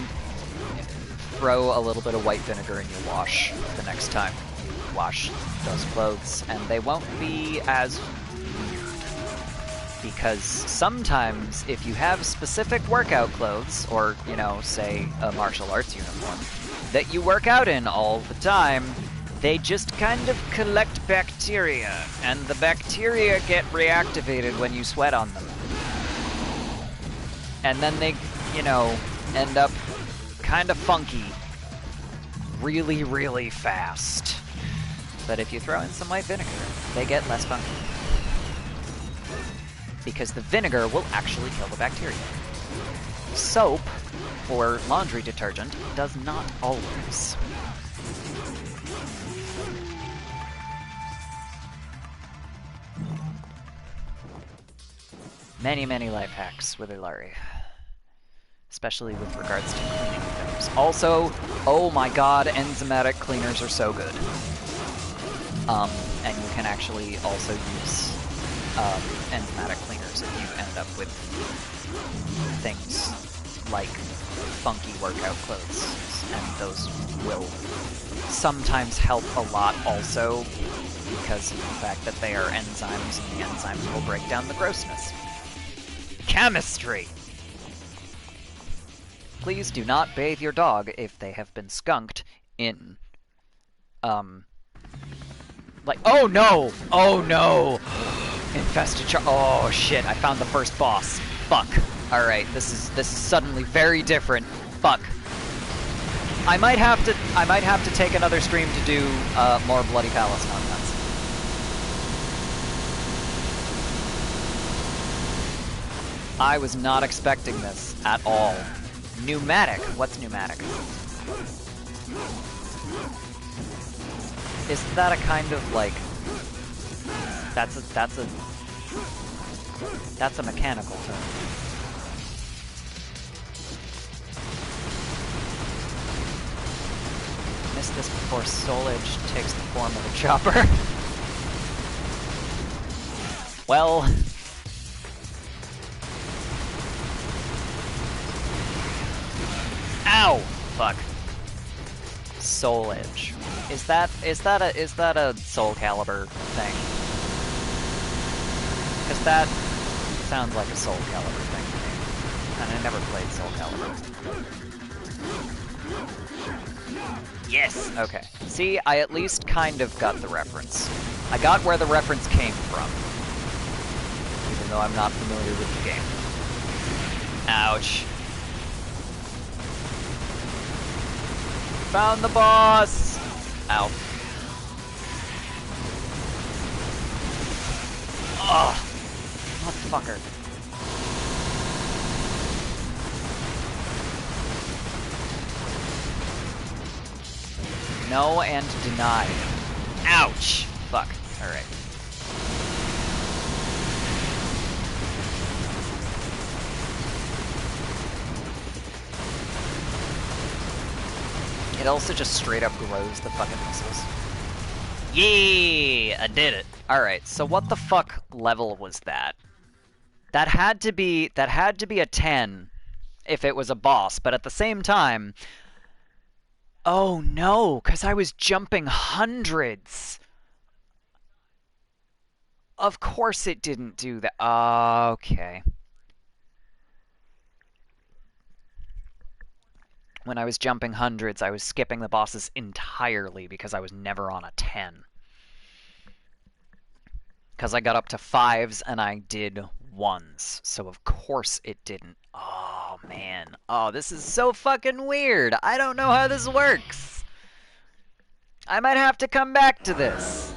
throw a little bit of white vinegar in your wash the next time you wash those clothes, and they won't be as weird. Because sometimes, if you have specific workout clothes, or, you know, say, a martial arts uniform, that you work out in all the time, they just kind of collect bacteria, and the bacteria get reactivated when you sweat on them. And then they, you know, end up kind of funky really, really fast. But if you throw in some white vinegar, they get less funky. Because the vinegar will actually kill the bacteria. Soap, or laundry detergent, does not always. Many, many life hacks with Ilari. Especially with regards to cleaning things. Also, oh my god, enzymatic cleaners are so good. And you can actually also use enzymatic cleaners if you end up with things like funky workout clothes. And those will sometimes help a lot also because of the fact that they are enzymes, and the enzymes will break down the grossness. Chemistry! Please do not bathe your dog if they have been skunked in, like, oh no! Oh no! Infested oh shit, I found the first boss. Fuck. Alright, this is suddenly very different. Fuck. I might have to take another stream to do, more Bloody Palace nonsense. I was not expecting this at all. Pneumatic. What's pneumatic? Isn't that a kind of like... That's a mechanical term. Missed this before Soul Edge takes the form of a chopper. Well... Ow! Fuck. Soul Edge. Is that a Soul Calibur thing? Because that sounds like a Soul Calibur thing to me. And I never played Soul Calibur. Yes! Okay. See, I at least kind of got the reference. I got where the reference came from. Even though I'm not familiar with the game. Ouch. Found the boss! Ow. Ugh! Motherfucker. No and denied. Ouch! Fuck. Alright. It also just straight up grows the fucking missiles. Yay! I did it. Alright, so what the fuck level was that? That had to be a 10 if it was a boss, but at the same time... Oh no, because I was jumping hundreds! Of course it didn't do that. Okay. When I was jumping hundreds, I was skipping the bosses entirely because I was never on a 10. Because I got up to 5s and I did 1s, so of course it didn't. Oh, man. Oh, this is so fucking weird. I don't know how this works. I might have to come back to this.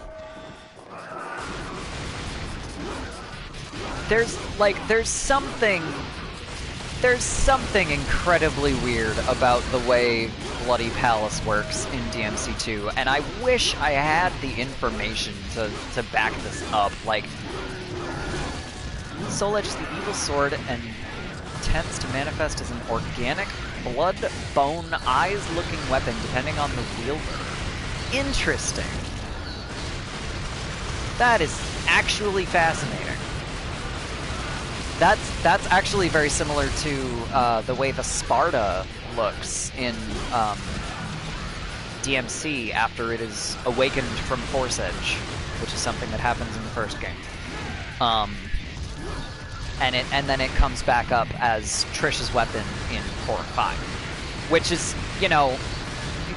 There's something There's something incredibly weird about the way Bloody Palace works in DMC 2, and I wish I had the information to back this up. Like, Soul Edge is the evil sword and tends to manifest as an organic, blood, bone, eyes-looking weapon depending on the wielder. Interesting. That is actually fascinating. That's actually very similar to the way the Sparta looks in DMC after it is awakened from Force Edge, which is something that happens in the first game. And then it comes back up as Trish's weapon in 4 and 5, which is, you know,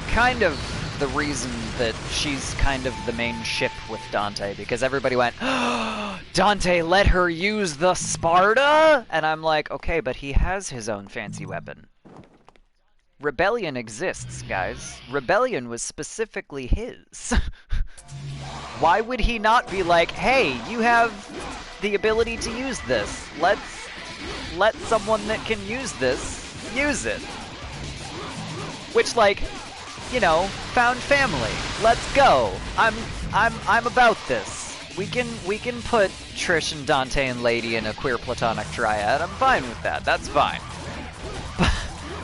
kind of the reason that she's kind of the main ship with Dante, because everybody went, oh, Dante let her use the Sparta? And I'm like, okay, but he has his own fancy weapon. Rebellion exists, guys. Rebellion was specifically his. Why would he not be like, hey, you have the ability to use this. Let's let someone that can use this use it. Which, like, you know, found family. Let's go. I'm about this. We can put Trish and Dante and Lady in a queer platonic triad. I'm fine with that. That's fine.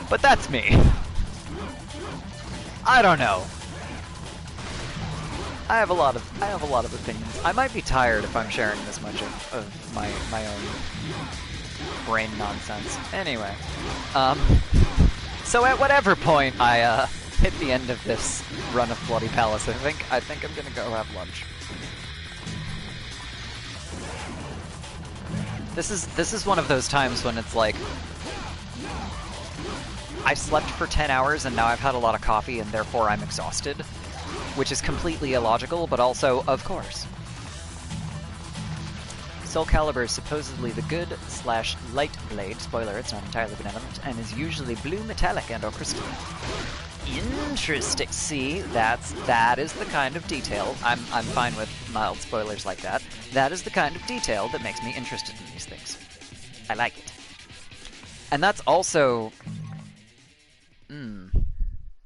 But that's me. I don't know. I have a lot of opinions. I might be tired if I'm sharing this much of my own brain nonsense. Anyway, so at whatever point I hit the end of this run of Bloody Palace, I think I'm gonna go have lunch. This is one of those times when it's like, I slept for 10 hours and now I've had a lot of coffee and therefore I'm exhausted, which is completely illogical, but also, of course. Soul Calibur is supposedly the good/light blade, spoiler, it's not entirely benevolent, and is usually blue, metallic, and or crystalline. Interesting. See, that is the kind of detail. I'm fine with mild spoilers like that. That is the kind of detail that makes me interested in these things. I like it. And that's also...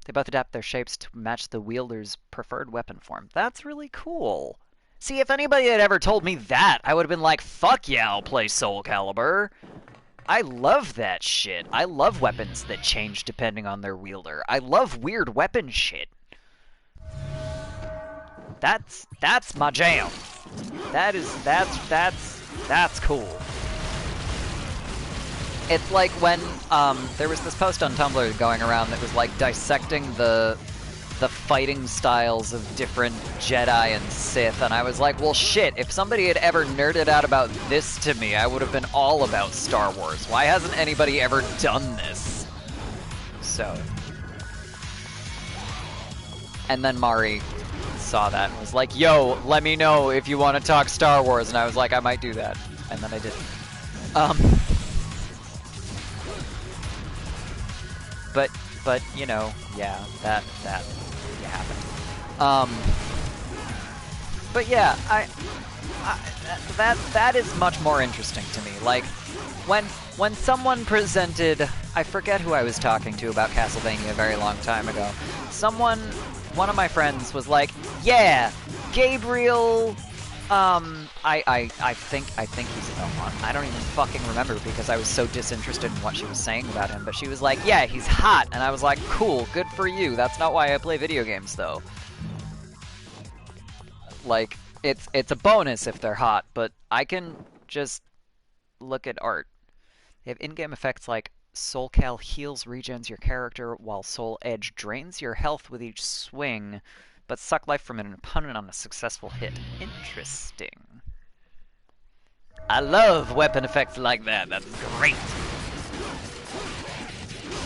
They both adapt their shapes to match the wielder's preferred weapon form. That's really cool. See, if anybody had ever told me that, I would have been like, fuck yeah, I'll play Soul Calibur. I love that shit. I love weapons that change depending on their wielder. I love weird weapon shit. That's my jam. That's cool. It's like when there was this post on Tumblr going around that was like dissecting the fighting styles of different Jedi and Sith, and I was like, well shit, if somebody had ever nerded out about this to me, I would have been all about Star Wars. Why hasn't anybody ever done this? So. And then Mari saw that and was like, yo, let me know if you want to talk Star Wars, and I was like, I might do that. And then I didn't. But you know, yeah, that happened. But yeah, that is much more interesting to me. Like, when someone presented, I forget who I was talking to about Castlevania a very long time ago. One of my friends was like, yeah, Gabriel. I think he's Belmont. I don't even fucking remember because I was so disinterested in what she was saying about him. But she was like, yeah, he's hot. And I was like, cool, good for you. That's not why I play video games, though. Like, it's a bonus if they're hot, but I can just look at art. They have in-game effects like Soul Cal heals, regens your character, while Soul Edge drains your health with each swing, but suck life from an opponent on a successful hit. Interesting. I love weapon effects like that. That's great.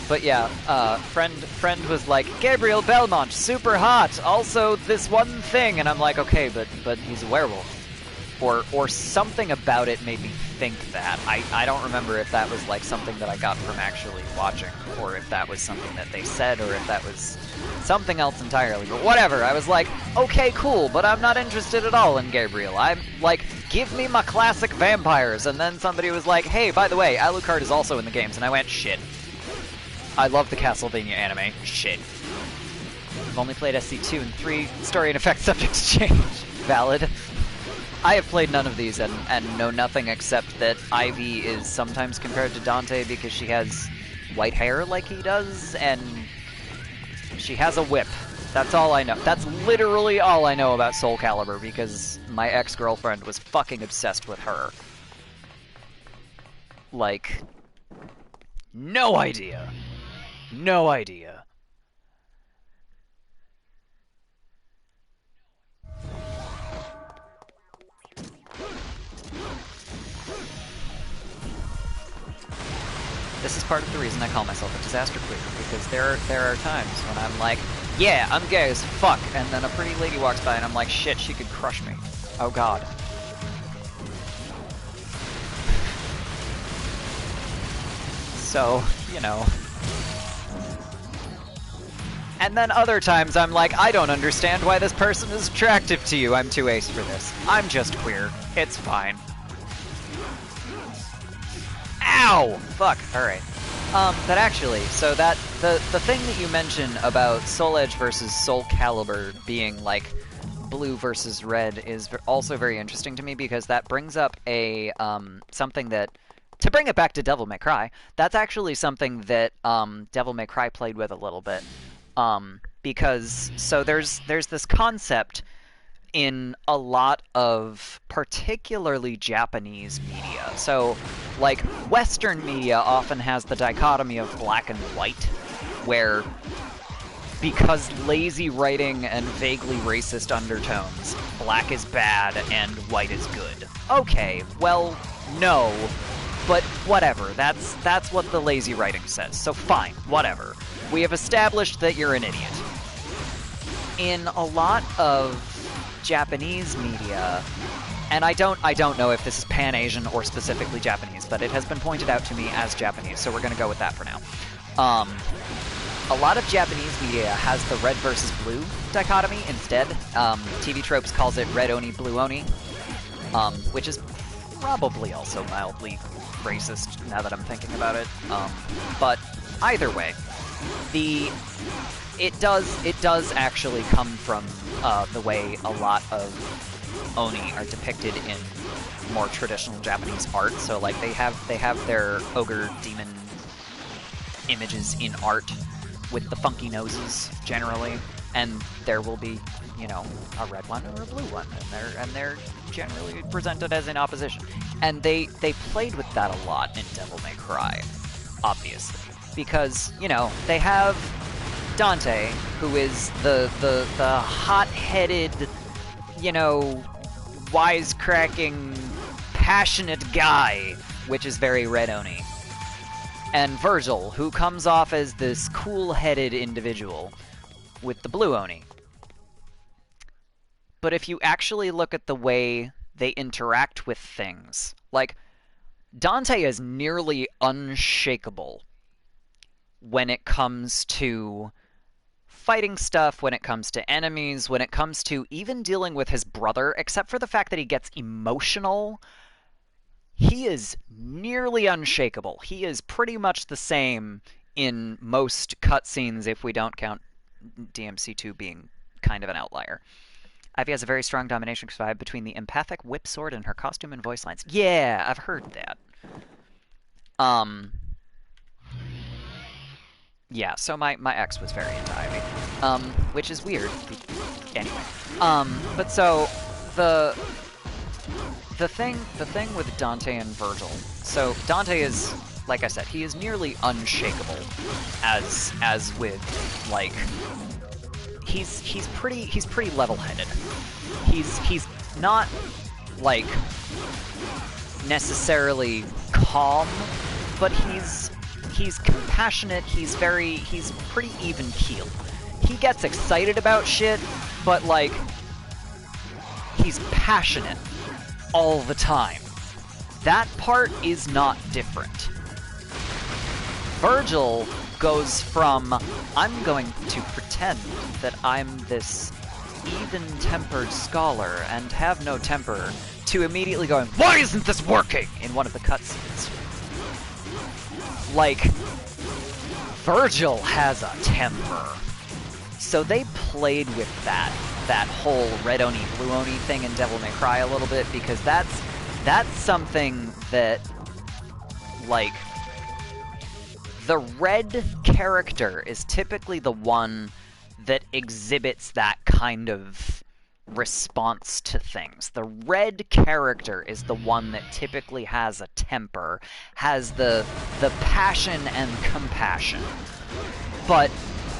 But yeah, friend was like, Gabriel Belmont, super hot. Also, this one thing, and I'm like, okay, but he's a werewolf. Or something about it made me think that. I don't remember if that was like something that I got from actually watching, or if that was something that they said, or if that was something else entirely. But whatever, I was like, okay, cool, but I'm not interested at all in Gabriel. I'm like, give me my classic vampires. And then somebody was like, hey, by the way, Alucard is also in the games. And I went, shit. I love the Castlevania anime. Shit. I've only played SC2 and 3. Story and effects subjects change. Valid. I have played none of these and know nothing except that Ivy is sometimes compared to Dante because she has white hair like he does, and she has a whip. That's all I know. That's literally all I know about Soul Calibur because my ex-girlfriend was fucking obsessed with her. Like, no idea. No idea. This is part of the reason I call myself a disaster queer, because there are times when I'm like, yeah, I'm gay as fuck, and then a pretty lady walks by and I'm like, shit, she could crush me. Oh god. So, you know. And then other times I'm like, I don't understand why this person is attractive to you. I'm too ace for this. I'm just queer. It's fine. Ow! Fuck. Alright. But actually, so that, the thing that you mentioned about Soul Edge versus Soul Calibur being, like, blue versus red is also very interesting to me because that brings up a, something that, to bring it back to Devil May Cry, that's actually something that, Devil May Cry played with a little bit. Because, so there's this concept in a lot of particularly Japanese media. So, like, Western media often has the dichotomy of black and white, where because lazy writing and vaguely racist undertones, black is bad and white is good. Okay, well, no, but whatever. That's what the lazy writing says, so fine, whatever. We have established that you're an idiot. In a lot of Japanese media, and I don't know if this is Pan-Asian or specifically Japanese, but it has been pointed out to me as Japanese, so we're gonna go with that for now. A lot of Japanese media has the red versus blue dichotomy instead. TV Tropes calls it red oni, blue oni, which is probably also mildly racist now that I'm thinking about it. But either way, it does actually come from the way a lot of oni are depicted in more traditional Japanese art. So like they have their ogre demon images in art with the funky noses generally, and there will be, you know, a red one or a blue one, and they're generally presented as in opposition. And they played with that a lot in Devil May Cry, obviously, because, you know, they have Dante, who is the hot-headed, you know, wisecracking, passionate guy, which is very red oni. And Virgil, who comes off as this cool-headed individual with the blue oni. But if you actually look at the way they interact with things, like, Dante is nearly unshakable when it comes to fighting stuff, when it comes to enemies, when it comes to even dealing with his brother, except for the fact that he gets emotional. He is nearly unshakable. He is pretty much the same in most cutscenes, if we don't count DMC 2 being kind of an outlier. Ivy has a very strong dominatrix vibe between the empathic whip sword and her costume and voice lines. Yeah, I've heard that. Yeah, so my ex was very into Ivy, which is weird. Anyway, but so the thing with Dante and Virgil. So Dante is, like I said, he is nearly unshakable, as with, like, he's pretty level-headed. He's not, like, necessarily calm, but he's compassionate. He's pretty even-keeled. He gets excited about shit, but, like, he's passionate all the time. That part is not different. Virgil goes from, I'm going to pretend that I'm this even-tempered scholar and have no temper to immediately going, "Why isn't this working?" in one of the cutscenes. Like, Virgil has a temper. So they played with that whole red Oni, blue Oni thing in Devil May Cry a little bit, because that's something that, like, the red character is typically the one that exhibits that kind of response to things. The red character is the one that typically has a temper, has the passion and compassion. But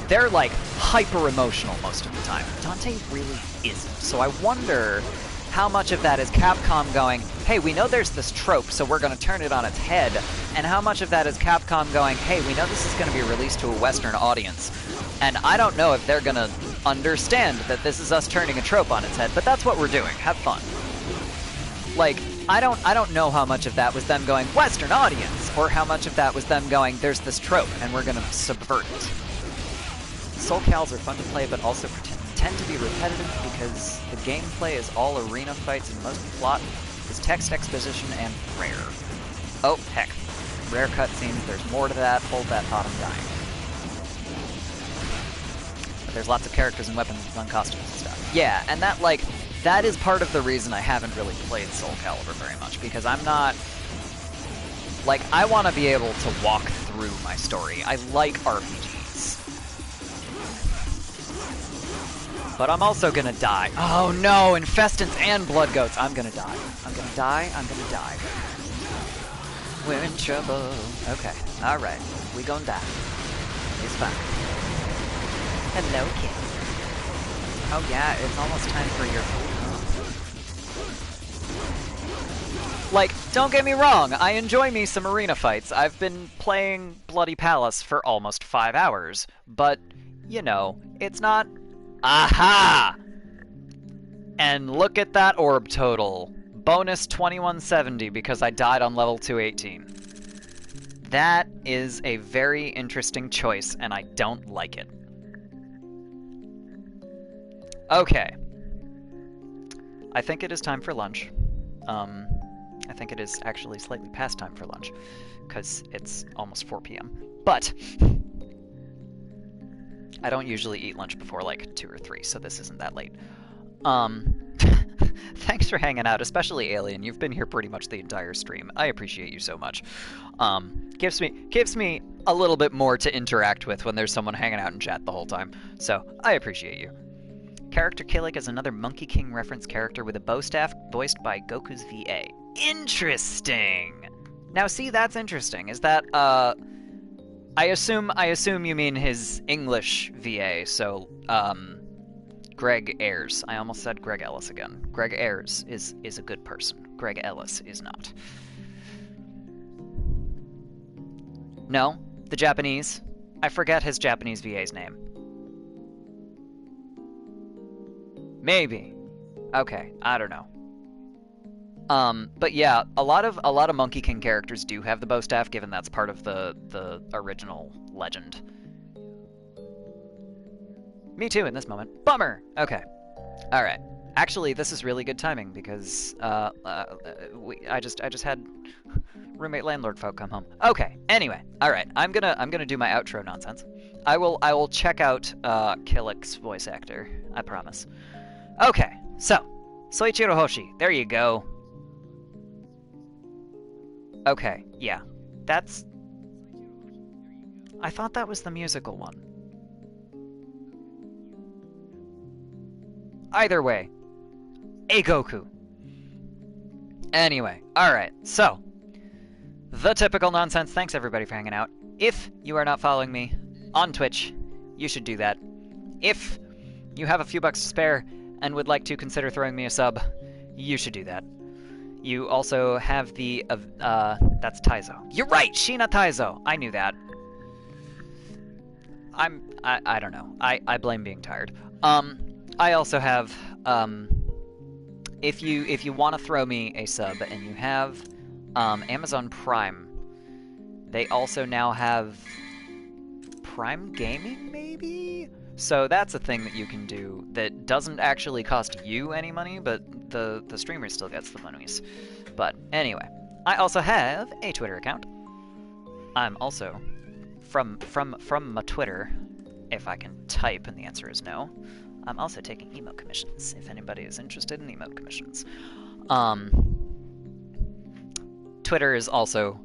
they're, like, hyper-emotional most of the time. Dante really isn't. So I wonder how much of that is Capcom going, hey, we know there's this trope, so we're going to turn it on its head, and how much of that is Capcom going, hey, we know this is going to be released to a Western audience, and I don't know if they're going to understand that this is us turning a trope on its head, but that's what we're doing. Have fun. Like, I don't know how much of that was them going, Western audience, or how much of that was them going, there's this trope, and we're going to subvert it. Soul Cals are fun to play, but also tend to be repetitive because the gameplay is all arena fights and most of the plot is text exposition and rare. Oh, heck. Rare cutscenes, there's more to that. Hold that thought, I'm dying. But there's lots of characters and weapons and fun costumes and stuff. Yeah, and that is part of the reason I haven't really played Soul Calibur very much, because I'm not... Like, I want to be able to walk through my story. I like RPGs. But I'm also gonna die. Oh no, Infestants and Blood Goats. I'm gonna die. I'm gonna die. I'm gonna die. We're in trouble. Okay, alright. We gonna die. It's fine. Hello, kid. Oh yeah, it's almost time for your food. Like, don't get me wrong, I enjoy me some arena fights. I've been playing Bloody Palace for almost 5 hours. But, you know, it's not... Aha! And look at that orb total. Bonus 2170 because I died on level 218. That is a very interesting choice, and I don't like it. Okay. I think it is time for lunch. I think it is actually slightly past time for lunch, because it's almost 4 p.m. But... I don't usually eat lunch before, like, 2 or 3, so this isn't that late. Thanks for hanging out, especially Alien. You've been here pretty much the entire stream. I appreciate you so much. Gives me a little bit more to interact with when there's someone hanging out in chat the whole time. So, I appreciate you. Character Killick is another Monkey King reference character with a bow staff voiced by Goku's VA. Interesting! Now, see, that's interesting. Is that, I assume you mean his English VA, so, Greg Ayres. I almost said Greg Ellis again. Greg Ayres is a good person. Greg Ellis is not. No, the Japanese. I forget his Japanese VA's name. Maybe. Okay, I don't know. But yeah, a lot of Monkey King characters do have the bow staff, given that's part of the original legend. Me too in this moment. Bummer! Okay. Alright. Actually, this is really good timing, because, I just had roommate landlord folk come home. Okay, anyway. Alright, I'm gonna do my outro nonsense. I will check out, Killick's voice actor. I promise. Okay, so, Soichiro Hoshi, there you go. Okay, yeah. That's... I thought that was the musical one. Either way. A Goku. Anyway, alright, so. The typical nonsense. Thanks everybody for hanging out. If you are not following me on Twitch, you should do that. If you have a few bucks to spare and would like to consider throwing me a sub, you should do that. You also have the, that's Taizo. You're right, Sheena Taizo! I knew that. I don't know. I blame being tired. I also have, if you want to throw me a sub and you have, Amazon Prime, they also now have Prime Gaming, maybe? So that's a thing that you can do that doesn't actually cost you any money, but the streamer still gets the monies. But anyway, I also have a Twitter account. I'm also from my Twitter, if I can type, and the answer is no. I'm also taking emote commissions, if anybody is interested in emote commissions. Twitter is also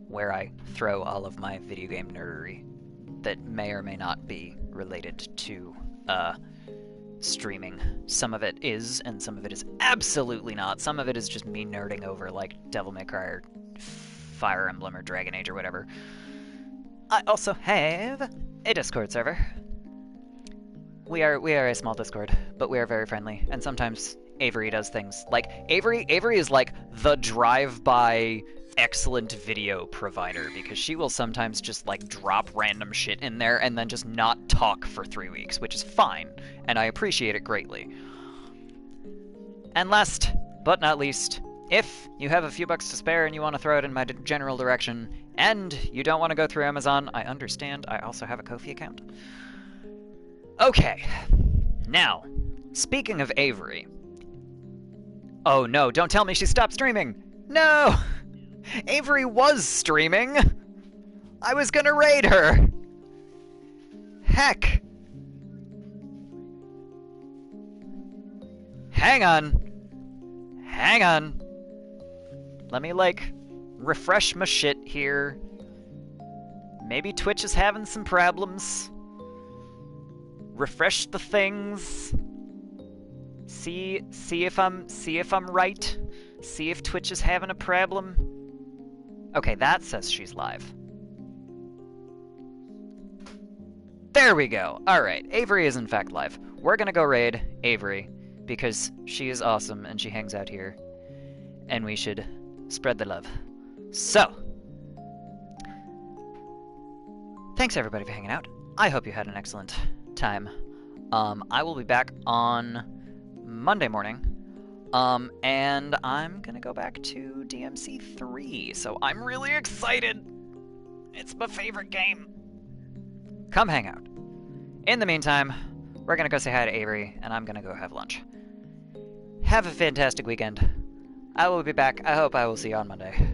where I throw all of my video game nerdery that may or may not be related to streaming. Some of it is, and some of it is absolutely not. Some of it is just me nerding over like Devil May Cry or Fire Emblem or Dragon Age or whatever. I also have a Discord server. We are a small Discord, but we are very friendly, and sometimes Avery does things like Avery is like the drive-by excellent video provider, because she will sometimes just like drop random shit in there and then just not talk for 3 weeks, which is fine, and I appreciate it greatly. And last but not least, if you have a few bucks to spare and you want to throw it in my general direction, and you don't want to go through Amazon, I understand. I also have a Ko-fi account. Okay, now, speaking of Avery... Oh no, don't tell me she stopped streaming! No! Avery was streaming! I was gonna raid her! Heck! Hang on! Hang on! Let me, like, refresh my shit here. Maybe Twitch is having some problems. Refresh the things. See if I'm right. See if Twitch is having a problem. Okay, that says she's live. There we go. Alright, Avery is in fact live. We're gonna go raid Avery, because she is awesome and she hangs out here. And we should spread the love. So, thanks everybody for hanging out. I hope you had an excellent time. I will be back on Monday morning. And I'm gonna go back to DMC 3, so I'm really excited! It's my favorite game! Come hang out. In the meantime, we're gonna go say hi to Avery, and I'm gonna go have lunch. Have a fantastic weekend. I will be back. I hope I will see you on Monday.